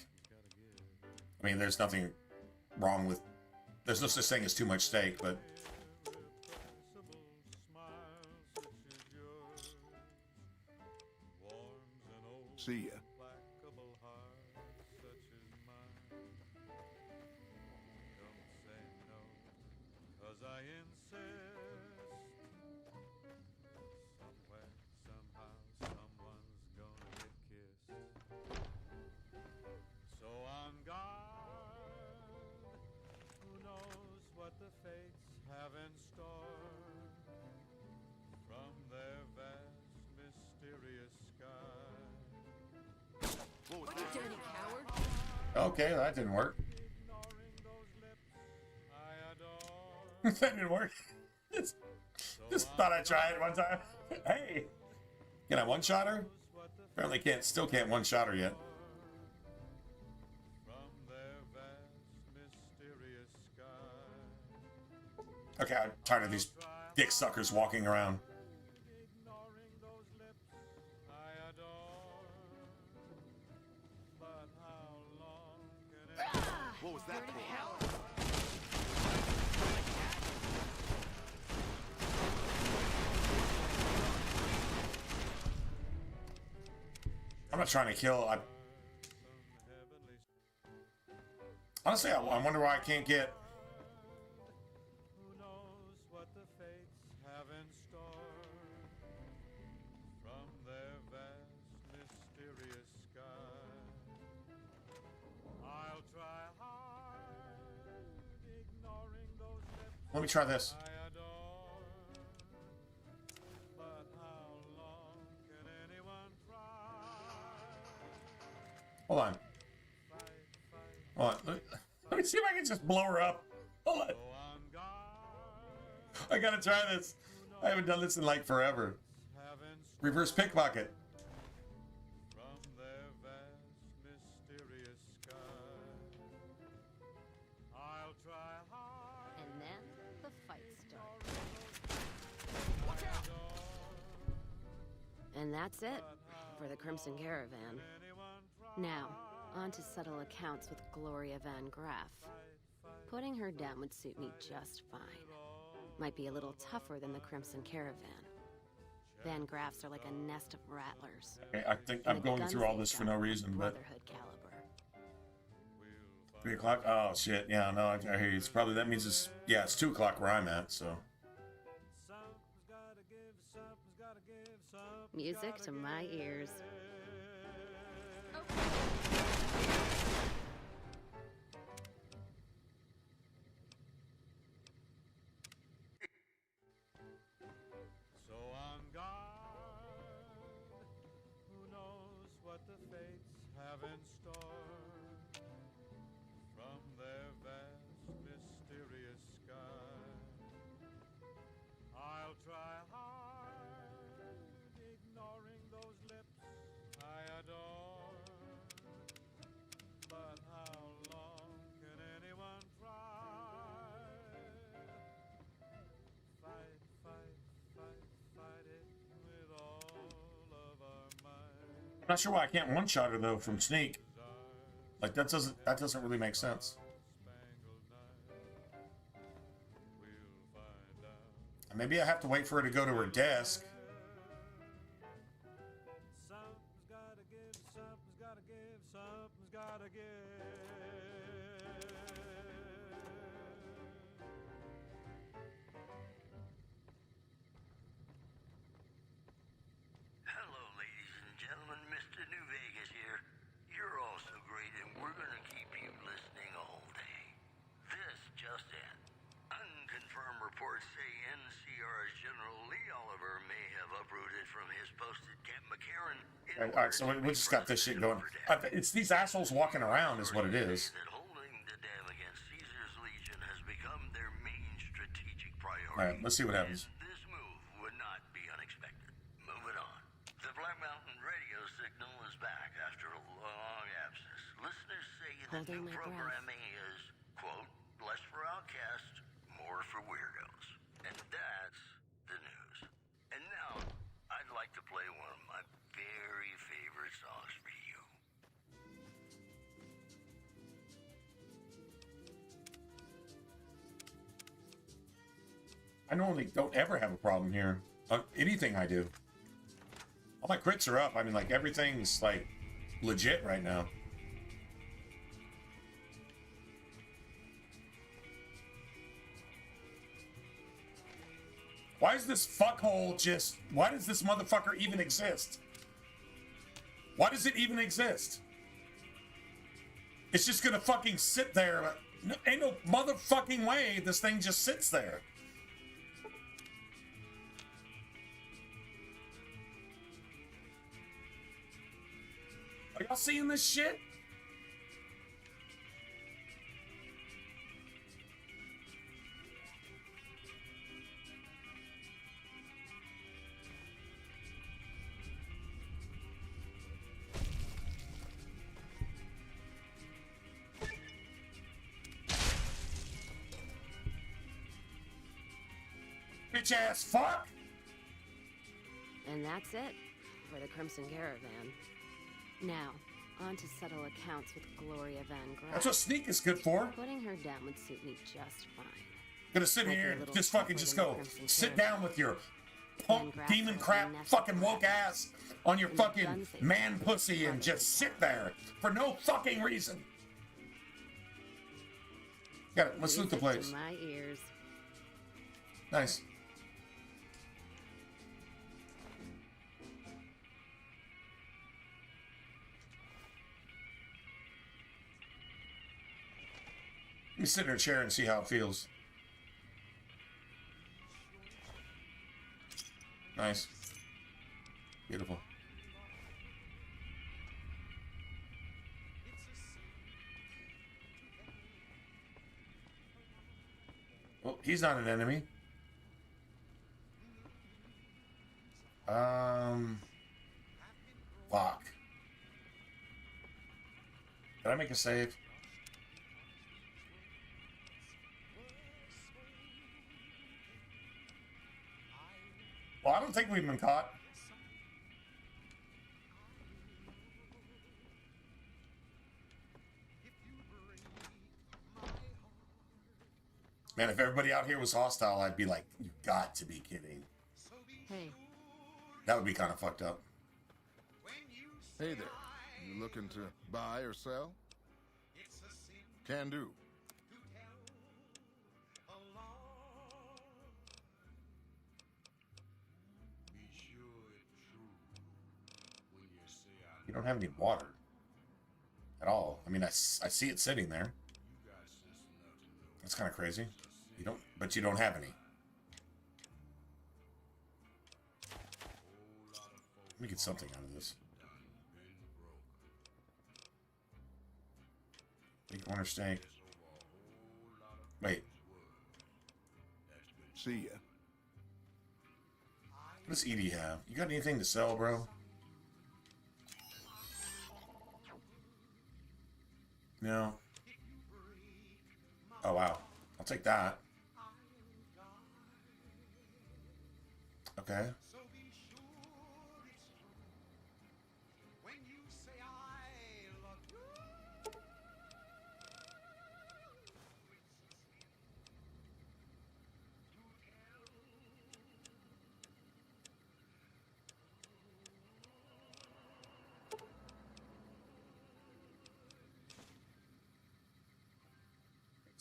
I mean, there's nothing wrong with... There's no such thing as too much steak, but... See ya. Okay, that didn't work. That didn't work. Just thought I'd try it one time. Hey! Can I one-shot her? Apparently still can't one-shot her yet. Okay, I'm tired of these dick suckers walking around. What was that for? I'm not trying to kill. Honestly, I wonder why I can't get... Let me try this. Hold on. Hold on. Let me see if I can just blow her up. Hold on. I gotta try this. I haven't done this in like forever. Reverse pickpocket. And that's it for the Crimson Caravan. Now, on to settle accounts with Gloria Van Graff. Putting her down would suit me just fine. Might be a little tougher than the Crimson Caravan. Van Graffs are like a nest of rattlers. Okay, I think I'm going through all this for no reason, but... Brotherhood caliber. 3 o'clock? Oh, shit. Yeah, no, I hear you. It's probably, that means it's... Yeah, it's 2 o'clock where I'm at, so... Music to my ears. So on guard, who knows what the fates have in store from their vast, mysterious sky. I'll try hard, ignoring those lips I adore. But how long can anyone try? Fight, fight, fight, fight it with all of our might. Not sure why I can't one-shot her though from sneak. Like that doesn't really make sense. Maybe I have to wait for her to go to her desk. Hello, ladies and gentlemen. Mr. New Vegas here. You're all so great, and we're gonna keep you listening all day. This just in. Unconfirmed reports say NCR's General Lee Oliver may have uprooted from his post at Camp McCarran. All right, so we just got this shit going. It's these assholes walking around is what it is. That holding the dam against Caesar's Legion has become their main strategic priority. All right, let's see what happens. This move would not be unexpected. Moving on. The Black Mountain radio signal is back after a long absence. Listeners say that Holding new my breath. programming is, quote, less for outcasts, more for weirdos. And that's the news. And now, I'd like to play one of my very favorite songs for you. I normally don't ever have a problem here on anything I do. All my crits are up. I mean, like, everything's, like, legit right now. Why is this fuckhole just... Why does this motherfucker even exist? Why does it even exist? It's just gonna fucking sit there. No, ain't no motherfucking way this thing just sits there. Are y'all seeing this shit? Bitch ass fuck! And that's it for the Crimson Caravan. Now, on to settle accounts with Gloria Van Graff. That's what sneak is good for. Putting her down would suit me just fine. Gonna sit Might be here a and little just fucking tougher just than the go Crimson sit Caravan. down with your punk Van demon Graff crap and Nessa fucking woke ass on your And the fucking gun face man pussy and just sit there for no fucking reason. Got it. Let's loot the Music place. to my ears. Nice. Let me sit in a chair and see how it feels. Nice. Beautiful. Well, he's not an enemy. Fuck. Did I make a save? Well, I don't think we've been caught. Man, if everybody out here was hostile, I'd be like, you got to be kidding. Hey. That would be kind of fucked up. Hey there. You looking to buy or sell? Can do. You don't have any water at all. I mean, I see it sitting there. That's kind of crazy. You don't, but you don't have any. Let me get something out of this. Big corner steak. Wait. See ya. What does Edie have? You got anything to sell, bro? No. Oh, wow. I'll take that. Okay.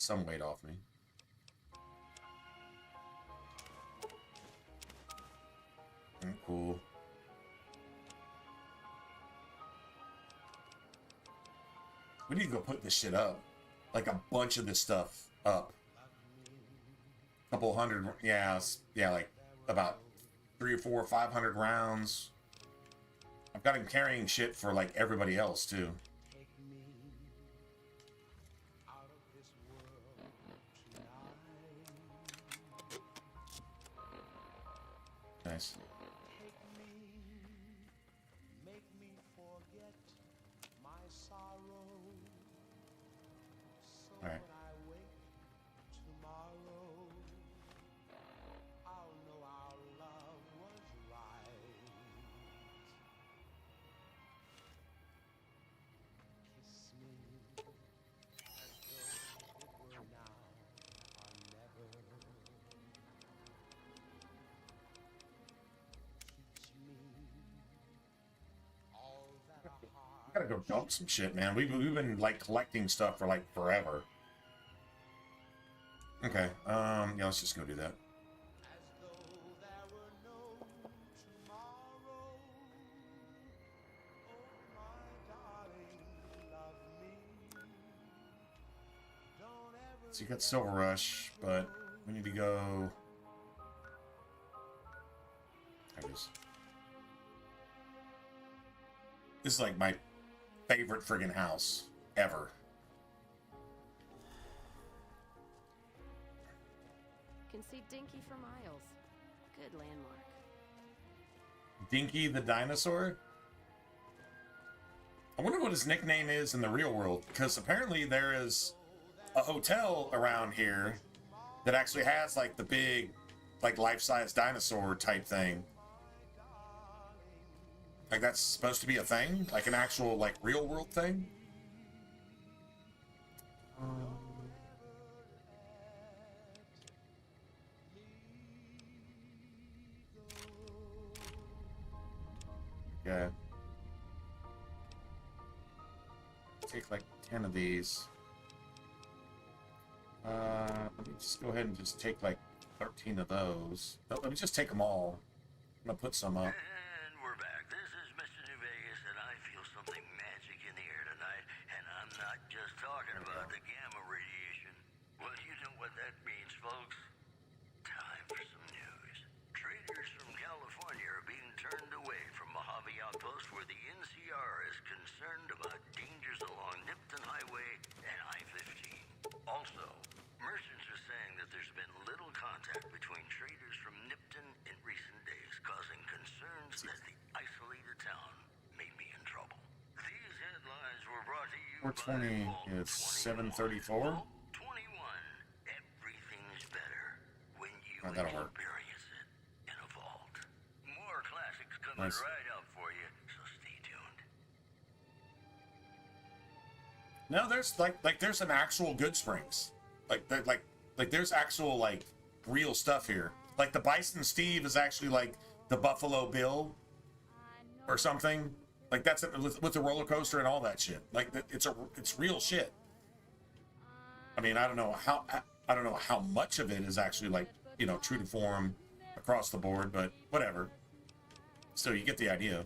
some weight off me. Cool. We need to go put this shit up. Like a bunch of this stuff up. Couple hundred, yeah, like about 300 or 400 or 500 rounds. I've got him carrying shit for like everybody else too. Nice. All right. I gotta go dump some shit, man. We've been like collecting stuff for like forever. Okay, yeah, let's just go do that. So you got Silver Rush, but we need to go. There it is. This is like my favorite friggin' house ever. Can see Dinky for miles. Good landmark. Dinky the dinosaur? I wonder what his nickname is in the real world, because apparently there is a hotel around here that actually has like the big, like life-size dinosaur type thing. Like that's supposed to be a thing? Like an actual like real world thing? Okay. Take like 10 of these. Let me just go ahead and just take like 13 of those. No, let me just take them all. I'm gonna put some up. And we're back. This is Mr. New Vegas, and I feel something magic in the air tonight. And I'm not just talking about the gamma radiation. Well, you know what that means, folks. Time for some news. Traders from California are being turned away from Mojave Outpost, where the NCR is concerned about dangers along Nipton Highway and I-15. Also, merchants are saying that there's been little contact between traders from Nipton in recent days, causing concerns that the isolated town may be in trouble. These headlines were brought to you 420 is 734. 21. Everything's better when you Oh, that'll work. experience it in a vault. More classics coming Nice. right up for you, so stay tuned. No, there's like there's an actual Good Springs. Like there's actual like real stuff here. Like the Bison Steve is actually like the Buffalo Bill or something. Like that's it, with the roller coaster and all that shit. Like it's real shit. I mean, I don't know how much of it is actually like, you know, true to form across the board, but whatever. Still, you get the idea.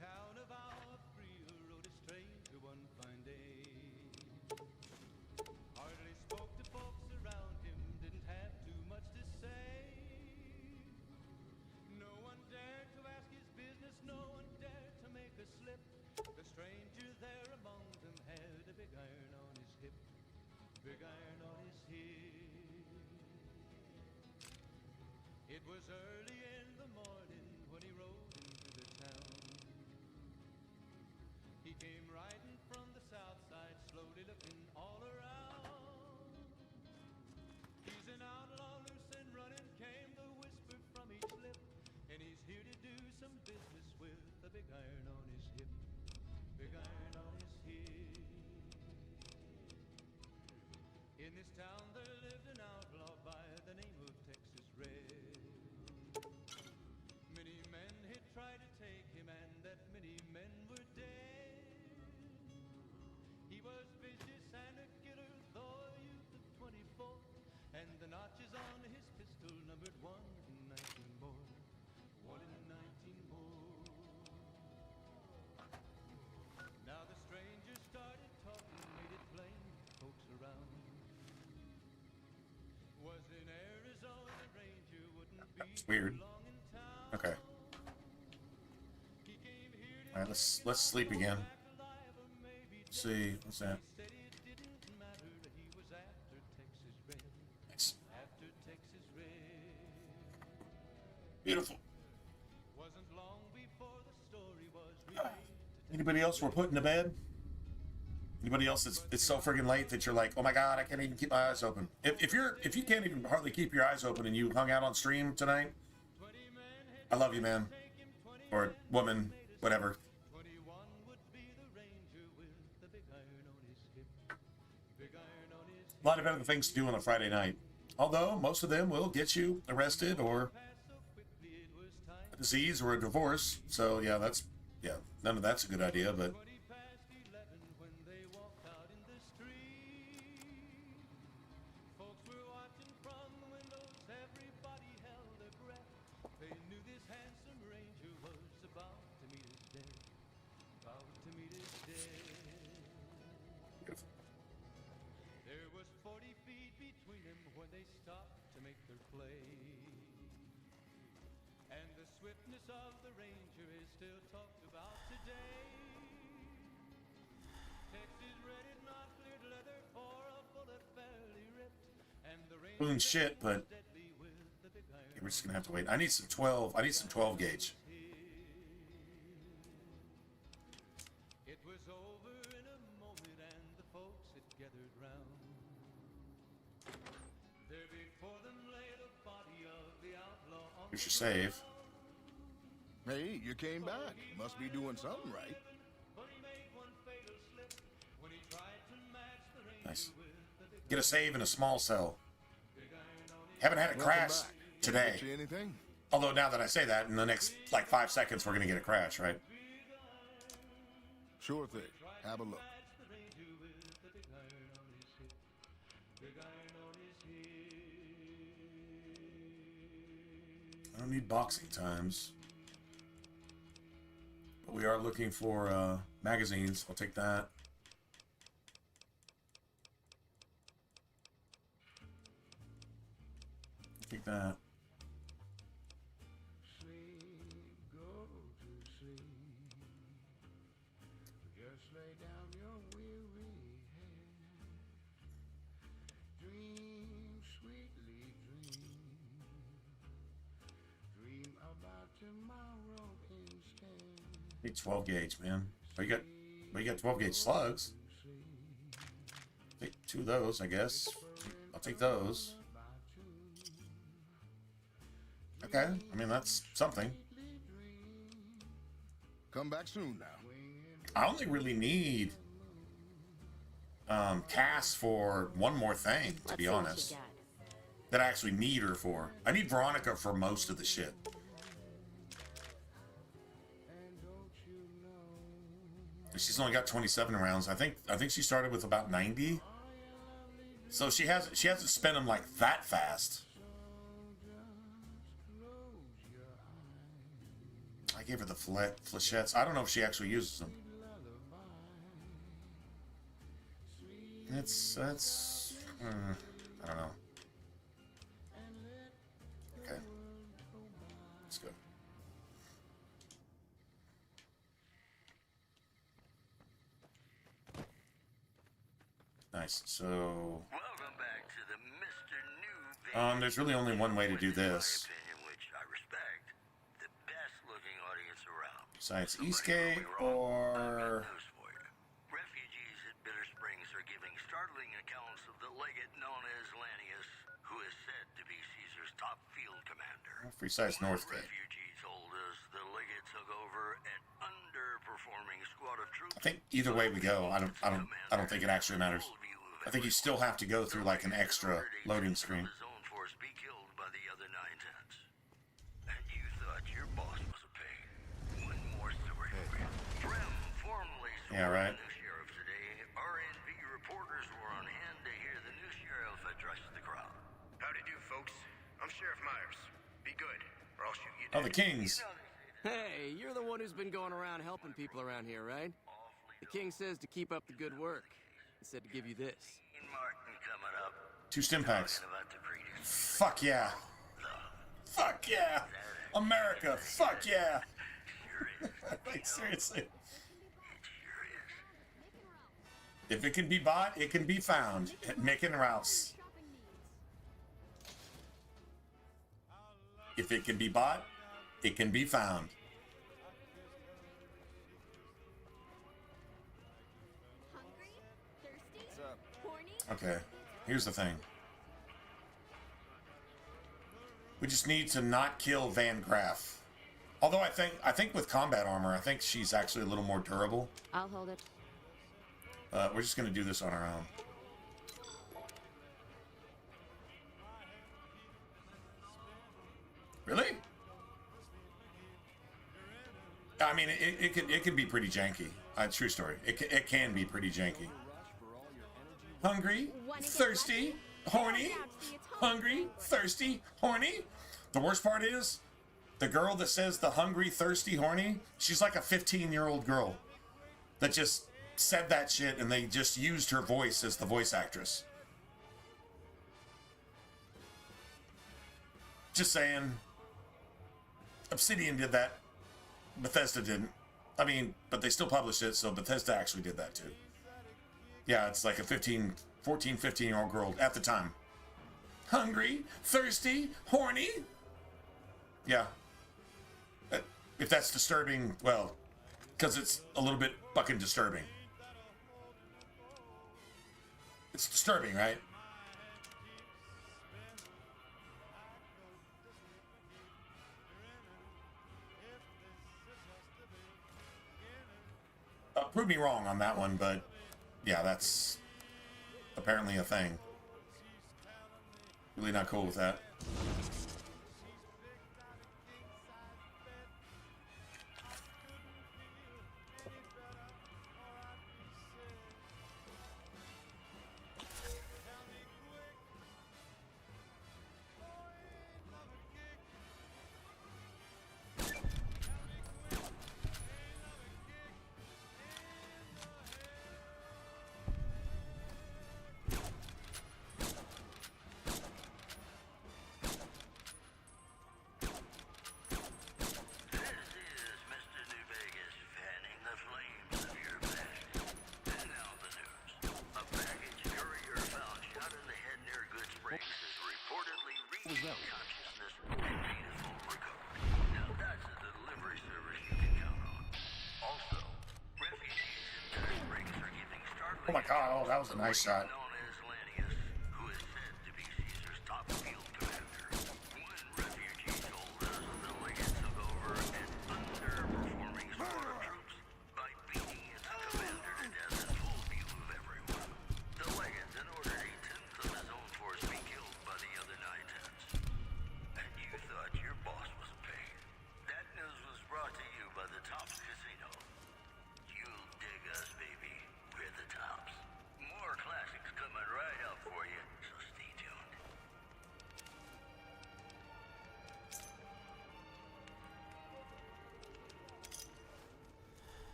town of our Priya rode a stranger one fine day. Hardly spoke to folks around him, didn't have too much to say. No one dared to ask his business, no one dared to make a slip. The stranger there among them had a big iron on his hip, big iron on his hip. It was early in the morning when he rode into the town. He came riding from the south side, slowly looking all around. He's an outlaw, loose and running, came the whisper from each lip. And he's here to do some business with a big iron on his hip, big iron on his hip. In this town there lived an outlaw by the name of Texas Red. Many men had tried to take him, and that many men were dead. He was vicious and a killer, though a youth of 24, and the notches on his pistol numbered 1 in 19 more, 1 in 19 more. Now the stranger started talking, made it plain to folks around. Was in Arizona, the ranger wouldn't be That's weird. long in town. Okay. All right, let's sleep again. Let's see, what's that? Nice. Beautiful. Anybody else we're putting to bed? Anybody else that's it's so friggin' late that you're like, oh my god, I can't even keep my eyes open. If you can't even hardly keep your eyes open and you hung out on stream tonight, I love you, man, or woman, whatever. A lot of other things to do on a Friday night. Although most of them will get you arrested or a disease or a divorce. So yeah, none of that's a good idea, but of the ranger is still talked about today. Texas Red is not cleared leather for a bullet fairly ripped, and the ranger shit, but we're just gonna have to wait. I need some 12 gauge. It was over in a moment, and the folks had gathered round. There before them lay the body of the outlaw on Here's your save. Hey, you came back. Must be doing something right. Nice. Get a save in a small cell. Haven't had a crash today. Although now that I say that, in the next like 5 seconds we're gonna get a crash, right? Sure thing. Have a look. I don't need boxing times. But we are looking for magazines. I'll take that. Take that. Need 12 gauge, man. Oh, you got 12 gauge slugs. Take 2 of those, I guess. I'll take those. Okay, I mean that's something. Come back soon now. I only really need Cass for one more thing, to be honest. That I actually need her for. I need Veronica for most of the shit. She's only got 27 rounds. I think she started with about 90. So she hasn't spent them like that fast. I gave her the flechettes. I don't know if she actually uses them. That's I don't know. Okay. Let's go. Nice. So Welcome back to the Mr. New there's really only one way to do this. which I respect. The best looking audience around. Besides Eastgate or Refugees at Bitter Springs are giving startling accounts of the legate known as Lanius, who is said to be Caesar's top field commander. Freeside's Northgate. Refugee told us the legate took over an underperforming squad of troops. I think either way we go, I don't think it actually matters. I think you still have to go through like an extra loading screen. His own force be killed by the other 9/10s. And you thought your boss was a pain. One more story for you. Frem formally Yeah, right. new sheriff today. RNV reporters were on hand to hear the new sheriff address the crowd. Howdy do, folks. I'm Sheriff Myers. Be good, or I'll shoot you Oh, dead. the Kings. Hey, you're the one who's been going around helping people around here, right? The king says to keep up the good work. He said to give you this. Martin coming up. 2 stim packs. About the greatest. Fuck yeah. Fuck yeah. America. Fuck yeah. Like, seriously. If it can be bought, it can be found at Mick and Ralph's. If it can be bought, it can be found. Okay, here's the thing. We just need to not kill Van Graff. Although I think with combat armor, I think she's actually a little more durable. I'll hold it. We're just gonna do this on our own. Really? I mean, it can be pretty janky. True story. It can be pretty janky. Hungry, thirsty, horny. Hungry, thirsty, horny. The worst part is, the girl that says the hungry, thirsty, horny, she's like a 15-year-old girl that just said that shit and they just used her voice as the voice actress. Just saying. Obsidian did that. Bethesda didn't. I mean, but they still published it, so Bethesda actually did that too. Yeah, it's like a 14, 15-year-old girl at the time. Hungry, thirsty, horny. Yeah. If that's disturbing, well, because it's a little bit fucking disturbing. It's disturbing, right? Prove me wrong on that one, but yeah, that's apparently a thing. Really not cool with that. Oh my god, oh, that was a nice shot.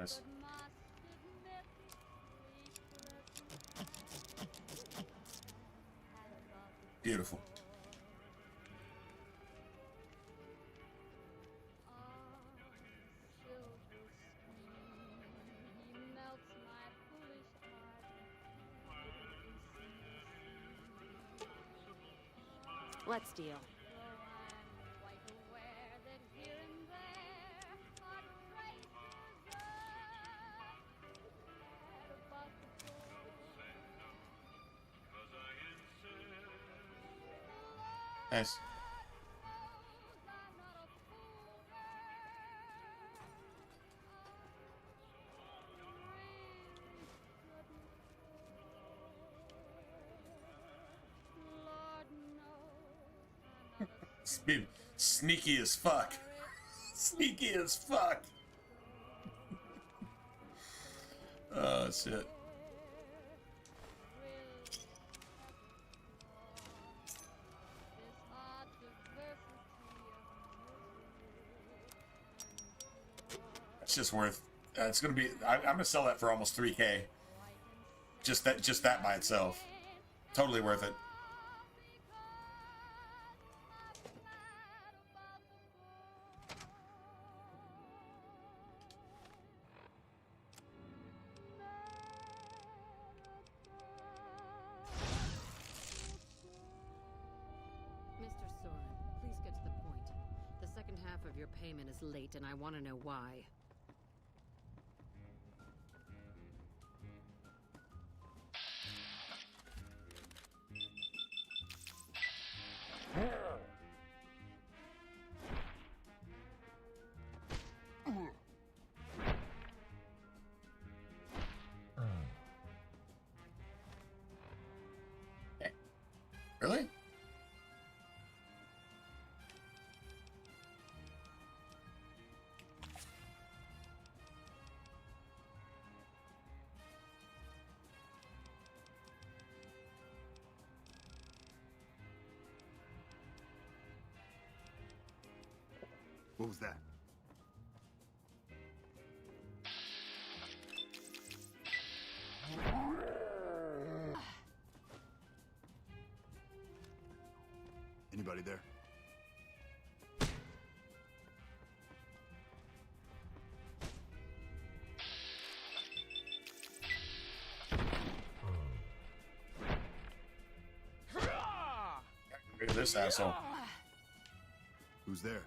Nice. Beautiful. Let's deal. Nice. It's been sneaky as fuck. Sneaky as fuck. Oh, shit. It's just worth. It's gonna be. I'm gonna sell that for almost 3K. Just that by itself. Totally worth it. Mr. Soren, please get to the point. The second half of your payment is late, and I want to know why. Really? What was that? Anybody there? Look at this asshole. Who's there?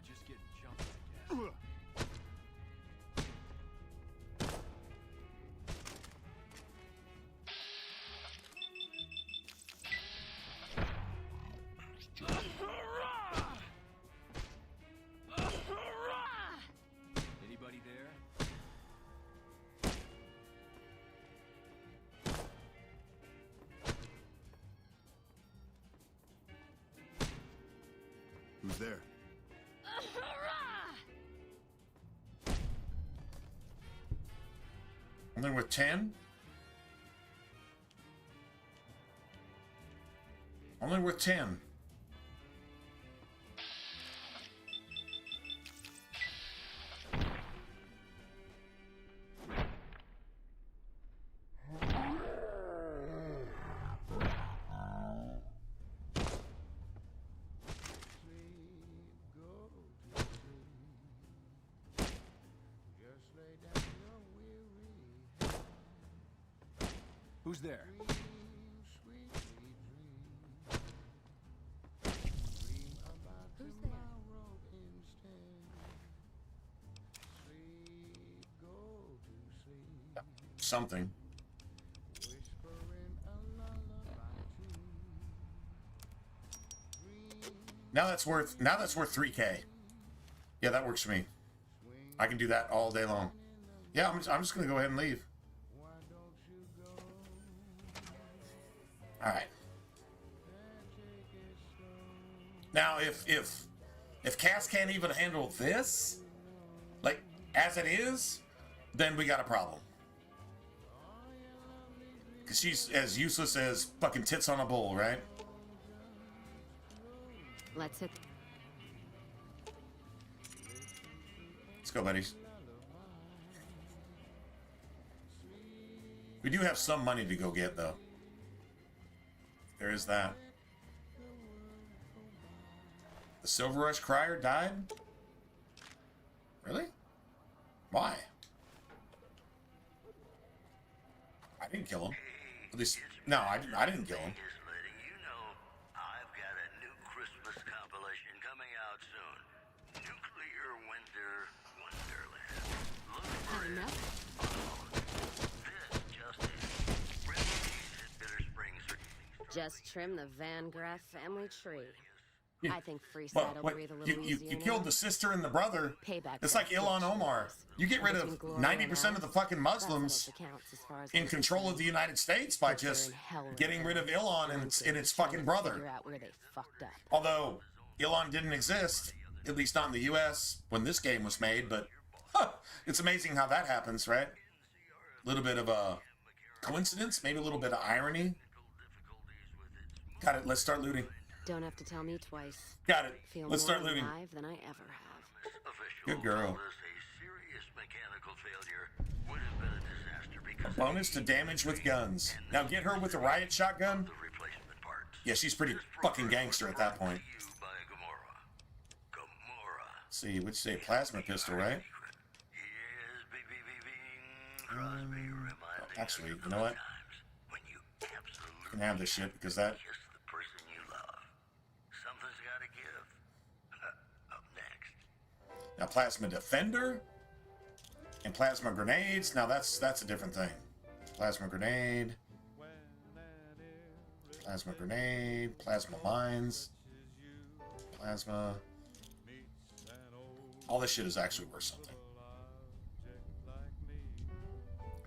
Just getting jumped, I guess. Anybody there? Who's there? Only with 10? Only with 10. Who's there? Who's there? Something. Now that's worth 3K. Yeah, that works for me. I can do that all day long. Yeah, I'm just gonna go ahead and leave. All right. Now, if Cass can't even handle this, like as it is, then we got a problem. Cause she's as useless as fucking tits on a bull, right? Let's hit. Let's go, buddies. We do have some money to go get, though. There is that. The Silver Rush Crier died? Really? Why? I didn't kill him. At least, no, I didn't kill him. Just letting you know, I've got a new Christmas compilation coming out soon. Nuclear Winter Wonderland. Look for it. This just in. Refugees at Bitter Springs are Just trim the Van Graff family tree. Yeah. I think Freeside Well, will wait, breathe a little you easier killed now. the sister and the brother. Payback It's for like the Ilhan bitch Omar. shows. You get rid Between of Gloria 90% and of the us, fucking that's Muslims what counts as far as in I'm control of the United States by just getting rid of Ilhan and its fucking brother. Figure out where they fucked up. Although Ilhan didn't exist, at least not in the U.S. when this game was made, but it's amazing how that happens, right? A little bit of a coincidence, maybe a little bit of irony. Got it. Let's start looting. Don't have to tell me twice. Got it. Feel Let's more start looting. alive than I ever have. Good girl. serious mechanical failure would have been a disaster because Bonus to damage with guns. Now get her with a riot shotgun. Yeah, she's pretty fucking gangster at that point. Let's see, what'd you say? Plasma pistol, right? Actually, you know what? You can have this shit because that. something's got to give. Up next. Now plasma defender and plasma grenades. Now that's a different thing. Plasma grenade. Plasma grenade. Plasma mines. Plasma. All this shit is actually worth something.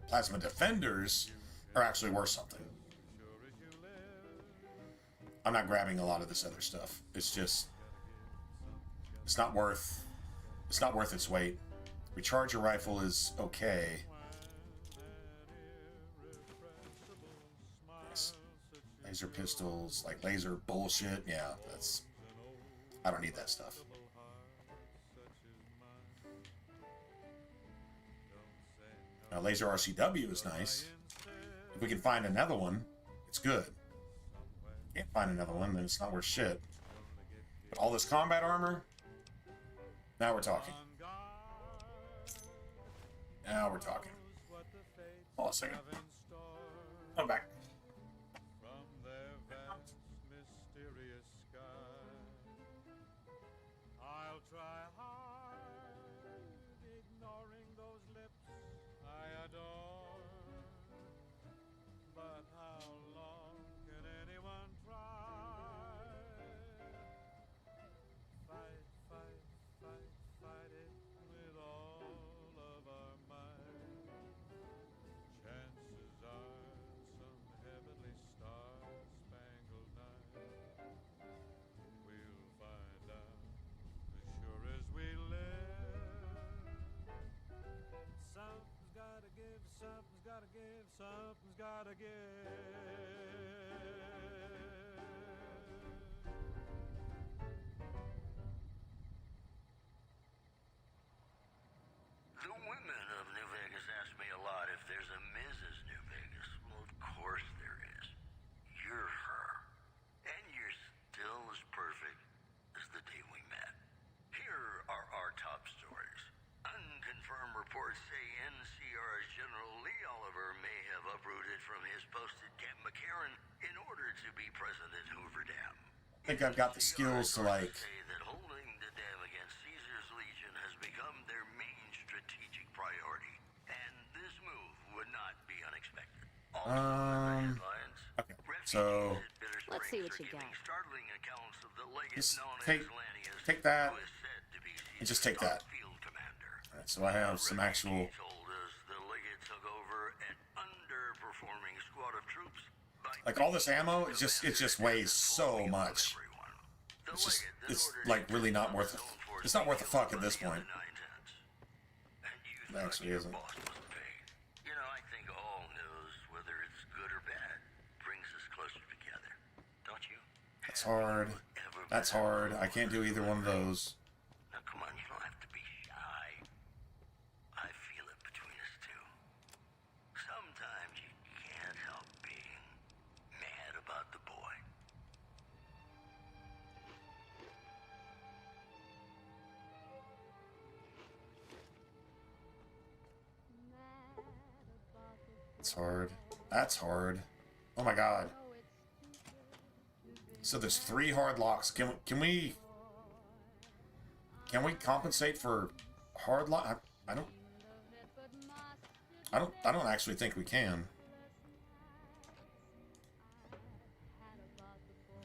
Plasma defenders are actually worth something. I'm not grabbing a lot of this other stuff. It's just, it's not worth its weight. Recharger rifle is okay. Nice. Laser pistols, like laser bullshit. Yeah, I don't need that stuff. Now, laser RCW is nice. If we can find another one, it's good. Can't find another one, then it's not worth shit. But all this combat armor, now we're talking. Now we're talking. Hold on a second. I'm back. From their vast, mysterious sky, I'll try hard, ignoring those lips I adore. But how long can anyone try? Fight, fight, fight, fight it with all of our might. Chances are some heavenly star-spangled night we'll find out as sure as we live. Something's gotta give, something's gotta give, something's gotta give. The women of New Vegas ask me a lot if there's a Mrs. New Vegas. Well, of course there is. You're her. And you're still as perfect as the day we met. Here are our top stories. Unconfirmed reports say NCR's General Lee Oliver may have uprooted from his post at Camp McCarran in order to be present at Hoover Dam. I think I've got the skills to like. Say that holding the dam against Caesar's Legion has become their main strategic priority, and this move would not be unexpected. Okay. So Let's see what you got. Startling accounts of the legate just known take as Lanius, take that who is said to be and just take that. All right, so I have some actual. told us the legate took over an underperforming squad of troops. Like all this ammo, it just weighs so much. It's like really not worth it. It's not worth a fuck at this point. It actually isn't. You know, I think all news, whether it's good or bad, brings us closer together. Don't you? That's hard. That's hard. I can't do either one of those. Now, come on, you don't have to be shy. It's hard. That's hard. Oh my god. So there's 3 hard locks. Can we compensate for hard lock? I don't actually think we can.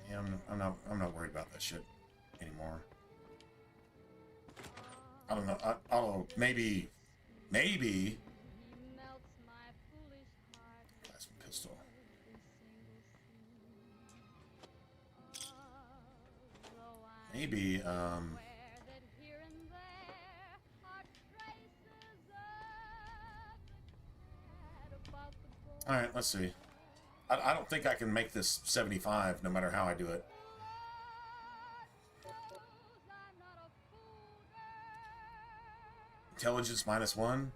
Yeah, I'm not worried about that shit anymore. I don't know. I don't know. Maybe. Plasma pistol. Maybe. All right. Let's see. I don't think I can make this 75 no matter how I do it. Intelligence -1.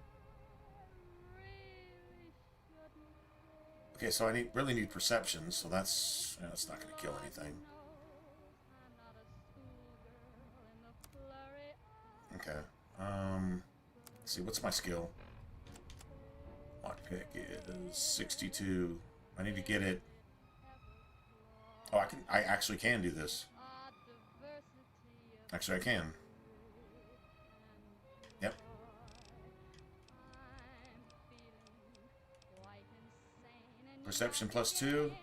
Okay, so I really need perception, so that's not going to kill anything. Okay. Let's see, what's my skill? Lockpick is 62. I need to get it. Oh, I actually can do this. Actually, I can. Yep. Perception +2.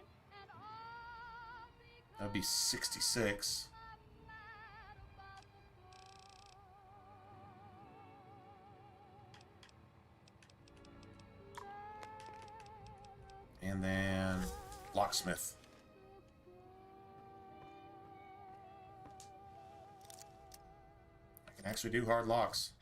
That would be 66. And then locksmith. I can actually do hard locks.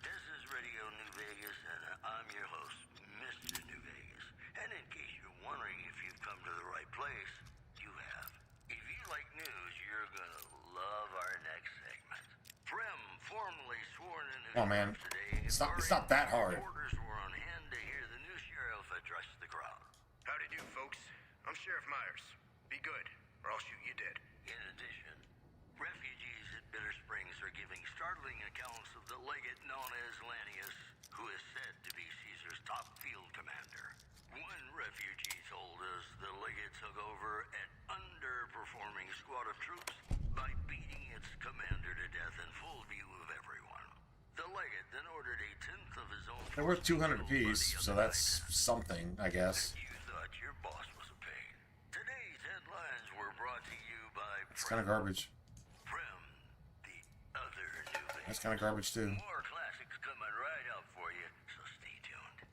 This is Radio New Vegas, and I'm your host, Mr. New Vegas. And in case you're wondering if you've come to the right place, you have. If you like news, you're gonna love our next segment. Prim, formally sworn into Oh man, today. it's not that hard. Reporters were on hand to hear the new sheriff address the crowd. Howdy do, folks. I'm Sheriff Myers. Be good, or I'll shoot you dead. In addition, refugees at Bitter Springs are giving startling accounts of the legate known as Lanius, who is said to be Caesar's top field commander. One refugee told us the legate took over an underperforming squad of troops by beating its commander to death in full view of everyone. The legate then ordered a tenth of his own. They're worth 200 apiece, so that's something, I guess. You thought your boss was a pain. Today's headlines were brought to you by It's kind of garbage. Prim, the other new Vegas. That's kind of garbage too. More classics coming right up for you, so stay tuned.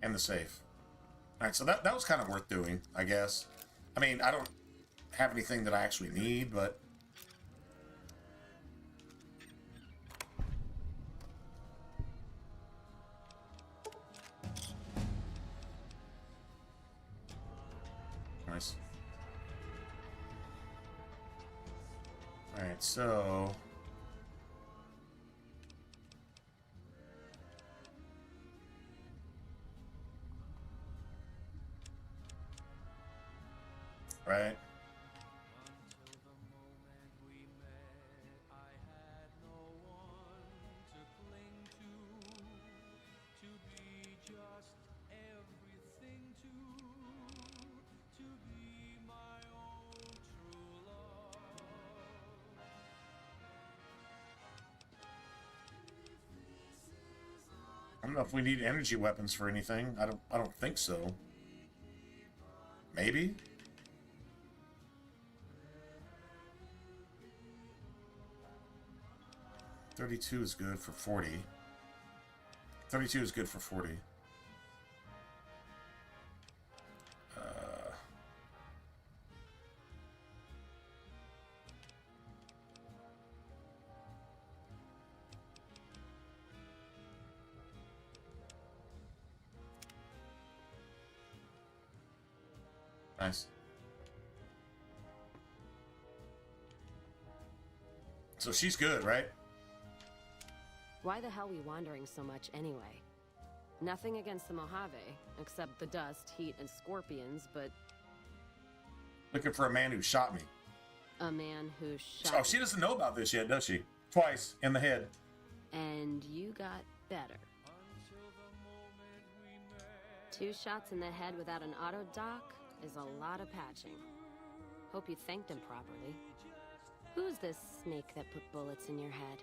And the safe. Alright, so that was kind of worth doing, I guess. I mean, I don't have anything that I actually need, but... Nice. Alright, so... Right. I don't know if we need energy weapons for anything. I don't think so. Maybe? $32 is good for 40. 32 is good for 40. Nice. So she's good, right? Why the hell we wandering so much anyway? Nothing against the Mojave, except the dust, heat, and scorpions, but... Looking for a man who shot me. A man who shot... Oh, she doesn't know about this yet, does she? Twice, in the head. And you got better. 2 shots in the head without an auto dock is a lot of patching. Hope you thanked him properly. Who's this snake that put bullets in your head?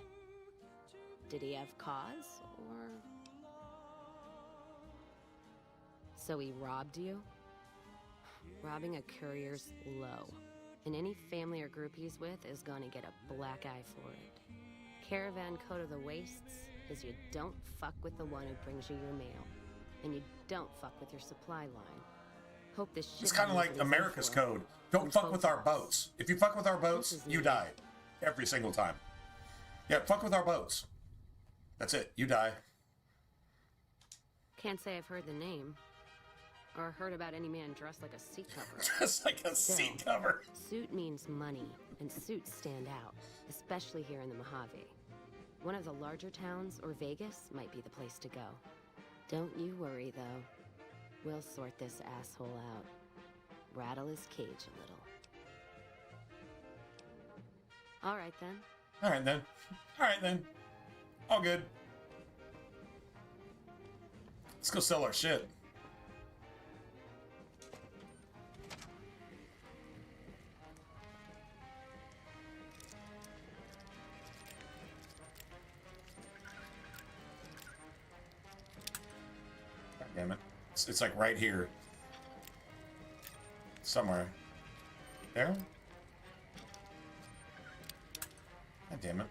Did he have cause, or... So he robbed you? Robbing a courier's low. And any family or group he's with is gonna get a black eye for it. Caravan code of the wastes is you don't fuck with the one who brings you your mail. And you don't fuck with your supply line. Hope this shit... It's kind of like America's code. Don't fuck with our boats. If you fuck with our boats, you die. Every single time. Yeah, fuck with our boats. That's it. You die. Can't say I've heard the name. Or heard about any man dressed like a seat cover. Dressed like a seat cover. Suit means money, and suits stand out, especially here in the Mojave. One of the larger towns or Vegas might be the place to go. Don't you worry, though. We'll sort this asshole out. Rattle his cage a little. All right, then. All right, then. All right, then. All good. Let's go sell our shit. God damn it. It's like right here. Somewhere. There? God damn it.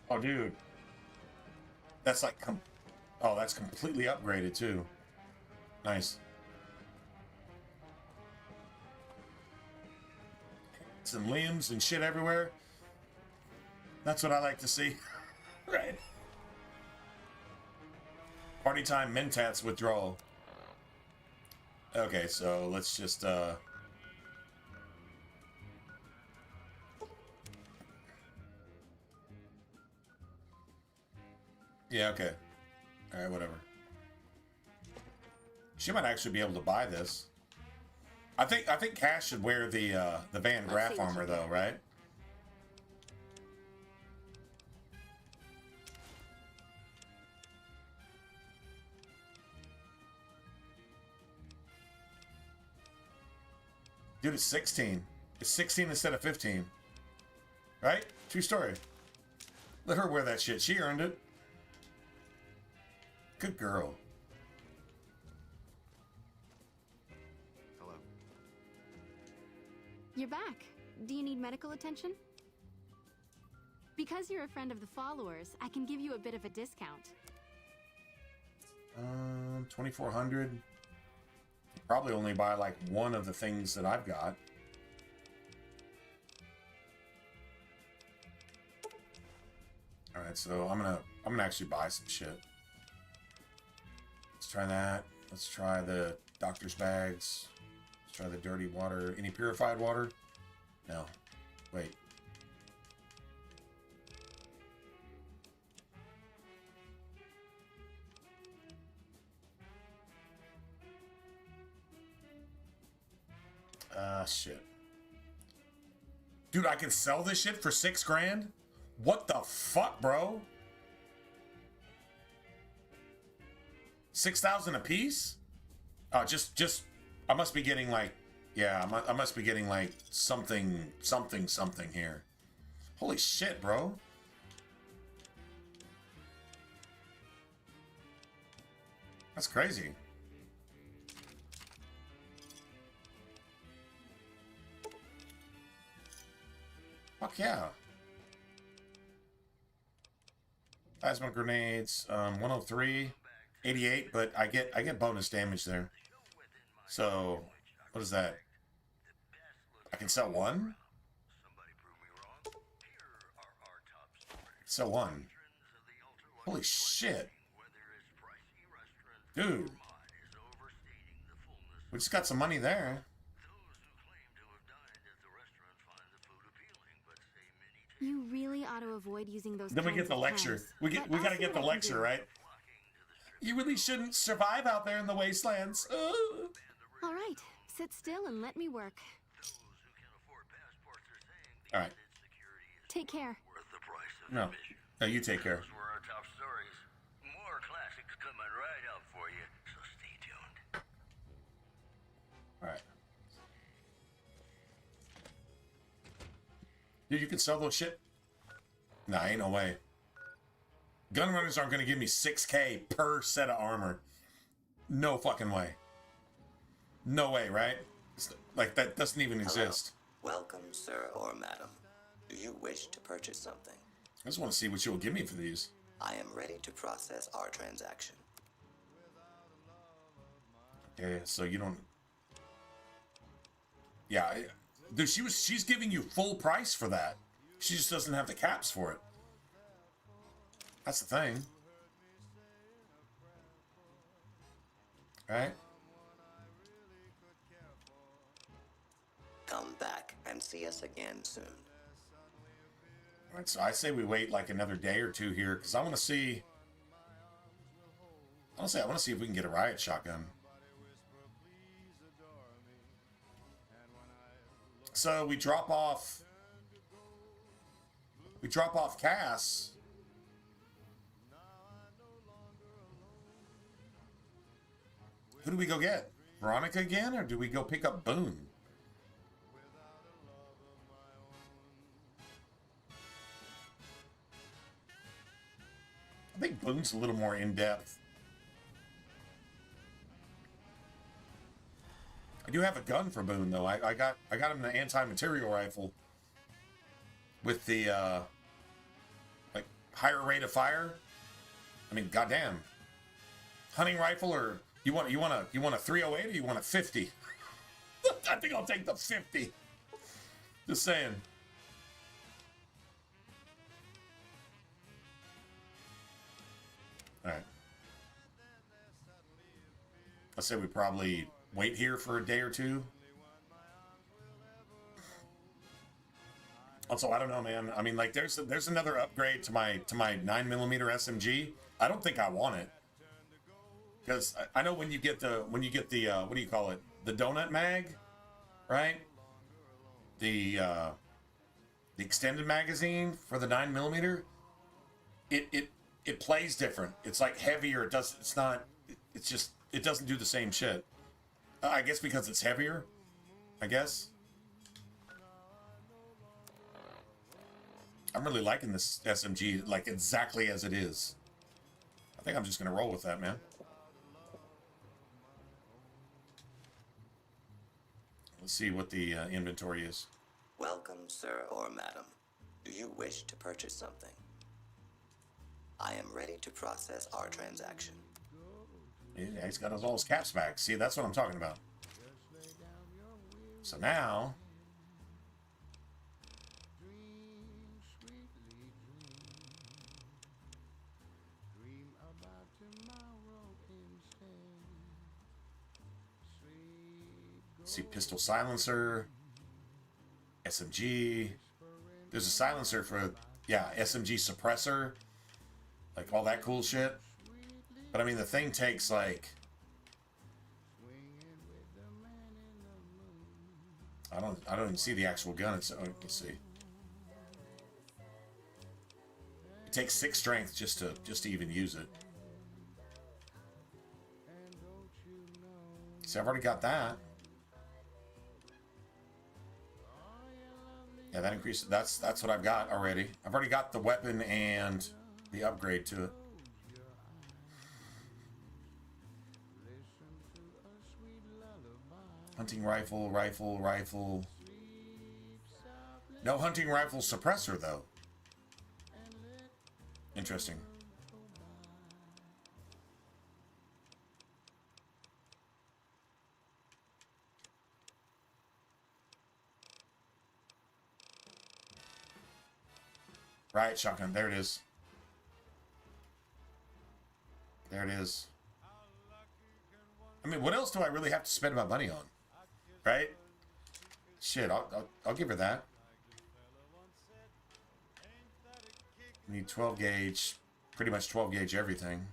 Oh, dude. That's like, oh, that's completely upgraded, too. Nice. Some limbs and shit everywhere. That's what I like to see. Right. Party time Mentats withdrawal. Okay, so let's just, yeah, okay. Alright, whatever. She might actually be able to buy this. I think Cash should wear the Van Graff armor though, right? Dude, it's 16. It's 16 instead of 15. Right? True story. Let her wear that shit. She earned it. Good girl. Hello. You're back. Do you need medical attention? Because you're a friend of the followers, I can give you a bit of a discount. 2,400. Probably only buy like one of the things that I've got. All right, so I'm gonna actually buy some shit. Let's try that. Let's try the doctor's bags. Let's try the dirty water. Any purified water? No. Wait. Shit. Dude, I can sell this shit for $6 grand? What the fuck, bro? 6,000 a piece? Oh, just I must be getting like, yeah, I must be getting like something here. Holy shit, bro. That's crazy. Fuck yeah. Plasma grenades, 103, 88, but I get bonus damage there. So, what is that? I can sell one? Sell one. Holy shit. Dude. We just got some money there. You really ought to avoid using those. Then we get the lecture. We gotta get the lecture, right? You really shouldn't survive out there in the wastelands. All right, sit still and let me work. All right. Take care. No, you take care. Those were our top stories. More classics coming right up for you, so stay tuned. All right. Dude, you can sell those shit? Nah, ain't no way. Gunrunners aren't going to give me 6K per set of armor. No fucking way. No way, right? Like, that doesn't even exist. Welcome, sir or madam. Do you wish to purchase something? I just want to see what you'll give me for these. I am ready to process our transaction. Yeah, so you don't... Yeah, dude, she's giving you full price for that. She just doesn't have the caps for it. That's the thing. Right? Come back and see us again soon. Alright, so I say we wait like another day or two here, because I want to see... Honestly, I want to see if we can get a riot shotgun. So we drop off... We drop off Cass. Who do we go get? Veronica again, or do we go pick up Boone? I think Boone's a little more in-depth. I do have a gun for Boone, though. I got him the anti-material rifle with the like higher rate of fire. I mean, goddamn. Hunting rifle, or you want a 308 or you want a 50? I think I'll take the 50. Just saying. All right. I say we probably wait here for a day or two. Also, I don't know, man. I mean, like, there's another upgrade to my 9mm SMG. I don't think I want it, because I know when you get the what do you call it? The donut mag, right? The extended magazine for the 9mm. It plays different. It's like heavier. It doesn't do the same shit. I guess because it's heavier. I guess. I'm really liking this SMG, like, exactly as it is. I think I'm just gonna roll with that, man. Let's see what the inventory is. Welcome, sir or madam. Do you wish to purchase something? I am ready to process our transaction. Yeah, he's got all his caps back. See, that's what I'm talking about. So now... See, pistol silencer, SMG. There's a silencer for, yeah, SMG suppressor, like all that cool shit. But I mean, the thing takes like, I don't even see the actual gun. It's, let's see. It takes 6 strength just to even use it. See, I've already got that. Yeah, that increases. That's what I've got already. I've already got the weapon and the upgrade to it. Hunting rifle, rifle. No hunting rifle suppressor, though. Interesting. Riot shotgun. There it is. There it is. I mean, what else do I really have to spend my money on? Right? Shit, I'll give her that. Need 12 gauge, pretty much 12 gauge everything.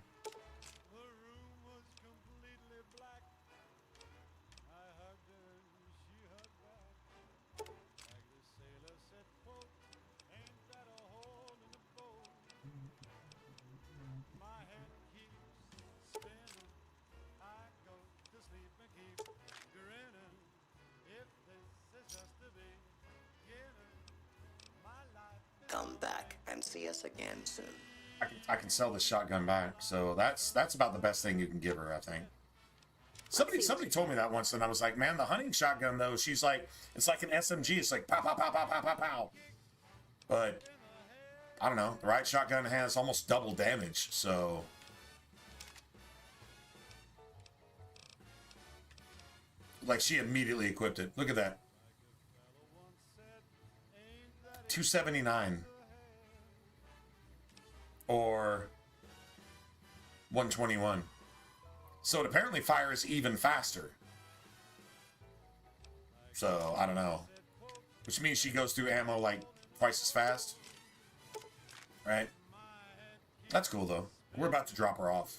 Come back and see us again soon. I can sell this shotgun back, so that's about the best thing you can give her, I think. Somebody told me that once, and I was like, man, the hunting shotgun though, she's like, it's like an SMG. It's like pow pow pow pow pow pow pow. But I don't know. The right shotgun has almost double damage, so. Like, she immediately equipped it. Look at that. 279 or 121. So it apparently fires even faster. So I don't know, which means she goes through ammo like twice as fast, right? That's cool though. We're about to drop her off.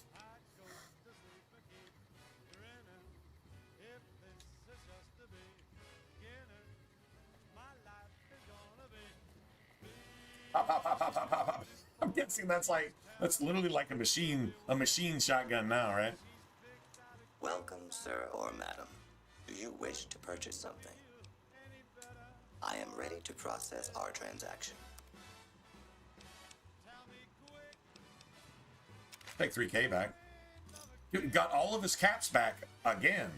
Pop, pop, pop, pop, pop, pop, pop. I'm guessing that's literally like a machine shotgun now, right? Welcome, sir or madam. Do you wish to purchase something? I am ready to process our transaction. Take 3K back. Dude, got all of his caps back again.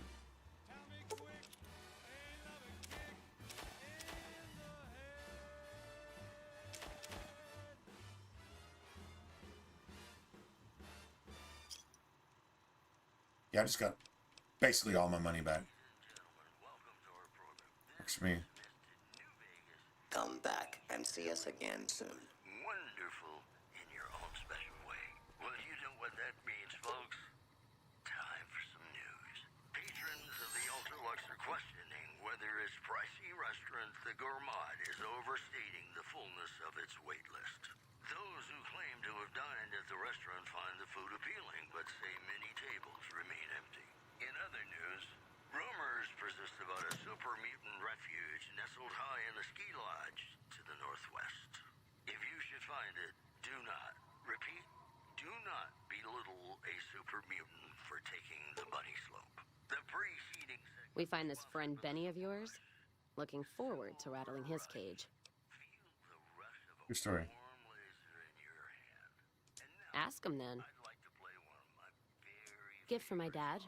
Yeah, I just got basically all my money back. Works for me. Come back and see us again soon. Wonderful in your own special way. Well, you know what that means, folks. Time for some news. Patrons of the Ultra-Lux are questioning whether its pricey restaurant, the Gourmand, is overstating the fullness of its wait list. Those who claim to have dined at the restaurant find the food appealing, but say many tables remain empty. In other news, rumors persist about a super mutant refuge nestled high in the ski lodge to the northwest. If you should find it, do not, repeat, do not belittle a super mutant for taking the bunny slope. The preceding We find this friend Benny of yours. Looking forward to rattling his cage. Your story. Ask him then. Gift for my dad,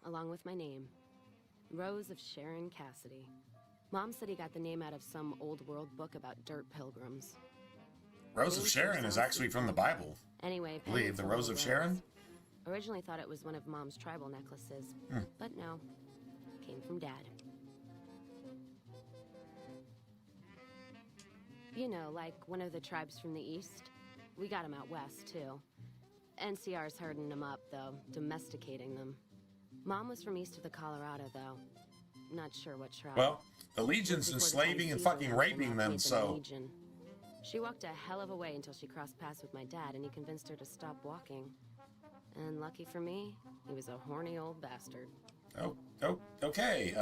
along with my name. Rose of Sharon Cassidy. Mom said he got the name out of some old world book about dirt pilgrims. Rose of Sharon is actually from the Bible. Anyway, I believe the Rose of Sharon? Originally thought it was one of Mom's tribal necklaces, but no, came from Dad. You know, like one of the tribes from the east. We got them out west, too. NCR's herding them up, though, domesticating them. Mom was from east of the Colorado, though. Not sure what tribe. Well, the Legion's enslaving and fucking raping them, so... Legion. She walked a hell of a way until she crossed paths with my dad, and he convinced her to stop walking. And lucky for me, he was a horny old bastard. Oh, okay,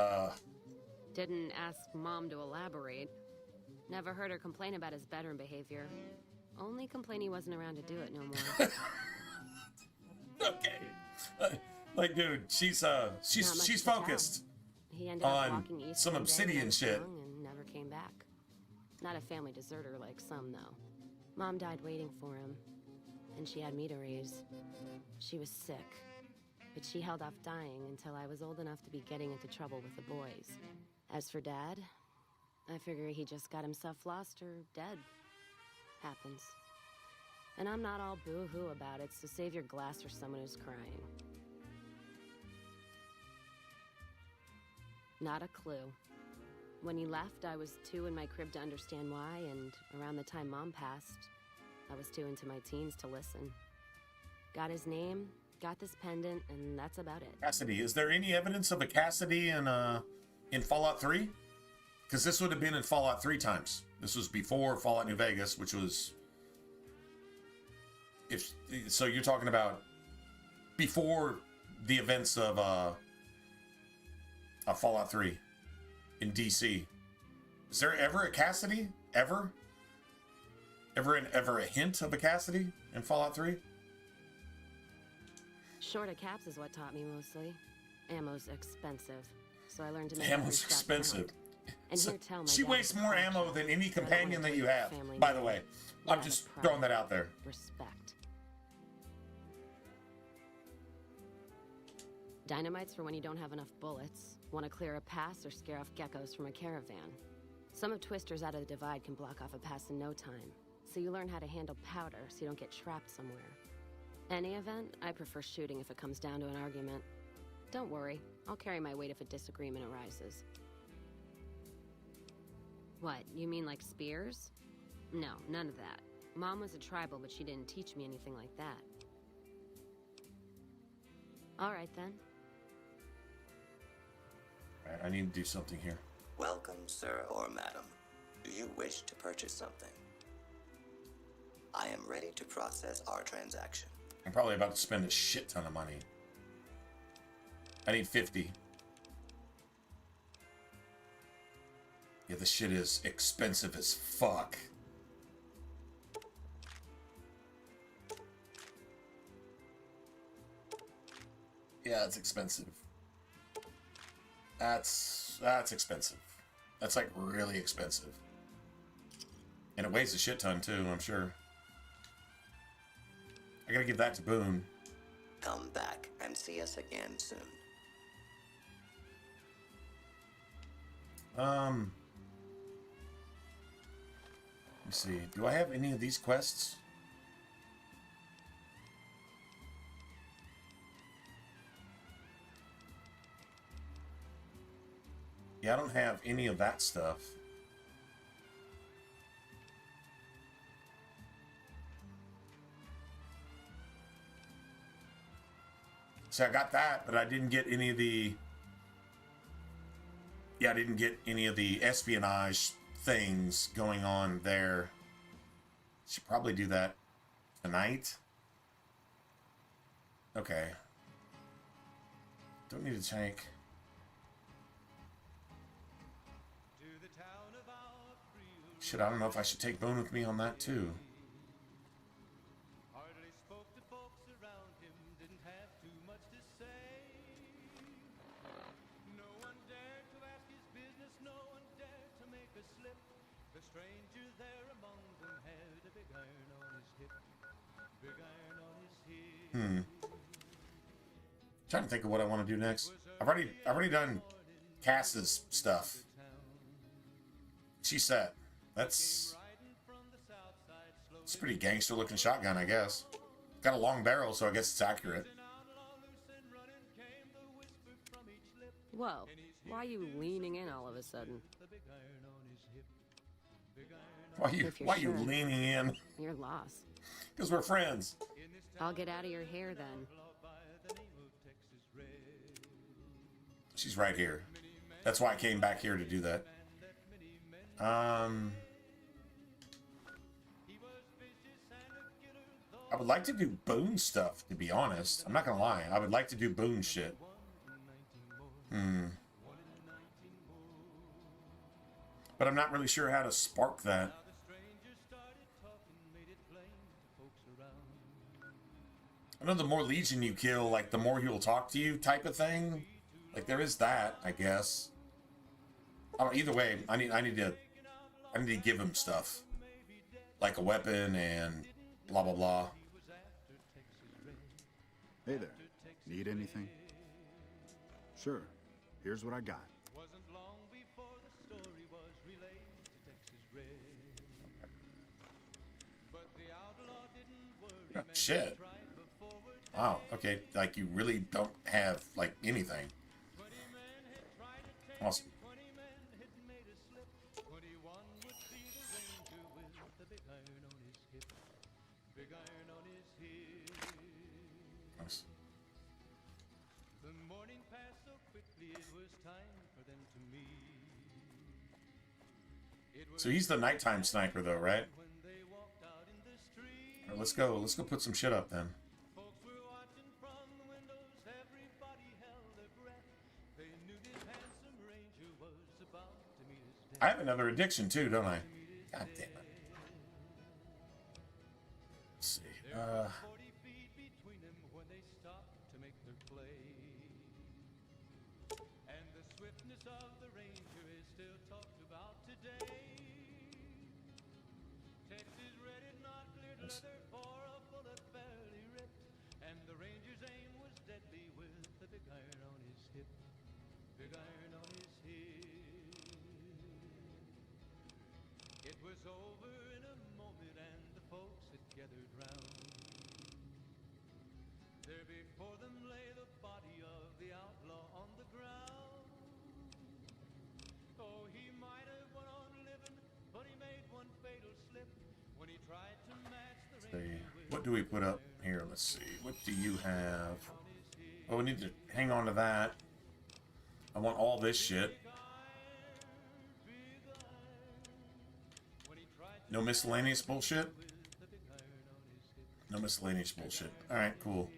Didn't ask Mom to elaborate. Never heard her complain about his bedroom behavior. Only complain he wasn't around to do it no more. Okay. Like, dude, she's focused He ended up on walking east some one day obsidian when I was shit. young and never came back. Not a family deserter like some, though. Mom died waiting for him, and she had me to raise. She was sick, but she held off dying until I was old enough to be getting into trouble with the boys. As for Dad, I figure he just got himself lost or dead. Happens. And I'm not all boo-hoo about it, so save your glass for someone who's crying. Not a clue. When he left, I was too in my crib to understand why, and around the time Mom passed, I was too into my teens to listen. Got his name, Got this pendant, and that's about it. Cassidy. Is there any evidence of a Cassidy in Fallout 3? Because this would have been in Fallout 3 times. This was before Fallout New Vegas, which was... So you're talking about before the events of Fallout 3 in DC. Is there ever a Cassidy? Ever? Ever a hint of a Cassidy in Fallout 3? Short of caps is what taught me mostly. Ammo's expensive, so I learned to make Ammo's expensive. And here, tell my She dad wastes the more function. ammo than any I don't companion wanna that you take have, family by the name. way. Yeah, I'm just throwing that out there. Respect. Dynamite's for when you don't have enough bullets, want to clear a pass, or scare off geckos from a caravan. Some of Twister's out of the divide can block off a pass in no time, so you learn how to handle powder so you don't get trapped somewhere. Any event, I prefer shooting if it comes down to an argument. Don't worry, I'll carry my weight if a disagreement arises. What, you mean like spears? No, none of that. Mom was a tribal, but she didn't teach me anything like that. All right, then. All right, I need to do something here. Welcome, sir or madam. Do you wish to purchase something? I am ready to process our transaction. I'm probably about to spend a shit ton of money. I need 50. Yeah, this shit is expensive as fuck. Yeah, it's expensive. That's expensive. That's like really expensive. And it weighs a shit ton too, I'm sure. I gotta give that to Boone. Come back and see us again soon. Let's see. Do I have any of these quests? Yeah, I don't have any of that stuff. So I got that, but I didn't get any of the... Yeah, I didn't get any of the espionage things going on there. Should probably do that tonight. Okay. Don't need a tank. Shit, I don't know if I should take Boone with me on that too. Hardly spoke to folks around him, didn't have too much to say. No one dared to ask his business, no one dared to make a slip. The stranger there among them had a big iron on his hip, big iron on his hip. Trying to think of what I want to do next. I've already done Cass's stuff. She's set. It's a pretty gangster looking shotgun, I guess. Got a long barrel, so I guess it's accurate. Whoa, why are you leaning in all of a sudden? Why are you leaning in? You're lost. Because we're friends. I'll get out of your hair then. She's right here. That's why I came back here to do that. I would like to do Boone stuff, to be honest. I'm not gonna lie. I would like to do Boone shit. But I'm not really sure how to spark that. I know the more Legion you kill, like, the more he'll talk to you type of thing. Like, there is that, I guess. I don't, either way, I need to give him stuff. Like a weapon and blah, blah, blah. Hey there. Need anything? Sure. Here's what I got. Oh, shit. Wow, okay. Like, you really don't have, like, anything. Awesome. Nice. So he's the nighttime sniper, though, right? All right, let's go. Let's go put some shit up then. I have another addiction too, don't I? God damn it. Let's see. It was over in a moment, and the folks had gathered round. There before them lay the body of the outlaw on the ground. Oh, he might have went on living, but he made one fatal slip when he tried to match the See. What do we put up here? Let's see. What do you have? Oh, we need to hang on to that. I want all this shit. No miscellaneous bullshit? No miscellaneous bullshit. Alright, cool.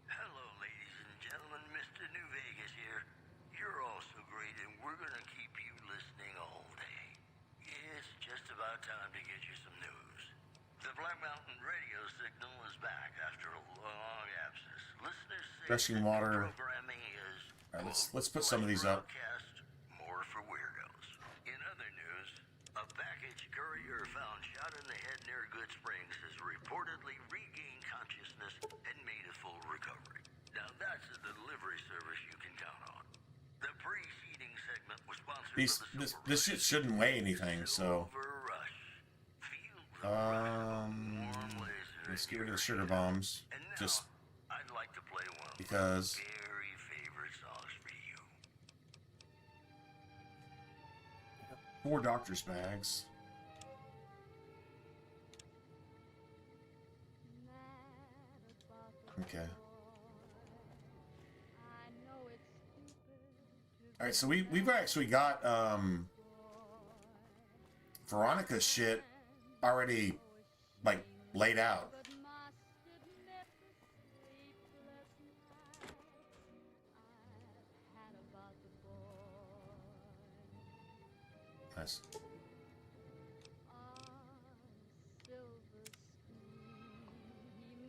Hello, ladies and gentlemen. Mr. New Vegas here. You're all so great, and we're gonna keep you listening all day. It's just about time to get you some news. The Black Mountain radio signal is back after a long absence. Listeners say Gushing water. programming is Alright, let's put some of these up. broadcast more for weirdos. In other news, a package courier found shot in the head near Good Springs has reportedly regained consciousness and made a full recovery. Now that's a delivery service you can count on. The preceding segment was sponsored by the This shit shouldn't weigh anything, so let's get rid of the sugar bombs. Just I'd like to play one of because my very favorite songs for you. 4 doctor's bags. Okay. Alright, so we've actually got Veronica's shit already like laid out. Nice.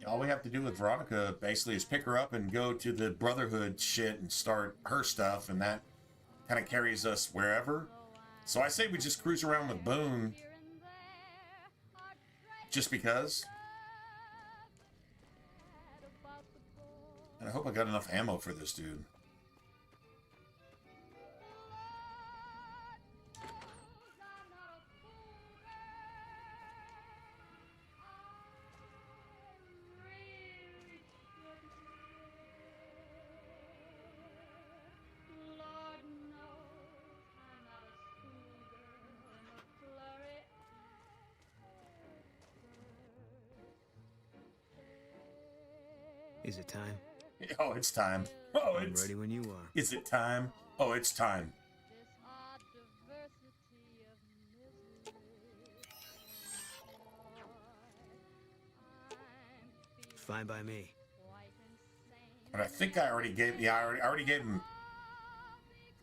All we have to do with Veronica basically is pick her up and go to the Brotherhood shit and start her stuff, and that kind of carries us wherever. So I say we just cruise around with Boone just because. And I hope I got enough ammo for this dude. Is it time? Oh, it's time. Oh, I'm it's ready when you are. Is it time? Oh, it's time. Fine by me. But I think I already gave. Yeah, I already gave him.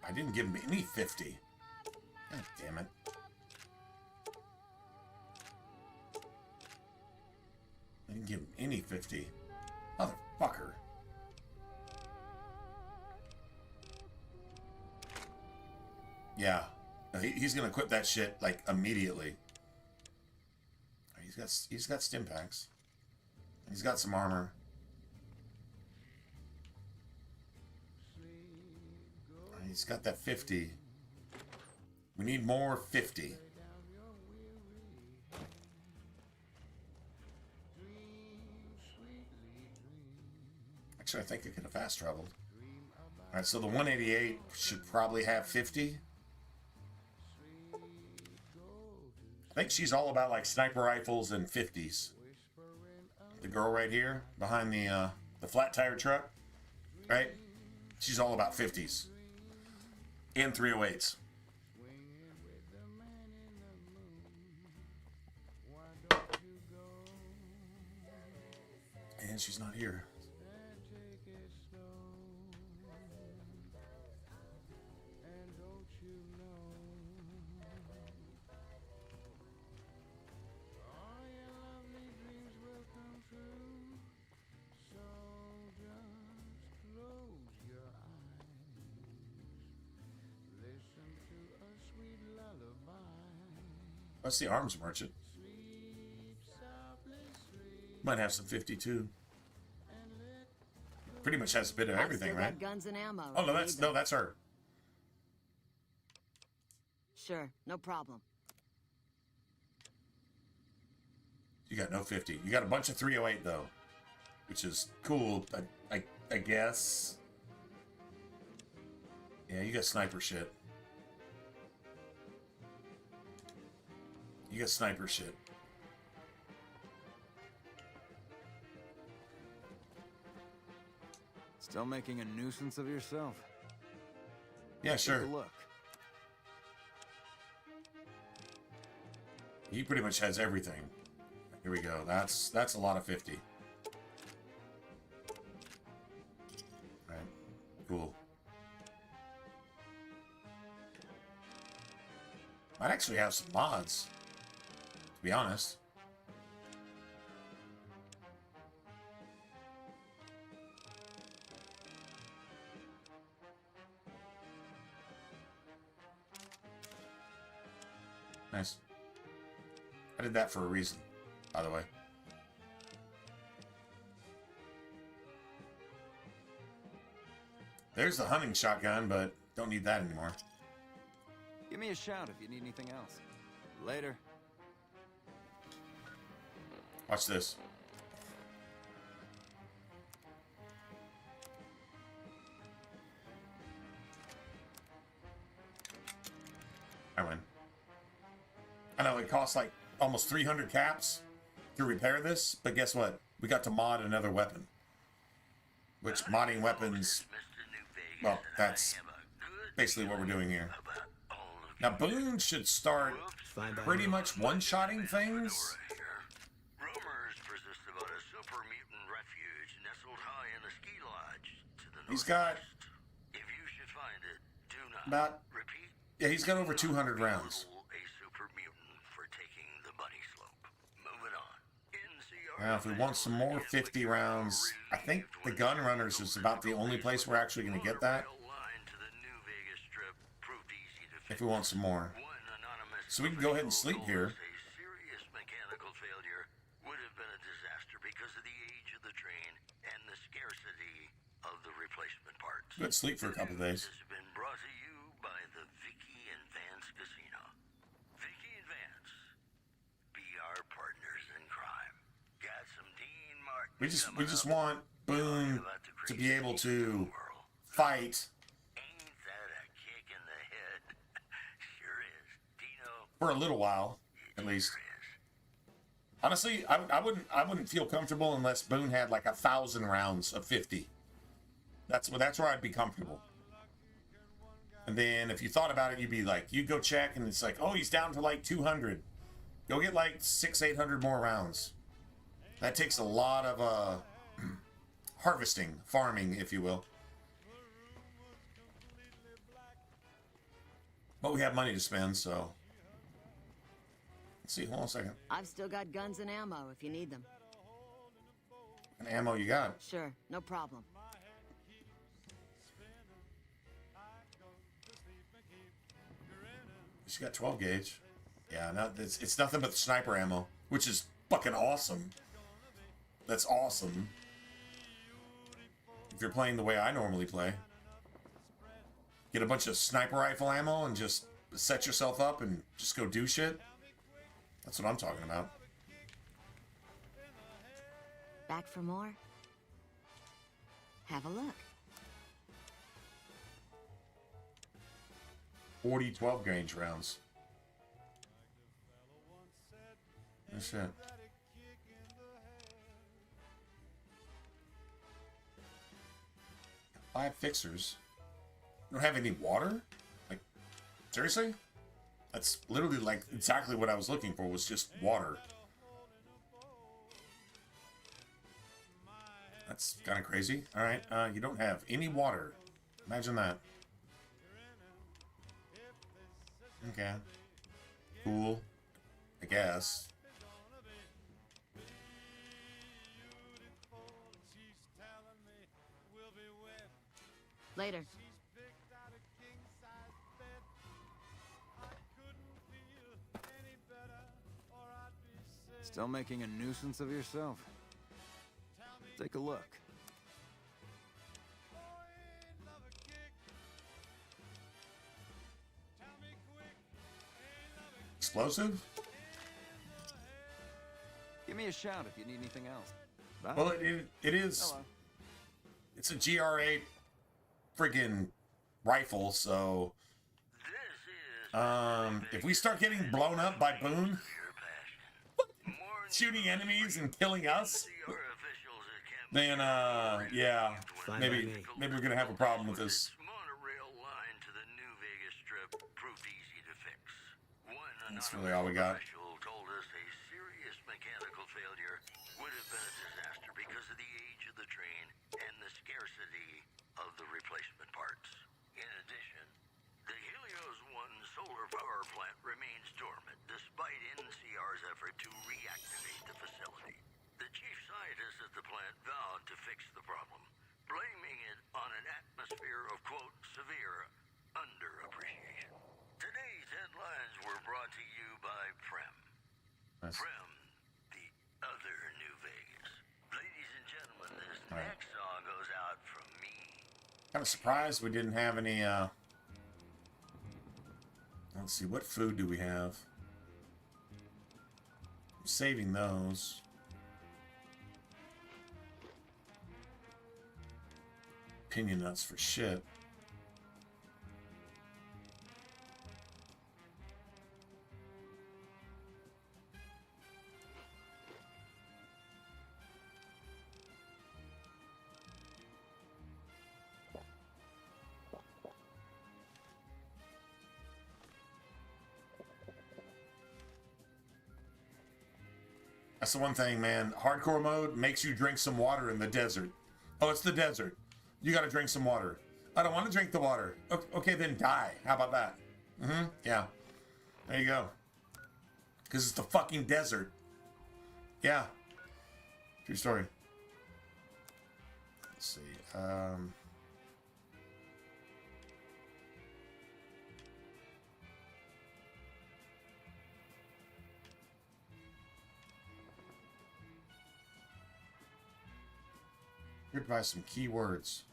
I didn't give him any 50. God damn it. I didn't give him any 50. Motherfucker. Yeah. He's gonna quit that shit like immediately. He's got stim packs. He's got some armor. He's got that 50. We need more 50. Actually, I think I could have fast traveled. Alright, so the 188 should probably have 50. I think she's all about like sniper rifles and 50s. The girl right here behind the flat tire truck, right? She's all about 50s and 308s. And she's not here. That's the arms merchant. Might have some 52. Pretty much has a bit of everything, right? Guns and ammo. Oh no, that's her. Sure, no problem. You got no 50. You got a bunch of 308 though, which is cool. I guess. Yeah, you got sniper shit. You got sniper shit. Still making a nuisance of yourself? Yeah, sure. Take a look. He pretty much has everything. Here we go. That's a lot of 50. All right. Cool. Might actually have some mods, to be honest. Nice. I did that for a reason, by the way. There's the hunting shotgun, but don't need that anymore. Give me a shout if you need anything else. Later. Watch this. I win. I know it costs like almost 300 caps to repair this, but guess what? We got to mod another weapon. Which modding weapons, well, that's basically what we're doing here. Now Boone should start pretty much one-shotting things. Rumors persist about a super mutant refuge nestled high in the ski lodge to the north. He's got If you should find it, do not about, repeat. yeah, he's got over 200 rounds. A super mutant for taking the bunny slope. Moving on. Now, if we want some more 50 rounds, I think the gun runners is about the only place we're actually going to get that. If we want some more. So we can go ahead and sleep here. Serious mechanical failure would have been a disaster because of the age of the train and the scarcity of the replacement parts. Good sleep for a couple of days. This has been brought to you by the Vicky and Vance Casino. Vicky and Vance, be our partners in crime. Got some Dean Martin. We just want Boone to be able to fight for a little while, at least. Honestly, I wouldn't feel comfortable unless Boone had like 1,000 rounds of 50. That's where I'd be comfortable. And then if you thought about it, you'd be like, you go check, and it's like, oh, he's down to like 200. Go get like 600-800 more rounds. That takes a lot of harvesting, farming, if you will. But we have money to spend, so. Let's see, hold on a second. I've still got guns and ammo if you need them. And ammo you got? Sure, no problem. She's got 12 gauge. Yeah, no, it's nothing but sniper ammo, which is fucking awesome. That's awesome. If you're playing the way I normally play. Get a bunch of sniper rifle ammo and just set yourself up and just go do shit. That's what I'm talking about. Back for more? Have a look. 40 12-gauge rounds. That's it. 5 fixers. You don't have any water? Like, seriously? That's literally like exactly what I was looking for, was just water. That's kind of crazy. All right, you don't have any water. Imagine that. Okay. Cool. I guess. Later. Still making a nuisance of yourself? Take a look. Explosive? Give me a shout if you need anything else. Bye. Well, it is. Hello. It's a GR8 friggin' rifle, so if we start getting blown up by Boone, shooting enemies and killing us, then yeah, maybe we're gonna have a problem with this. That's really all we got. Told us a serious mechanical failure would have been a disaster because of the age of the train and the scarcity of the replacement parts. In addition, the Helios 1 solar power plant remains dormant despite NCR's effort to reactivate the facility. The chief scientist at the plant vowed to fix the problem, blaming it on an atmosphere of, quote, severe underappreciation. Today's headlines were brought to you by Prem. Nice. Prem, the other New Vegas. Ladies and gentlemen, this next song goes out from me. Kind of surprised we didn't have any, let's see, what food do we have? I'm saving those. Pinion nuts for shit. That's the one thing, man. Hardcore mode makes you drink some water in the desert. Oh, it's the desert. You gotta drink some water. I don't want to drink the water. Okay, then die. How about that? Yeah. There you go. Because it's the fucking desert. Yeah. True story. Let's see. Here by some keywords.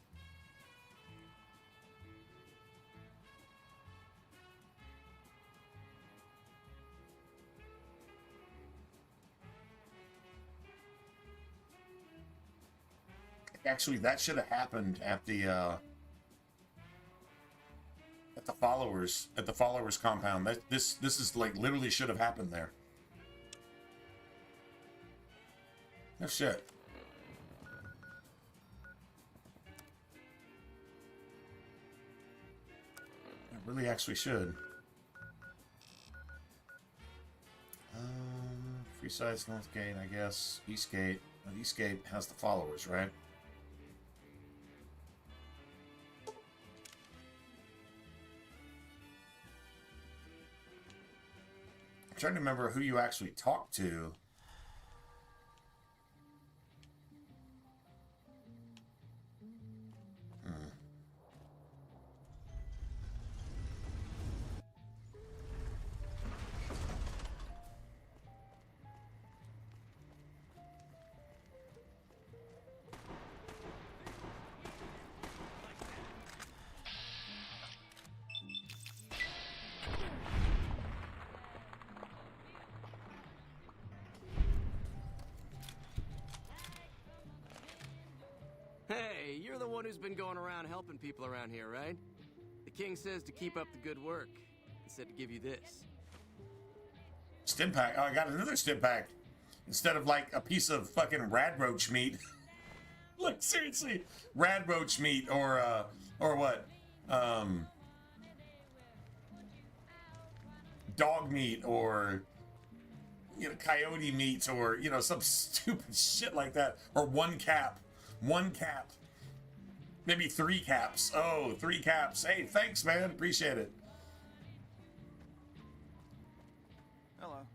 Actually, that should have happened at the followers compound. This is like literally should have happened there. No shit. Really actually should. Free sides, North Gate, I guess. East Gate. Well, East Gate has the followers, right? I'm trying to remember who you actually talked to. Hey, you're the one who's been going around helping people around here, right? The King says to keep up the good work. He said to give you this. Stim pack. Oh, I got another stim pack. Instead of like a piece of fucking radroach meat. Like seriously, radroach meat or what? Dog meat or coyote meat or some stupid shit like that, or one cap, maybe 3 caps. Oh, 3 caps. Hey, thanks, man. Appreciate it. Hello.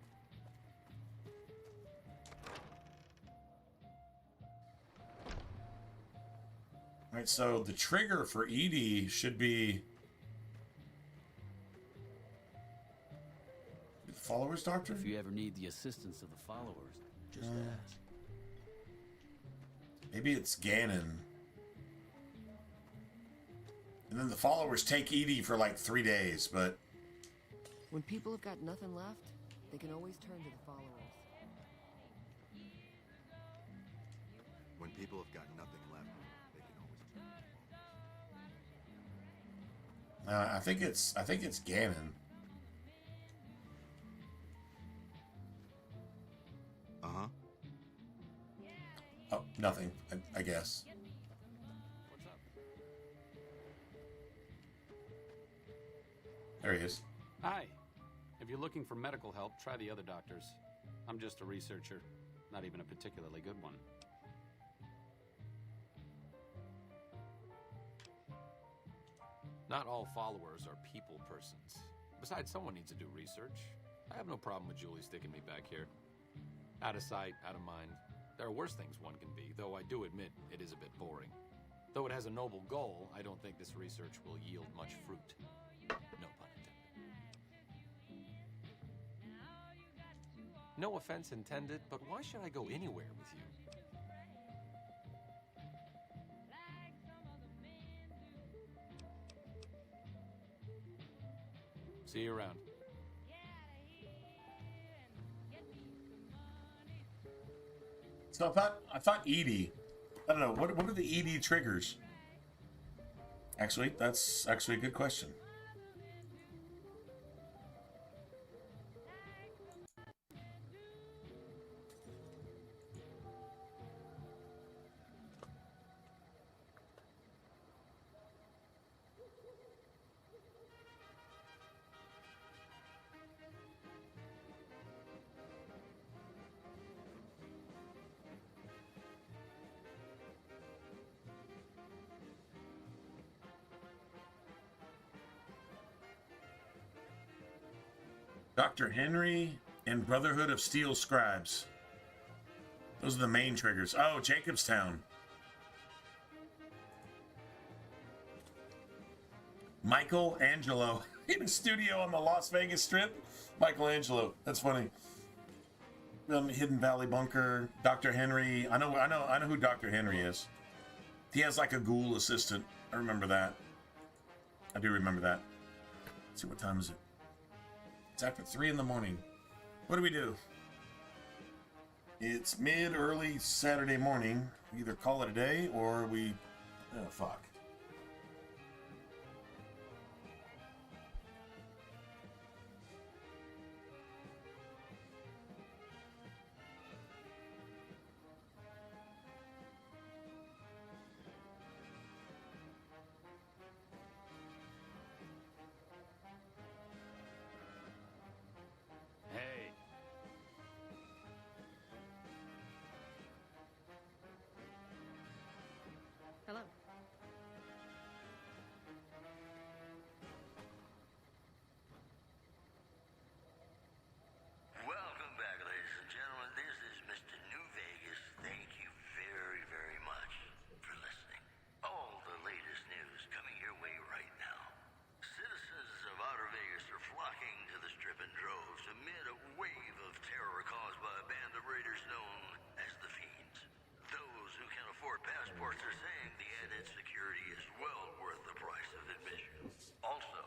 All right, so the trigger for Edie should be the followers doctor. If you ever need the assistance of the followers, just ask. Maybe it's Ganon. And then the followers take Edie for like 3 days, but When people have got nothing left, they can always turn to the followers. When people have got nothing left, they can always turn. I think it's Ganon. Uh-huh. Oh, nothing, I guess. There he is. Hi. If you're looking for medical help, try the other doctors. I'm just a researcher, not even a particularly good one. Not all followers are people persons. Besides, someone needs to do research. I have no problem with Julie sticking me back here. Out of sight, out of mind. There are worse things one can be, though I do admit it is a bit boring. Though it has a noble goal, I don't think this research will yield much fruit. No pun intended. No offense intended, but why should I go anywhere with you? See you around. So I thought Edie. I don't know. What are the Edie triggers? Actually, that's actually a good question. Dr. Henry and Brotherhood of Steel Scribes. Those are the main triggers. Oh, Jacobstown. Michelangelo in a studio on the Las Vegas Strip. Michelangelo. That's funny. Hidden Valley Bunker. Dr. Henry. I know who Dr. Henry is. He has like a ghoul assistant. I remember that. I do remember that. Let's see, what time is it? It's after 3 in the morning. What do we do? It's early Saturday morning. We either call it a day or we... Oh, fuck. Hello. Welcome back, ladies and gentlemen. This is Mr. New Vegas. Thank you very, very much for listening. All the latest news coming your way right now. Citizens of Outer Vegas are flocking to the Strip in droves amid a wave of terror caused by a band of raiders known as the Fiends. Those who can afford passports are saying the added security is well worth the price of admission. Also,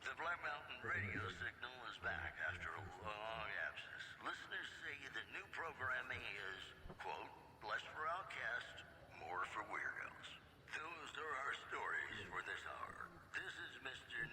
the Black Mountain radio signal is back after a long absence. Listeners say the new programming is, quote, less for outcasts, more for weirdos. Those are our stories for this hour. This is Mr.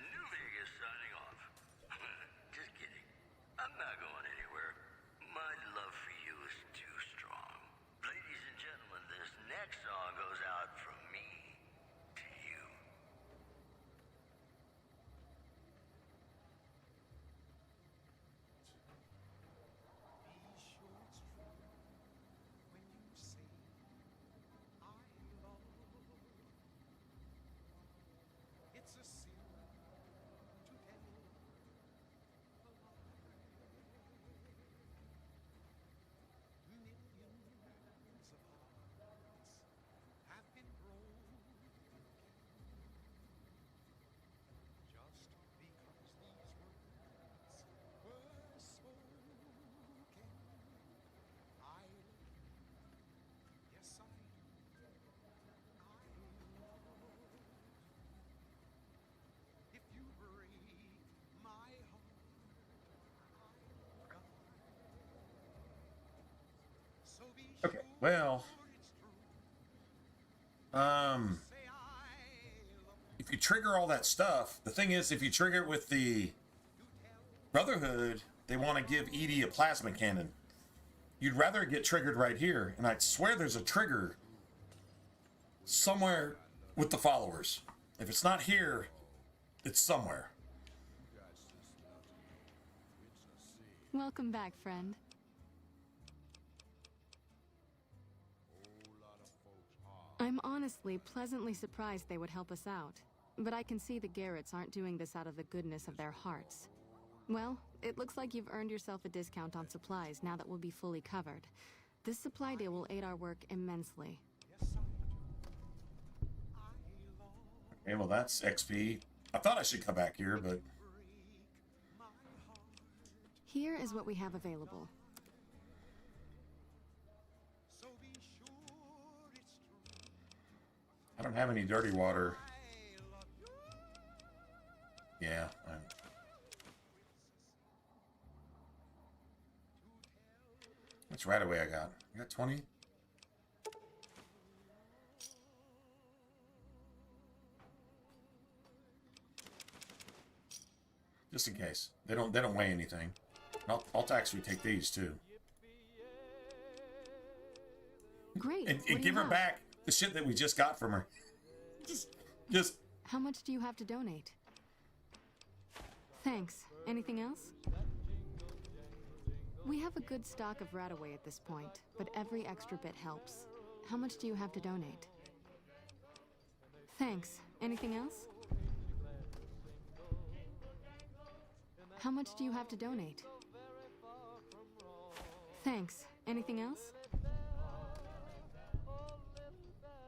Okay, well, if you trigger all that stuff, the thing is, if you trigger it with the Brotherhood, they want to give Edie a plasma cannon. You'd rather it get triggered right here, and I swear there's a trigger somewhere with the followers. If it's not here, it's somewhere. Welcome back, friend. I'm honestly pleasantly surprised they would help us out. But I can see the Garretts aren't doing this out of the goodness of their hearts. Well, it looks like you've earned yourself a discount on supplies now that we'll be fully covered. This supply deal will aid our work immensely. Okay, well that's XP. I thought I should come back here, but... Here is what we have available. I don't have any dirty water. Yeah. That's right away I got. I got 20. Just in case. They don't weigh anything. I'll actually take these too. Great. And give her back the shit that we just got from her. Just. How much do you have to donate? Thanks. Anything else? We have a good stock of Radaway at this point, but every extra bit helps. How much do you have to donate? Thanks. Anything else? How much do you have to donate? Thanks. Anything else?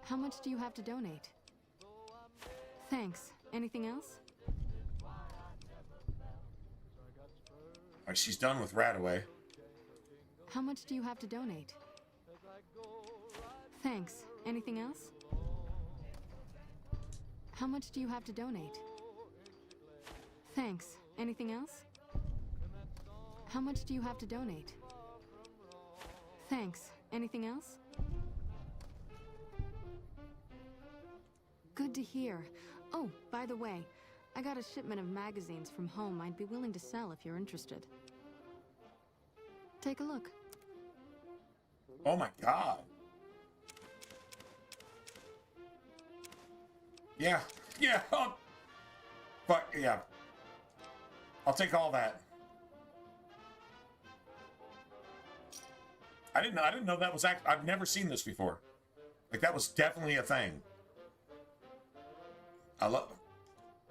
How much do you have to donate? Thanks. Anything else? All right, she's done with Radaway. How much do you have to donate? Thanks. Anything else? How much do you have to donate? Thanks. Anything else? How much do you have to donate? Thanks. Anything else? Good to hear. Oh, by the way, I got a shipment of magazines from home I'd be willing to sell if you're interested. Take a look. Oh my god. Yeah. Yeah. But yeah. I'll take all that. I didn't know that was I've never seen this before. Like that was definitely a thing.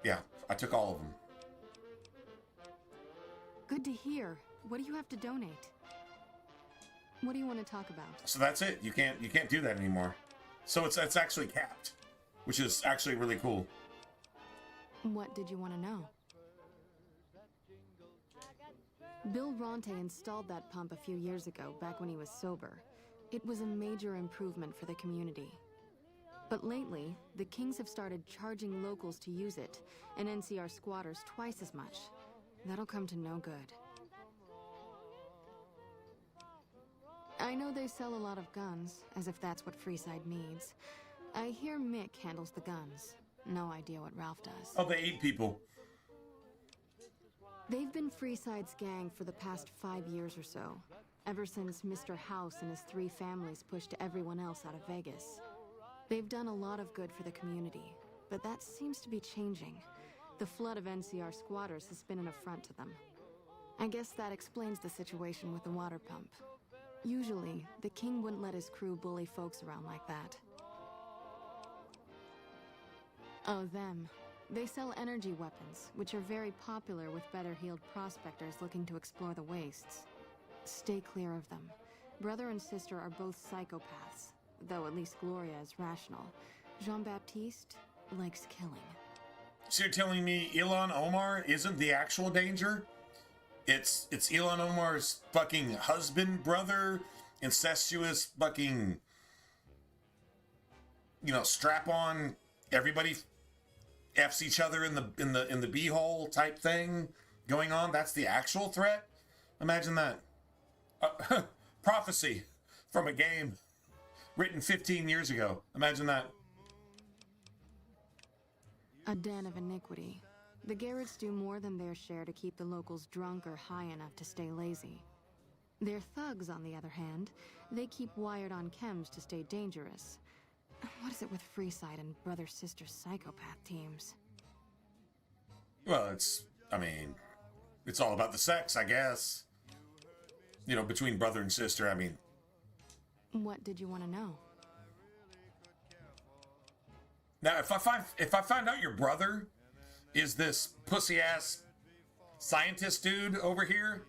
Yeah, I took all of them. Good to hear. What do you have to donate? What do you want to talk about? So that's it. You can't do that anymore. So it's actually capped, which is actually really cool. What did you want to know? Bill Ronte installed that pump a few years ago, back when he was sober. It was a major improvement for the community. But lately, the Kings have started charging locals to use it, and NCR squatters twice as much. That'll come to no good. I know they sell a lot of guns, as if that's what Freeside needs. I hear Mick handles the guns. No idea what Ralph does. Oh, they eat people. They've been Freeside's gang for the past 5 years or so, ever since Mr. House and his 3 families pushed everyone else out of Vegas. They've done a lot of good for the community, but that seems to be changing. The flood of NCR squatters has been an affront to them. I guess that explains the situation with the water pump. Usually, the King wouldn't let his crew bully folks around like that. Oh, them. They sell energy weapons, which are very popular with better-heeled prospectors looking to explore the wastes. Stay clear of them. Brother and sister are both psychopaths, though at least Gloria is rational. Jean-Baptiste likes killing. So you're telling me Ilhan Omar isn't the actual danger? It's Ilhan Omar's fucking husband, brother, incestuous fucking, strap on, everybody F's each other in the beehole type thing going on. That's the actual threat. Imagine that. Prophecy from a game written 15 years ago. Imagine that. A den of iniquity. The Garretts do more than their share to keep the locals drunk or high enough to stay lazy. Their thugs, on the other hand, they keep wired on chems to stay dangerous. What is it with Freeside and brother-sister psychopath teams? Well, I mean, it's all about the sex, I guess. You know, between brother and sister, I mean. What did you want to know? Now, if I find out your brother is this pussy-ass scientist dude over here,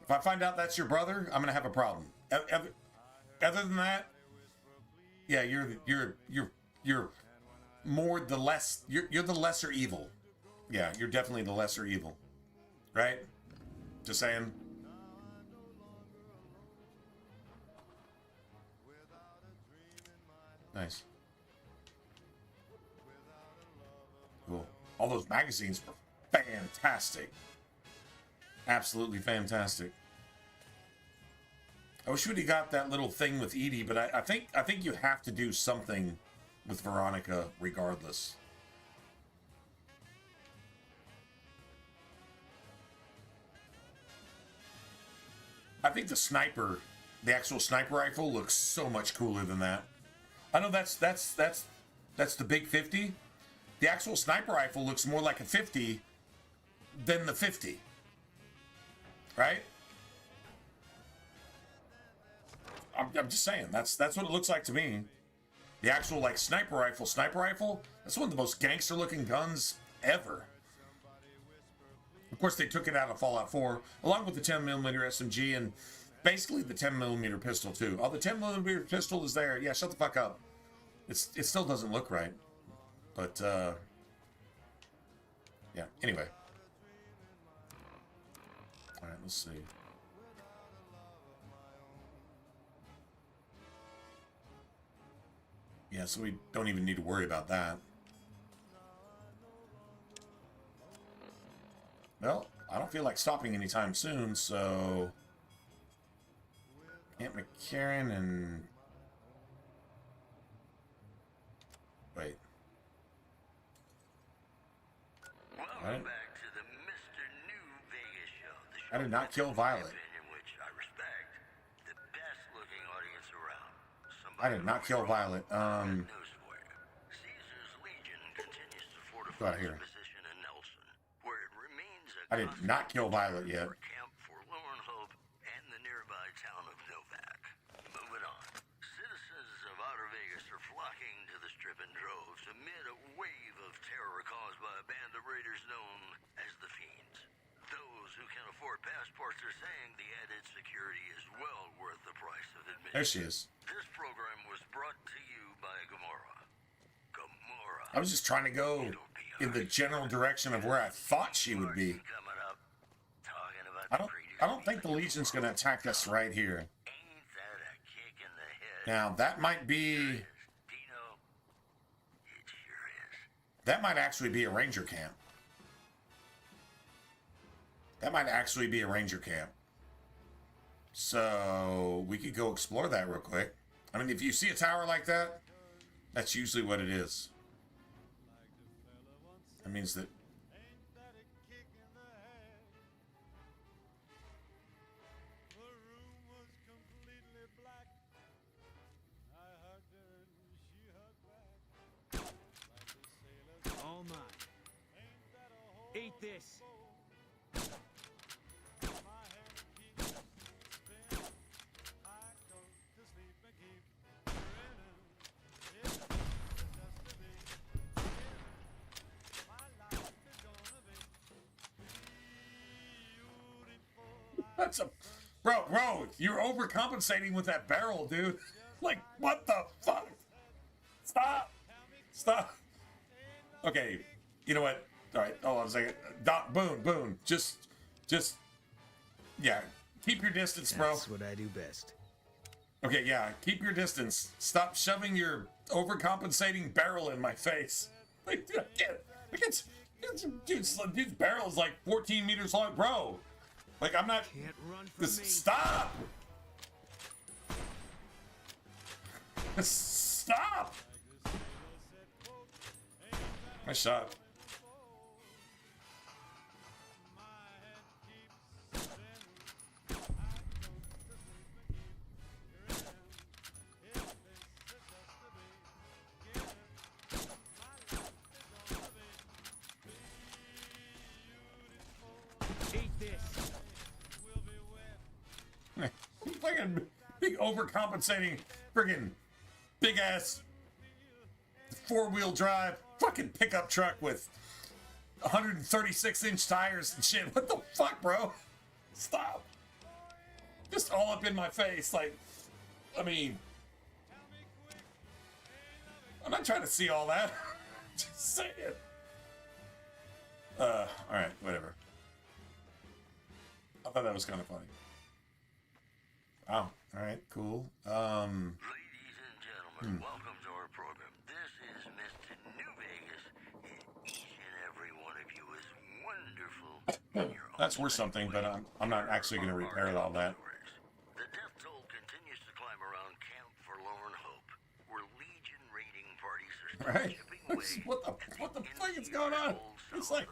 if I find out that's your brother, I'm gonna have a problem. Other than that, yeah, you're more the less you're the lesser evil. Yeah, you're definitely the lesser evil, right? Just saying. Nice. Cool. All those magazines were fantastic. Absolutely fantastic. I wish we'd got that little thing with Edie, but I think you have to do something with Veronica regardless. I think the sniper, the actual sniper rifle, looks so much cooler than that. I know that's the big 50. The actual sniper rifle looks more like a 50 than the 50. Right? I'm just saying, that's what it looks like to me. The actual like sniper rifle, that's one of the most gangster looking guns ever. Of course, they took it out of Fallout 4, along with the 10mm SMG and basically the 10mm pistol too. Oh, the 10mm pistol is there. Yeah, shut the fuck up. It still doesn't look right. But, yeah, anyway. Alright, let's see. Yeah, so we don't even need to worry about that. Well, I don't feel like stopping anytime soon, so... Aunt McCarran and... Wait. Welcome back to the Mr. New Vegas show. The show I did not kill Violet. which I respect. The best looking audience around. I did not kill Violet. News for you. Caesar's Legion continues to fortify Go out of here. its position in Nelson, where it remains a I did not kill Violet yet. camp for Lauren Hope and the nearby town of Novak. Moving on. Citizens of Outer Vegas are flocking to the Strip in droves amid a wave of terror caused by a band of raiders known as the Fiends. Those who can afford passports are saying the added security is well worth the price of admission. There she is. This program was brought to you by Gamora. Gamora. I was just trying to go in the general direction of where I thought she would be. Coming up, talking about I don't think the Legion's going to attack us right here. Ain't that a kick in the head? Now, that might be... Dino, it sure is. That might actually be a ranger camp. That might actually be a ranger camp. So, we could go explore that real quick. I mean, if you see a tower like that, that's usually what it is. That means that... All mine. Eat this. That's a... Bro, you're overcompensating with that barrel, dude. Like, what the fuck? Stop. Okay, you know what? All right, hold on a second. Boone, just, yeah, keep your distance, bro. That's what I do best. Okay, yeah, keep your distance. Stop shoving your overcompensating barrel in my face. Like, dude, I can't, dude's barrel is like 14 meters long, bro. Like, I'm not. Can't run from me. Stop! Stop! Nice shot. Fucking big overcompensating friggin' big ass 4-wheel drive fucking pickup truck with 136-inch tires and shit. What the fuck, bro? Stop. Just all up in my face. Like, I mean, I'm not trying to see all that. Just say it. Alright, whatever. I thought that was kind of funny. Wow. Alright, cool. Ladies and gentlemen, welcome to our program. This is Mr. New Vegas, and each and every one of you is wonderful in your own That's worth something, but I'm not actually going to repair all that. The death toll continues to climb around Camp Forlorn Hope, where Legion raiding parties are still Right? chipping away. What the fuck is going on? It's like,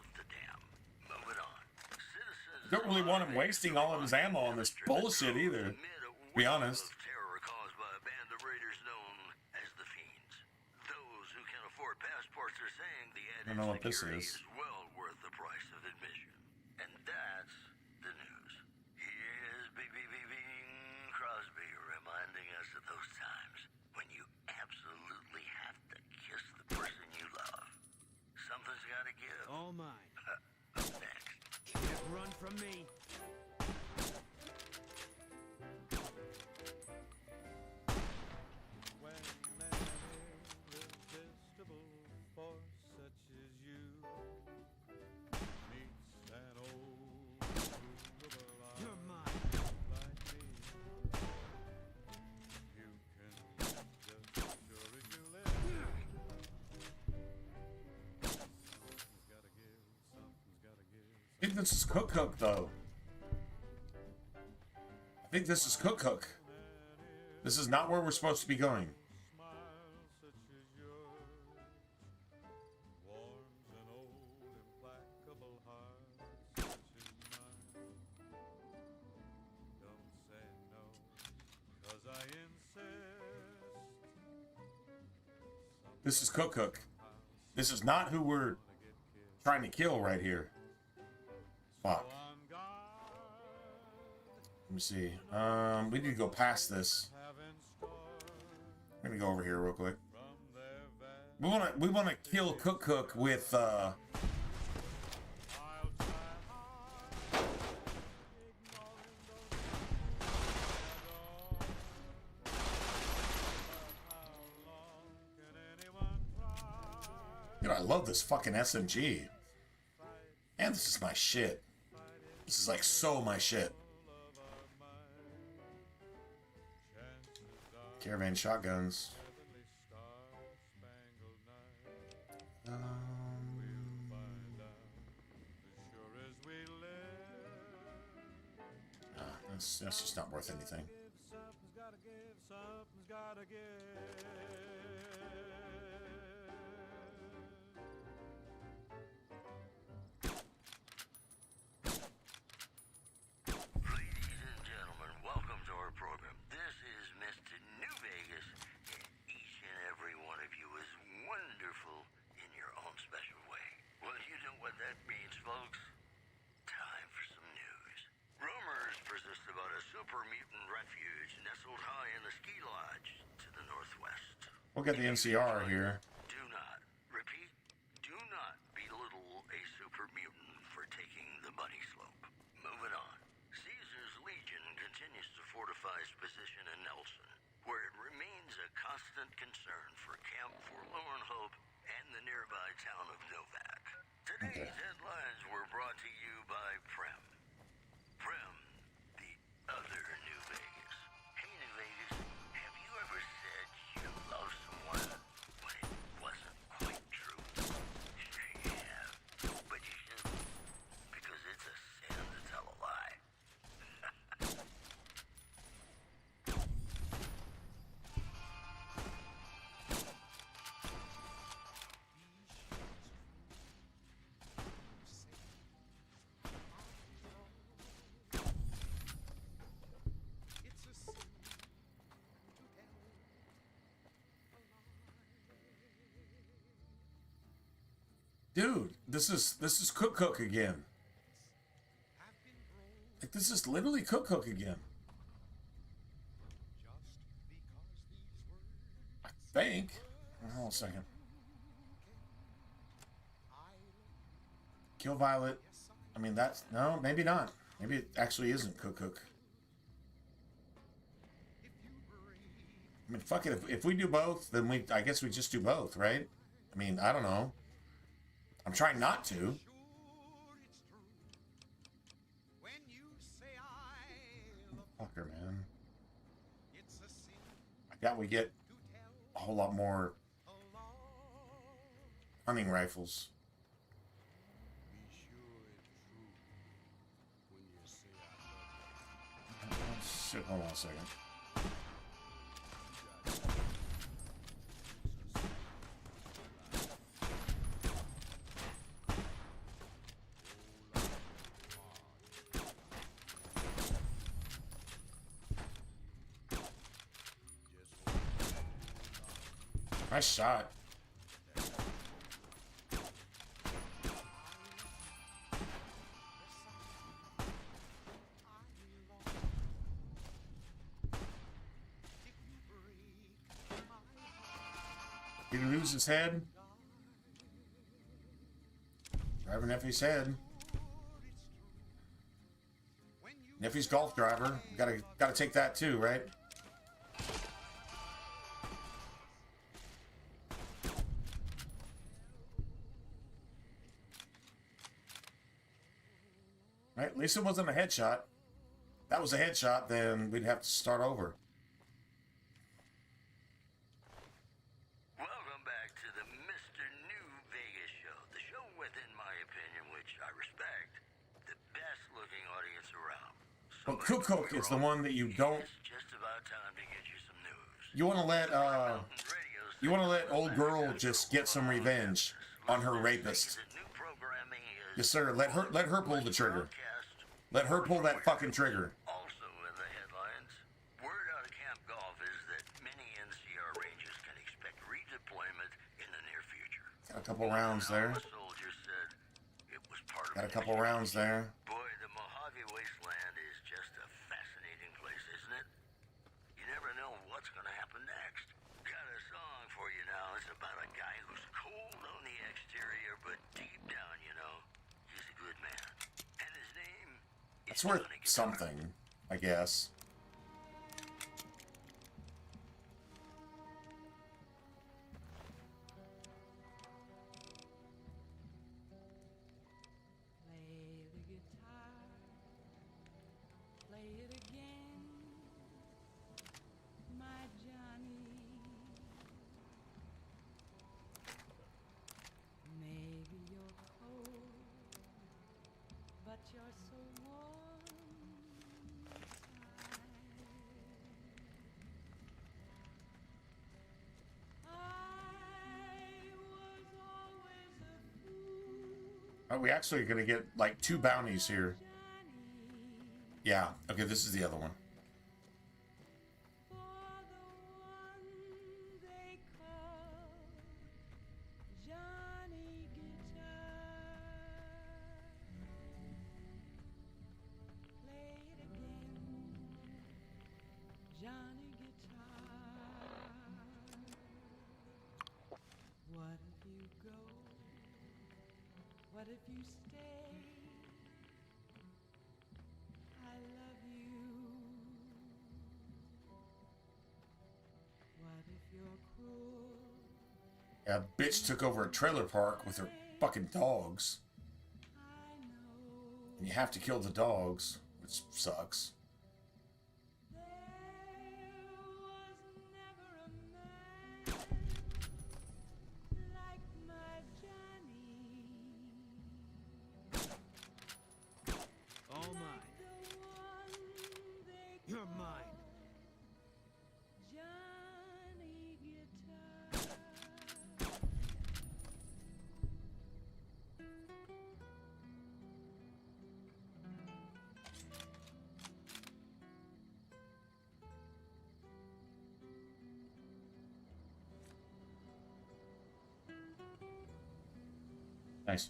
Moving on. Citizens don't really want him wasting all of his ammo on this bullshit either. To be honest. terror caused by a band of raiders known as the Fiends. Those who can afford passports are saying the I added don't know what this security is. is well worth the price of admission. And that's the news. Here's Bing Crosby reminding us of those times when you absolutely have to kiss the person you love. Something's gotta give. All mine. Up next. Can't run from me. I think this is Cook though. I think this is Cook. This is not where we're supposed to be going. This is Cook. This is not who we're trying to kill right here. Fuck. Let me see. We need to go past this. We're gonna go over here real quick. We wanna kill Cook with Dude, I love this fucking SMG. And this is my shit. This is like so my shit. Caravan shotguns. That's just not worth anything. We'll get the NCR here. Do not belittle a super mutant for taking the bunny slope. Moving on. Caesar's Legion continues to fortify its position in Nelson, where it remains a constant concern for Camp Forlorn Hope and the nearby town of Novak. Today's headlines were brought to you by Prem. Prem, the other New Vegas. Hey, New Vegas, have you ever said you love someone, but it wasn't quite true? Sure you have, but you shouldn't, because it's a sin to tell a lie. Dude, this is Cook again. Like, this is literally Cook again. I think. Hold on a second. Kill Violet. I mean, that's... No, maybe not. Maybe it actually isn't Cook. I mean, fuck it. If we do both, then I guess we just do both, right? I mean, I don't know. I'm trying not to. Fucker, man. I doubt we get a whole lot more hunting rifles. Shit, hold on a second. Nice shot. Did he lose his head? Driving Neffy's head. Neffy's golf driver. Gotta take that too, right? Right? At least it wasn't a headshot. If that was a headshot, then we'd have to start over. Welcome back to the Mr. New Vegas show. The show with, in my opinion, which I respect, the best looking audience around. But Cook is the one that you don't... It's just about time to get you some news. You want to let old girl just get some revenge on her rapist. Yes, sir. Let her pull the trigger. Let her pull that fucking trigger. Also in the headlines, word out of Camp Golf is that many NCR Rangers can expect redeployment in the near future. Got a couple rounds there. Soldier said it was part of Got a couple rounds there. Boy, the Mojave Wasteland is just a fascinating place, isn't it? You never know what's going to happen next. Got a song for you now. It's about a guy who's cold on the exterior, but deep down, you know, he's a good man. And his name It's worth something, I guess. Are we actually going to get, like, 2 bounties here? Yeah. Okay, this is the other one. What if you stay? I love you. What if you're cruel? Yeah, bitch took over a trailer park with her fucking dogs. And you have to kill the dogs, which sucks. You're mine. Nice.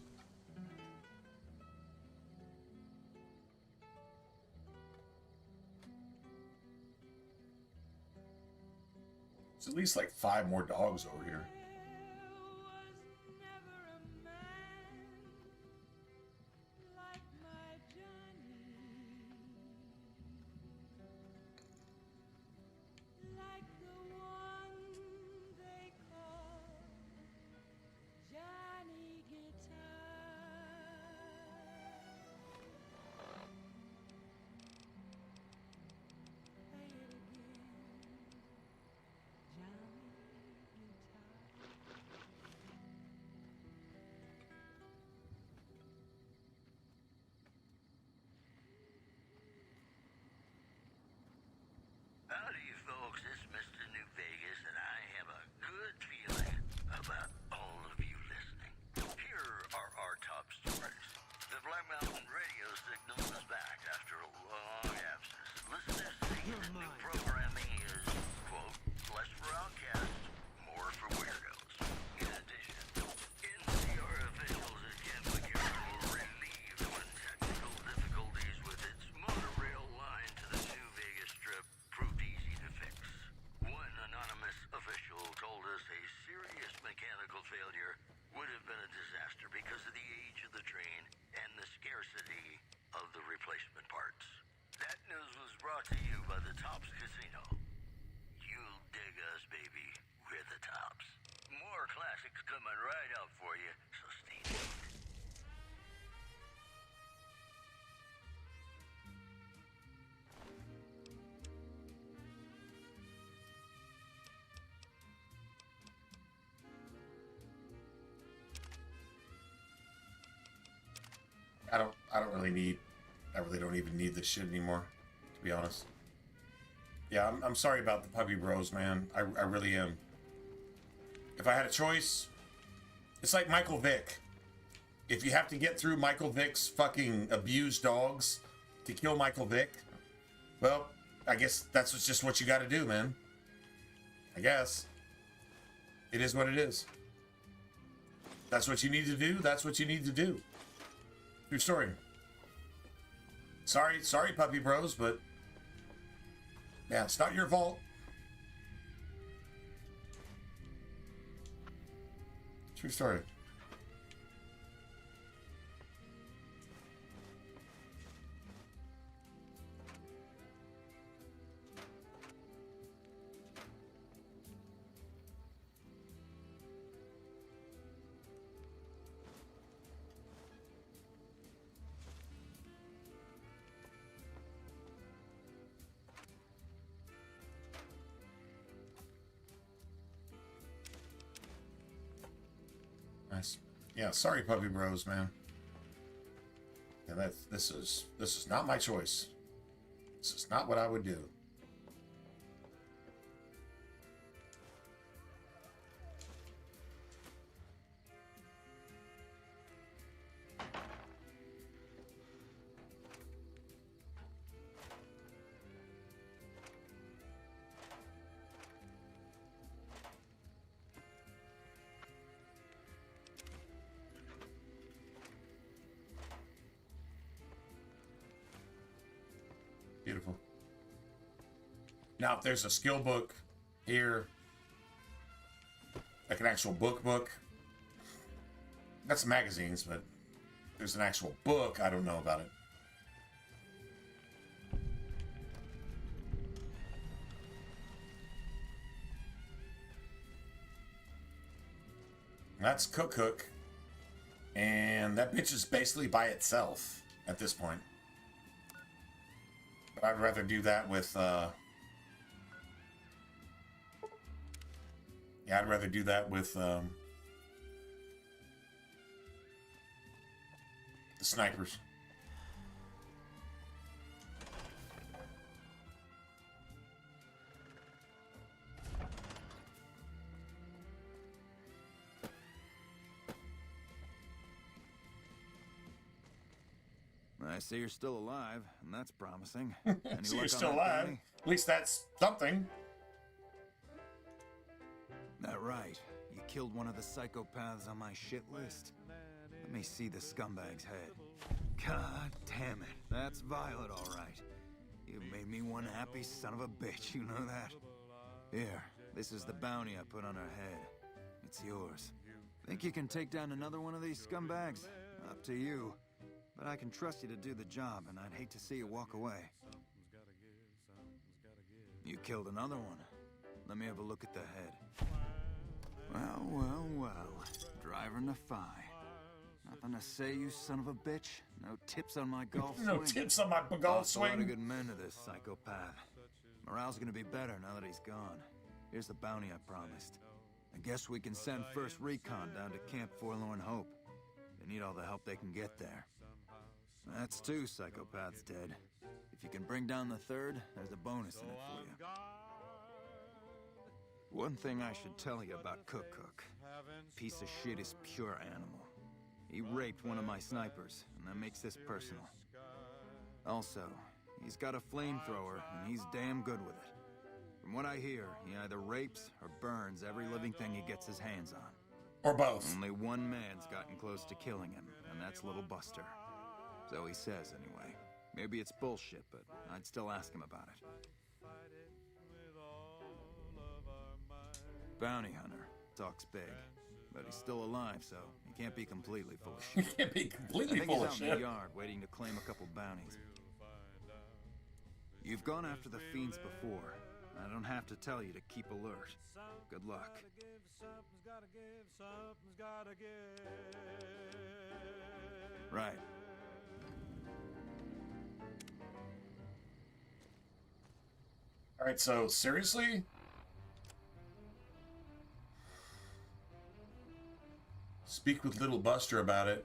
There's at least like 5 more dogs over here. Howdy, folks. It's Mr. New Vegas, and I have a good feeling about all of you listening. Here are our top stories. The Black Mountain radio signal is back after a long absence. Listeners say the new programming is, quote, less for outcasts, more for weirdos. In addition, NCR officials at Camp McGarrett were relieved when technical difficulties with its monorail line to the New Vegas Strip proved easy to fix. One anonymous official told us a serious mechanical failure would have been a disaster because of the age of the train and the scarcity of the replacement parts. That news was brought to you by the Tops Casino. You'll dig us, baby. We're the Tops. More classics coming right up for you, so stay tuned. I really don't even need this shit anymore, to be honest. Yeah, I'm sorry about the puppy bros, man. I really am. If I had a choice, it's like Michael Vick. If you have to get through Michael Vick's fucking abused dogs to kill Michael Vick, well, I guess that's just what you got to do, man. I guess. It is what it is. That's what you need to do. That's what you need to do. True story. Sorry, puppy bros, but yeah, it's not your fault. True story. Nice. Yeah, sorry, puppy bros, man. Yeah, this is not my choice. This is not what I would do. Beautiful. Now, if there's a skill book here, like an actual book, that's magazines, but there's an actual book, I don't know about it. That's Cook, and that bitch is basically by itself at this point. But I'd rather do that with, yeah, I'd rather do that with, the snipers. I see you're still alive, and that's promising. So you're still alive. At least that's something. That right. You killed one of the psychopaths on my shit list. Let me see the scumbag's head. God damn it. That's Violet, all right. You made me one happy son of a bitch, you know that? Here, this is the bounty I put on her head. It's yours. Think you can take down another one of these scumbags? Up to you. But I can trust you to do the job, and I'd hate to see you walk away. You killed another one. Let me have a look at the head. Well, well, well. Driver Nephi. Nothing to say, you son of a bitch? No tips on my golf swing? No tips on my golf swing? A lot of good men to this psychopath. Morale's gonna be better now that he's gone. Here's the bounty I promised. I guess we can send first recon down to Camp Forlorn Hope. They need all the help they can get there. That's two psychopaths dead. If you can bring down the third, there's a bonus in it for you. One thing I should tell you about Cook. Piece of shit is pure animal. He raped one of my snipers, and that makes this personal. Also, he's got a flamethrower, and he's damn good with it. From what I hear, he either rapes or burns every living thing he gets his hands on. Or both. Only one man's gotten close to killing him, and that's Little Buster. So he says, anyway. Maybe it's bullshit, but I'd still ask him about it. Bounty hunter. Talks big. But he's still alive, so he can't be completely full of shit. He can't be completely full of I think he's out in the yard, waiting to claim a couple bounties. You've gone after the fiends before. I don't have to tell you to keep alert. Good luck. Right. Alright, so seriously? Speak with Little Buster about it.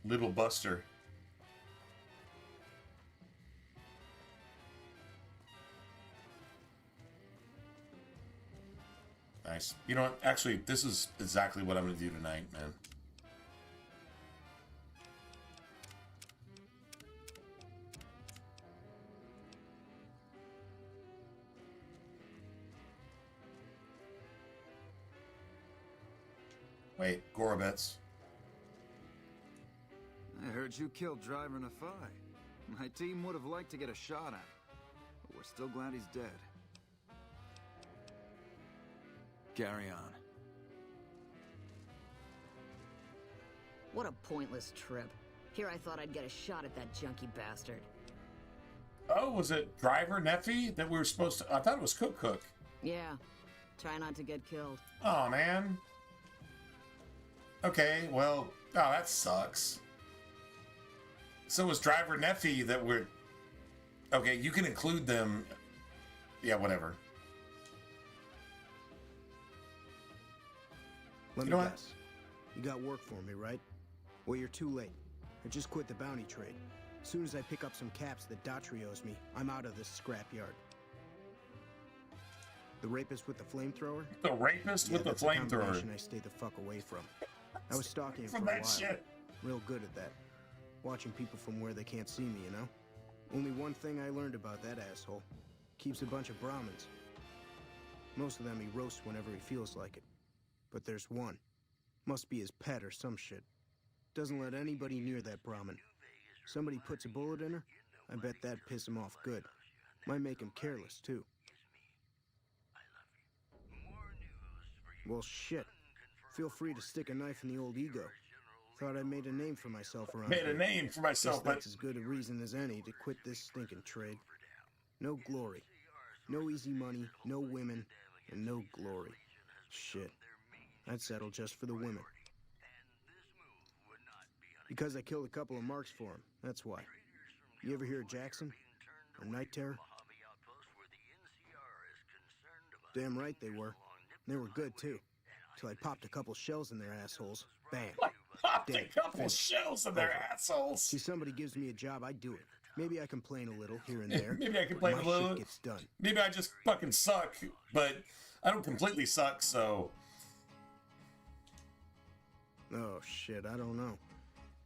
Little Buster. Nice. You know what? Actually, this is exactly what I'm going to do tonight, man. Wait, Gorobets. I heard you killed Driver Nephi. My team would have liked to get a shot at him, but we're still glad he's dead. Carry on. What a pointless trip. Here I thought I'd get a shot at that junkie bastard. Oh, was it Driver Nephi that we were supposed to... I thought it was Cook. Yeah. Try not to get killed. Oh, man. Okay, well... Oh, that sucks. So it was Driver Nephi that we're... Okay, you can include them... Yeah, whatever. Let me guess. You got work for me, right? Well, you're too late. I just quit the bounty trade. As soon as I pick up some caps that Daughtry owes me, I'm out of this scrapyard. The rapist with the flamethrower? The rapist with the flamethrower. I stay the fuck away from. I was stalking him for From a that while. shit. Real good at that. Watching people from where they can't see me, you know? Only one thing I learned about that asshole. Keeps a bunch of Brahmins. Most of them he roasts whenever he feels like it. But there's one. Must be his pet or some shit. Doesn't let anybody near that Brahmin. Somebody puts a bullet in her, I bet that'd piss him off good. Might make him careless, too. Well, shit. Feel free to stick a knife in the old ego. Thought I made a name for myself around here. Made a name for myself, Guess but... that's as good a reason as any to quit this stinking trade. No glory. No easy money, no women, and no glory. Shit. I'd settle just for the women. Because I killed a couple of marks for him, that's why. You ever hear of Jackson? Or Night Terror? Damn right they were. They were good, too. Till I popped a couple shells in their assholes. Bam. Popped Dead. a couple Finished. shells in their Over. assholes. See, somebody gives me a job, I do it. Maybe I complain a little here and there. Maybe I but complain my a little. shit gets done. Maybe I just fucking suck, but I don't completely suck, so... Oh, shit, I don't know.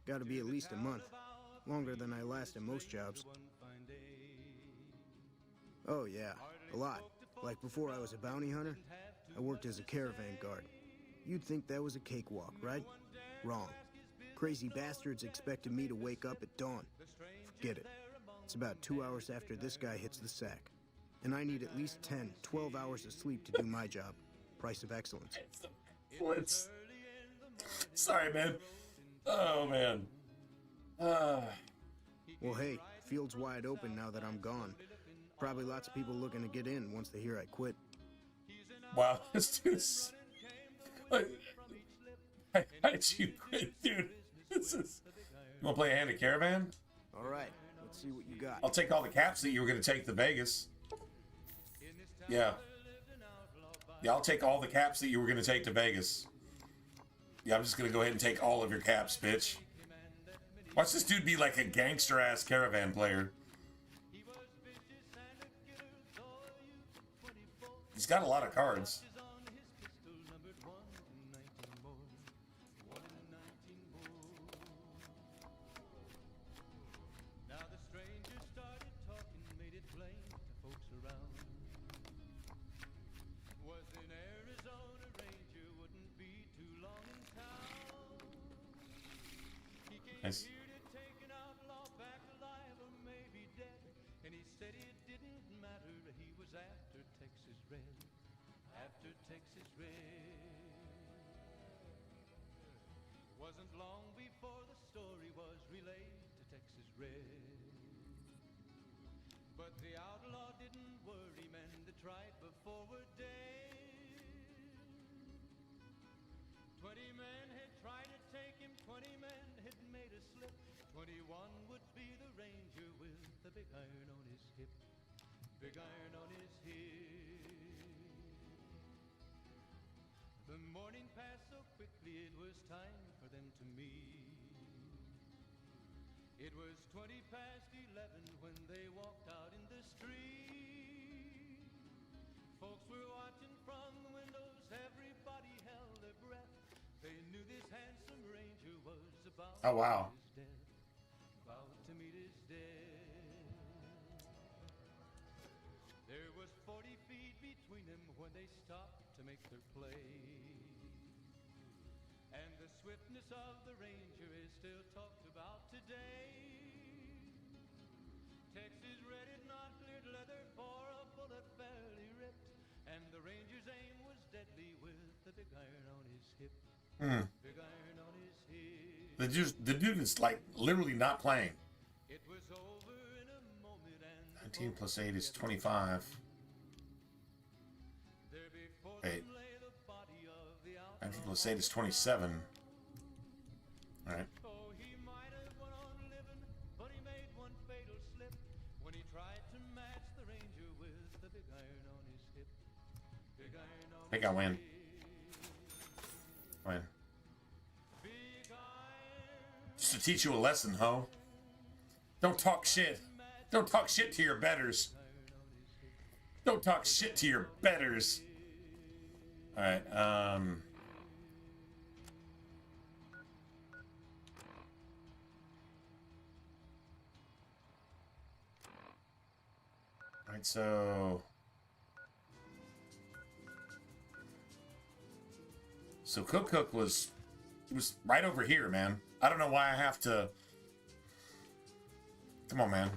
Gotta be at least a month. Longer than I last in most jobs. Oh yeah, a lot. Like before I was a bounty hunter, I worked as a caravan guard. You'd think that was a cakewalk, right? Wrong. Crazy bastards expected me to wake up at dawn. Forget it. It's about 2 hours after this guy hits the sack. And I need at least 10, 12 hours of sleep to do my job. Price of excellence. Blitz. Sorry, man. Oh, man. Well, hey, field's wide open now that I'm gone. Probably lots of people looking to get in once they hear I quit. Wow, this dude's... How did you quit, dude? This is... You want to play a hand of Caravan? All right, let's see what you got. I'll take all the caps that you were going to take to Vegas. Yeah. Yeah, I'll take all the caps that you were going to take to Vegas. Yeah, I'm just going to go ahead and take all of your caps, bitch. Watch this dude be like a gangster-ass Caravan player. He's got a lot of cards. Nice. Wasn't long before the story was relayed to Texas Red. But the outlaw didn't worry men that tried before were dead. 20 men had tried to take him, 20 men had made a slip. 21 would be the ranger with the big iron on his hip. Big iron on his hip. The morning passed so quickly it was time for them to meet. It was 20 past 11 when they walked out in the street. Folks were watching from the windows, everybody held their breath. They knew this handsome ranger was about Oh, wow. to meet his death. About to meet his death. There was 40 feet between them when they stopped to make their play. And the swiftness of the ranger is still talked about today. Texas Red had not cleared leather for a bullet fairly ripped. And the ranger's aim was deadly with the big iron on his hip. Big iron on his hip. The dude is like literally not playing. It was over in a moment and 19 plus 8 is 25. Wait. 19 plus 8 is 27. Alright. Oh, he might have went on living, but he made one fatal slip when he tried to match the ranger with the big iron on his hip. Big iron on I think I win. Win. Just to teach you a lesson, ho. Don't talk shit. Don't talk shit to your betters. Don't talk shit to your betters. Alright, Alright, so Cook was right over here, man. I don't know why I have to. Come on, man.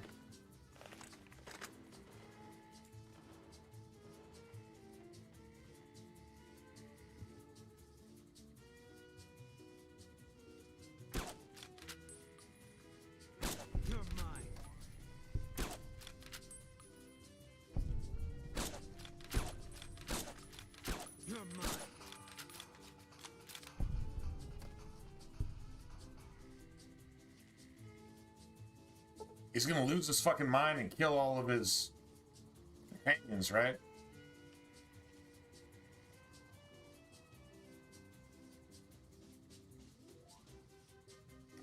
You're mine. You're mine. He's gonna lose his fucking mind and kill all of his companions, right?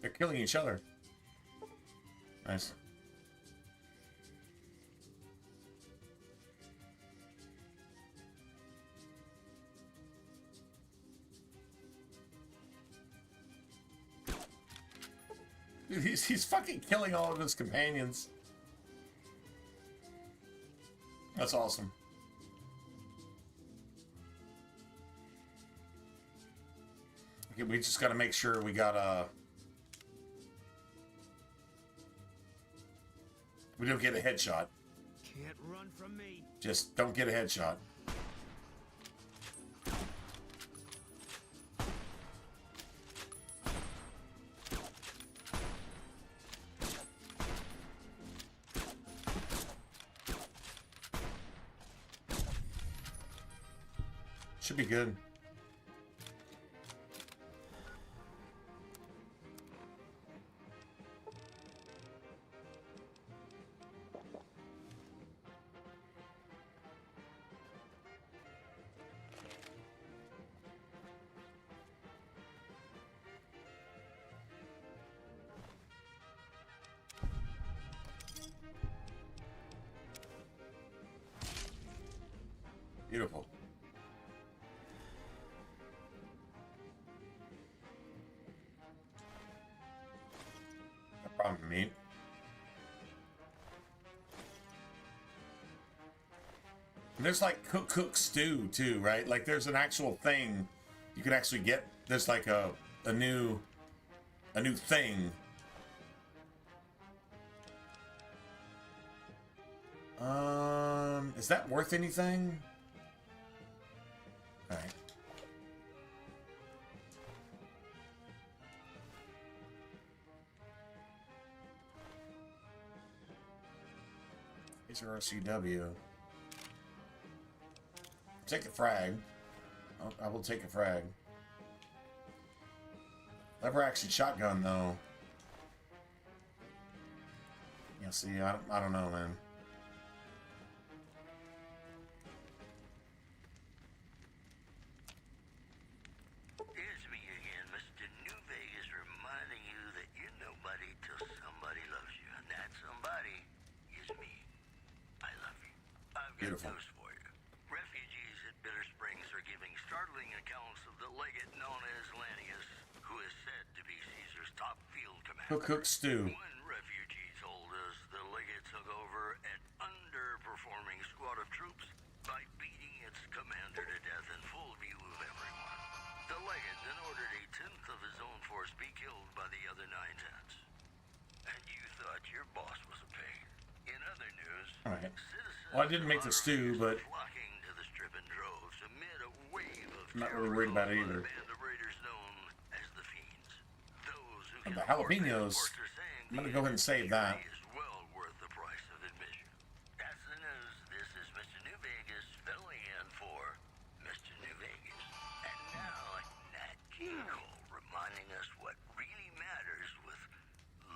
They're killing each other. Nice. Dude, he's fucking killing all of his companions. That's awesome. Okay, we just got to make sure we got we don't get a headshot. Can't run from me. Just don't get a headshot. Should be good. Beautiful. No problem, mate. And there's like cook stew too, right? Like there's an actual thing you can actually get. There's like a new thing. Is that worth anything? All right. Here's your RCW. Take a frag. I will take a frag. Lever action shotgun though. Yeah, see, I don't know, man. It's me again, Mr. New Vegas, reminding you that you're nobody till somebody loves you. And that somebody is me. I love you. I've got Beautiful. news for you. Refugees at Bitter Springs are giving startling accounts of the legate known as Lannius, who is said to be Caesar's top field commander. Cook stew. One refugee told us the legate took over an underperforming squad of troops by beating its commander to death in full view of everyone. The legate then ordered a tenth of his own force be killed by the other 9/10. And you thought your boss was a pig. In other news, All right. Well, I didn't make the stew, but flocking to the strip in droves amid a wave of I'm not really worried about it either. band of raiders known as the Fiends. Those who And can the afford jalapenos, passports are saying I'm gonna go ahead and save that. is well worth the price of admission. That's the news. This is Mr. New Vegas filling in for Mr. New Vegas. And now, Nat King Cole reminding us what really matters with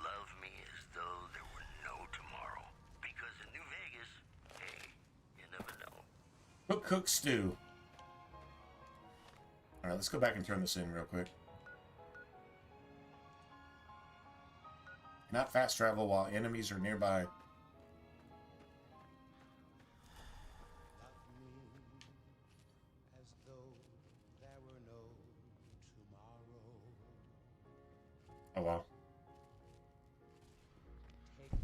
Love Me As Though There Were No Tomorrow. Because in New Vegas, hey, you never know. Cook stew. All right, let's go back and turn this in real quick. Not fast travel while enemies are nearby. As though there were no tomorrow. Oh wow. Take me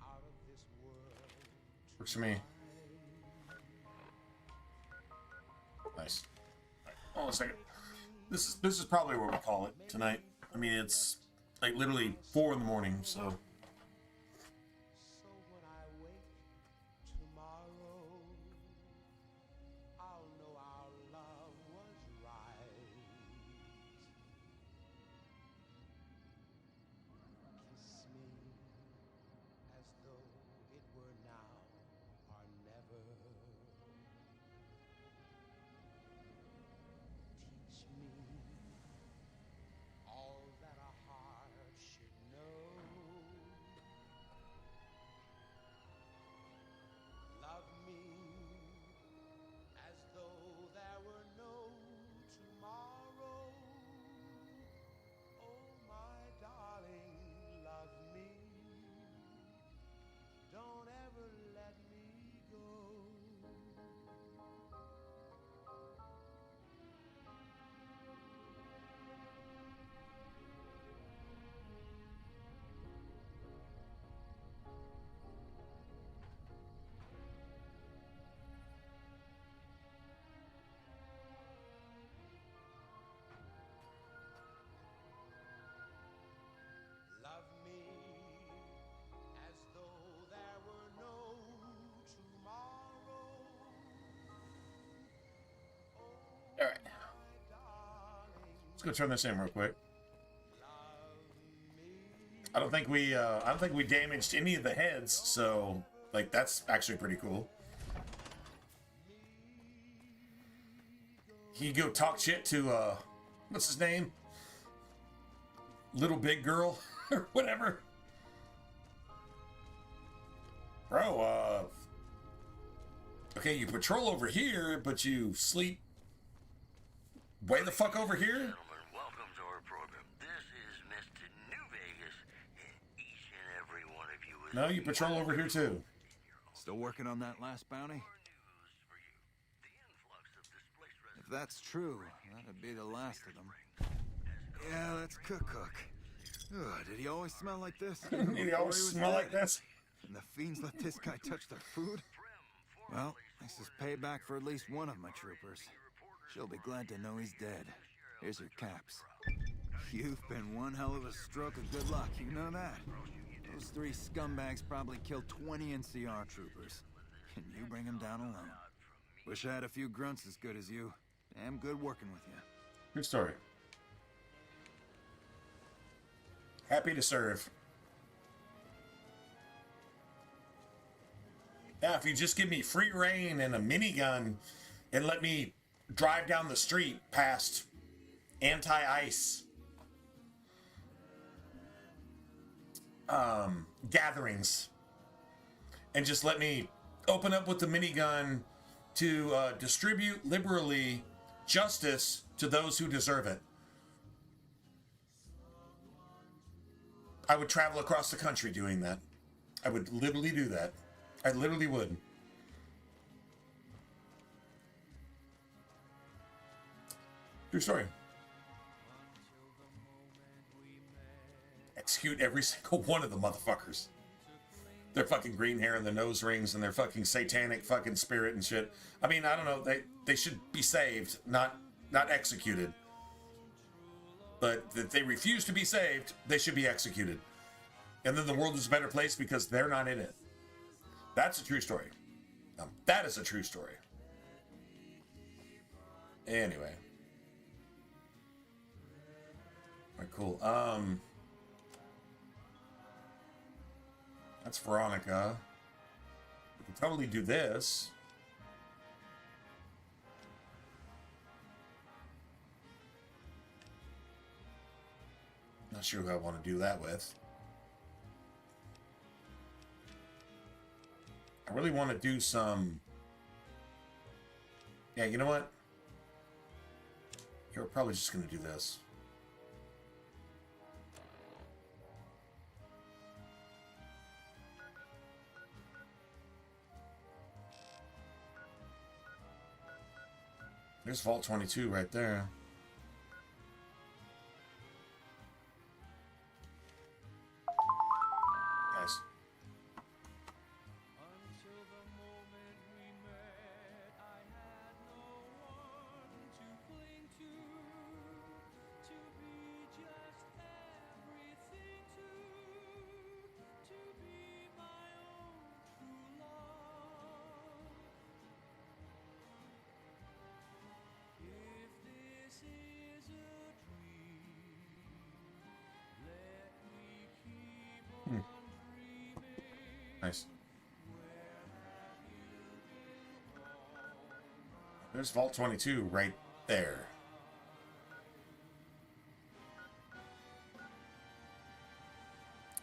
out of this world. Works for me. Nice. All right, hold on a second. This is probably what we call it tonight. I mean, it's like literally 4 in the morning, so. So when I wake tomorrow, I'll know our love was right. Kiss me as though it were now or never. Teach me all that a heart should know. go turn this in real quick. I don't think we damaged any of the heads, so like that's actually pretty cool. He go talk shit to what's his name? Little Big Girl or whatever. Bro, okay, you patrol over here, but you sleep way the fuck over here? Gentlemen, welcome to our program. This is Mr. New Vegas, and each and every one of you is... No, you patrol over here too. Still working on that last bounty? If that's true, that'd be the last of them. Yeah, that's Cook. Ugh, did he always smell like this? Did he always smell like this? And the fiends let this guy touch their food? Well, this is payback for at least one of my troopers. She'll be glad to know he's dead. Here's your caps. You've been one hell of a stroke of good luck, you know that? Those 3 scumbags probably killed 20 NCR troopers. And you bring them down alone. Wish I had a few grunts as good as you. Damn good working with you. Good story. Happy to serve. Yeah, if you just give me free reign and a minigun and let me drive down the street past anti-ice gatherings and just let me open up with the minigun to distribute liberally justice to those who deserve it. I would travel across the country doing that. I would literally do that. I literally would. True story. Execute every single one of the motherfuckers. Their fucking green hair and their nose rings and their fucking satanic fucking spirit and shit. I mean, I don't know. They should be saved, not executed. But if they refuse to be saved, they should be executed. And then the world is a better place because they're not in it. That's a true story. Now, that is a true story. Anyway. Alright, cool. That's Veronica. We can totally do this. Not sure who I want to do that with. I really want to do some... Yeah, you know what? You're probably just going to do this. There's Vault 22 right there. Nice. Nice. There's Vault 22 right there.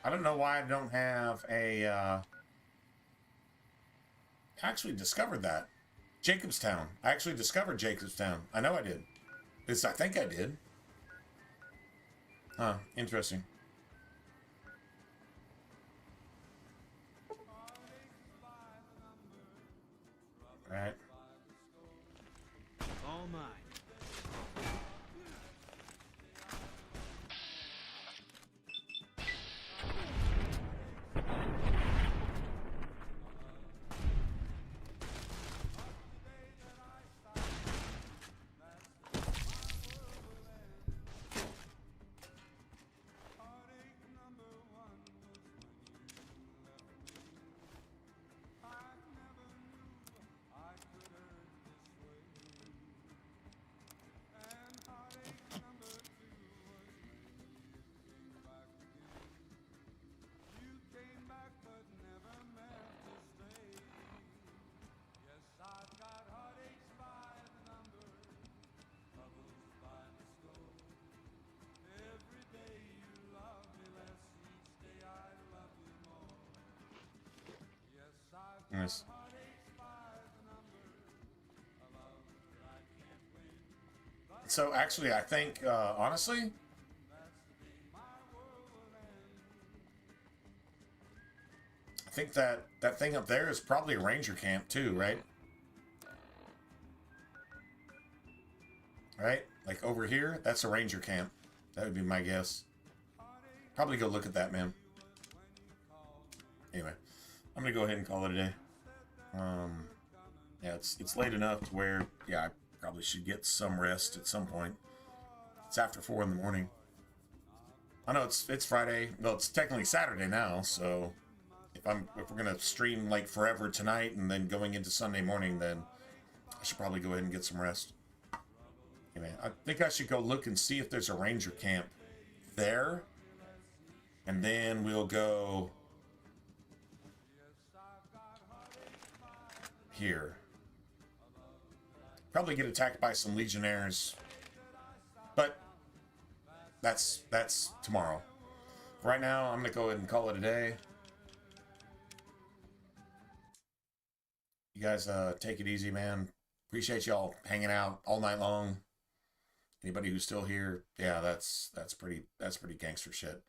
I don't know why I don't have a, I actually discovered that. Jacobstown. I actually discovered Jacobstown. I know I did. I think I did. Huh, interesting. Right. All mine. Yes. So actually, I think, honestly, I think that thing up there is probably a ranger camp too, right? Right? Like over here, that's a ranger camp. That would be my guess. Probably go look at that, man. Anyway, I'm gonna go ahead and call it a day. Yeah, it's late enough to where, yeah, I probably should get some rest at some point. It's after 4 in the morning. I know it's Friday. Well, it's technically Saturday now, so if we're gonna stream like forever tonight and then going into Sunday morning, then I should probably go ahead and get some rest. Anyway, I think I should go look and see if there's a ranger camp there, and then we'll go here. Probably get attacked by some legionnaires, but that's tomorrow. Right now, I'm gonna go ahead and call it a day. You guys take it easy, man. Appreciate y'all hanging out all night long. Anybody who's still here, yeah, that's pretty gangster shit.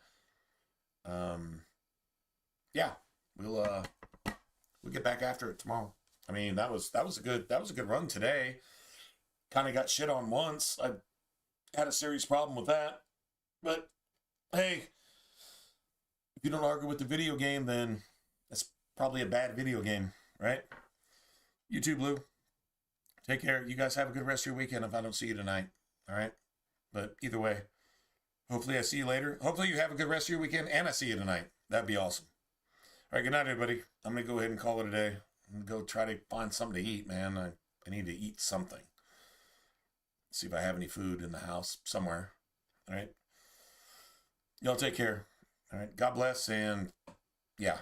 Yeah, we'll get back after it tomorrow. I mean, that was a good run today. Kind of got shit on once. I had a serious problem with that. But hey, if you don't argue with the video game, then that's probably a bad video game, right? You too, Blue. Take care. You guys have a good rest of your weekend if I don't see you tonight. All right? But either way, hopefully I see you later. Hopefully you have a good rest of your weekend and I see you tonight. That'd be awesome. All right, good night, everybody. I'm going to go ahead and call it a day. I'm going to go try to find something to eat, man. I need to eat something. See if I have any food in the house somewhere. All right? Y'all take care. All right? God bless, and yeah.